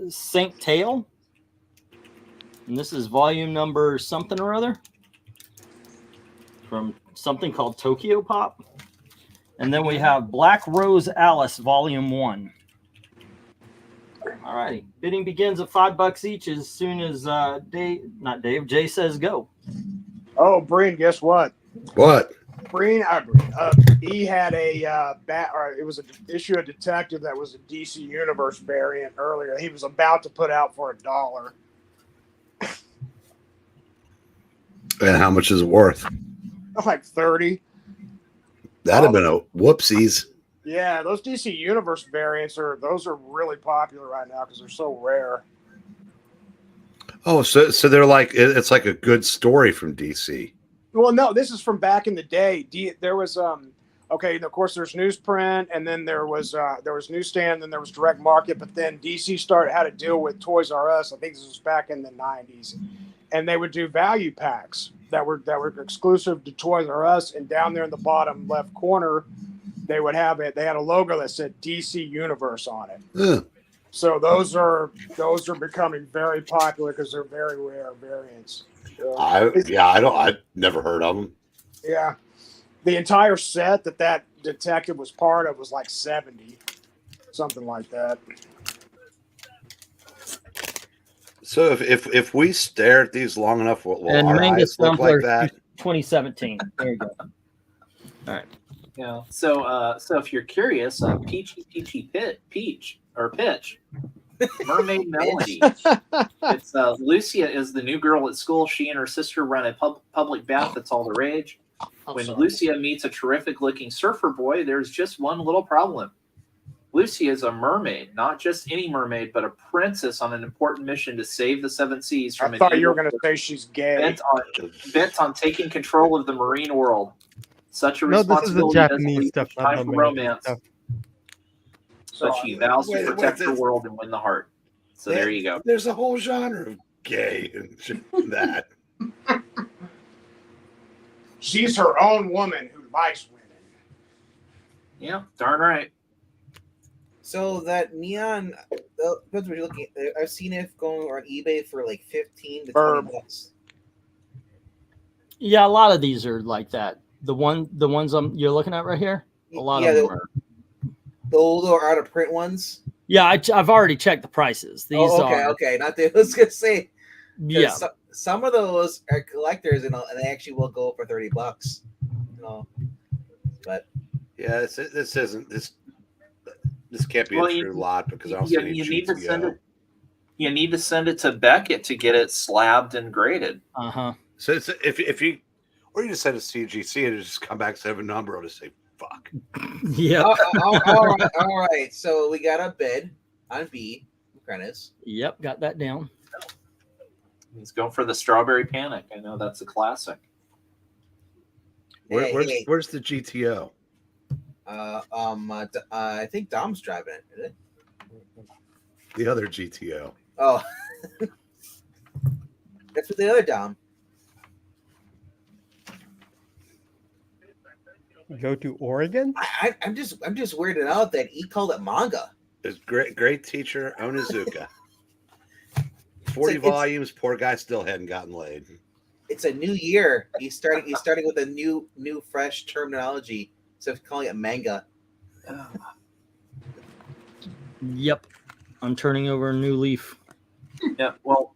Saint Tail. And this is volume number something or other. From something called Tokyo Pop. And then we have Black Rose Alice, Volume 1. All righty. Bidding begins at $5 each as soon as Jay says go. Oh, Breen, guess what? What? Breen, he had a it was an issue of Detective that was a DC Universe variant earlier. He was about to put out for $1. And how much is it worth? Like 30. That'd have been a whoopsies. Yeah, those DC Universe variants are really popular right now because they're so rare. Oh, so they're like it's like a good story from DC. Well, no, this is from back in the day. There was okay, of course there's newsprint, and then there was newsstand, then there was direct market, but then DC started how to deal with Toys R Us. I think this was back in the 90s, and they would do value packs that were exclusive to Toys R Us, and down there in the bottom left corner, they would have it. They had a logo that said DC Universe on it. Huh. So those are becoming very popular because they're very rare variants. I've never heard of them. Yeah, the entire set that Detective was part of was like 70, something like that. So if we stare at these long enough, will And our Manga eyes look like Stumpler that? 2017. There you go. All right. Yeah. So if you're curious, Peachy Peach, Mermaid Melody. It's Lucia is the new girl at school. She and her sister run a public bath that's all the rage. When Lucia meets a terrific-looking surfer boy, there's just one little problem. Lucia is a mermaid, not just any mermaid, but a princess on an important mission to save the 7 seas from I thought you were going to say she's gay. bent on taking control of the marine world. Such a No, this is the responsibility doesn't Japanese leave stuff, much not time the for American romance. stuff. But she vows to Wait, protect her this- world and win the heart. So there you go. There's a whole genre of gay and that. She's her own woman who likes women. Yeah, darn right. So that neon, depends what you're looking at. I've seen it going on eBay for like 15 to 20 bucks. Yeah, a lot of these are like that. The ones you're looking at right here, a lot of them are. The older out of print ones. Yeah, I've already checked the prices. These are okay. Not the. I was gonna say. yeah. Some of those are collectors, and they actually will go for $30. But Yeah, this can't be Well, a true lot because I don't see any You need to GTO. send it. You need to send it to Beckett to get it slabbed and graded. Uh-huh. So it's, if you, or you just send a CGC and just come back to have a number and just say fuck. Yeah. all right. So we got a bid on B. KRENIZ. Yep, got that down. He's going for the Strawberry Panic. I know that's a classic. Where's the GTO? I think Dom's driving it. Is it? The other GTO. Oh, that's with the other Dom. Go to Oregon? I'm just weirded out that he called it manga. His great teacher Onizuka. 40 it's- volumes. Poor guy still hadn't gotten laid. It's a new year. He's starting with a new fresh terminology. So calling it manga. Yep. I'm turning over a new leaf. Yeah, well,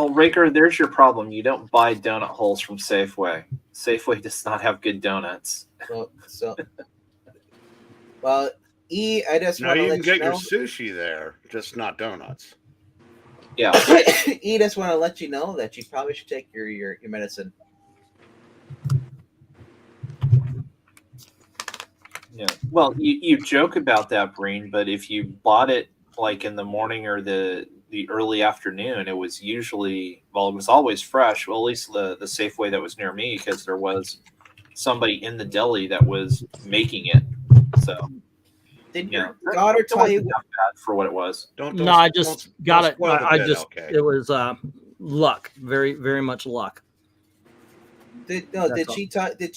Raker, there's your problem. You don't buy donut holes from Safeway. Safeway does not have good donuts. So well, I just No, want to you let can get you your know. sushi there, just not donuts. Yeah. I just want to let you know that you probably should take your medicine. Yeah. Well, you joke about that, Breen, but if you bought it like in the morning or the early afternoon, it was always fresh. Well, at least the Safeway that was near me, because there was somebody in the deli that was making it. So Did yeah, your daughter tell you? that bad for what it was? No, I just got it. spoil the I bit, just okay. it was luck, very very much luck. Did That's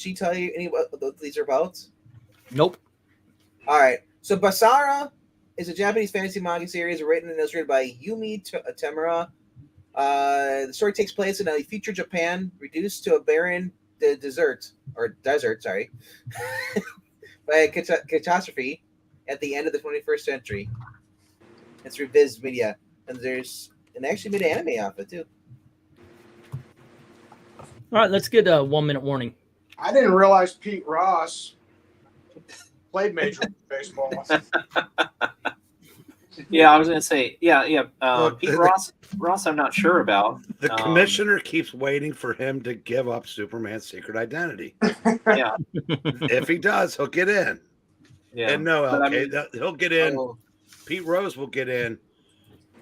she tell you any what these are about? Nope. All right. So Basara is a Japanese fantasy manga series written and illustrated by Yumi Tamura. The story takes place in a future Japan reduced to a barren desert, sorry, by a catastrophe at the end of the 21st century. It's through Viz Media, and they actually made an anime off it too. All right, let's get a 1 minute warning. I didn't realize Pete Ross played Major League Baseball. Yeah, I was going to say, yeah. Pete Ross, I'm not sure about. The commissioner keeps waiting for him to give up Superman's secret identity. Yeah, If he does, he'll get in. yeah. And no, But I okay, mean- he'll get in. Oh, Pete Rose will get in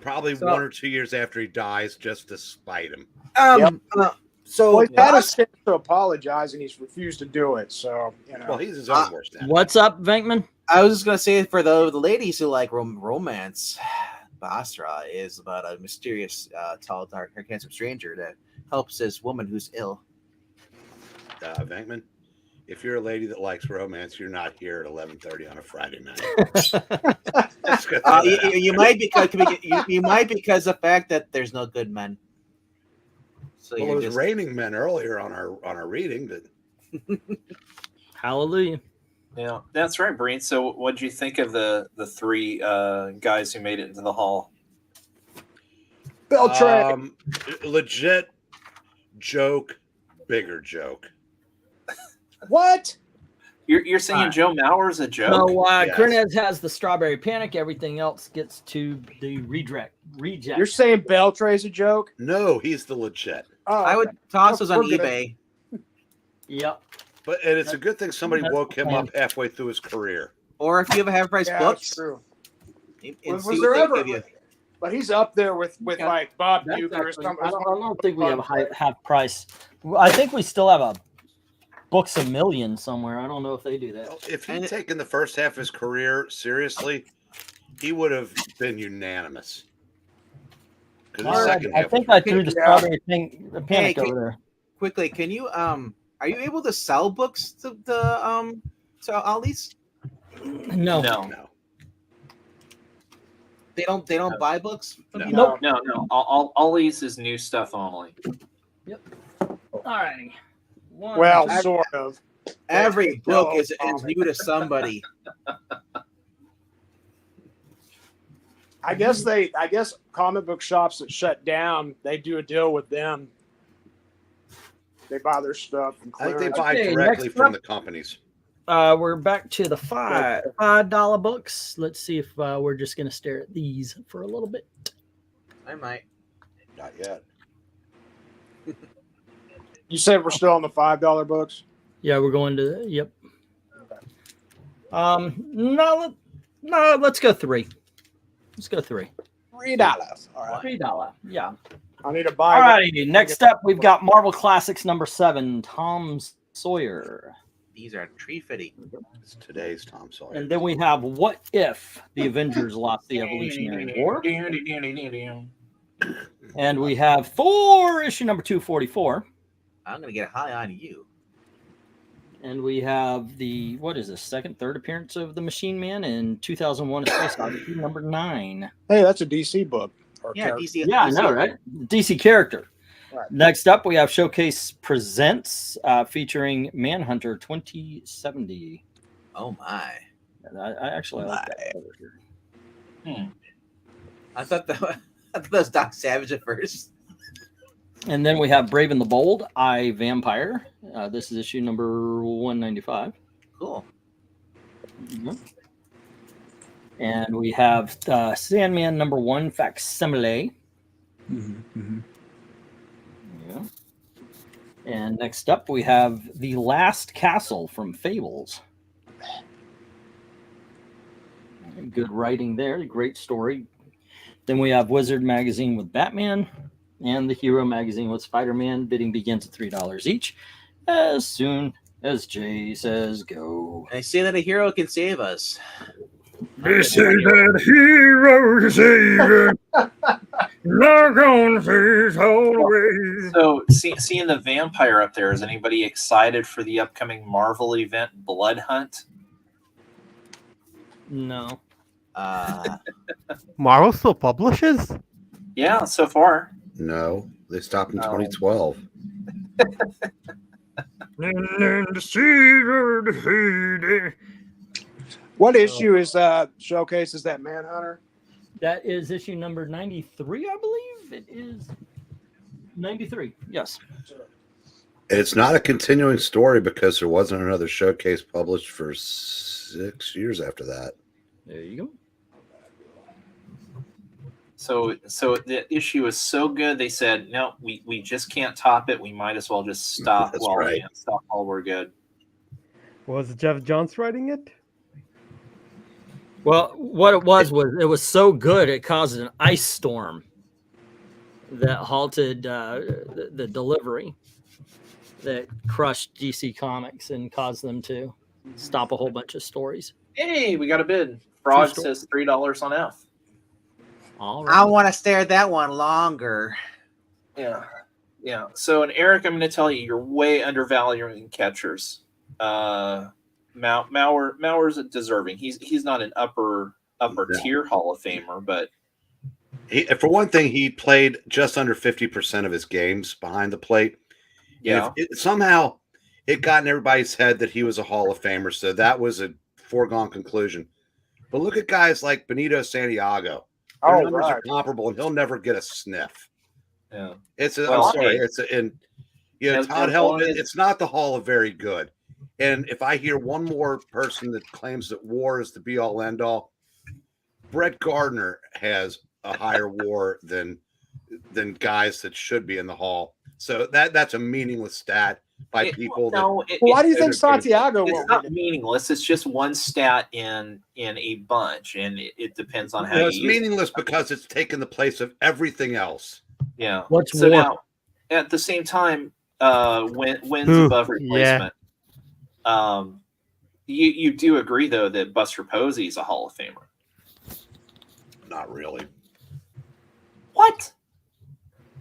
probably So- 1 or 2 years after he dies, just to spite him. So Well, he had a Ross- chance to apologize, and he's refused to do it. So, you know. Well, he's his own worst enemy. What's up, Venkman? I was just gonna say for the ladies who like romance, Basra is about a mysterious, tall, dark, handsome stranger that helps this woman who's ill. Venkman, if you're a lady that likes romance, you're not here at 11:30 on a Friday night. Let's get that out. You might because the fact that there's no good men. So Well, it you're was just, raining men earlier on our reading. That Hallelujah. Yeah, that's right, Breen. So, what did you think of the three guys who made it into the hall? Beltran. Legit joke, bigger joke. What? You're saying Joe Mauer's a joke? So Yes. KRENIZ has the strawberry panic. Everything else gets to the reject. You're saying Beltran's a joke? No, he's the legit. Oh, I would toss those on We're good. eBay. Yep. And it's a good thing somebody That's woke him the up halfway through his career. Or if you have a half price Yeah, books, that's true. and Was see there what they ever? give you. But he's up there with Yeah, like Bob That's Uecker or actually, something. I don't think we have half price. I think we still have a Books a Million somewhere. I don't know if they do that. If he'd And- taken the first half of his career seriously, he would have been unanimous. Because the second I half think was I threw the Yeah. strawberry panic Hey, over there. Quickly, can you are you able to sell books to Ollie's? No. no. They don't buy books from No. you? Nope. No. Ollie's is new stuff only. All righty. Well, sort of. Every book No, is new to somebody. I guess comic book shops that shut down, they do a deal with them. They buy their stuff from I think they clearance. buy Okay, directly next from up. the companies. We're back to the $5 books. Let's see if we're just gonna stare at these for a little bit. I might. Not yet. You said we're still on the $5 books? Yeah, we're going to yep. No, let's go $3. Let's go $3. $3. All right. $3. Yeah. I need to buy All one. righty. Next up, we've got Marvel Classics #7, Tom Sawyer. These are tree fitty. It's today's Tom Sawyer. And then we have What If the Avengers Lost the Evolutionary War? And we have Thor issue number 244. I'm gonna get high on you. And we have the, what is this, third appearance of the Machine Man in 2001: A Space Odyssey, number 9. Hey, that's a DC book. Or Yeah, character. DC. Yeah, I know, right? DC character. Right. Next up, we have Showcase Presents featuring Manhunter 2070. Oh my! And I actually like that cover here. I thought that was Doc Savage at first. And then we have Brave and the Bold, I Vampire. This is issue number 195. Cool. Mhm. And we have Sandman number 1 facsimile. Yeah. And next up, we have The Last Castle from Fables. Good writing there. Great story. Then we have Wizard Magazine with Batman and the Hero Magazine with Spider-Man. Bidding begins at $3 each as soon as Jay says go. I say that a hero can save us. This is that hero saver. Not gonna face always. So, seeing the vampire up there, is anybody excited for the upcoming Marvel event, Blood Hunt? No. Marvel still publishes? Yeah, so far. No, they stopped in 2012. What issue is Showcase? Is that Manhunter? That is issue number 93, I believe. It is 93. Yes. It's not a continuing story because there wasn't another Showcase published for 6 years after that. There you go. So the issue is so good, they said, no, we just can't top it. We might as well just stop. That's right. Stop while we're good. Was Jeff Johns writing it? Well, what it was so good it caused an ice storm that halted the delivery, that crushed DC Comics and caused them to stop a whole bunch of stories. Hey, we got a bid. Frog True story. says $3 on F. All I right. want to stare at that one longer. Yeah. Yeah. So, and Eric, I'm going to tell you, you're way undervaluing catchers. Mauer's deserving. He's not an upper tier Hall of Famer, but For one thing, he played just under 50% of his games behind the plate. yeah. Somehow it got in everybody's head that he was a Hall of Famer, so that was a foregone conclusion. But look at guys like Benito Santiago. Their Oh, numbers right. are comparable, and he'll never get a sniff. Yeah. I'm Well, sorry. hey. Todd as Helm. long as- It's not the Hall of Very Good. And if I hear one more person that claims that WAR is the be all end all, Brett Gardner has a higher WAR than guys that should be in the Hall. So that's a meaningless stat by people. Why do you think it's- Santiago It's won't not win it? meaningless. It's just one stat in a bunch, and it depends on how No, you it's use it. meaningless because it's taken the place of everything else. Yeah. What's so more? now, at the same time, wins above replacement. You do agree though that Buster Posey is a Hall of Famer? Not really. What?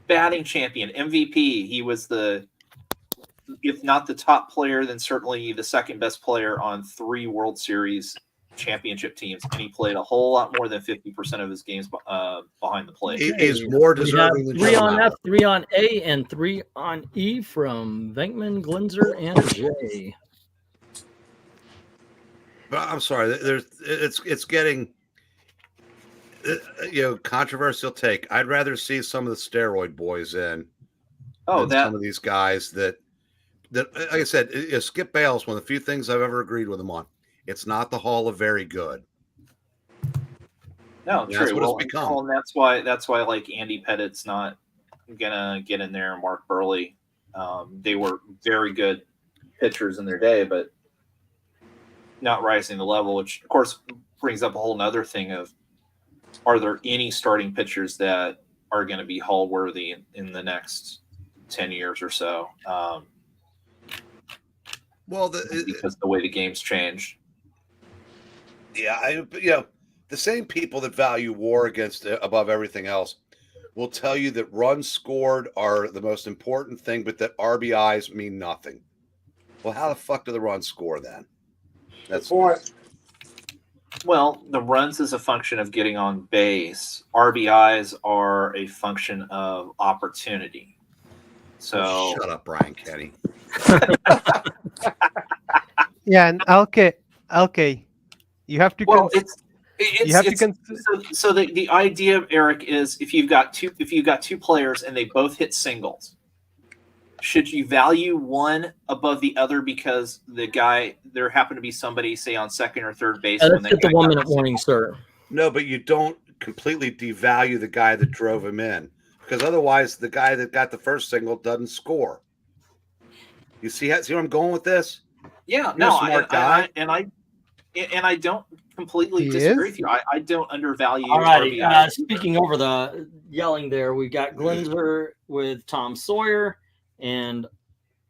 Batting champion, MVP. He was if not the top player, then certainly the second best player on 3 World Series championship teams, and he played a whole lot more than 50% of his games behind the plate. He is more We have deserving than 3 on Joe F, 3 on A, and 3 on E from Venkman, Glinzer, and J. But I'm sorry. It's getting controversial take. I'd rather see some of the steroid boys in. Than some of these guys that like I said, Skip Bale's one of the few things I've ever agreed with him on. It's not the Hall of Very Good. No, And true. that's what it's become. Well, and that's why like Andy Pettit's not gonna get in there. Mark Burley, they were very good pitchers in their day, but not rising the level. Which of course brings up a whole nother thing of: are there any starting pitchers that are going to be Hall worthy in the next 10 years or so? Because the way the game's changed. Yeah, the same people that value WAR against above everything else will tell you that runs scored are the most important thing, but that RBIs mean nothing. Well, how the fuck do the runs score then? That's Point. Well, the runs is a function of getting on base. RBIs are a function of opportunity. So shut up, Brian Kenny. Yeah, and LK, you have to. well, You have to so the idea, Eric, is if you've got two players and they both hit singles, should you value one above the other because there happened to be somebody, say, on second or third base? Let's get the 1 minute warning, sir. No, but you don't completely devalue the guy that drove him in, because otherwise the guy that got the first single doesn't score. You see where I'm going with this? Yeah, You're a smart guy. I don't completely He disagree is? with you. I don't undervalue. All righty. RBIs. Speaking over the yelling there, we've got Glenzer with Tom Sawyer and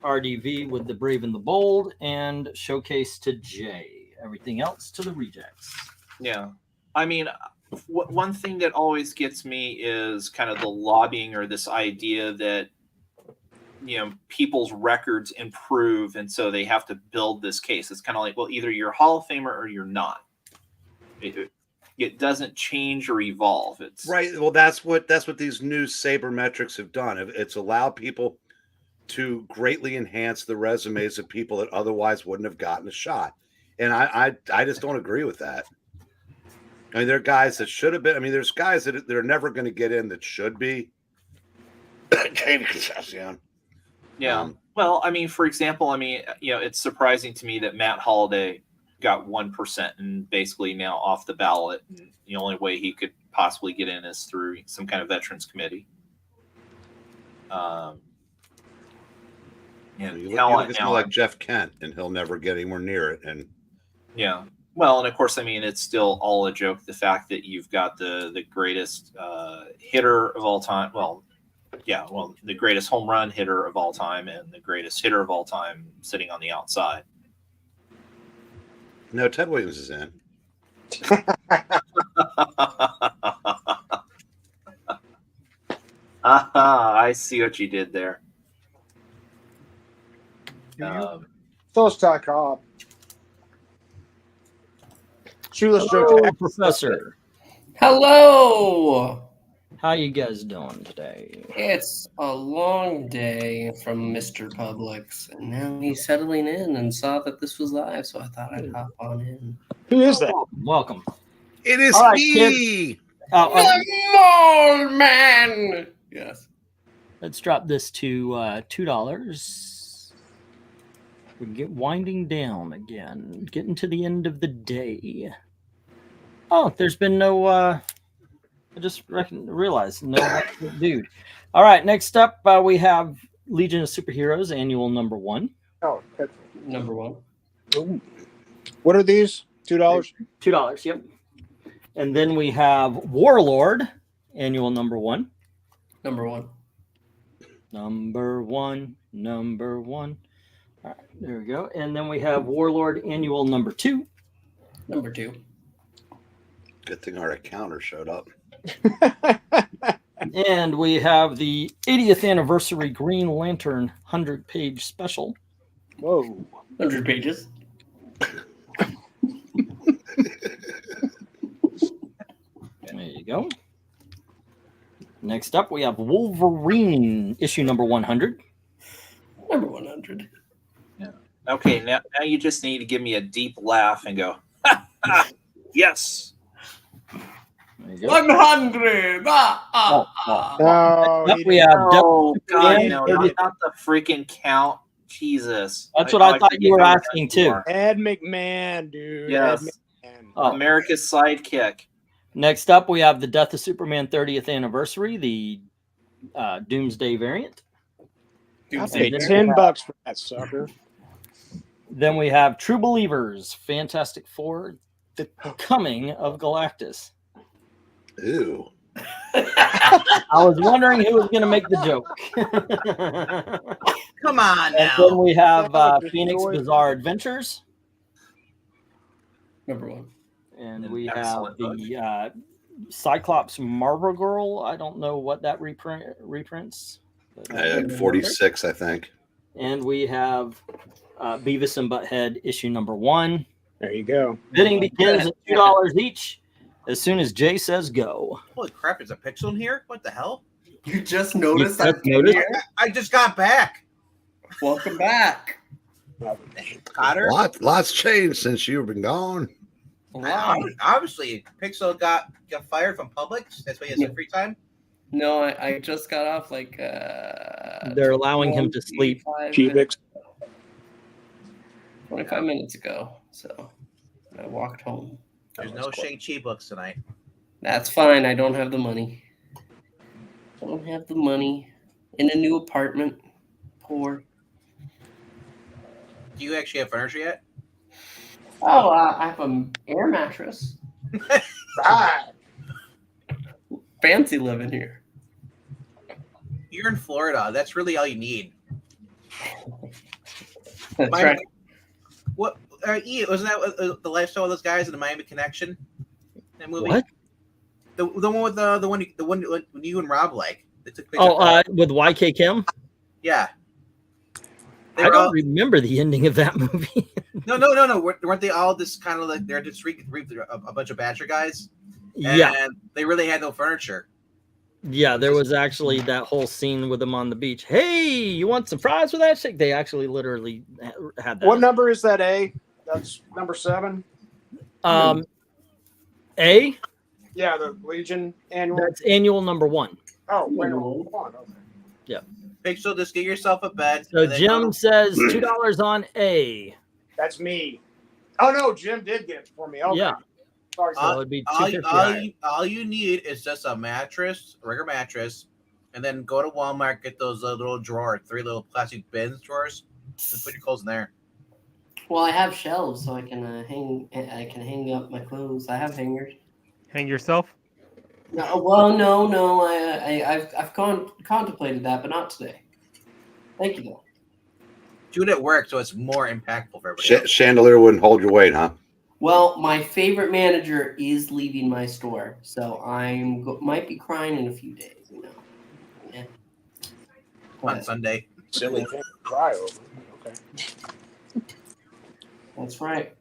RDV with the Brave and the Bold, and Showcase to Jay. Everything else to the rejects. Yeah, I mean, one thing that always gets me is kind of the lobbying or this idea that people's records improve, and so they have to build this case. It's kind of like, well, either you're a Hall of Famer or you're not. It doesn't change or evolve. It's Right. Well, that's what these new sabermetrics have done. It's allowed people to greatly enhance the resumes of people that otherwise wouldn't have gotten a shot. And I just don't agree with that. I mean, there are guys that should have been. I mean, there's guys that they're never going to get in that should be. Yeah. Well, I mean, for example, it's surprising to me that Matt Holliday got 1% and basically now off the ballot. And the only way he could possibly get in is through some kind of veterans committee. You look at like Jeff Kent, and he'll never get anywhere near it. And yeah. Well, and of course, I mean, it's still all a joke. The fact that you've got the greatest hitter of all time. Well, yeah, well, the greatest home run hitter of all time and the greatest hitter of all time sitting on the outside. no, Ted Williams is in. I see what you did there. Those talk off. Shoeless Hello, Joe. Professor. Hello. How you guys doing today? It's a long day from Mr. Publix, and now he's settling in and saw that this was live, so I thought I'd hop on in. Who is that? Welcome. It is All right, me. The mole man. Yes. Let's drop this to $2. We're winding down again, getting to the end of the day. Oh, there's been no. I just realized no dude. All right, next up we have Legion of Superheroes Annual #1. Oh, that's Number one. Ooh. What are these? $2? $2. Yep. And then we have Warlord Annual #1. Number one. Number one. All right, there we go. And then we have Warlord Annual #2. Number two. Good thing our counter showed up. And we have the 80th anniversary Green Lantern 100-page special. Whoa. 100 pages. There you go. Next up, we have Wolverine issue #100. Number 100. Okay, now you just need to give me a deep laugh and go, yes. There you go. 100. No, Yep, he we didn't. have Oh, God, Superman no, 30th. not the freaking count. Jesus. That's what I thought forget you were how asking, bad you too. are. Ed McMahon, dude. Yes. Ed McMahon. Oh. America's sidekick. Next up, we have the Death of Superman 30th anniversary, the Doomsday variant. I'll And pay then $10 for that sucker. Then we have True Believers, Fantastic Four, The Coming of Galactus. Ew. I was wondering who was going to make the joke. Come on And now. then we have Phoenix Bizarre Adventures. Number one. And we have Excellent the Cyclops Marvel Girl. I don't know what that reprints. But, 46, I think. and we have Beavis and Butthead issue number 1. There you go. Bidding begins at $2 each as soon as Jay says go. Holy crap! There's a pixel in here. What the hell? You just noticed You that? just noticed? I just got back. Welcome back. Cotter. Lots changed since you've been gone. Wow. Obviously, Pixel got fired from Publix. That's why he has some free time. No, I just got off like. They're allowing him to sleep. 25 minutes ago, so I walked home. There's no Shang-Chi books tonight. That's fine. I don't have the money. Don't have the money. In a new apartment. Poor. Do you actually have furniture yet? Oh, I have an air mattress. Fancy living here. You're in Florida. That's really all you need. That's right. What? Wasn't that the lifestyle of those guys in the Miami Connection? That movie. What? The one with the one you and Rob like. That took place With YK Kim? Yeah. I don't remember the ending of that movie. No. Weren't they all just kind of like they're just a bunch of bachelor guys? Yeah. And they really had no furniture. Yeah, there was actually that whole scene with them on the beach. Hey, you want some fries with that shit? They actually literally had that. What number is that, A? That's number 7? A? Yeah, the Legion annual. That's annual number 1. Oh, wait, hold on. Okay. Yeah. Pixel, just get yourself a bed. So Jim says $2 on A. That's me. Oh, no, Jim did get it for me. Okay. Yeah. Sorry, So it'd be $2.50. all you need is just a mattress, a regular mattress, and then go to Walmart, get those little drawers, 3 little plastic bins drawers, and put your clothes in there. Well, I have shelves, so I can hang up my clothes. I have hangers. Hang yourself? No, well, no. I've contemplated that, but not today. Thank you, though. Do it at work so it's more impactful for everybody. Chandelier wouldn't hold your weight, huh? Well, my favorite manager is leaving my store, so might be crying in a few days. You know. Yeah. On Sunday. Silly thing to cry over. Okay. That's right.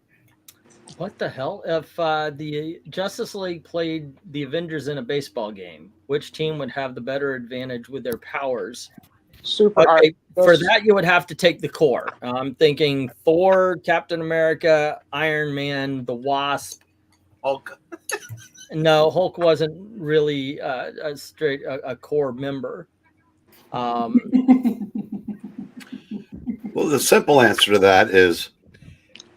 What the hell? If the Justice League played the Avengers in a baseball game, which team would have the better advantage with their powers? Super. Okay, for that, you would have to take the core. I'm thinking Thor, Captain America, Iron Man, the Wasp. Hulk. No, Hulk wasn't really a core member. Well, the simple answer to that is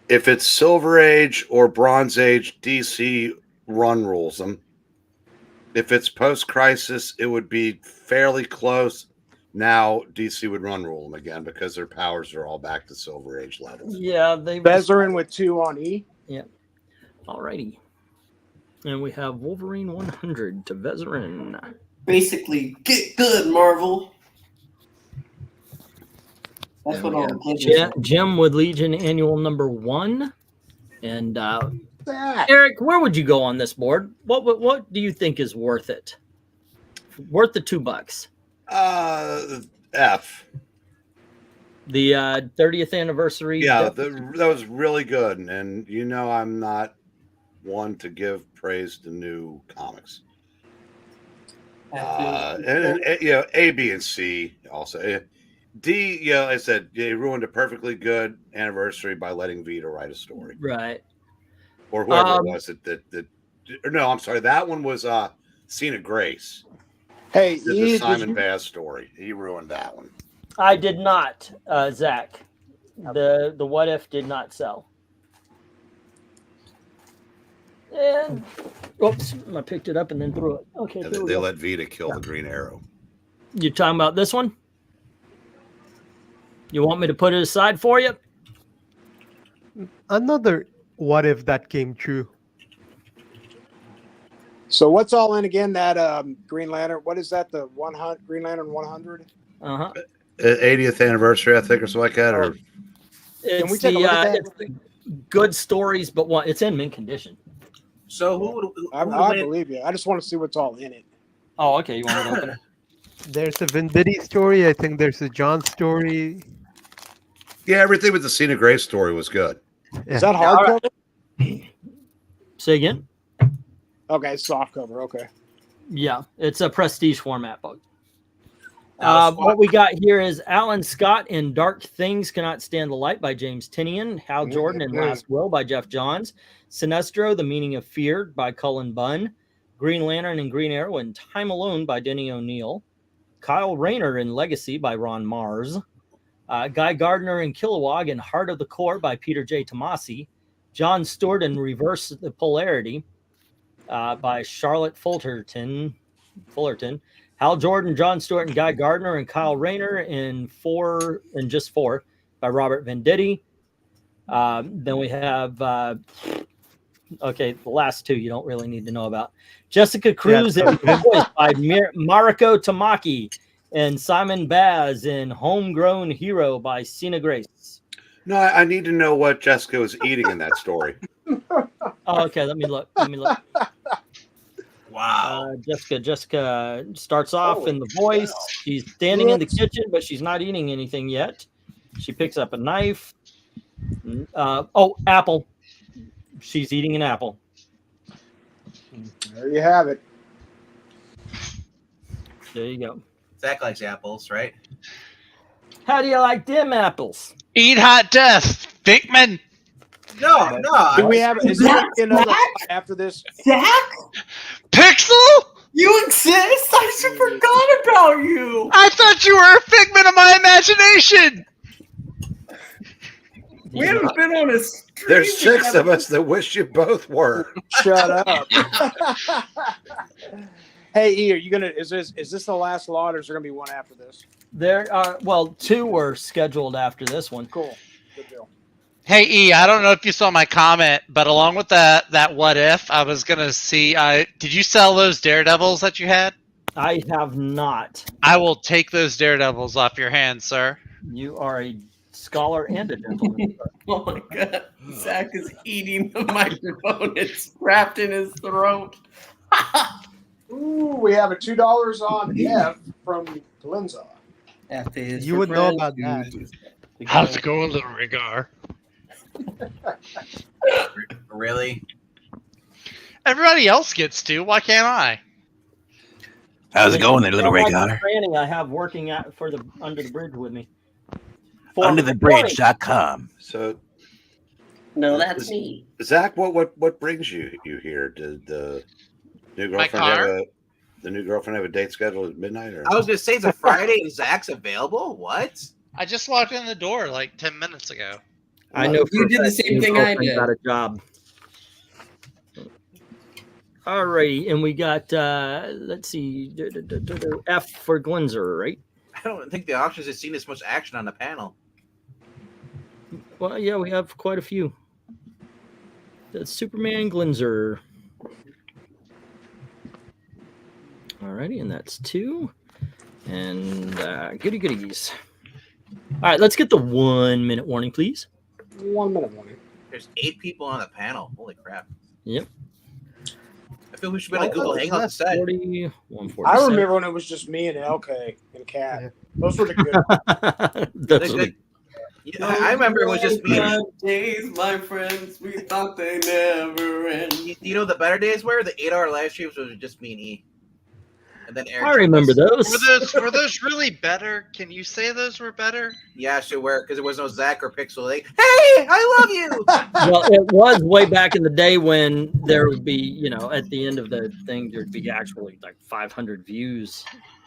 if it's Silver Age or Bronze Age, DC run rules them. If it's post-crisis, it would be fairly close. Now DC would run rule them again because their powers are all back to Silver Age levels. Yeah, they Bezerin with 2 on E. Yeah. Alrighty. And we have Wolverine 100 to Vezerin. Basically, get good, Marvel. That's what all the kids are. Jim with Legion Annual number 1. And Eric, where would you go on this board? What do you think is worth it? Worth the $2? F. The 30th anniversary. Yeah, that was really good. And you know I'm not one to give praise to new comics. And you know, A, B, and C also. D, you know, I said they ruined a perfectly good anniversary by letting Vito write a story. Right. Or whoever it was that no, I'm sorry, that one was Cena Grace. Hey, the Simon Bass story. He ruined that one. I did not, Zach. The What If did not sell. And oops, I picked it up and then threw it. Okay. And they let Vita kill the Green Arrow. You talking about this one? You want me to put it aside for you? Another what if that came true. So what's all in again? That Green Lantern. What is that? The 100 Green Lantern 100. 80th anniversary, I think, or something like that. Or it's Can we take a look at that? it's the good stories, but it's in mint condition. So who I believe you. I just want to see what's all in it. Oh, okay. You want me to open it? There's a Venditti story. I think there's a John story. Yeah, everything with the Cena Gray story was good. Is that hardcover? Say again? Okay, soft cover. Okay. Yeah, it's a prestige format book. That was What we got here is Alan Scott in Dark Things Cannot Stand the Light by James Tinian, Hal Jordan in Last Will by Jeff Johns, Sinestro, The Meaning of Fear by Cullen Bunn, Green Lantern and Green Arrow in Time Alone by Denny O'Neil, Kyle Rayner in Legacy by Ron Mars, Guy Gardner in Kilowog in Heart of the Core by Peter J. Tomasi, John Stewart in Reverse the Polarity by Charlotte Fullerton, Hal Jordan, John Stewart, and Guy Gardner, and Kyle Rayner in Just Four by Robert Venditti. Then we have, the last two you don't really need to know about. Jessica Cruz in Voice by Mariko Tamaki, and Simon Baz in Homegrown Hero by Sina Grace. No, I need to know what Jessica was eating in that story. Oh, okay, let me look. wow. Jessica starts off in The Voice. She's standing in the kitchen, but she's not eating anything yet. She picks up a knife. Apple. She's eating an apple. There you have it. There you go. Zach likes apples, right? How do you like them apples? Eat hot death, VENKMAN. No. Do we have? Is there another after this? Zach, Pixel? you exist? I forgot about you. I thought you were a figment of my imagination. We haven't been on a stream. There's 6 of us that wish you both were. Shut up. Hey, E, are you gonna? Is this the last lot, or is there gonna be one after this? There are 2 were scheduled after this one. Cool. Good deal. Hey E, I don't know if you saw my comment, but along with that what if, I was gonna see. Did you sell those Daredevils that you had? I have not. I will take those Daredevils off your hands, sir. You are a scholar and a gentleman. Oh my god, Zach is eating the microphone. It's wrapped in his throat. Ooh, we have a $2 on F from Glenza. F is You for would know friends. about that. How's it going, little Rigar? Really? Everybody else gets to. Why can't I? How's it going there, little Rhaegar? Training I have working out for the Under the Bridge with me. Underthebridge.com. So, No, that's me. Zach, what brings you here? Did the new My girlfriend car? have a date scheduled at midnight? Or? I was gonna say it's a Friday and Zach's available. What? I just walked in the door like 10 minutes ago. I know You did the same thing I did. Got a job. Alrighty, and we got let's see, F for Glenzer, right? I don't think the auctions have seen as much action on the panel. Well, yeah, we have quite a few. That's Superman Glenzer. Alrighty, and that's 2. And goody goodies. All right, let's get the 1 minute warning, please. 1 minute warning. There's 8 people on the panel. Holy crap! Yep. I feel we should be on a Google Hangout instead. 40, I 147. remember when it was just me and LK and Kat. Those were the good. Those are the- Yeah, I remember it was just me. Days, my friends, we thought they never end. You know the better days were the 8-hour live streams was just me and E. And then Eric. I remember those. Were those really better? Can you say those were better? Yeah, sure were because there was no Zach or Pixel. Like, hey, I love you. Well, it was way back in the day when there would be, at the end of the thing, there'd be actually like 500 views.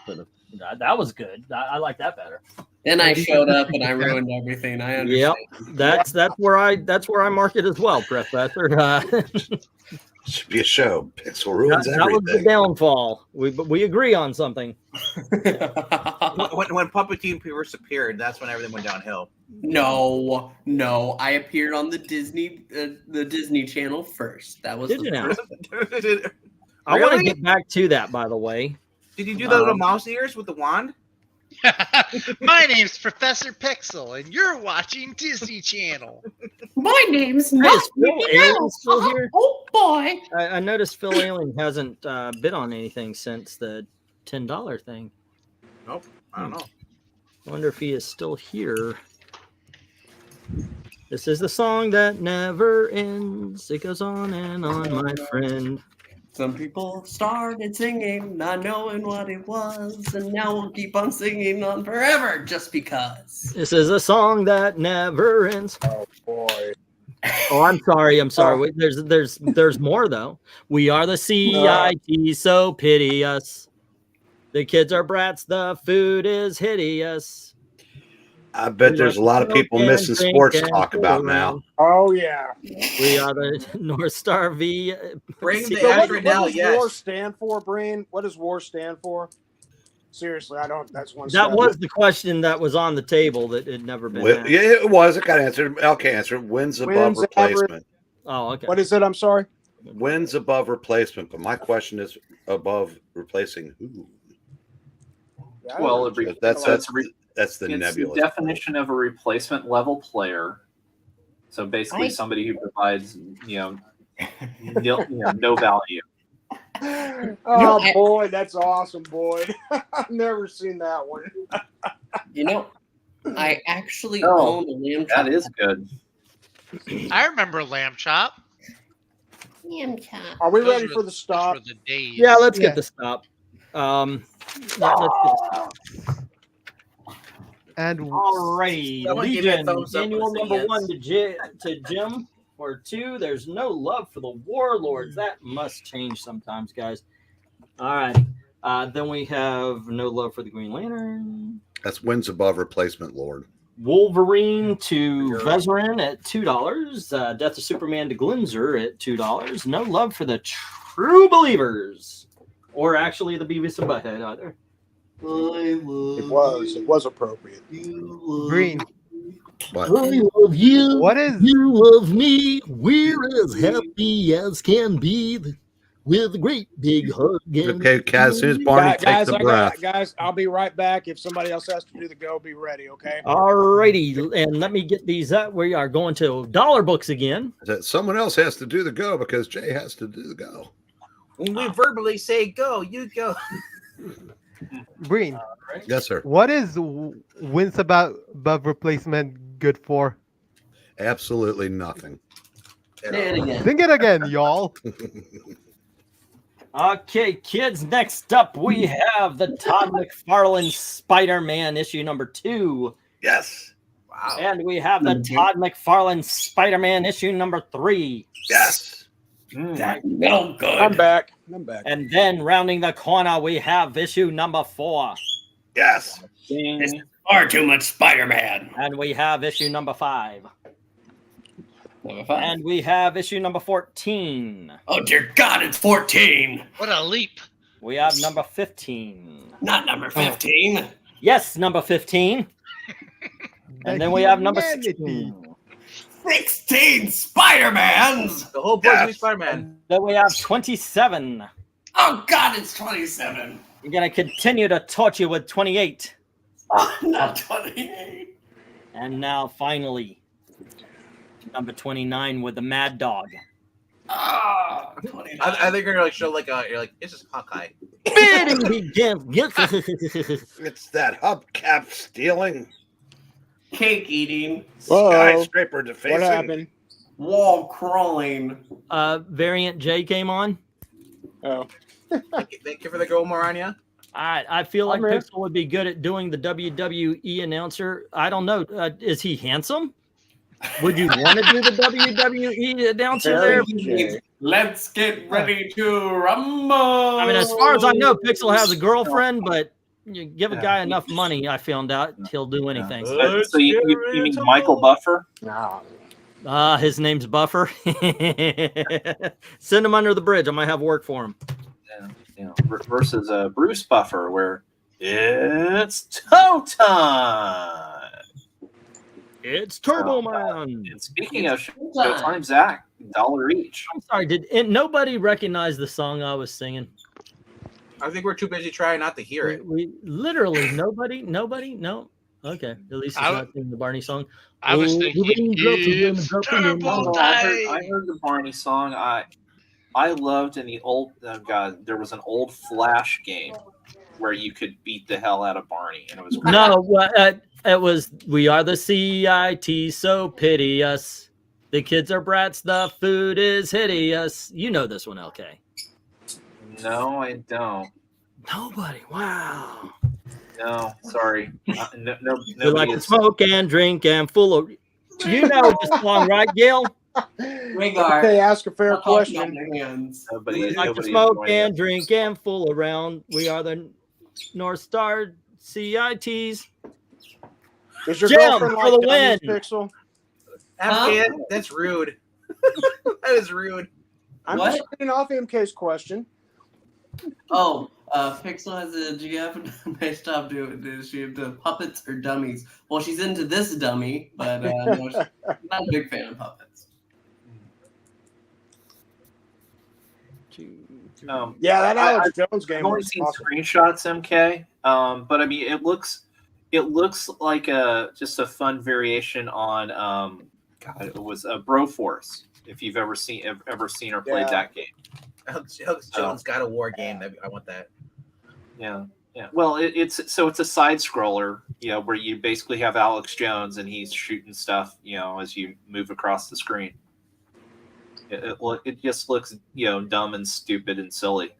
That was good. I like that better. Then I showed up and I ruined everything. I understand. Yep, that's where I mark it as well, Professor. Should be a show. Pixel ruins that was the everything. downfall. We agree on something. when Puppetine first appeared, that's when everything went downhill. No. I appeared on the Disney Channel first. That was Did you now? Really? I want to get back to that, by the way. Did you do the little mouse ears with the wand? My name's Professor Pixel, and you're watching Disney Channel. My name's Hey, not is Phil Alien still here? Oh boy. I noticed Phil Alien hasn't bid on anything since the $10 thing. Nope. I don't know. I wonder if he is still here. This is the song that never ends. It goes on, my friend. Some people started singing, not knowing what it was, and now we'll keep on singing on forever just because. This is a song that never ends. Oh boy. Oh, I'm sorry. Wait, there's more though. We are the CIT, so pity us. The kids are brats. The food is hideous. I bet there's a lot of people missing sports talk about now. Oh yeah. We are the North Star V. Bring the So what Astrid now, does war yes. stand for, Breen? What does war stand for? Seriously, I don't. That's one. That was the question that was on the table that had never been asked. Yeah, it was. It got answered. Okay, answer. Wins above replacement. Oh, okay. What is it? I'm sorry. Wins above replacement, but my question is above replacing who? Well, that's the it's nebulous the definition of a replacement level player. So basically, somebody who provides, no value. Oh boy, that's awesome, Boyd. I've never seen that one. I actually own a lamb chop. That is good. I remember lamb chop. Lamb chop. Are we ready for the stop? Yeah, let's get the stop. Let's get the stop. And alrighty, Someone give me a Legion, thumbs up annual when I say number yes. 1 to Jim, or 2. There's no love for the warlords. That must change sometimes, guys. All right. Then we have no love for the Green Lantern. That's wins above replacement, Lord. Wolverine to Vezerin at $2. Death of Superman to Glinzer at $2. No love for the True Believers, or actually the Beavis and Butthead either. It was appropriate. Green. What? I love you. What is you love me? We're as happy as can be with a great big hug. Okay, Kaz, as soon as Barney takes a breath. Guys, I'll be right back. If somebody else has to do the go, be ready, okay? Alrighty, and let me get these up. We are going to dollar books again. Someone else has to do the go because Jay has to do the go. When we verbally say go, you go. Green? Yes, sir. What is wins above replacement good for? Absolutely nothing. Say it again. Sing it again, y'all. Okay, kids, next up we have the Todd McFarlane Spider-Man issue number 2. Yes. Wow. And we have the Todd McFarlane Spider-Man issue number 3. Yes. That no good. I'm back. And then rounding the corner, we have issue number 4. Yes. This is far too much Spider-Man. And we have issue number 5. Number 5. And we have issue number 14. Oh dear God, it's 14. What a leap. We have number 15. Not number 15. Yes, number 15. And then we have number 16. 16 Spider-Mans. The whole boys need Spider-Man. Then we have 27. Oh God, it's 27. We're going to continue to torture you with 28. Oh, not 28. And now, finally, number 29 with the Mad Dog. Oh, 29. I think you're gonna show you're like it's just Hawkeye. Bidding begins. It's that hubcap stealing, Cake eating, skyscraper defacing. What happened? wall crawling. Variant J came on. Oh. Thank you for the go, Maranya. I feel like I'm here. Pixel would be good at doing the WWE announcer. I don't know. Is he handsome? Would you want to do the WWE announcer there? Let's get ready to rumble. I mean, as far as I know, Pixel has a girlfriend, but you give a guy enough money, I found out he'll do anything. So you mean Michael Buffer? No. His name's Buffer. Send him under the bridge. I might have work for him. Versus Bruce Buffer, where it's toe time. It's Turbo Man. And speaking of Showtime, Zach, $1 each. I'm sorry, did nobody recognize the song I was singing? I think we're too busy trying not to hear it. We literally nobody. No. Okay, at least it's not singing the Barney song. I was thinking it's Turbo I heard the Barney song. I loved in the old God. There was an old Flash game where you could beat the hell out of Barney, and it was great. No. It was, we are the CIT, so pity us. The kids are brats, the food is hideous. You know this one, LK. No, I don't. Nobody. Wow. No, sorry. No, You nobody like to is. smoke and drink and full of. You know this song, right, Gail? Rhaegar, Okay, ask a fair stop talking question. about their hands. Nobody, We like to nobody is smoke joining and us. drink and fool around. We are the North Star CITs. Does your Jim, girlfriend for like the dummies, win. Pixel? MK, that's rude. That is rude. I'm What? just reading off MK's question. Oh, Pixel has a GF. Nice job doing this. She have the puppets or dummies. Well, she's into this dummy, but no, she's not a big fan of puppets. Yeah, that I- Alex Jones game I've only was seen awesome. screenshots, MK. But I mean, it looks like just a fun variation on God, it was a Broforce. If you've ever seen or played Yeah. that game, Alex Jones got a war game. I want that. yeah. Well, it's a side scroller, where you basically have Alex Jones and he's shooting stuff, as you move across the screen. It just looks, dumb and stupid and silly.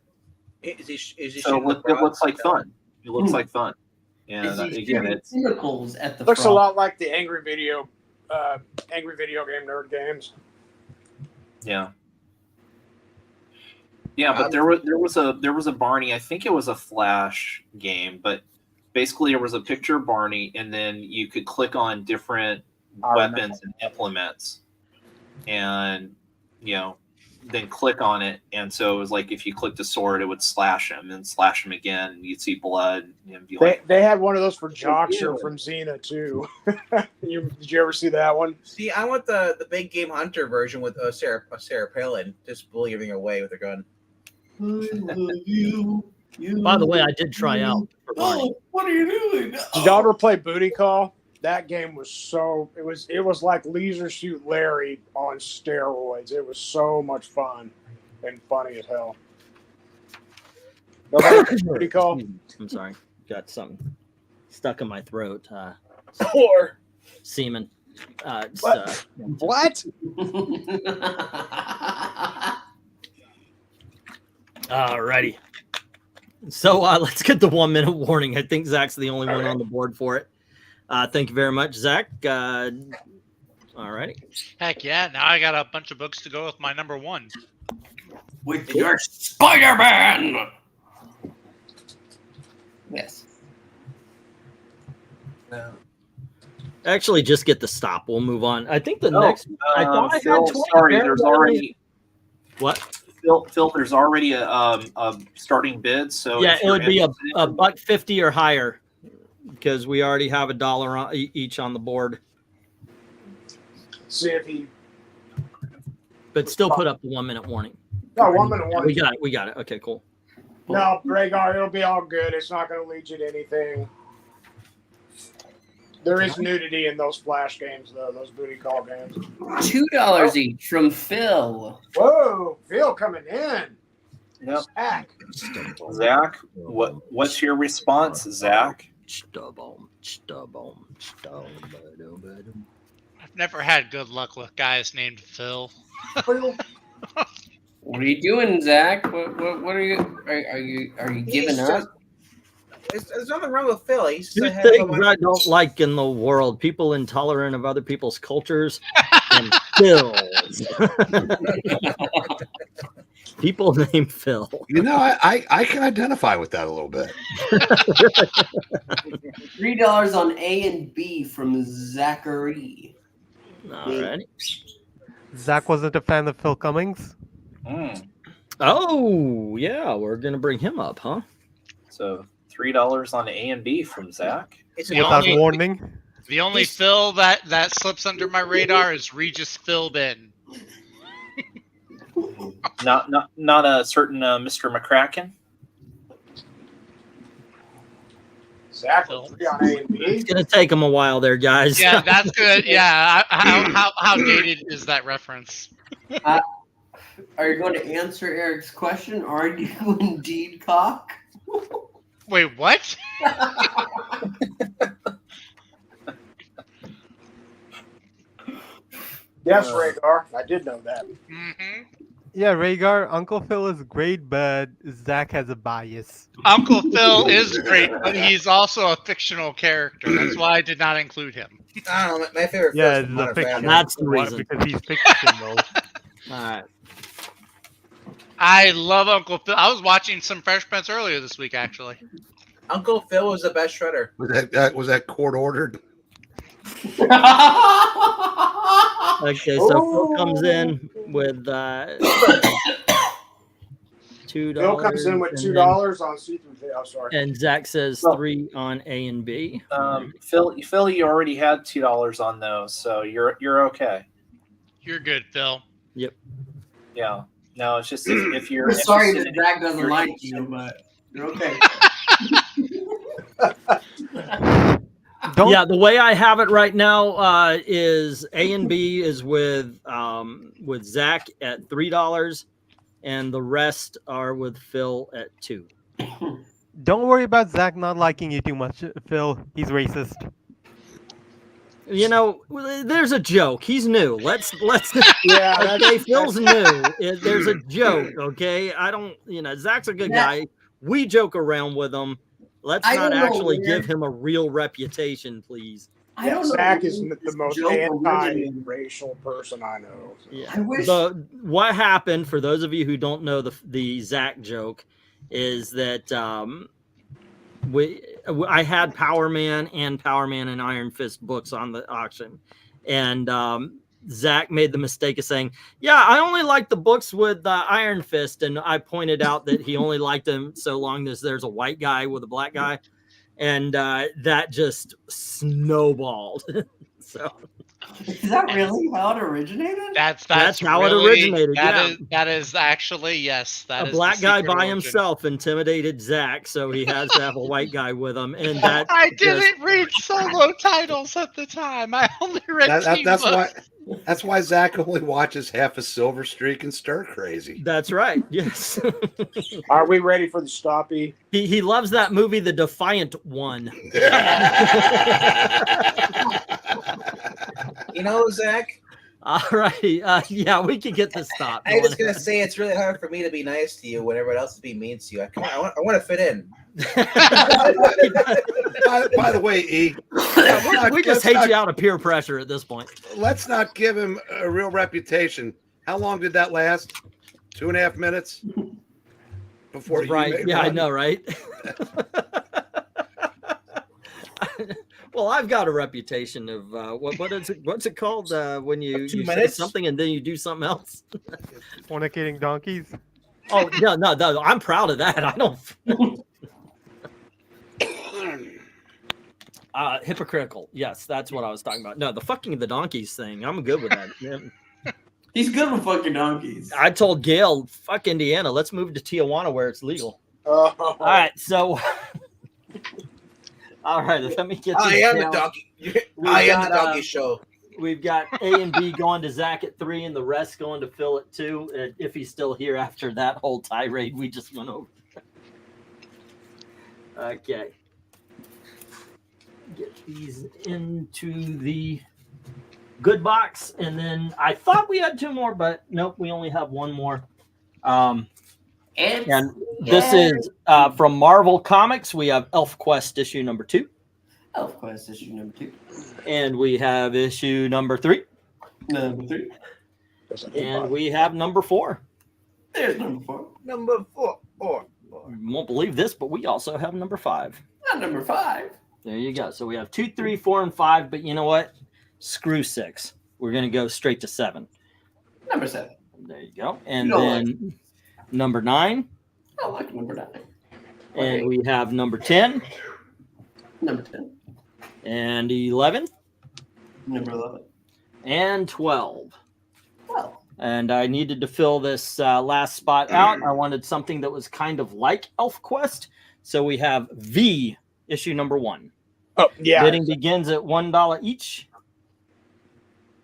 Is he So shooting the it looks frogs? like fun. It looks like fun. And Is he again, shooting it's tentacles at the Looks a frog? lot like the angry video game nerd games. yeah. Yeah, but there was a Barney. I think it was a Flash game, but basically there was a picture of Barney, and then you could click on different weapons and implements, and then click on it. And so it was like if you clicked a sword, it would slash him, and slash him again, and you'd see blood. And be like, They had one of those for Joxer from Xena too. Did you ever see that one? See, I want the big game hunter version with Sarah Palin. Just bully everything away with her gun. I love you. By the way, I did try out for Barney. Oh, what are you doing? Did y'all ever play Booty Call? That game was it was like Leisure Suit Larry on steroids. It was so much fun and funny as hell. Nobody plays Booty Call? I'm sorry, got something stuck in my throat. Or Semen. What? What? Alrighty. So let's get the 1 minute warning. I think Zach's the only one on the board for it. Thank you very much, Zach. Alrighty. Heck yeah! Now I got a bunch of books to go with my number one. With your Spider-Man. Yes. Actually, just get the stop. We'll move on. I think the next. I thought I had Phil, 20. sorry, there's already what? Phil, there's already a starting bid. So Yeah, if it you're would be interested- a $1.50 or higher because we already have $1 on, each on the board. See if he. But still put up the 1 minute warning. No, 1 minute warning. We got it. We got it. Okay, cool. No, Rhaegar, it'll be all good. It's not going to lead you to anything. There is nudity in those Flash games, though. Those Booty Call games. $2 each from Phil. Whoa, Phil coming in. Yep. Zach. Zach, what's your response, Zach? I've never had good luck with guys named Phil. What are you doing, Zach? What are you? Are you giving up? There's nothing wrong with Phil. He's Two just ahead of things him. I don't like in the world: people intolerant of other people's cultures, and Phils. People named Phil. I can identify with that a little bit. $3 on A and B from Zachary. Alrighty. Zach wasn't a fan of Phil Cummings. Oh yeah, we're gonna bring him up, huh? So $3 on A and B from Zach. Without warning. The only Phil that slips under my radar is Regis Philbin. Not a certain Mr. McCracken. Zach, on A and B. It's gonna take him a while there, guys. Yeah, that's good. Yeah, how dated is that reference? Are you going to answer Eric's question? Are you indeed cock? Wait, what? Yes, Rhaegar. I did know that. Mm-hmm. Yeah, Rhaegar, Uncle Phil is great, but Zach has a bias. Uncle Phil is great, but he's also a fictional character. That's why I did not include him. I don't know. My favorite Yeah, Phil's from it's a Modern fiction. Family. That's the Why? reason. Because he's fictional. All right. I love Uncle Phil. I was watching some Fresh Prince earlier this week, actually. Uncle Phil was the best shredder. Was that court ordered? Okay, so Phil comes in with $2. Bill comes in with $2 on C3. Oh, sorry. And Zach says 3 on A and B. Phil, you already had $2 on those, so you're okay. You're good, Phil. Yep. Yeah. No, it's just if you're We're sorry that interested Zach doesn't you're- like you, but you're okay. Yeah, the way I have it right now is A and B is with Zach at $3, and the rest are with Phil at 2. Don't worry about Zach not liking you too much, Phil. He's racist. You know, there's a joke. He's new. Let's. Yeah, Okay, Phil's new. There's a joke. Okay, I don't. Zach's a good guy. We joke around with him. Let's I not don't know actually where- give him a real reputation, please. I don't know. Zach where is this the most joke originated. anti-racial person I know. So. Yeah. I wish. What happened, for those of you who don't know the Zach joke, is that I had Power Man and Iron Fist books on the auction, and Zach made the mistake of saying, "Yeah, I only like the books with Iron Fist," and I pointed out that he only liked them so long as there's a white guy with a black guy, and that just snowballed. So Is that really how it originated? That's how it really- originated, yeah. that is actually, yes. That a is black the guy secret by origin. himself intimidated Zach, so he has to have a white guy with him, and that I didn't read solo titles at the time. I only read team That's books. why. That's why Zach only watches half a Silver Streak and Stir Crazy. That's right. Yes. Are we ready for the stoppie? He loves that movie, The Defiant One. You know, Zach, All righty. Yeah, we can get this stopped. I'm just gonna say it's really hard for me to be nice to you when everyone else is being mean to you. I want to fit in. By the way, E, we just hate you out of peer pressure at this point. let's not give him a real reputation. How long did that last? 2.5 minutes before you Right. made Yeah, I one? know, right? Well, I've got a reputation of what is it? What's it called when you say minutes? something and then you do something else? Fornicating donkeys. Oh no! I'm proud of that. I don't. Hypocritical. Yes, that's what I was talking about. No, the fucking the donkeys thing. I'm good with that. Yeah. He's good with fucking donkeys. I told Gail, fuck Indiana. Let's move to Tijuana where it's legal. Oh. All right, so. All right, let me get. I this am the down. donkey. We've I am the got, donkey show. We've got A and B going to Zach at 3, and the rest going to Phil at 2. If he's still here after that whole tirade we just went over. Okay. Get these into the good box, and then I thought we had 2 more, but nope, we only have 1 more. And this is from Marvel Comics. We have Elf Quest issue number 2. Elf Quest issue number 2. And we have issue number 3. Number 3. And we have number 4. There's number 4. Number 4. You won't believe this, but we also have number 5. Not number 5. There you go. So we have 2, 3, 4, and 5. But you know what? Screw 6. We're going to go straight to 7. Number 7. There you go. And You don't then number 9. I like number 9. And we have number 10. Number 10. And 11. Number 11. And 12. Well, And I needed to fill this last spot out. I wanted something that was kind of like Elf Quest. So we have V, issue number 1. Oh, yeah. Bidding begins at $1 each.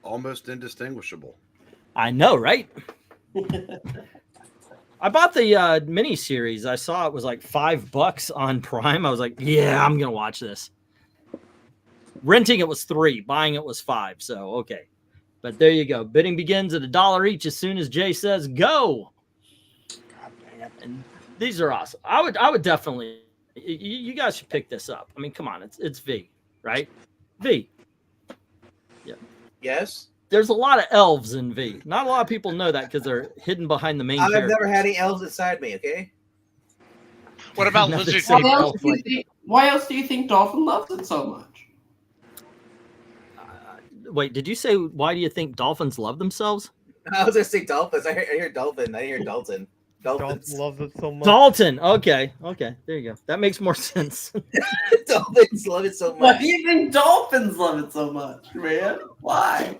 Almost indistinguishable. I know, right? I bought the mini series. I saw it was like $5 on Prime. I was like, yeah, I'm gonna watch this. Renting it was $3, buying it was $5. So okay, But there you go. Bidding begins at $1 each as soon as Jay says go. God dang it. And these are awesome. I would definitely. You guys should pick this up. I mean, come on, it's V, right? V. Yeah. Yes. There's a lot of elves in V. Not a lot of people know that because they're hidden behind the main I've characters. never had any elves inside me. Okay. What about Nothing lizard safe people? elf like- Why else do you think Dolphin loves it so much? Wait, did you say why do you think dolphins love themselves? I was gonna say dolphins. I hear dolphin. I hear Dalton. Dalton Dolphins. loves it so much. Dalton. Okay. There you go. That makes more sense. Dolphins love it so Why much. do you think dolphins love it so much, man? Why?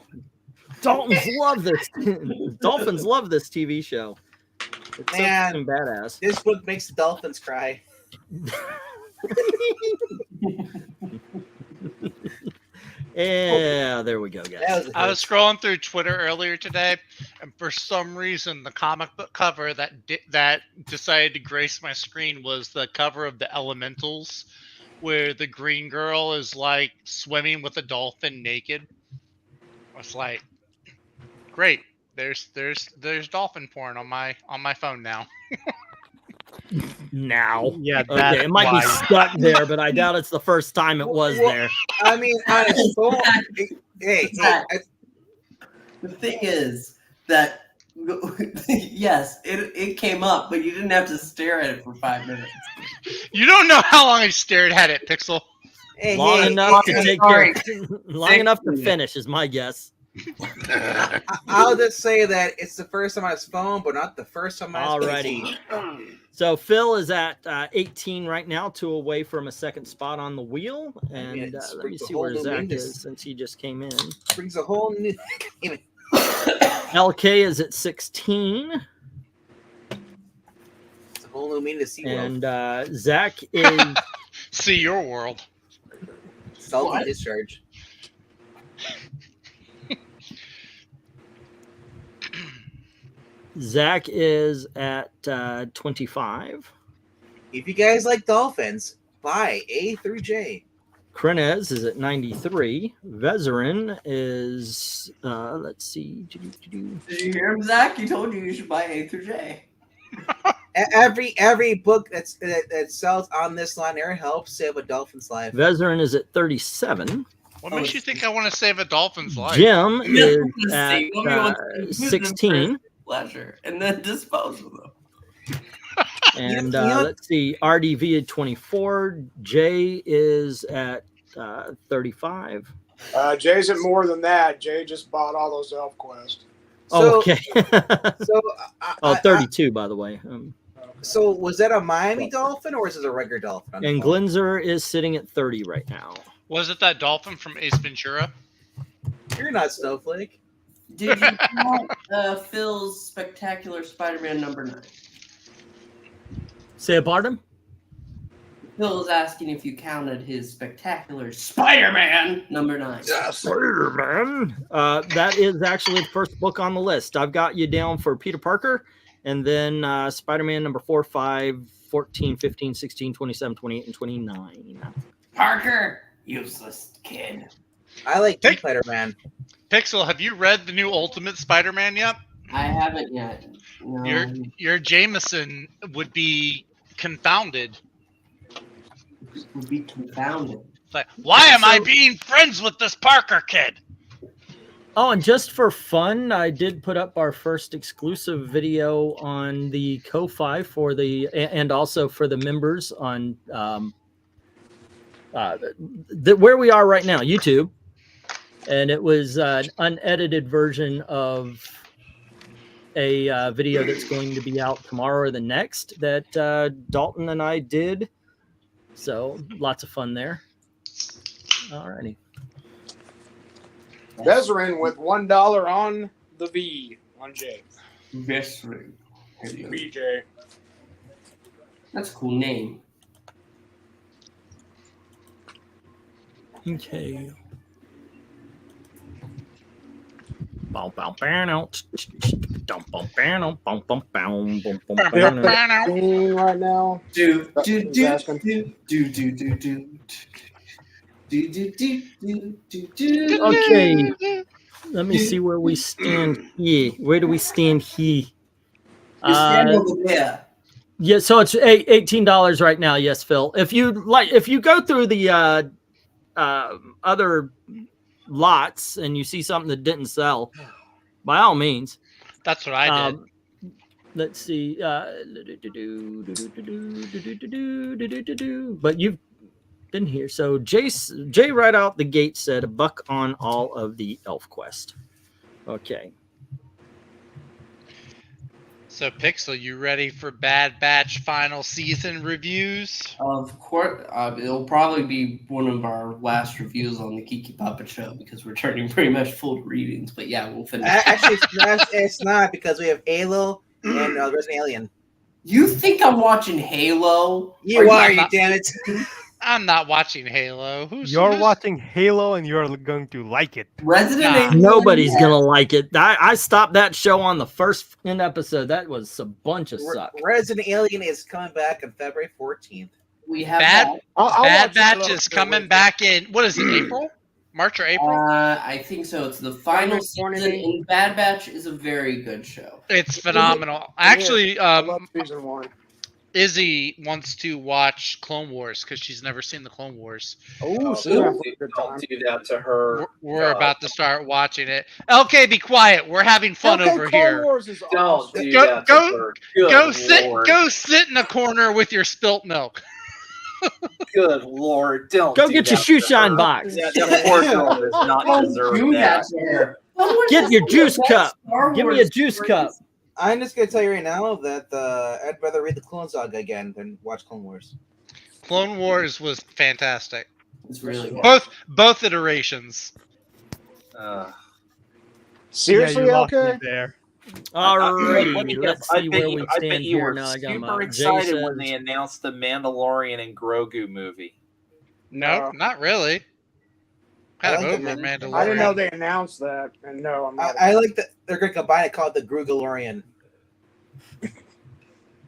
Dolphins love this. Dolphins love this TV show. It's so Man. fucking badass. This book makes the dolphins cry. Yeah, there we go, guys. That was I was scrolling through Twitter earlier today, and for some reason, the comic book cover that decided to grace my screen was the cover of the Elementals, where the green girl is like swimming with a dolphin naked. I was like, great. There's dolphin porn on my phone now. Now. Yeah, Okay, that's it might why. be stuck there, but I doubt it's the first time it was Well, there. I mean, on its phone. Hey, Zach. The thing is that yes, it came up, but you didn't have to stare at it for 5 minutes. You don't know how long I stared at it, Pixel. hey, Long hey, enough to hey, take sorry. care. Long enough to finish is my guess. I'll just say that it's the first time on his phone, but not the first time on his Alrighty. PC. So Phil is at 18 right now, 2 away from a second spot on the wheel. And Yeah, let me brings a see whole where new Zach Windows. is since he just came in. Brings a whole new. LK is at 16. It's a whole new meaning to see. And Zach is See your world. Salty What? discharge. Zach is at 25. If you guys like dolphins, buy A through J. KRENIZ is at 93. Vezerin is let's see. Did you hear him, Zach? He told you should buy A through J. Every book that sells on this line there helps save a dolphin's life. Vezerin is at 37. What makes you think I want to save a dolphin's life? Jim Yeah, is let's at see. Nobody wants to use them for 16. Pleasure, and then dispose of them. And You know- let's see, RDV at 24. Jay is at 35. Jay's at more than that. Jay just bought all those ElfQuest. Oh, okay. So, Oh, 32, by the way. So was that a Miami dolphin or is it a regular dolphin? on the And phone? Glinzer is sitting at 30 right now. Was it that dolphin from Ace Ventura? You're not Snowflake. Did you count Phil's Spectacular Spider-Man number 9? Say a pardon? Phil was asking if you counted his Spectacular Spider-Man number 9. Spider-Man. That is actually the first book on the list. I've got you down for Peter Parker, and then Spider-Man number 4, 5, 14, 15, 16, 27, 28, and 29. Parker, useless kid. I like Hey. Spider-Man. Pixel, have you read the new Ultimate Spider-Man yet? I haven't yet. No. Your Jameson would be confounded. Would be confounded. It's like, why am I being friends with this Parker kid? Oh, and just for fun, I did put up our first exclusive video on the Ko-Fi for the, and also for the members on where we are right now, YouTube. And it was an unedited version of a video that's going to be out tomorrow or the next that Dalton and I did. So lots of fun there. Alrighty. Vezerin with $1 on the V on J. Vesring. VJ. That's a cool name. Okay. Right now. Do That's do what do he's asking. do. Okay. Let me see where we stand here. Where do we stand here? You stand over there. Yeah, so it's $18 right now. Yes, Phil. If you go through the other lots and you see something that didn't sell, by all means. That's what I did. Let's see. But you've been here. So Jay right out the gate said $1 on all of the ElfQuest. Okay. So Pixel, you ready for Bad Batch final season reviews? Of course, it'll probably be one of our last reviews on the Kiki Puppet Show because we're turning pretty much full readings. But yeah, we'll finish. Actually, it's not because we have Halo and Resident Alien. You think I'm watching Halo? You are, you damn it. I'm not watching Halo. You're watching Halo and you're going to like it. Resident Alien. Nobody's gonna like it. I stopped that show on the first episode. That was a bunch of suck. Resident Alien is coming back on February 14th. We have Bad Batch is coming back in. What is it? April, March or April? I think so. It's the final season, and Bad Batch is a very good show. It's phenomenal. Actually, I love season 1. Izzy wants to watch Clone Wars because she's never seen the Clone Wars. Oh, Don't do that to her. We're about to start watching it. LK, be quiet. We're having fun over here. Don't do that to her. Go sit in a corner with your spilt milk. Good Lord, don't Go do get your that shoe to shine her. box. That poor girl does not deserve that. Get your juice cup. Give me a juice cup. I'm just gonna tell you right now that I'd rather read the Clone Saga again than watch Clone Wars. Clone Wars was fantastic. It's really good. Both iterations. Seriously, yeah, you lost okay? me there. Alrighty, let's see where we I bet stand you here were now. I got super my excited when they announced the Mandalorian and Grogu movie. No, not really. Kind of over Mandalorian. I didn't know they announced that, and no, I'm not. I like that they're gonna combine it, called the Grugalorian.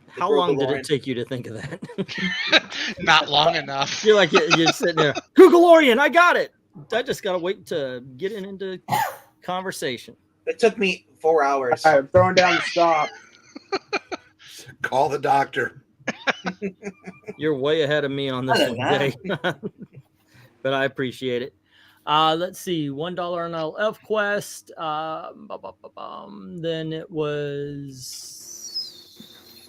How long did it take you to think of that? Not long enough. You're like you're sitting there. Grugalorian, I got it. I just gotta wait to get it into conversation. It took me 4 hours. I'm throwing down the stop. Call the doctor. You're way ahead of me on this one, Jay. But I appreciate it. Let's see, $1 on ElfQuest. Then it was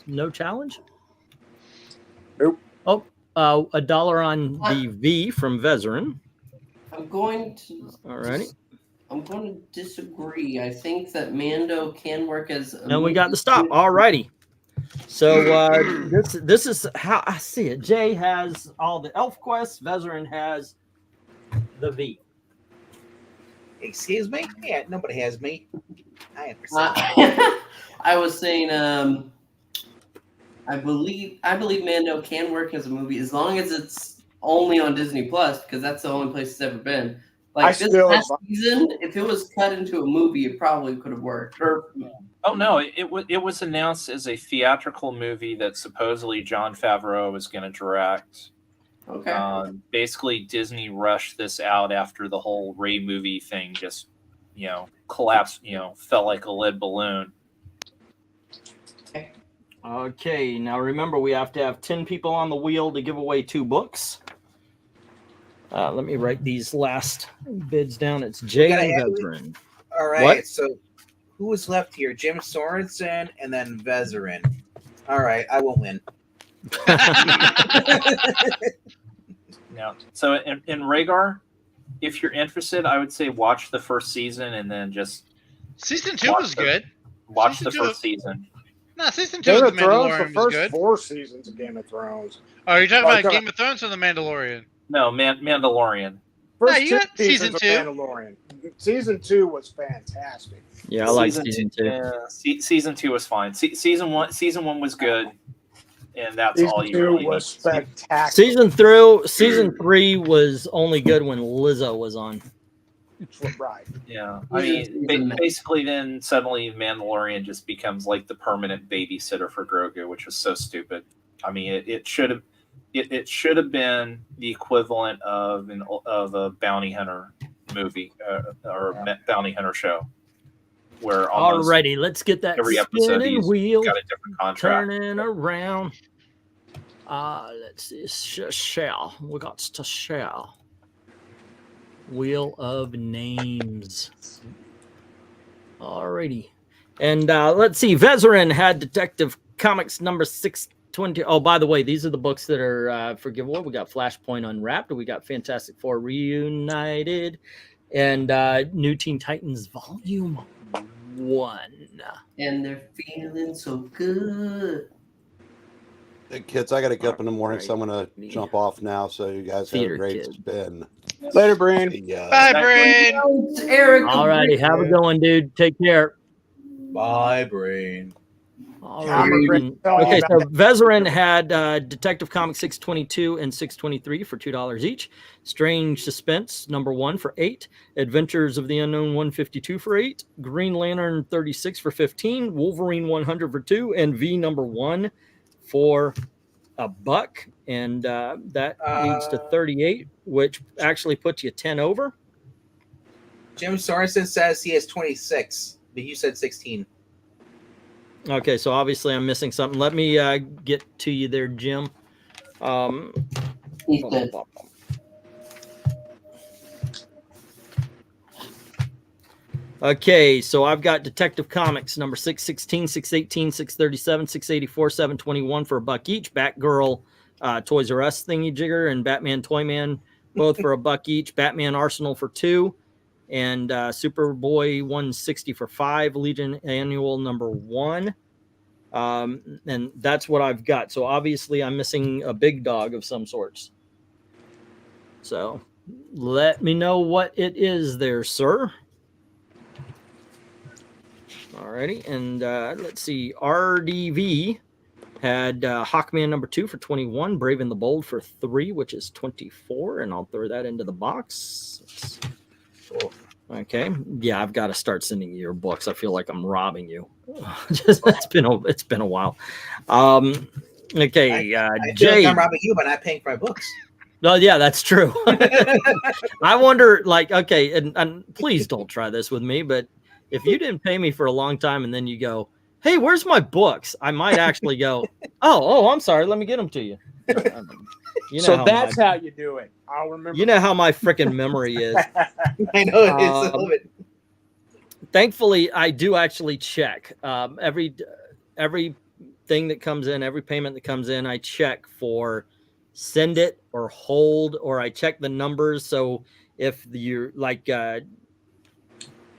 no challenge. Nope. Oh, $1 on the V from Vezerin. I'm going to. Alrighty. I'm going to disagree. I think that Mando can work as. And we got the stop. Alrighty. So this is how I see it. Jay has all the ElfQuest. Vezerin has the V. Excuse me? Yeah, nobody has me. I am. I was saying, I believe Mando can work as a movie as long as it's only on Disney Plus because that's the only place it's ever been. Like this last season, if it was cut into a movie, it probably could have worked. Oh no, it was announced as a theatrical movie that supposedly Jon Favreau was going to direct. Okay. Basically, Disney rushed this out after the whole Rey movie thing just, collapsed. Fell like a lead balloon. Okay. Now remember, we have to have 10 people on the wheel to give away 2 books. Let me write these last bids down. It's Jay and Vezerin. All right. What? So who is left here? Jim Sorensen and then Vezerin. All right. I won't win. Yeah. So in Rhaegar, if you're interested, I would say watch the first season and then just season 2 was good. Watch the first season. No, season 2 Game of of The Thrones, Mandalorian the was first good. 4 seasons of Game of Thrones. Oh, you're talking Well, about Game of Thrones or The Mandalorian? No, Mandalorian. First you 2 got season seasons 2. of Mandalorian. Season 2 was fantastic. Yeah, I like season 2. Yeah, season 2 was fine. Season one was good, and that's Season all you 2 really was need. spectacular. Season 3 was only good when Lizzo was on. Right. Yeah, I mean, basically, then suddenly Mandalorian just becomes like the permanent babysitter for Grogu, which was so stupid. I mean, it should have been the equivalent of a bounty hunter movie or bounty hunter show, where almost Alrighty, let's get that every episode spinning he's wheel got a different contract. turning around. Let's see, shall we got to shall wheel of names. Alrighty, and let's see. Vezerin had Detective Comics number 620. Oh, by the way, these are the books that are for giveaway. We got Flashpoint Unwrapped. We got Fantastic Four Reunited, and New Teen Titans Volume 1. And they're feeling so good. Hey, kids, I got to get up in the morning, so I'm going to jump off now. So you guys have Theater a great kid. spin. Later, Breen. Bye, Brain. Eric. Alrighty, have a good one, dude. Take care. Bye, Brain. Alrighty. Okay, so Vezerin had Detective Comics 622 and 623 for $2 each. Strange Suspense number 1 for $8. Adventures of the Unknown 152 for $8. Green Lantern 36 for $15. Wolverine 100 for $2. And V number 1 for $1. And that leads to 38, which actually puts you 10 over. Jim Sorensen says he has 26, but you said 16. Okay, so obviously I'm missing something. Let me get to you there, Jim. Okay, so I've got Detective Comics number 616, 618, 637, 684, 721 for $1 each. Batgirl Toys R Us thingy jigger and Batman Toyman both for $1 each. Batman Arsenal for $2. And Superboy 160 for $5. Legion Annual number 1. And that's what I've got. So obviously I'm missing a big dog of some sorts. So let me know what it is there, sir. Alrighty, and let's see. RDV had Hawkman number 2 for 21, Brave and the Bold for 3, which is 24, and I'll throw that into the box. Okay, yeah, I've got to start sending you your books. I feel like I'm robbing you. It's been a while. Okay, I feel Jay. like I'm robbing you by not paying for my books. No, yeah, that's true. I wonder, like, okay, and please don't try this with me, but if you didn't pay me for a long time and then you go, hey, where's my books? I might actually go, oh, I'm sorry. Let me get them to you. You know So that's how you do it. I'll remember. You know how my freaking memory is. I know it is a little bit. Thankfully, I do actually check every thing that comes in, every payment that comes in. I check for send it or hold, or I check the numbers. So if you're like,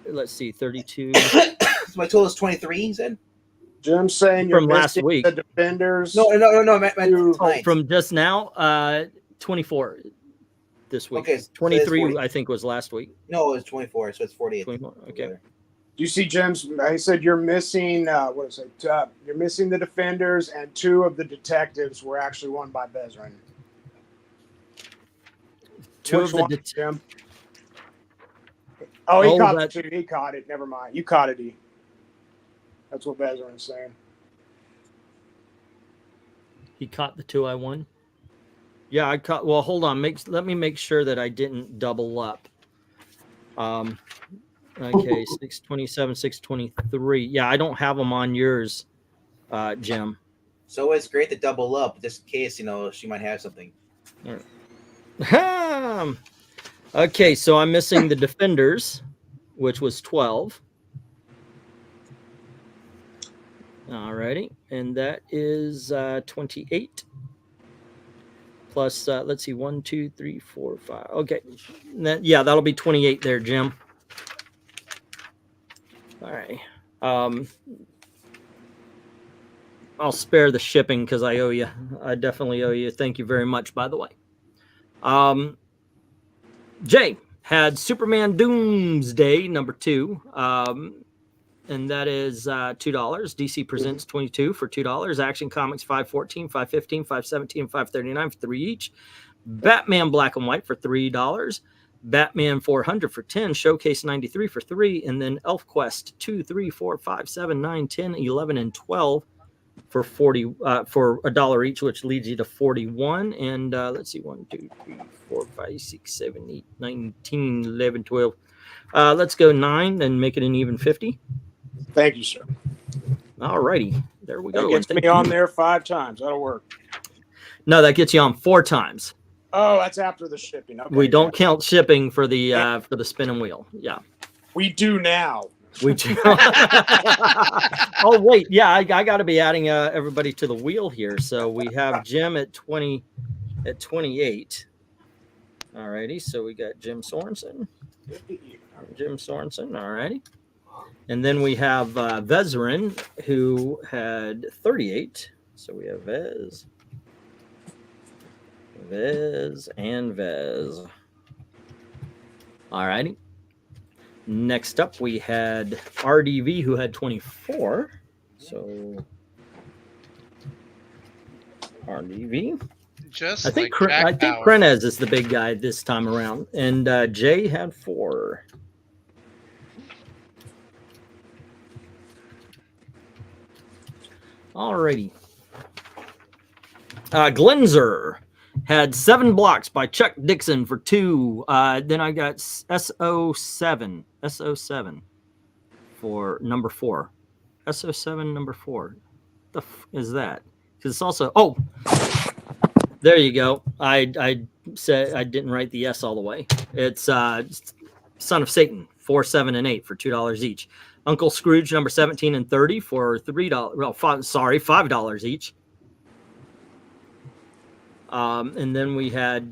let's see, 32. So my total is 23. He said. Jim's saying you're From last missing week. the Defenders. No. From just now, 24 this week. Okay, so 23 I think was last week. No, it was 24, so it's 48. 24. Okay. Do you see Jim's? He said you're missing. What is it? You're missing the Defenders, and 2 of the detectives were actually won by Vezerin. 2 Which of the one, Jim? Oh, he caught it too. He caught it. Never mind. You caught it, E. That's what Bezerin's saying. He caught the 2 I won. Yeah, I caught. Well, hold on. Let me make sure that I didn't double up. Okay, 627, 623. Yeah, I don't have them on yours, Jim. So it's great to double up, just in case she might have something. Okay, so I'm missing the Defenders, which was 12. Alrighty, and that is 28. Plus, let's see, 1, 2, 3, 4, 5. Okay, that'll be 28 there, Jim. All right. I'll spare the shipping because I owe you. I definitely owe you. Thank you very much, by the way. Jay had Superman Doomsday number 2. And that is $2. DC Presents 22 for $2. Action Comics 514, 515, 517, 539 for 3 each. Batman Black and White for $3. Batman 400 for 10. Showcase 93 for 3. And then ElfQuest 2, 3, 4, 5, 7, 9, 10, 11, and 12 for 40 for $1 each, which leads you to 41. And let's see, 1, 2, 3, 4, 5, 6, 7, 8, 19, 11, 12. Let's go 9 and make it an even 50. Thank you, sir. All righty, there we That go. gets me on there 5 times. That'll work. No, that gets you on 4 times. Oh, that's after the shipping. Okay, We don't count shipping for the spinning wheel. Yeah, we do now. we do. Oh wait, yeah, I got to be adding everybody to the wheel here. So we have Jim at 28. All righty, so we got Jim Sorensen. All righty. And then we have Vezerin, who had 38. So we have Vez, and Vez. All righty. Next up, we had RDV, who had 24. So RDV. Just I think like I think KRENIZ is the big guy this time around, and Jay had 4. Alrighty. Glenzer had 7 blocks by Chuck Dixon for 2. Then I got SO7 for number 4. SO7 number 4. The f is that? Because it's also there you go. I said I didn't write the S all the way. It's Son of Satan 4, 7, and 8 for $2 each. Uncle Scrooge number 17 and 30 for $3. Well, $5 each. And then we had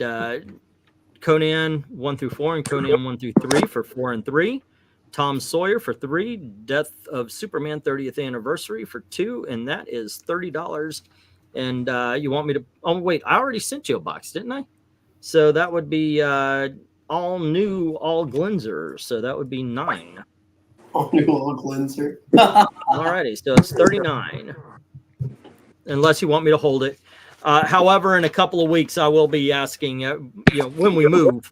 Conan 1 through 4 and Conan 1 through 3 for 4 and 3. Tom Sawyer for 3. Death of Superman 30th anniversary for 2, and that is $30. And you want me to? Oh wait, I already sent you a box, didn't I? So that would be all new, all Glenzer. So that would be 9. All new, all Glenzer. Alrighty, so it's 39. Unless you want me to hold it. However, in a couple of weeks, I will be asking, when we move,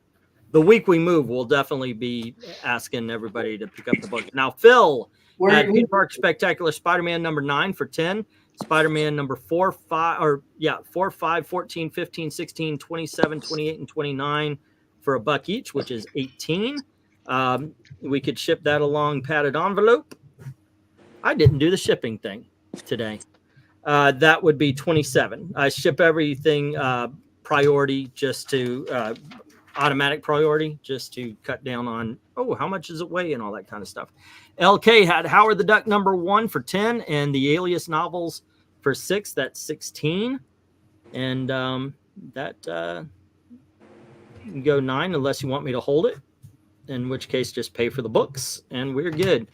the week we move, we'll definitely be asking everybody to pick up the book. Now, Phil at Peter Park Spectacular Spider-Man number 9 for 10. Spider-Man number 4, 5, 14, 15, 16, 27, 28, and 29 for $1 each, which is 18. We could ship that along padded envelope. I didn't do the shipping thing today. That would be 27. I ship everything priority just to automatic priority just to cut down on, how much does it weigh and all that kind of stuff. LK had Howard the Duck number 1 for 10 and the Alias novels for 6. That's 16. And that you can go 9 unless you want me to hold it, in which case just pay for the books and we're good.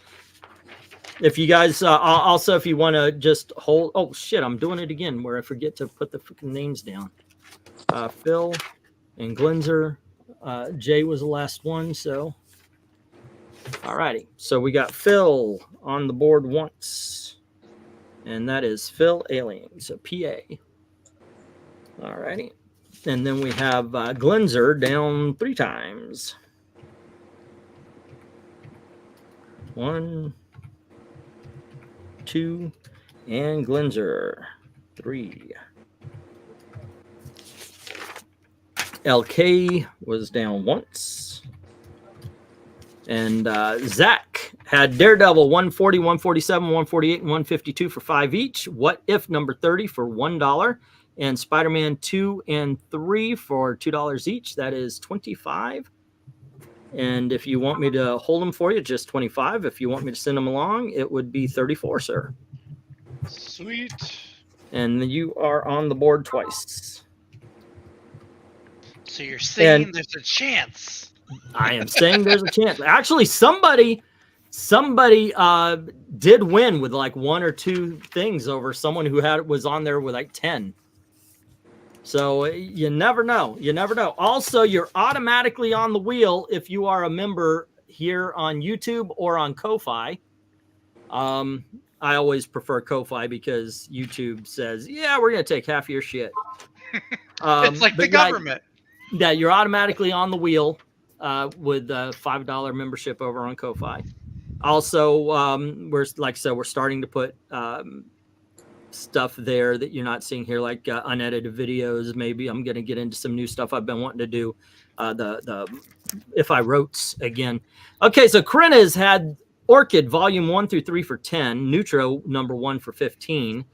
If you guys also, if you want to just hold, I'm doing it again where I forget to put the freaking names down. Phil and Glenzer. Jay was the last one, so all righty. So we got Phil on the board once, and that is Phil Alien, so PA. All righty. And then we have Glenzer down 3 times. 1, 2, and Glenzer 3. LK was down once. And Zach had Daredevil 140, 147, 148, and 152 for 5 each. What If number 30 for $1. And Spider-Man 2 and 3 for $2 each. That is 25. And if you want me to hold them for you, just 25. If you want me to send them along, it would be 34, sir. Sweet. And you are on the board twice. So you're saying there's a chance. I am saying there's a chance. Actually, somebody did win with like 1 or 2 things over someone who was on there with like 10. So you never know. You never know. Also, you're automatically on the wheel if you are a member here on YouTube or on Ko-Fi. I always prefer Ko-Fi because YouTube says, yeah, we're going to take half of your shit. It's like the government. Yeah, you're automatically on the wheel with a $5 membership over on Ko-Fi. Also, we're starting to put stuff there that you're not seeing here, like unedited videos. Maybe I'm going to get into some new stuff I've been wanting to do. The If I Wrote again. Okay, so KRENIZ had Orchid Volume 1 through 3 for 10, Neutro number 1 for 15.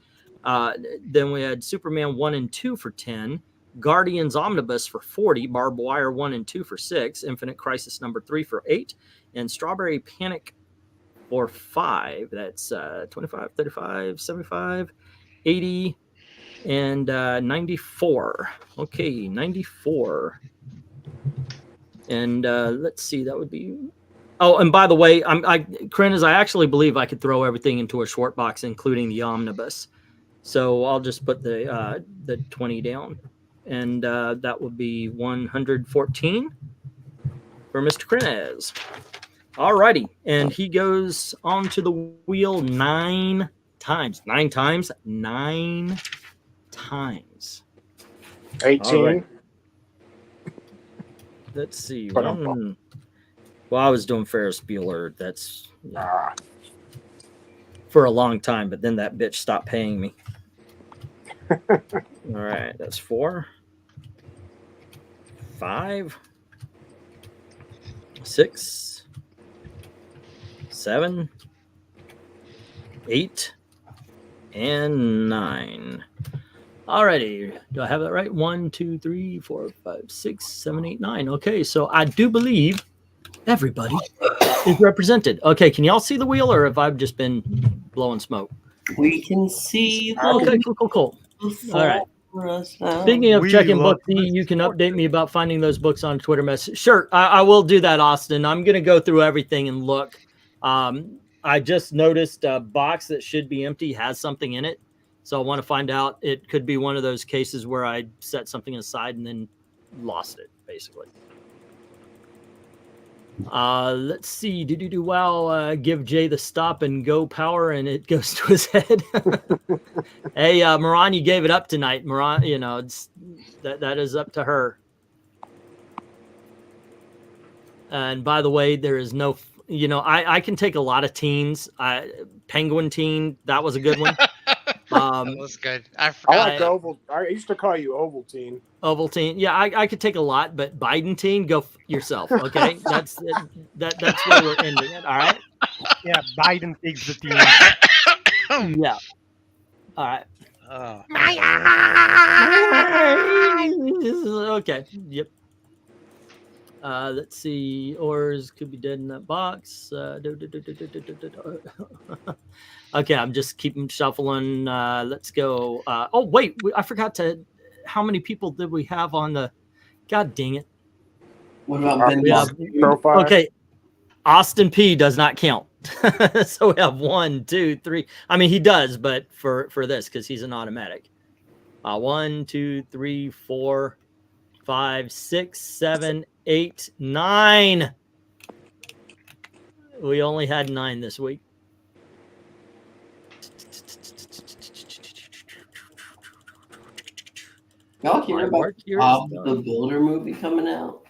Then we had Superman 1 and 2 for 10, Guardians Omnibus for 40, Barbed Wire 1 and 2 for 6, Infinite Crisis number 3 for 8, and Strawberry Panic for 5. That's 25, 35, 75, 80, and 94. Okay, 94. And let's see, that would be... Oh, and by the way, KRENIZ, I actually believe I could throw everything into a short box, including the omnibus. So I'll just put the 20 down. And that would be 114 for Mr. KRENIZ. All righty. And he goes onto the wheel 9 times. 9 times? 9 times. 18. Right. Let's see. Well, I was doing Ferris Bueller. That's for a long time, but then that bitch stopped paying me. All right, that's 4, 5, 6, 7, 8, and 9. Alrighty, do I have that right? 1, 2, 3, 4, 5, 6, 7, 8, 9. Okay, so I do believe everybody is represented. Okay, can y'all see the wheel, or have I just been blowing smoke? We can see. Okay, cool. All right. Speaking of checking book D, you can update me about finding those books on Twitter message. Sure, I will do that, Austin. I'm going to go through everything and look. I just noticed a box that should be empty has something in it. So I want to find out. It could be one of those cases where I set something aside and then lost it, basically. Let's see. Wow, give Jay the stop and go power, and it goes to his head. Hey, Maranya gave it up tonight. Maranya, you know, that is up to her. And by the way, there is no, you know, I can take a lot of teens. Penguin teen, that was a good one. That was good. I I forgot. like Oval. I used to call you Ovaltine. Ovaltine, yeah, I could take a lot, but Biden teen, go yourself, okay? That's where we're ending it. All right. Yeah, Biden takes the team. Yeah. All right. Okay. Yep. Let's see. Oars could be dead in that box. Okay, I'm just keeping shuffling. Let's go. Oh, wait. I forgot to... How many people did we have on the... God dang it. What about Ben? Okay. Austin P does not count. So we have 1, 2, 3. I mean, he does, but for this, because he's an automatic. 1, 2, 3, 4, 5, 6, 7, 8, 9. We only had 9 this week. Y'all hear about the Builder movie coming out?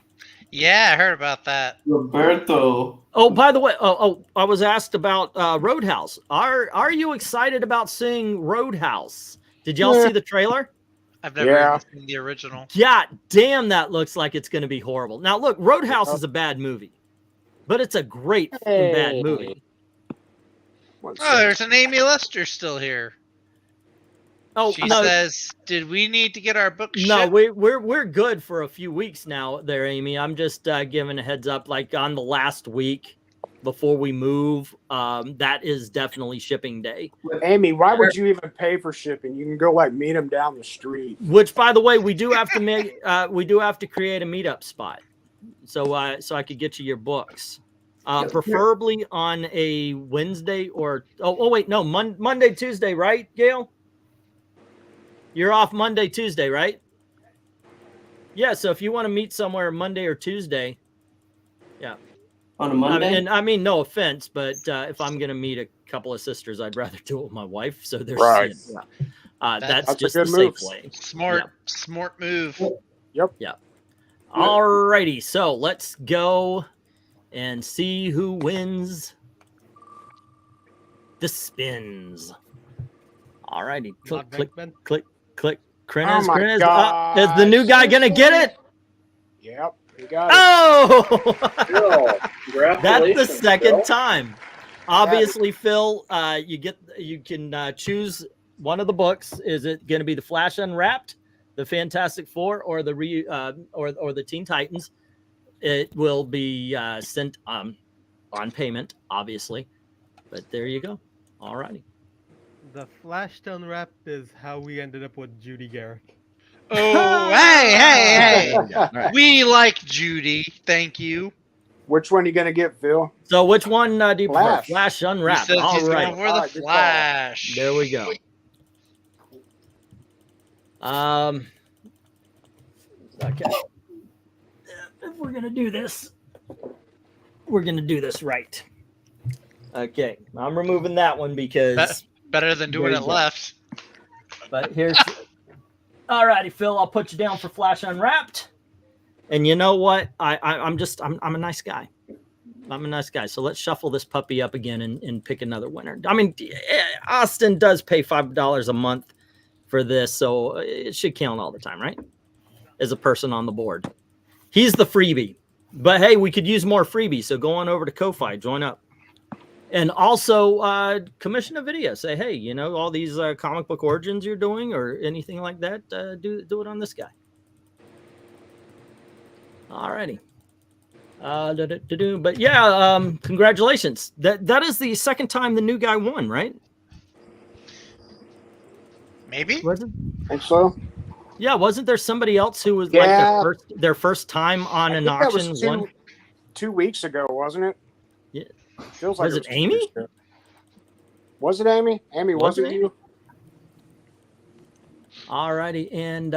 Yeah, I heard about that. Roberto. Oh, by the way, I was asked about Roadhouse. Are you excited about seeing Roadhouse? Did y'all see the trailer? I've never even seen the original. Yeah, damn, that looks like it's going to be horrible. Now, look, Roadhouse is a bad movie, but it's a great bad movie. Oh, there's an Amy Lester still here. Oh, she no. says, "Did we need to get our book shipped?" No, we're good for a few weeks now, there, Amy. I'm just giving a heads up. Like on the last week before we move, that is definitely shipping day. Amy, why would you even pay for shipping? You can go like meet them down the street. Which, by the way, we do have to make. We do have to create a meetup spot, so I could get you your books. Preferably on a Wednesday or wait, no, Monday, Tuesday, right, Gail? You're off Monday, Tuesday, right? Yeah, so if you want to meet somewhere Monday or Tuesday, yeah. On a Monday? I mean, no offense, but if I'm going to meet a couple of sisters, I'd rather do it with my wife. So there's right. That's just the safe way. Smart move. Yep. Yeah. All righty, so let's go and see who wins the spins. All righty. Click, Not click, Venkman. click, click. Oh KRENIZ, my KRENIZ. God. Is the new guy gonna get it? Yep, he got it. Oh, Phil, that's congratulations, the second Phil. time. Obviously, Phil, you can choose one of the books. Is it going to be the Flash Unwrapped, the Fantastic Four, or the or the Teen Titans? It will be sent on payment, obviously. But there you go. All righty. The Flash Unwrapped is how we ended up with Judy Garrick. Oh, hey. All right. We like Judy. Thank you. Which one are you going to get, Phil? So which one do you prefer? Flash. Flash He Unwrapped. says All he's right. going for the All right, good call. Flash. There we go. Okay. If we're gonna do this, we're gonna do this right. Okay, I'm removing that one because. Better than doing There it you go. left. But here's. All righty, Phil. I'll put you down for Flash Unwrapped. And you know what? I'm a nice guy. I'm a nice guy. So let's shuffle this puppy up again and pick another winner. I mean, Austin does pay $5 a month for this, so it should count all the time, right? As a person on the board. He's the freebie. But hey, we could use more freebies, so go on over to Ko-Fi, join up. And also commission a video. Say, hey, you know, all these comic book origins you're doing or anything like that, do it on this guy. Alrighty. But yeah, congratulations. That is the second time the new guy won, right? Maybe. Was it? I think so. Yeah, wasn't there somebody else who was Yeah. like their first time on I an think that auction was won? 2 weeks ago, wasn't it? Yeah. Feels like Was it 2 Amy? weeks ago. Was it Amy? Amy, was Was it it you? Alrighty, and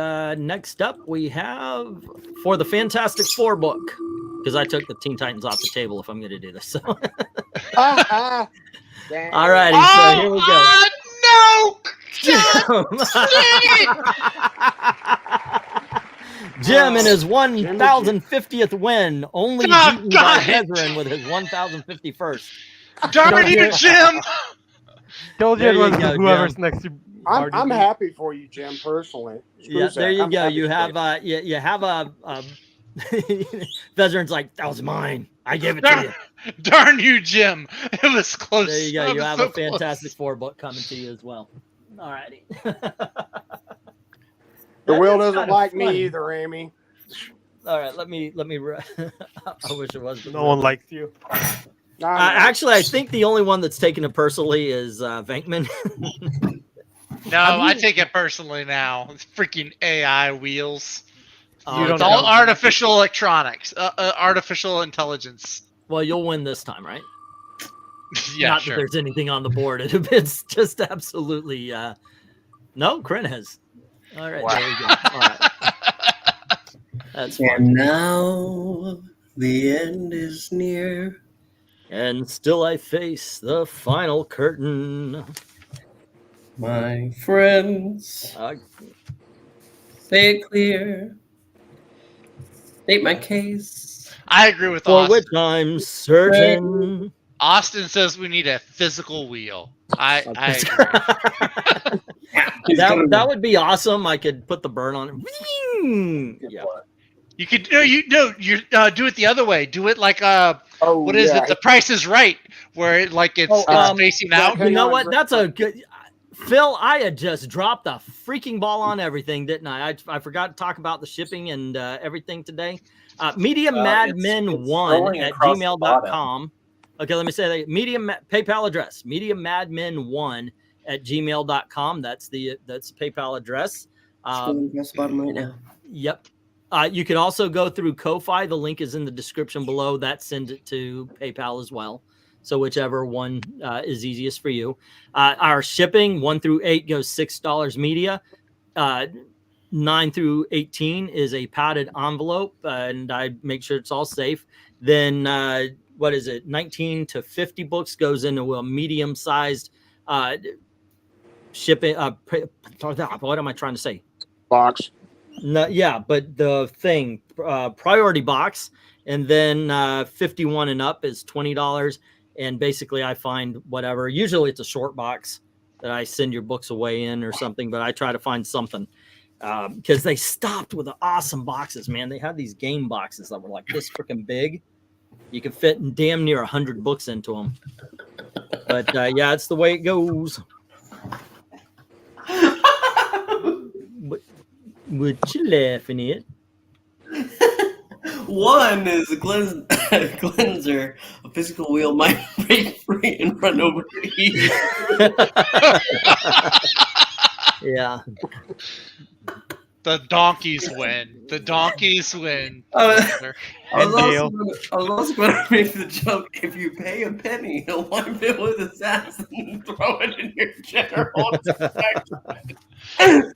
next up we have for the Fantastic Four book, because I took the Teen Titans off the table if I'm going to do this. So. Dang. Alrighty, so here we go. No! Jim in his 1,050th win, only Oh, beaten by God. Hezron with his 1,051st. Darn you, Jim! Told you There it you was go, whoever's Jim. next to I'm RDB. happy for you, Jim, personally. Screw Yeah, Zach. there you I'm go. happy You for have you have a Hezron's like, that was mine. I gave it to you. Darn you, Jim. It was close. There you go. It You was have so a Fantastic close. Four book coming to you as well. Alrighty. The That will is doesn't kinda like funny. me either, Amy. All right, let me. I wish it was. No one likes you. No, no. Actually, I think the only one that's taken it personally is Venkman. No, I take it personally now. It's freaking AI wheels. You don't It's all know. artificial electronics, artificial intelligence. Well, you'll win this time, right? Yeah, Not sure. that there's anything on the board. It's just absolutely no KRENIZ. All right, there we go. All right. That's fine. And now the end is near. And still I face the final curtain. My friends, say it clear. State my case. I agree with For Austin. which I'm certain. Austin says we need a physical wheel. I agree. That would be awesome. I could put the burn on it. Wing! Yeah. You could do it the other way. Do it like what is yeah. it? The Price is Right, where it's facing out. You know what? That's a good. Phil, I had just dropped the freaking ball on everything, didn't I? I forgot to talk about the shipping and everything today. MediaMadmen1 at gmail.com. Okay, let me say that. PayPal address, MediaMadmen1 at gmail.com. That's the PayPal address. Scrolling across the bottom right now. Yep. You can also go through Ko-Fi. The link is in the description below. That sends it to PayPal as well. So whichever one is easiest for you. Our shipping 1 through 8 goes $6 media. 9 through 18 is a padded envelope, and I make sure it's all safe. Then what is it? 19 to 50 books goes into a medium-sized shipping. What am I trying to say? Box. No, yeah, but the thing priority box, and then 51 and up is $20. And basically, I find whatever. Usually, it's a short box. that I send your books away in or something, but I try to find something because they stopped with the awesome boxes, man. They had these game boxes that were like this freaking big. You could fit damn near 100 books into them. But yeah, it's the way it goes. What you laughing at? One is a cleanser. A physical wheel might break free and run over to you. Yeah. The donkeys win. The donkeys win. I was also going to make the joke: if you pay a penny, he'll wipe it with his ass and throw it in your general direction.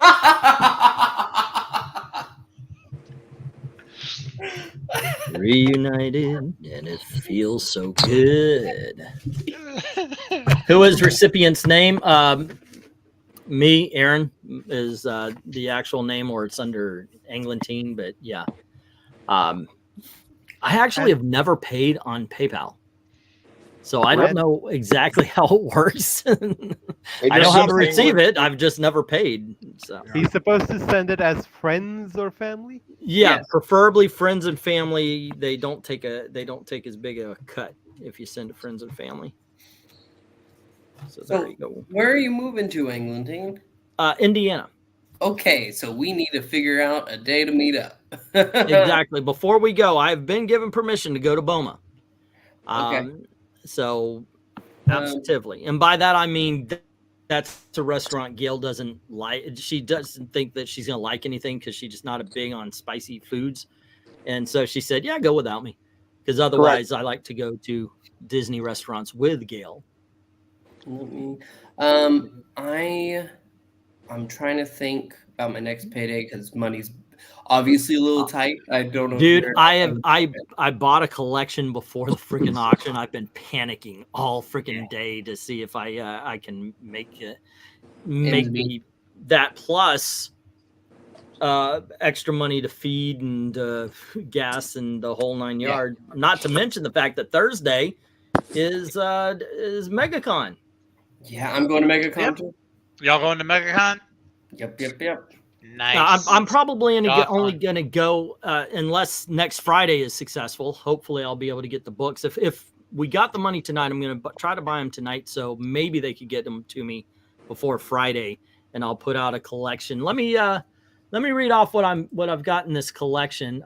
Reunited, and it feels so good. Who is recipient's name? Me, Aaron is the actual name, or it's under Englentine, but yeah. I actually have never paid on PayPal, so I don't know exactly how it works. I know how to receive it. I've just never paid. So he's supposed to send it as friends or family. Yeah, Yes. preferably friends and family. They don't take as big a cut if you send to friends and family. So there you go. Where are you moving to, Englentine? Indiana. Okay, so we need to figure out a day to meet up. Exactly. Before we go, I've been given permission to go to BOMA. Okay. So absolutely. And by that, I mean, that's a restaurant Gail doesn't like. She doesn't think that she's going to like anything because she's just not a big on spicy foods. And so she said, yeah, go without me. Because otherwise I like to go to Disney restaurants with Gail. I'm trying to think about my next payday because money's obviously a little tight. I don't know. Dude, I bought a collection before the freaking auction. I've been panicking all freaking day to see if I can make me that plus extra money to feed and gas and the whole 9 yard. Not to mention the fact that Thursday is MegaCon. Yeah, I'm going to MegaCon too. Y'all going to MegaCon? Yep. Nice. I'm probably only going to go unless next Friday is successful. Hopefully, I'll be able to get the books. If we got the money tonight, I'm going to try to buy them tonight. So maybe they could get them to me before Friday, and I'll put out a collection. Let me read off what I've got in this collection.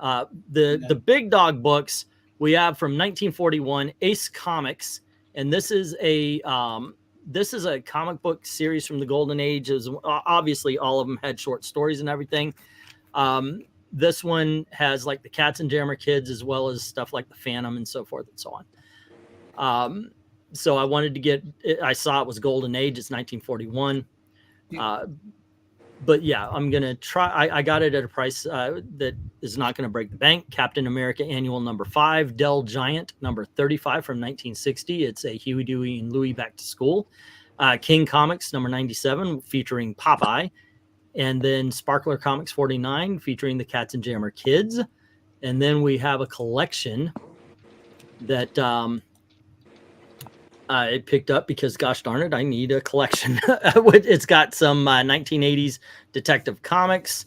The big dog books we have from 1941, Ace Comics, and this is a comic book series from the Golden Age. Obviously, all of them had short stories and everything. This one has like the Katzenjammer Kids as well as stuff like the Phantom and so forth and so on. So I wanted to get it. I saw it was Golden Age. It's 1941. But yeah, I'm going to try. I got it at a price that is not going to break the bank. Captain America Annual number 5, Dell Giant number 35 from 1960. It's a Huey, Dewey, and Louie back to school. King Comics number 97 featuring Popeye. And then Sparkler Comics 49 featuring the Katzenjammer Kids. And then we have a collection that I picked up because, gosh darn it, I need a collection. It's got some 1980s Detective Comics.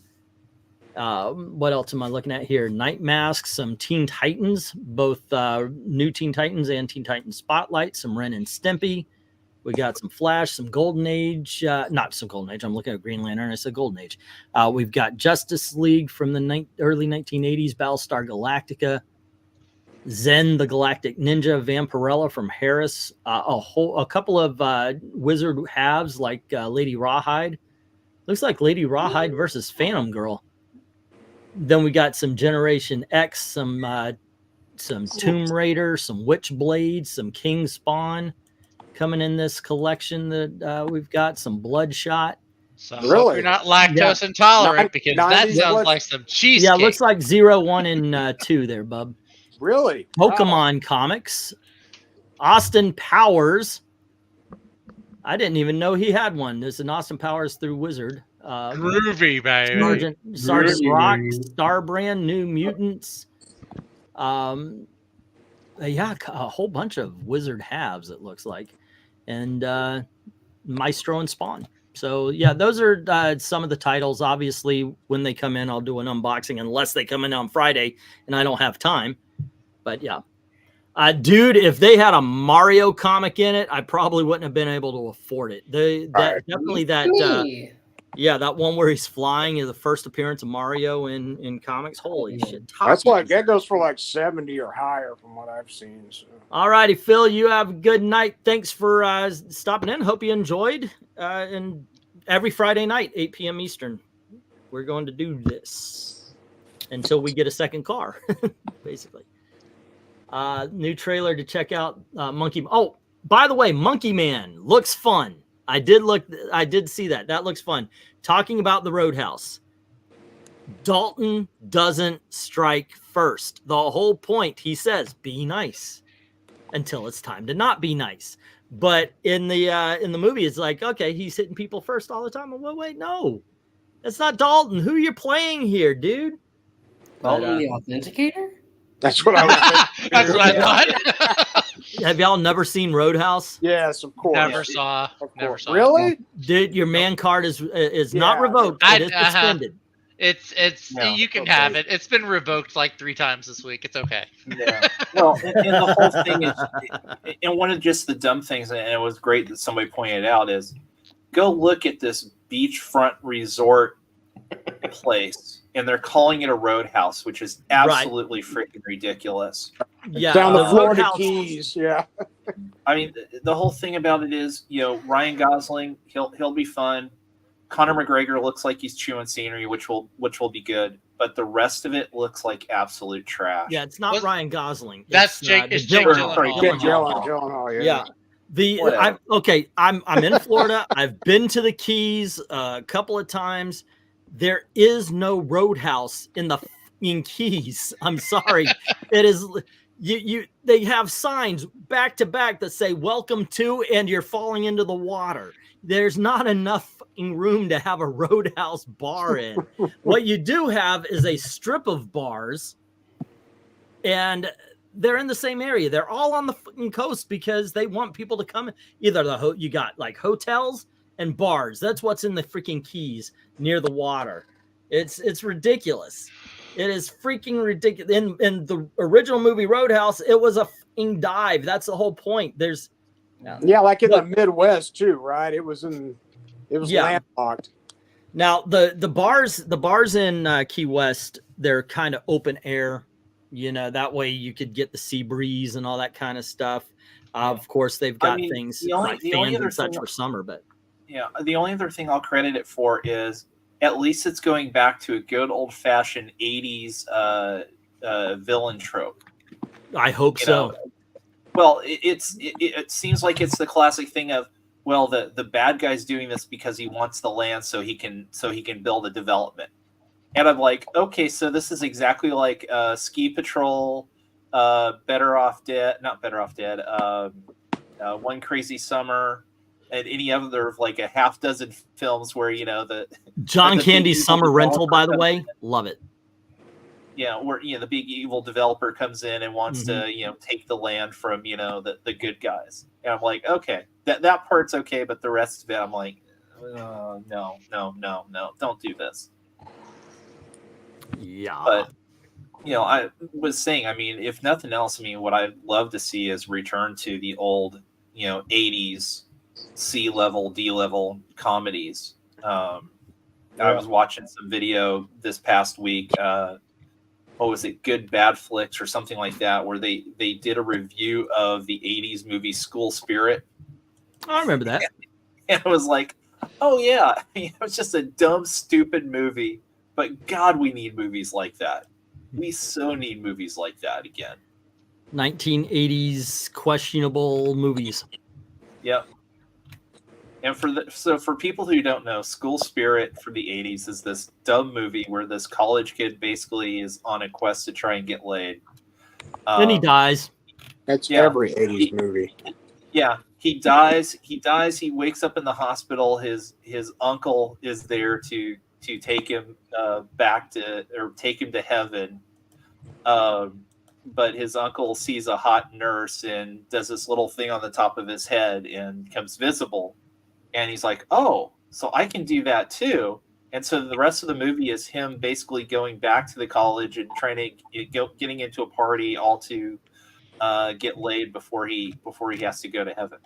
What else am I looking at here? Night Mask, some Teen Titans, both new Teen Titans and Teen Titans Spotlight, some Ren and Stimpy. We got some Flash, some Golden Age, not some Golden Age. I'm looking at Green Lantern. I said Golden Age. We've got Justice League from the early 1980s, Battlestar Galactica, Zen the Galactic Ninja, Vampirella from Harris, a couple of Wizard halves like Lady Rawhide. Looks like Lady Rawhide versus Phantom Girl. Then we got some Generation X, some Tomb Raider, some Witchblade, some King Spawn coming in this collection that we've got, some Bloodshot. So really? You're not lactose intolerant because that sounds like some cheesecake. Yeah, it looks like 0, 1, and 2 there, bub. Really? Pokemon comics. Austin Powers. I didn't even know he had one. There's an Austin Powers through Wizard. Groovy, baby. Sergeant Rock, Starbrand, New Mutants. Yeah, a whole bunch of Wizard halves, it looks like. And Maestro and Spawn. So yeah, those are some of the titles. Obviously, when they come in, I'll do an unboxing unless they come in on Friday and I don't have time. But yeah, dude, if they had a Mario comic in it, I probably wouldn't have been able to afford it. Definitely that. Yeah, that one where he's flying is the first appearance of Mario in comics. Holy shit! That's like that goes for like 70 or higher from what I've seen. So. All righty, Phil, you have a good night. Thanks for stopping in. Hope you enjoyed. And every Friday night, 8 p.m. Eastern, we're going to do this until we get a second car, basically. New trailer to check out. Monkey. Oh, by the way, Monkey Man looks fun. I did see that. That looks fun. Talking about the Roadhouse. Dalton doesn't strike first. The whole point, he says, be nice until it's time to not be nice. But in the movie, it's like, okay, he's hitting people first all the time. Well, wait, no. That's not Dalton. Who are you playing here, dude? Dalton the Authenticator? That's what I was thinking. That's what I thought. Have y'all never seen Roadhouse? Yes, of course. Never saw. Never saw. Really? Dude, your man card is not revoked. It is suspended. It's No, you can okay. have it. It's been revoked like 3 times this week. It's okay. Yeah. Well, and the whole thing is, and one of just the dumb things, and it was great that somebody pointed out, is go look at this beachfront resort place, and they're calling it a Roadhouse, which is absolutely freaking ridiculous. Yeah, Down the Florida Roadhouse. Keys. Yeah. I mean, the whole thing about it is, Ryan Gosling, he'll be fun. Conor McGregor looks like he's chewing scenery, which will be good, but the rest of it looks like absolute trash. Yeah, it's not Ryan Gosling. That's Jake. It's Jake Gyllenhaal. Gyllenhaal, yeah. I'm in Florida. I've been to the Keys a couple of times. There is no Roadhouse in the fucking Keys. I'm sorry. It is they have signs back to back that say welcome to, and you're falling into the water. There's not enough fucking room to have a Roadhouse bar in. What you do have is a strip of bars, and they're in the same area. They're all on the fucking coast because they want people to come. Either you got like hotels and bars. That's what's in the freaking Keys near the water. It's ridiculous. It is freaking ridiculous. In the original movie Roadhouse, it was a fucking dive. That's the whole point. Yeah, like in the Midwest too, right? It was landlocked. Now the bars in Key West, they're kind of open air. That way you could get the sea breeze and all that kind of stuff. Of course, they've got things like fans and such for summer, but yeah, the only other thing I'll credit it for is at least it's going back to a good old fashioned 80s villain trope. I hope so. Well, it seems like it's the classic thing of, well, the bad guy's doing this because he wants the land so he can build a development. And I'm like, okay, so this is exactly like Ski Patrol, Better Off Dead, One Crazy Summer, and any other of like a half dozen films where the John the Candy's big Summer Rental, by the developer way, love it. Yeah, where the big evil developer comes in and wants to take the land from the good guys, and I'm like, okay, that part's okay, but the rest of it, I'm like, no, don't do this. Yeah, but I was saying, I mean, if nothing else, I mean, what I'd love to see is return to the old 80s C-level, D-level comedies. I was watching some video this past week. What was it? Good Bad Flicks or something like that, where they did a review of the 80s movie School Spirit. I remember that. And it was like, oh yeah, it was just a dumb, stupid movie. But God, we need movies like that. We so need movies like that again. 1980s questionable movies. Yep. And for people who don't know, School Spirit from the 80s is this dumb movie where this college kid basically is on a quest to try and get laid. Then he dies. That's every 80s movie. Yeah, he dies. He wakes up in the hospital. His uncle is there to take him take him to heaven. But his uncle sees a hot nurse and does this little thing on the top of his head and becomes visible. And he's like, oh, so I can do that too. And so the rest of the movie is him basically going back to the college and trying to getting into a party all to get laid before he has to go to heaven.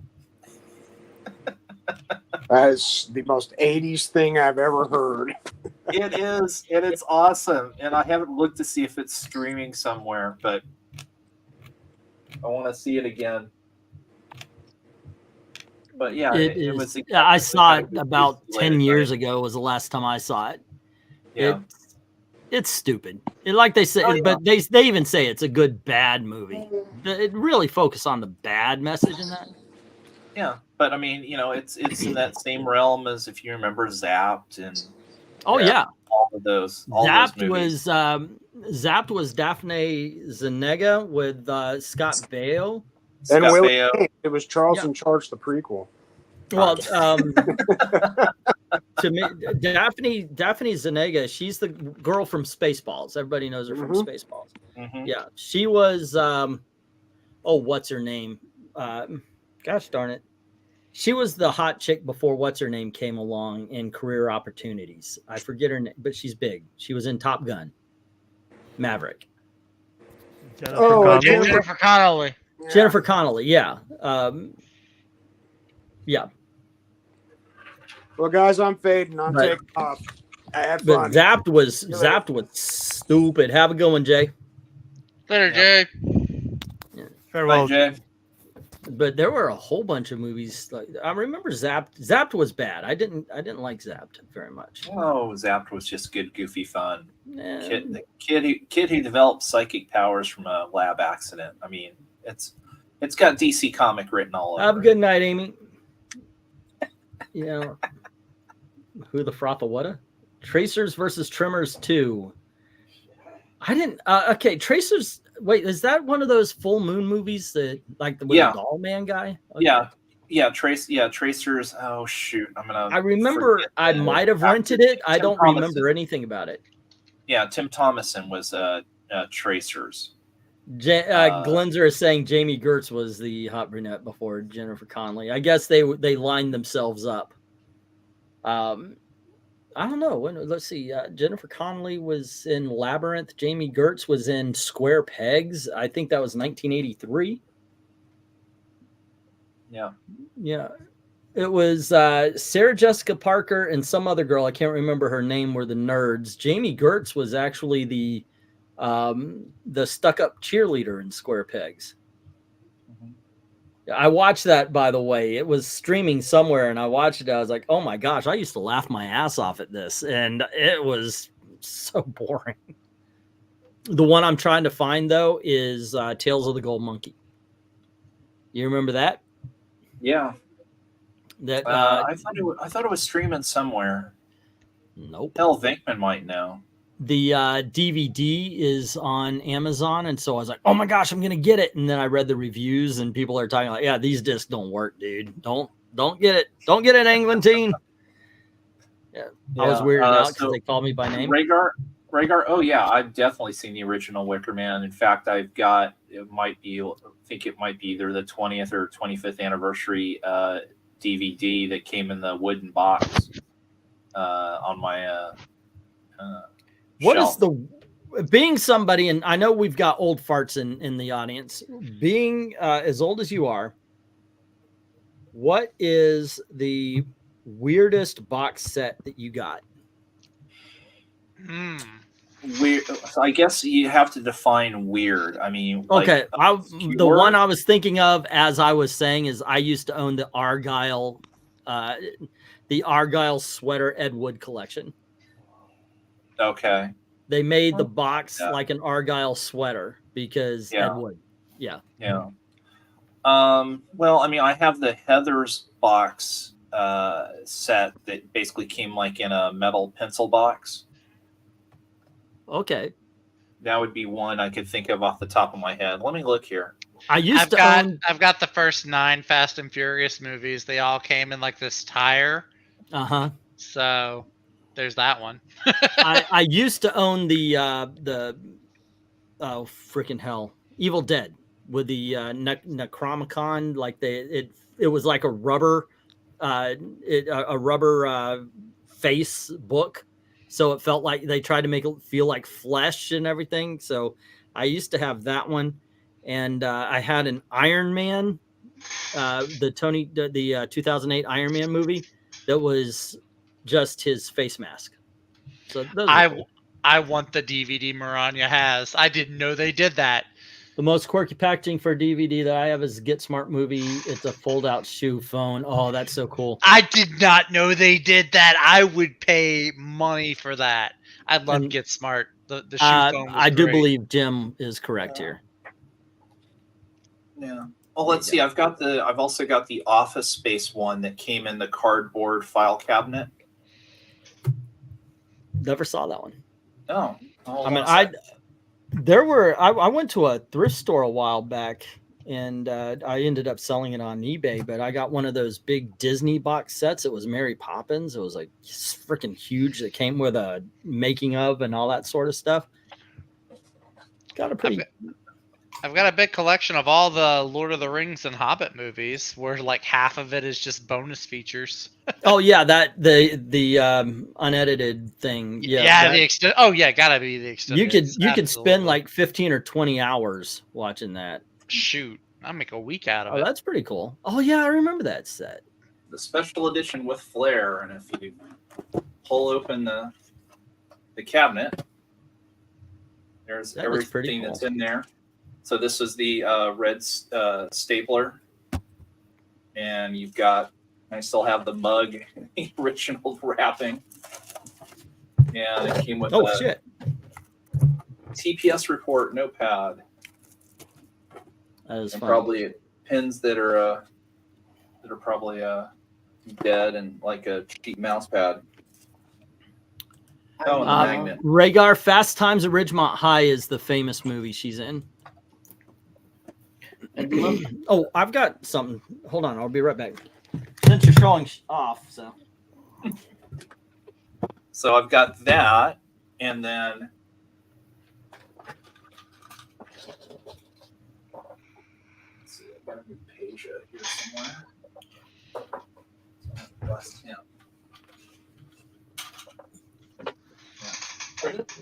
That is the most 80s thing I've ever heard. It is, and it's awesome. And I haven't looked to see if it's streaming somewhere, but I want to see it again. But yeah, it was. is. I saw it about 10 years ago. Was the last time I saw it. Yeah. It's stupid. Like they say, but they even say it's a good bad movie. It really focused on the bad message in that. Yeah, but I mean, it's in that same realm as, if you remember, Zapped and all of those. Zapped was Daphne Zuniga with Scott Baio. And Willie King. It was Charles in Charge, the prequel. Well, to me, Daphne Zuniga, she's the girl from Spaceballs. Everybody knows her from Spaceballs. Mm-hmm. Yeah, she was. What's her name? Gosh darn it. She was the hot chick before what's her name came along in Career Opportunities. I forget her name, but she's big. She was in Top Gun, Maverick. Jennifer Connelly. Jennifer Connelly, yeah. Yeah. Well, guys, I'm fading. I'm taking off. I had fun. But Zapped was stupid. Have a good one, Jay. Later, Jay. Yeah. Farewell, Jay. But there were a whole bunch of movies. Like I remember Zapped. Zapped was bad. I didn't like Zapped very much. Oh, Zapped was just good, goofy fun. Yeah. The kid who developed psychic powers from a lab accident. I mean, it's got DC comic written all over. Have a good night, Amy. You know, who the frotha whata? Tracers versus Tremors 2. I didn't. Okay, Tracers. Wait, is that one of those full moon movies that, like the Doll Man guy? Okay. Yeah, Tracers. Oh shoot, I remember I might have rented it. I don't remember anything about it. Yeah, Tim Thomason was Tracers. Glenzer is saying Jamie Gertz was the hot brunette before Jennifer Connelly. I guess they lined themselves up. I don't know. Let's see. Jennifer Connelly was in Labyrinth. Jamie Gertz was in Square Pegs. I think that was 1983. Yeah. Yeah. It was Sarah Jessica Parker and some other girl. I can't remember her name. Were the nerds. Jamie Gertz was actually the stuck-up cheerleader in Square Pegs. I watched that, by the way. It was streaming somewhere, and I watched it. I was like, oh my gosh, I used to laugh my ass off at this, and it was so boring. The one I'm trying to find, though, is Tales of the Gold Monkey. You remember that? Yeah. That I thought it was streaming somewhere. Nope. Hell, Venkman might know. The DVD is on Amazon, and so I was like, "Oh my gosh, I'm gonna get it!" And then I read the reviews, and people are talking like, "Yeah, these discs don't work, dude. Don't get it. Don't get it, Englentine." Yeah, I was weirded out because they called me by name. Rhaegar. Oh yeah, I've definitely seen the original Wicker Man. In fact, I've got I think it might be either the 20th or 25th anniversary DVD that came in the wooden box on my. What is being somebody, and I know we've got old farts in the audience, being as old as you are, what is the weirdest box set that you got? Weird. So I guess you have to define weird. I mean, okay, the one I was thinking of as I was saying is I used to own the Argyle sweater Ed Wood collection. Okay. They made the box like an Argyle sweater because Ed Wood. Yeah. Yeah. Well, I mean, I have the Heather's box set that basically came like in a metal pencil box. Okay. That would be one I could think of off the top of my head. Let me look here. I've got the first 9 Fast and Furious movies. They all came in like this tire. Uh-huh. So there's that one. I used to own the freaking hell, Evil Dead with the Necromicon. Like it was like a rubber a rubber face book, so it felt like they tried to make it feel like flesh and everything. So I used to have that one, and I had an Iron Man, the 2008 Iron Man movie that was just his face mask. So those are cool. I want the DVD Maranya has. I didn't know they did that. The most quirky packaging for a DVD that I have is Get Smart Movie. It's a fold-out shoe phone. Oh, that's so cool. I did not know they did that. I would pay money for that. I love Get Smart. The shoe phone was I do great. believe Jim is correct here. Yeah. Well, let's see. I've also got the Office Space one that came in the cardboard file cabinet. Never saw that one. Oh. I mean, I went to a thrift store a while back, and I ended up selling it on eBay. But I got one of those big Disney box sets. It was Mary Poppins. It was like freaking huge. It came with a making of and all that sort of stuff. Got a pretty. I've got a big collection of all the Lord of the Rings and Hobbit movies, where like half of it is just bonus features. Oh yeah, the unedited thing. Yeah, the extent. Oh yeah, gotta be the extended. You could spend like 15 or 20 hours watching that. Shoot, I make a week out of it. Oh, that's pretty cool. Oh yeah, I remember that set. The special edition with flair, and if you pull open the cabinet, there's everything that's in there. So this is the red stapler, and you've got. I still have the mug, the original wrapping, and it came with shit. TPS report notepad. That is and funny. Probably pins that are probably dead, and like a cheap mouse pad. Oh, and the magnet. Rhaegar, Fast Times at Ridgemont High is the famous movie she's in. Oh, I've got something. Hold on, I'll be right back. Since you're showing off, so I've got that, and then let's see, I've got a new page here somewhere.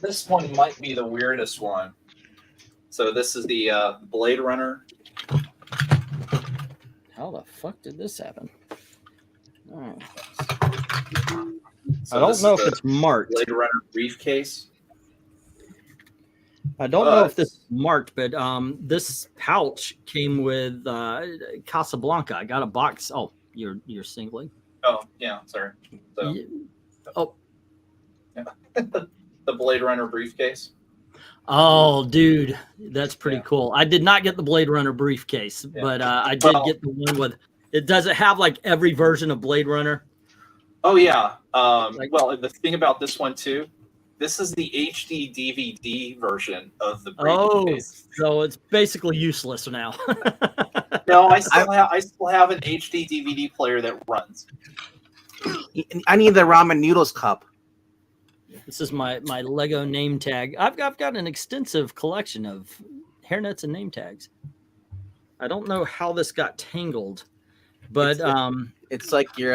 This one might be the weirdest one. So this is the Blade Runner. How the fuck did this happen? All right. So I don't know if it's marked. Blade Runner briefcase. I don't know if this is marked, but this pouch came with Casablanca. I got a box. Oh, you're singling. Oh yeah, sorry. So, yeah. The Blade Runner briefcase. Oh, dude, that's pretty cool. I did not get the Blade Runner briefcase, but I did get the one with. It does it have like every version of Blade Runner? Oh yeah. Well, the thing about this one too, this is the HD DVD version of the briefcase. Oh, so it's basically useless now. No, I still have an HD DVD player that runs. I need the ramen noodles cup. This is my Lego name tag. I've got an extensive collection of hairnets and name tags. I don't know how this got tangled, but it's like your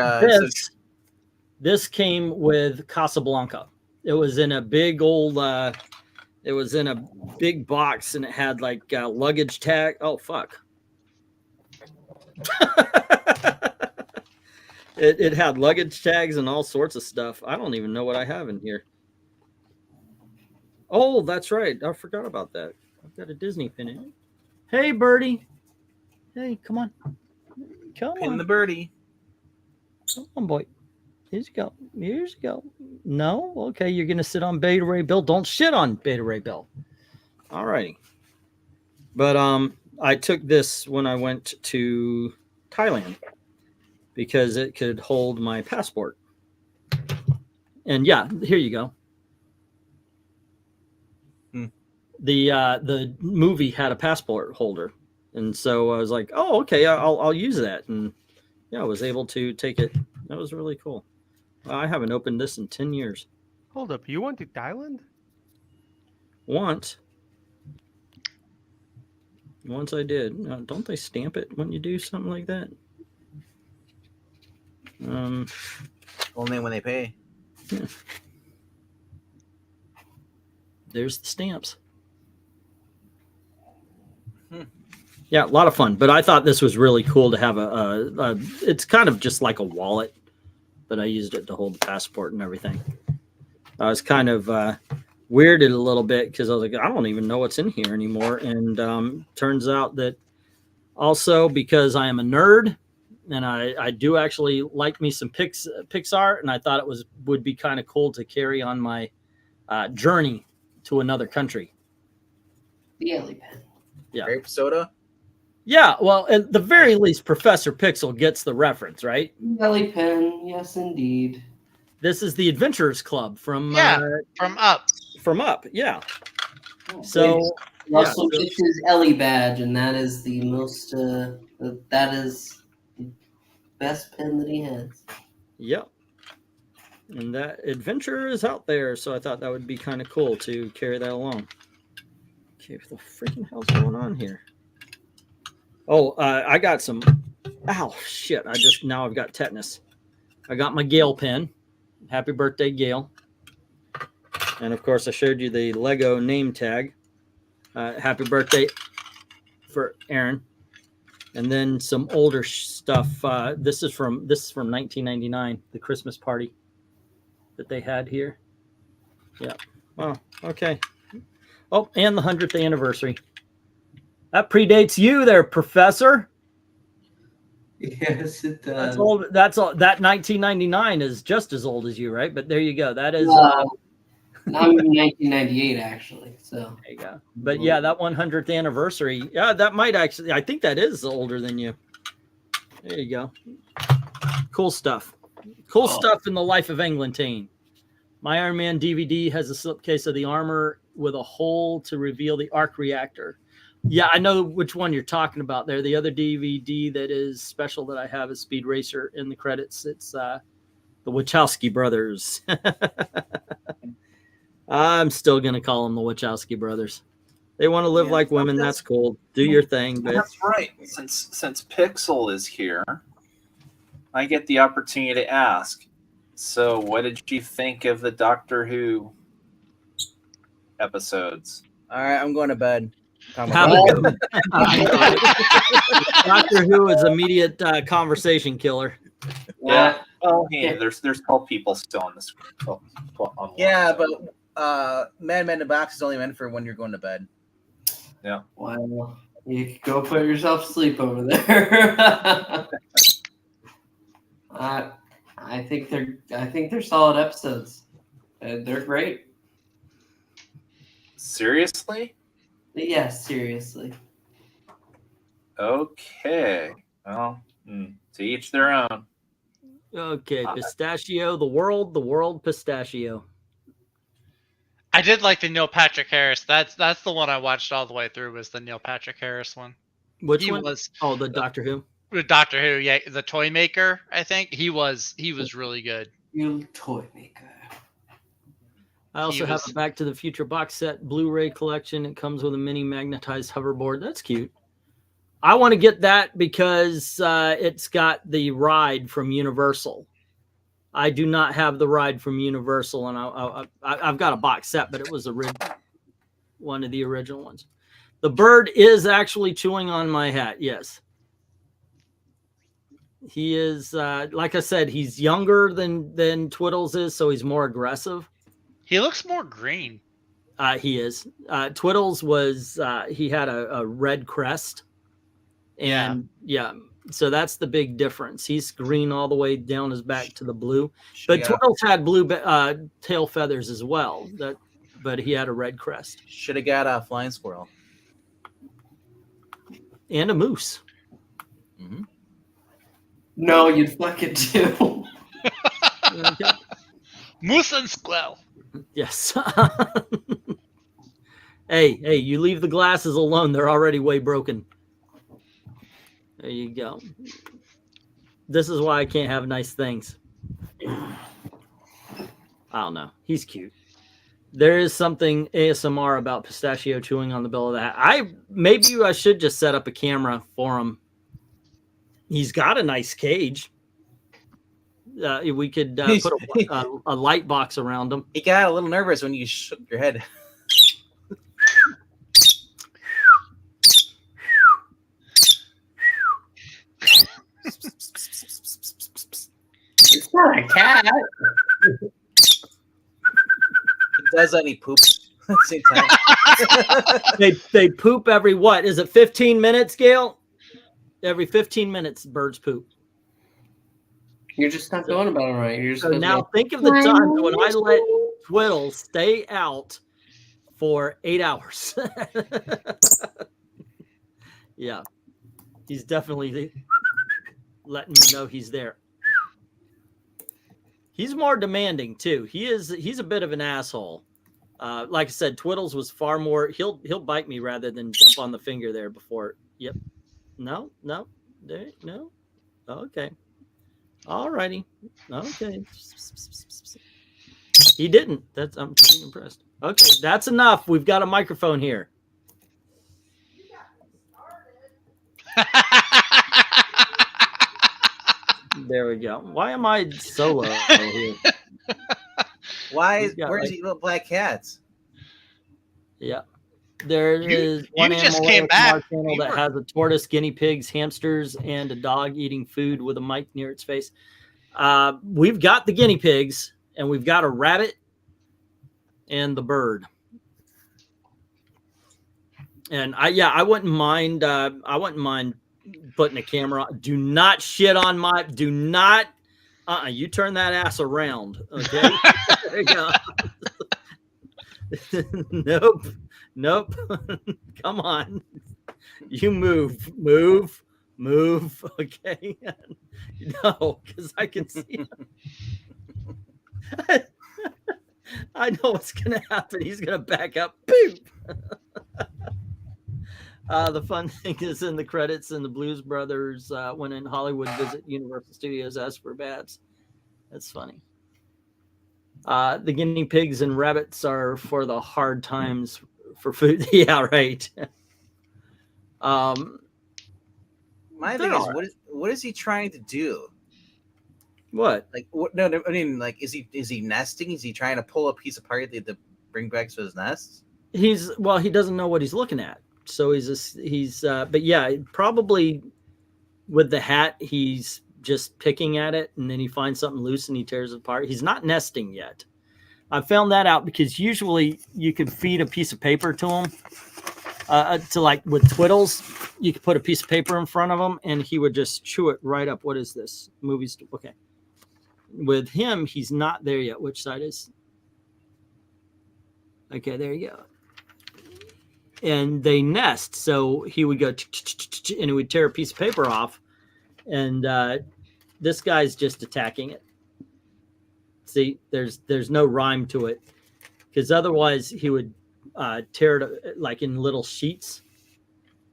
this came with Casablanca. It was in a big old it was in a big box, and it had like luggage tag. Oh fuck. It had luggage tags and all sorts of stuff. I don't even know what I have in here. Oh, that's right. I forgot about that. I've got a Disney pin in it. Hey, birdie. Hey, come on. Come Pin on. the birdie. Come on, boy. Here's you go. Here's you go. No? Okay, you're going to sit on Beta Ray Bill. Don't shit on Beta Ray Bill. All righty. But I took this when I went to Thailand because it could hold my passport. And yeah, here you go. The movie had a passport holder, and so I was like, oh, okay, I'll use that. And yeah, I was able to take it. That was really cool. I haven't opened this in 10 years. Hold up, you went to Thailand? Once I did. Don't they stamp it when you do something like that? Only when they pay. There's the stamps. Yeah, a lot of fun. But I thought this was really cool to have it's kind of just like a wallet, but I used it to hold the passport and everything. I was kind of weirded a little bit because I was like, I don't even know what's in here anymore. And turns out that also because I am a nerd and I do actually like me some Pixar, and I thought it would be kind of cool to carry on my journey to another country. The Ellie pen. Yeah. Grape soda? Yeah, well, at the very least, Professor Pixel gets the reference, right? Ellie pen, yes, indeed. This is the Adventurers Club from from Up. From Up, yeah. So Russell gets his Ellie badge, and that is the most. That is the best pen that he has. Yep. And that adventure is out there, so I thought that would be kind of cool to carry that along. Okay, what the freaking hell's going on here? Oh, I got some. Ow, shit! Now I've got tetanus. I got my Gale pen. Happy birthday, Gale! And of course, I showed you the Lego name tag. Happy birthday for Aaron. And then some older stuff. This is from 1999, the Christmas party that they had here. Yeah. Oh, okay. Oh, and the 100th anniversary. That predates you there, Professor. Yes, it does. That's old. That's all. That 1999 is just as old as you, right? But there you go. That is. I'm 1998, actually. So there you go. But yeah, that 100th anniversary. Yeah, that might actually. I think that is older than you. There you go. Cool stuff. Cool stuff in the life of Eglantine. My Iron Man DVD has a slipcase of the armor with a hole to reveal the arc reactor. Yeah, I know which one you're talking about there. The other DVD that is special that I have is Speed Racer in the credits. It's the Wachowski brothers. I'm still going to call them the Wachowski brothers. They want to live like women. That's cool. Do your thing. But that's right. Since Pixel is here, I get the opportunity to ask. So what did you think of the Doctor Who episodes? All right, I'm going to bed. Doctor Who is immediate conversation killer. Yeah. Oh, hey, there's 12 people still on the screen. Yeah, but Man in the Box is only meant for when you're going to bed. Yeah. Well, you can go put yourself to sleep over there. I think they're solid episodes. They're great. Seriously? Yes, seriously. Okay. Well, to each their own. Okay, Pistachio, the world Pistachio. I did like the Neil Patrick Harris. That's the one I watched all the way through. Was the Neil Patrick Harris one? Which one? Oh, the Doctor Who. Doctor Who, yeah, the Toy Maker. I think he was really good. You Toy Maker. I also have a Back to the Future box set Blu-ray collection. It comes with a mini magnetized hoverboard. That's cute. I want to get that because it's got the ride from Universal. I do not have the ride from Universal, and I've got a box set, but it was one of the original ones. The bird is actually chewing on my hat. Yes. He is, like I said, he's younger than Twiddles is, so he's more aggressive. He looks more green. He is. Twiddles was, he had a red crest. And yeah, so that's the big difference. He's green all the way down his back to the blue. But Twiddles had blue tail feathers as well. But he had a red crest. Should have got a flying squirrel. And a moose. Mm-hmm. No, you'd fucking do. Moose and squirrel. Yes. Hey, you leave the glasses alone. They're already way broken. There you go. This is why I can't have nice things. I don't know. He's cute. There is something ASMR about Pistachio chewing on the bill of the hat. Maybe I should just set up a camera for him. He's got a nice cage. We could He's- put a light box around him. He got a little nervous when you shook your head. It's not a cat. He does that. He poops at the same time. They poop every what? Is it 15 minutes, Gail? Every 15 minutes, birds poop. You're just not going about it right. You're just So now think of the time when I let Twiddle stay out for 8 hours. Yeah, he's definitely letting me know he's there. He's more demanding too. He's a bit of an asshole. Like I said, Twiddles was far more. He'll bite me rather than jump on the finger there before. Yep. No. There. No. Okay. All righty. Okay. He didn't. I'm pretty impressed. Okay, that's enough. We've got a microphone here. There we go. Why am I solo here? Where's like, he little black cats? Yeah. There is one just animal came on back. our channel that has a tortoise, guinea pigs, hamsters, and a dog eating food with a mic near its face. We've got the guinea pigs, and we've got a rabbit and the bird. And I wouldn't mind. I wouldn't mind putting a camera. Do not shit on my. Do not. You turn that ass around. Okay. There you go. Nope. Come on. You move. Okay. No, because I can see. I know what's gonna happen. He's gonna back up. Boom. The fun thing is in the credits, and the Blues Brothers when in Hollywood visit Universal Studios asked for Babs. That's funny. The guinea pigs and rabbits are for the hard times for food. Yeah, right. My thing is, what is he trying to do? What? Like what? No, I mean, like, is he nesting? Is he trying to pull a piece apart to bring back to his nest? He doesn't know what he's looking at. So but yeah, probably with the hat, he's just picking at it, and then he finds something loose and he tears it apart. He's not nesting yet. I found that out because usually you could feed a piece of paper to him. To like with Twiddles, you could put a piece of paper in front of him and he would just chew it right up. What is this? Movies? Okay. With him, he's not there yet. Which side is? Okay, there you go. And they nest, so he would go and he would tear a piece of paper off, and this guy's just attacking it. See, there's no rhyme to it, because otherwise he would tear it like in little sheets,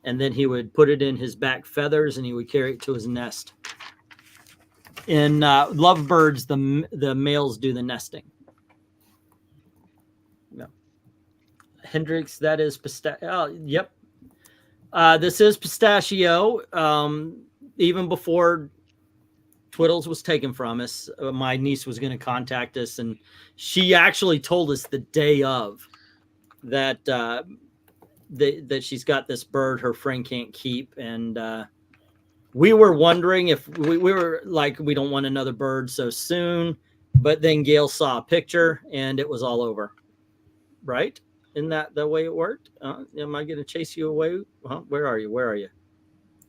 and then he would put it in his back feathers and he would carry it to his nest. In lovebirds, the males do the nesting. No. Hendrix, that is pistachio. Oh, yep. This is pistachio. Even before Twiddles was taken from us, my niece was going to contact us, and she actually told us the day of that that she's got this bird her friend can't keep, and we were wondering if we were like, we don't want another bird so soon, but then Gail saw a picture and it was all over. Right? Isn't that the way it worked? Am I going to chase you away? Where are you?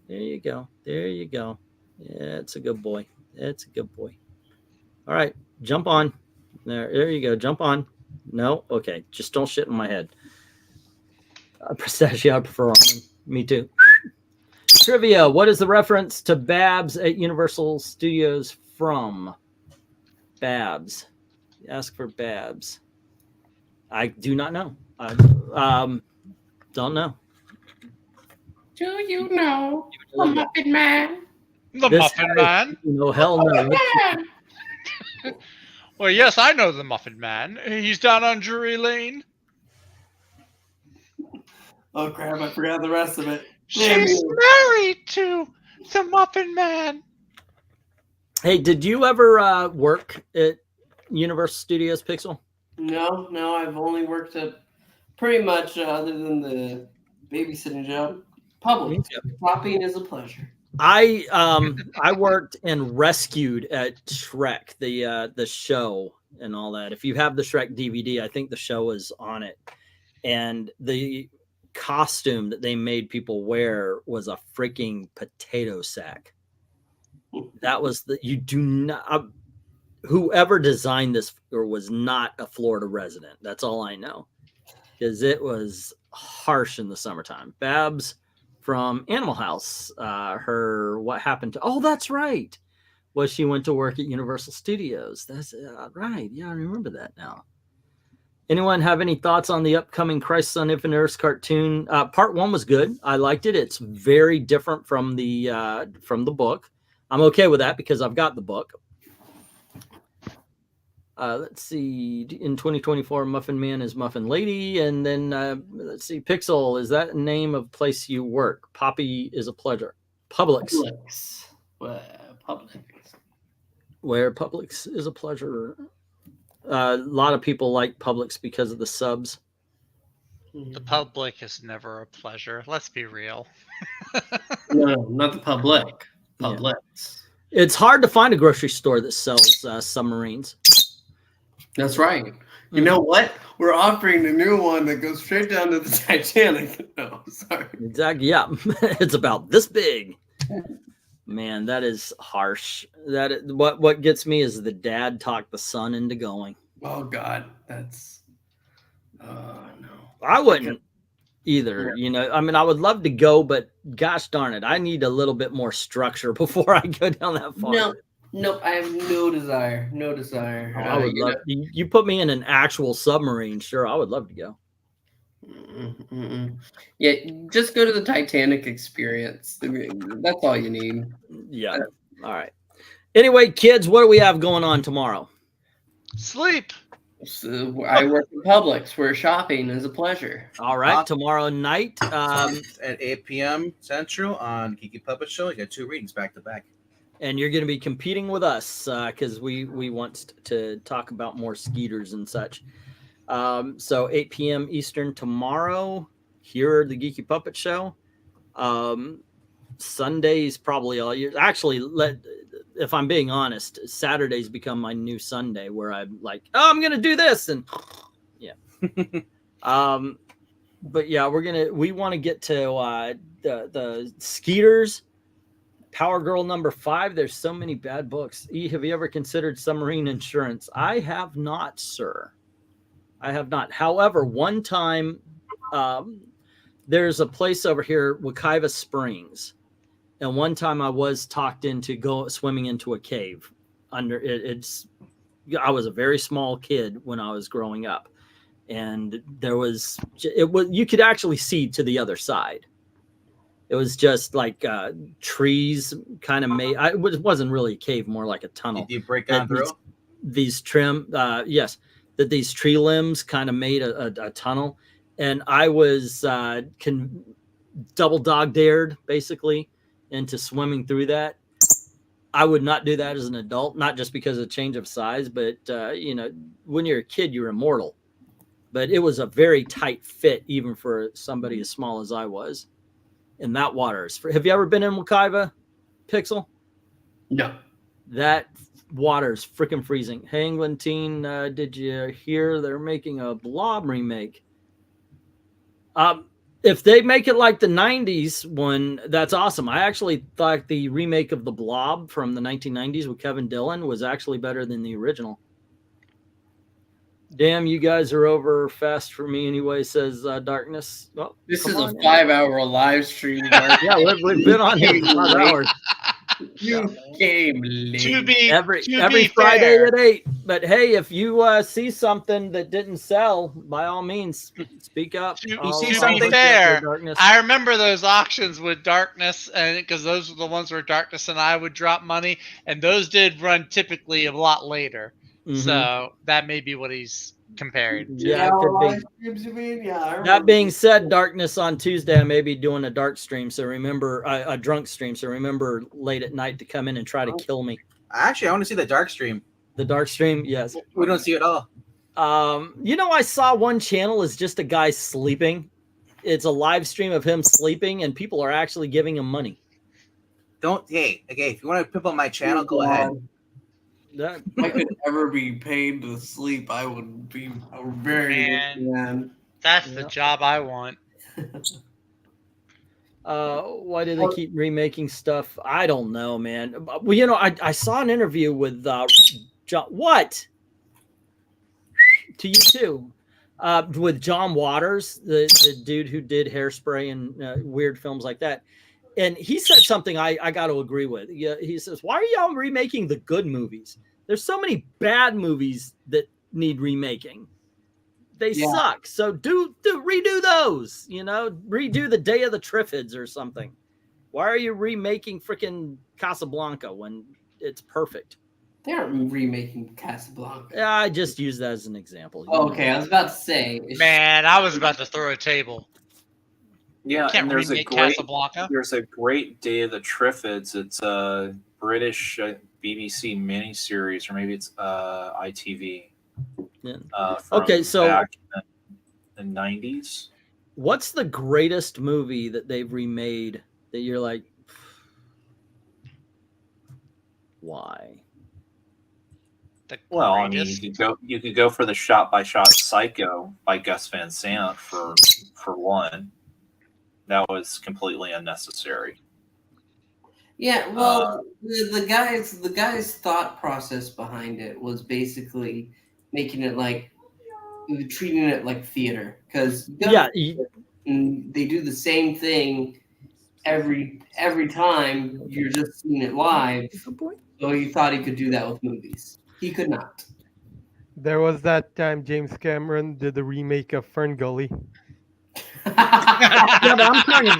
There you go. Yeah, it's a good boy. All right, jump on. There you go. Jump on. No? Okay, just don't shit in my head. Pistachio, I prefer almond. Me too. Trivia, what is the reference to Babs at Universal Studios from? Babs. Ask for Babs. I do not know. I don't know. Do you know the Muffin Man? The Muffin Man? No, hell no. Well, yes, I know the Muffin Man. He's down on Drury Lane. Oh crap! I forgot the rest of it. She's married to the Muffin Man. Hey, did you ever work at Universal Studios Pixel? No, I've only worked at pretty much other than the babysitting job. Public. Shopping is a pleasure. I worked and rescued at Shrek, the show and all that. If you have the Shrek DVD, I think the show is on it. And the costume that they made people wear was a freaking potato sack. That was you do not whoever designed this or was not a Florida resident. That's all I know. Because it was harsh in the summertime. Babs from Animal House, what happened to, oh, that's right. Was she went to work at Universal Studios. That's right. Yeah, I remember that now. Anyone have any thoughts on the upcoming Crisis on Infinite Earths cartoon? Part 1 was good. I liked it. It's very different from the book. I'm okay with that because I've got the book. Let's see. In 2024, Muffin Man is Muffin Lady. And then let's see. Pixel, is that a name of place you work? Poppy is a pleasure. Publix. Publix. Where Publix is a pleasure. A lot of people like Publix because of the subs. The public is never a pleasure. Let's be real. No, not the public. Publix. Yeah. It's hard to find a grocery store that sells submarines. That's right. You know what? We're offering a new one that goes straight down to the Titanic. No, sorry. Exactly. Yeah, it's about this big. Man, that is harsh. What gets me is the dad talked the son into going. Oh God, that's no. I wouldn't either. You know, I mean, I would love to go, but gosh darn it, I need a little bit more structure before I go down that far. Nope, I have no desire. No desire. I would love you put me in an actual submarine. Sure, I would love to go. Yeah, just go to the Titanic experience. That's all you need. Yeah. All right. Anyway, kids, what do we have going on tomorrow? Sleep. So I work in Publix where shopping is a pleasure. All right. Tomorrow night at 8 p.m. Central on Geeky Puppet Show. You got 2 readings back to back. And you're going to be competing with us because we want to talk about more skeeters and such. So 8 p.m. Eastern tomorrow here at the Geeky Puppet Show. Sundays probably all year. Actually, if I'm being honest, Saturday's become my new Sunday where I'm like, oh, I'm going to do this. And yeah. But yeah, we want to get to the skeeters. Power Girl number 5. There's so many bad books. E, have you ever considered submarine insurance? I have not, sir. I have not. However, one time, there's a place over here, Wekiva Springs, and one time I was talked into go swimming into a cave. I was a very small kid when I was growing up, and you could actually see to the other side. It was just like trees kind of made. It wasn't really a cave, more like a tunnel. Did you break down through? These yes, that these tree limbs kind of made a tunnel, and I was double dog dared basically into swimming through that. I would not do that as an adult, not just because of change of size, but you know, when you're a kid, you're immortal. But it was a very tight fit, even for somebody as small as I was. And that water is. Have you ever been in Wekiva, Pixel? No. That water is freaking freezing. Hey, England teen, did you hear they're making a Blob remake? If they make it like the 90s one, that's awesome. I actually thought the remake of the Blob from the 1990s with Kevin Dillon was actually better than the original. Damn, you guys are over fast for me anyway, says Darkness. Well, this is a 5-hour live stream. Yeah, we've been on here for 5 hours. You came late. Every Friday at 8. But hey, if you see something that didn't sell, by all means, speak up. You see something fair. I remember those auctions with Darkness, and because those were the ones where Darkness and I would drop money, and those did run typically a lot later. Mm-hmm. So that may be what he's comparing. Yeah, it could be. That being said, Darkness on Tuesday, I may be doing a dark stream. So remember, a drunk stream. So remember late at night to come in and try to kill me. Actually, I want to see the dark stream. The dark stream, yes. We don't see it all. You know, I saw one channel is just a guy sleeping. It's a live stream of him sleeping, and people are actually giving him money. Okay, if you want to pimp on my channel, go ahead. That, If I could ever be paid to sleep, I would be a very rich man. That's the job I want. Why do they keep remaking stuff? I don't know, man. Well, you know, I saw an interview with John. What? To you too. With John Waters, the dude who did Hairspray and weird films like that. And he said something I got to agree with. Yeah, he says, why are y'all remaking the good movies? There's so many bad movies that need remaking. They suck. So redo those, you know, redo the Day of the Triffids or something. Why are you remaking freaking Casablanca when it's perfect? They aren't remaking Casablanca. Yeah, I just use that as an example. Okay, I was about to say. Man, I was about to throw a table. Yeah, Can't and there's a remake great Casablanca. there's a great Day of the Triffids. It's a British BBC miniseries, or maybe it's ITV. Yeah. From so back in the 90s. What's the greatest movie that they've remade that you're like, The why? Well, I mean, greatest? you could go for the shot-by-shot Psycho by Gus Van Sant for one. That was completely unnecessary. Yeah, well, the guy's thought process behind it was basically making it like treating it like theater, because they do the same thing every time. You're just seeing it live. So he thought he could do that with movies. He could not. There was that time James Cameron did the remake of Fern Gully. Yeah, but I'm talking.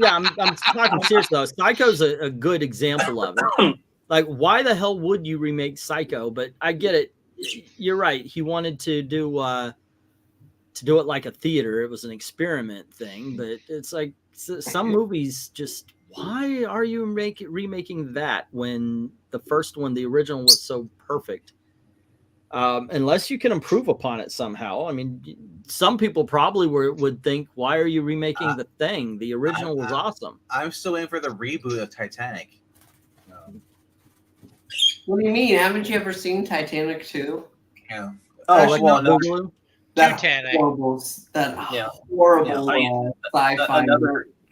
I'm talking serious though. Psycho's a good example of it. Like, why the hell would you remake Psycho? But I get it. You're right. He wanted to do it like a theater. It was an experiment thing. But it's like some movies just. Why are you remaking that when the first one, the original, was so perfect? Unless you can improve upon it somehow. I mean, some people probably would think, why are you remaking The Thing? The original was awesome. I'm still waiting for the reboot of Titanic. What do you mean? Haven't you ever seen Titanic 2? Yeah. Oh, well, no. Titanic. Horrible sci-fi.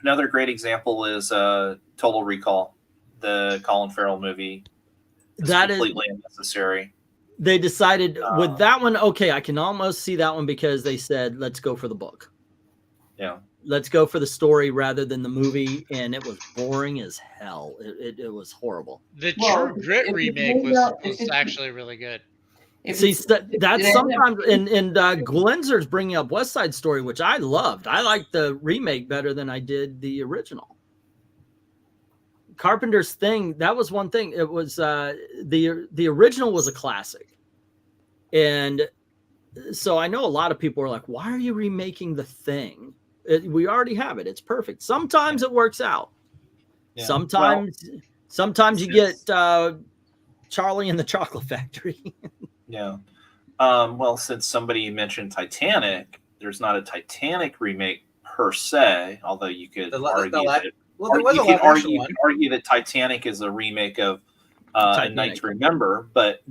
Another great example is Total Recall, the Colin Farrell movie. That is completely unnecessary. They decided with that one, okay, I can almost see that one because they said, let's go for the book. Yeah. Let's go for the story rather than the movie, and it was boring as hell. It was horrible. The True Grit remake was actually really good. See, that's sometimes, and Glenzer's bringing up West Side Story, which I loved. I liked the remake better than I did the original. Carpenter's Thing, that was one thing. It was the original was a classic, and so I know a lot of people are like, "Why are you remaking The Thing? We already have it. It's perfect." Sometimes it works out. Yeah. Sometimes you get Charlie and the Chocolate Factory. Yeah. Well, since somebody mentioned Titanic, there's not a Titanic remake per se, although you could argue that. Well, there was you a could live argue, that Titanic is a remake of A Night to Remember, but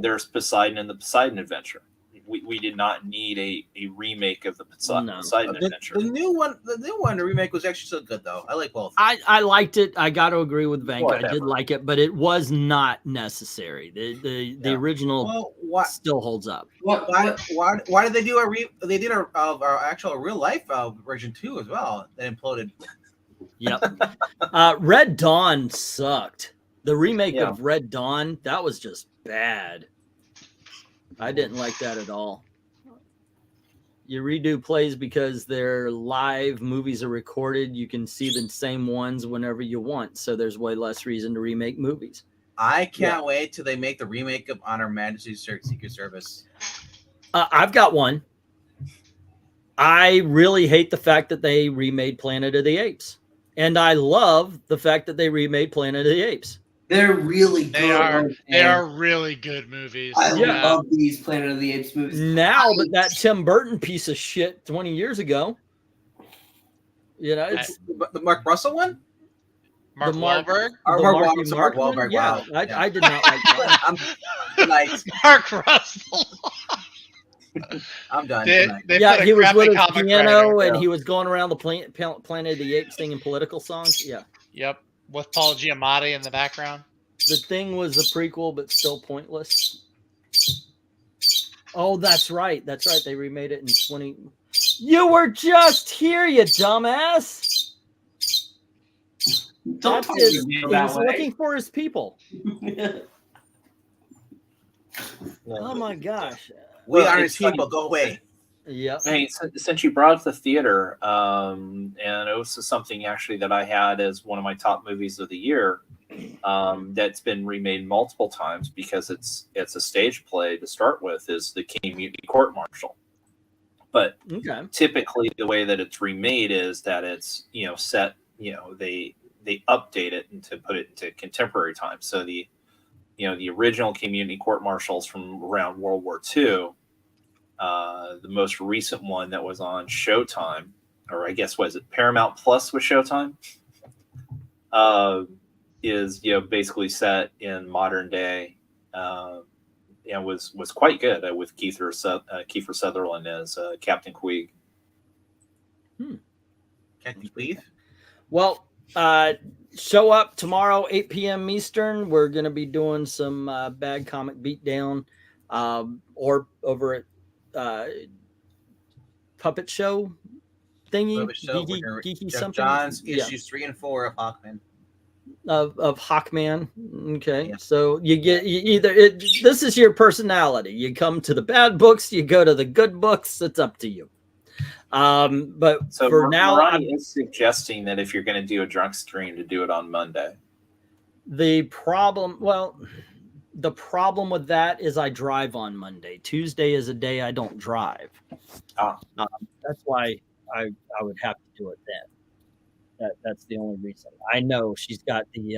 there's Poseidon and the Poseidon Adventure. We did not need a remake of the Poseidon Adventure. The new one, the remake was actually so good though. I like both. I liked it. I got to agree with Venk. Whatever. I did like it, but it was not necessary. The original still holds up. Why did they do they did our actual real life version 2 as well that imploded. Yep. Red Dawn sucked. The remake of Red Dawn, that was just bad. I didn't like that at all. You redo plays because their live movies are recorded. You can see the same ones whenever you want. So there's way less reason to remake movies. I can't wait till they make the remake of On Her Majesty's Secret Service. I've got one. I really hate the fact that they remade Planet of the Apes. And I love the fact that they remade Planet of the Apes. They're really good. They are really good movies. I Yeah. love these Planet of the Apes movies. Now that Tim Burton piece of shit 20 years ago, you know, it's the Mark Russell one. Mark Wahlberg. Mark Wahlberg. Yeah, Wow. I did not like that. I'm nice. Mark Russell. I'm done. Yeah, he was with his comic piano writer. and he was going around the Planet of the Apes singing political songs. Yeah. Yep, with Paul Giamatti in the background. The Thing was a prequel, but still pointless. Oh, that's right. That's right. They remade it in 20. You were just here, you dumbass. Don't That's talk his, to me he that was way. looking for his people. Oh my gosh. We are his people. Go away. Yep. Hey, since you brought up the theater, and it was something actually that I had as one of my top movies of the year, that's been remade multiple times because it's a stage play to start with, is the Community Court Martial. But typically the way that it's remade is that it's, you know, set, you know, they update it and to put it into contemporary time. So the original Community Court Martials from around World War II, the most recent one that was on Showtime, or I guess was it Paramount Plus with Showtime, is, you know, basically set in modern day, and was quite good with Kiefer Sutherland as Captain Queeg. Captain Queeg. Well, show up tomorrow, 8 p.m. Eastern. We're going to be doing some Bad Comic Beatdown, or over at Puppet Show thingy. Puppet Show, Geeky Jeff something. Johns, issues 3 and 4 of Hawkman. Of Hawkman. Okay. So you get this is your personality. You come to the bad books, you go to the good books. It's up to you. But So for now, Marani is suggesting that if you're going to do a drunk stream, to do it on Monday. the problem with that is I drive on Monday. Tuesday is a day I don't drive. That's why I would have to do it then. That's the only reason. I know she's got the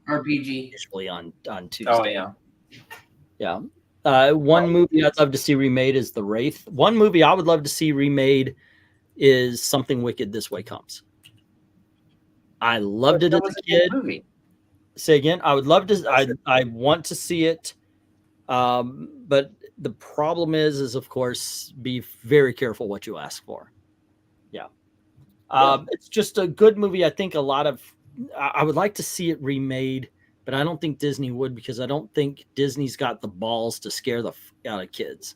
RPG usually on Tuesday. Oh yeah. Yeah. One movie I'd love to see remade is The Wraith. One movie I would love to see remade is Something Wicked This Way Comes. I loved it as a kid. Movie. Say again. I would love to. I want to see it. But the problem is of course, be very careful what you ask for. Yeah. It's just a good movie. I think I would like to see it remade, but I don't think Disney would, because I don't think Disney's got the balls to scare the out of kids.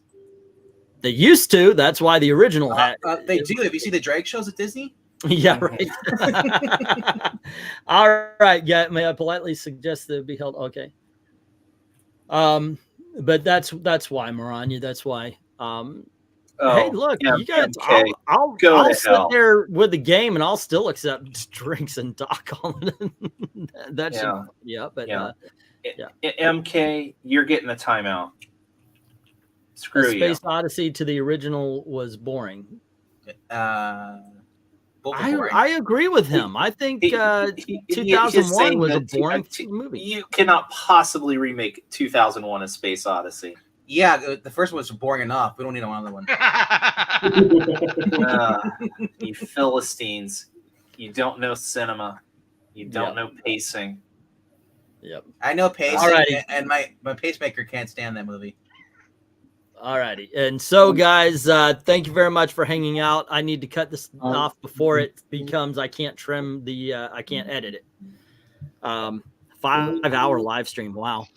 They used to. That's why the original had. They do. Have you seen the drag shows at Disney? Yeah, right. All right. Yeah, may I politely suggest that it be held? Okay. But that's why, Maranya. That's why. Hey, look, you guys. Okay. I'll sit there with the game, and I'll still accept drinks and talk on it. That's MK, you're getting a timeout. Screw you. Space Odyssey to the original was boring. I agree with him. I think 2001 was a boring movie. You cannot possibly remake 2001: A Space Odyssey. Yeah, the first one was boring enough. We don't need another one. You Philistines. You don't know cinema. You don't know pacing. Yep. I know pacing, Alrighty. and my pacemaker can't stand that movie. All righty. And so, guys, thank you very much for hanging out. I need to cut this off before it becomes I can't trim the I can't edit it. 5-hour live stream. Wow.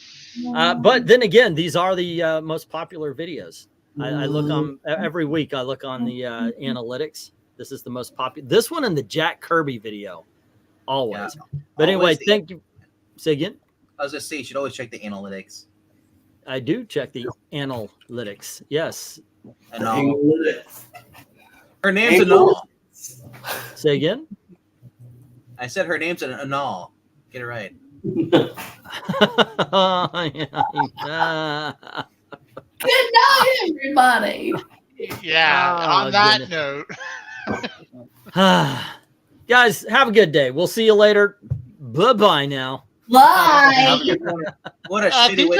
But then again, these are the most popular videos. I look on every week. I look on the analytics. This is the most popular. This one and the Jack Kirby video, always. Yeah, but anyway, thank you. Say again. I was just saying, you should always check the analytics. I do check the analytics. Yes. Analytics. Her name's Anal. Say again. I said her name's Anal. Get it right. Good night, everybody. Yeah. On that note. Guys, have a good day. We'll see you later. Bye bye now. Bye. What a shitty way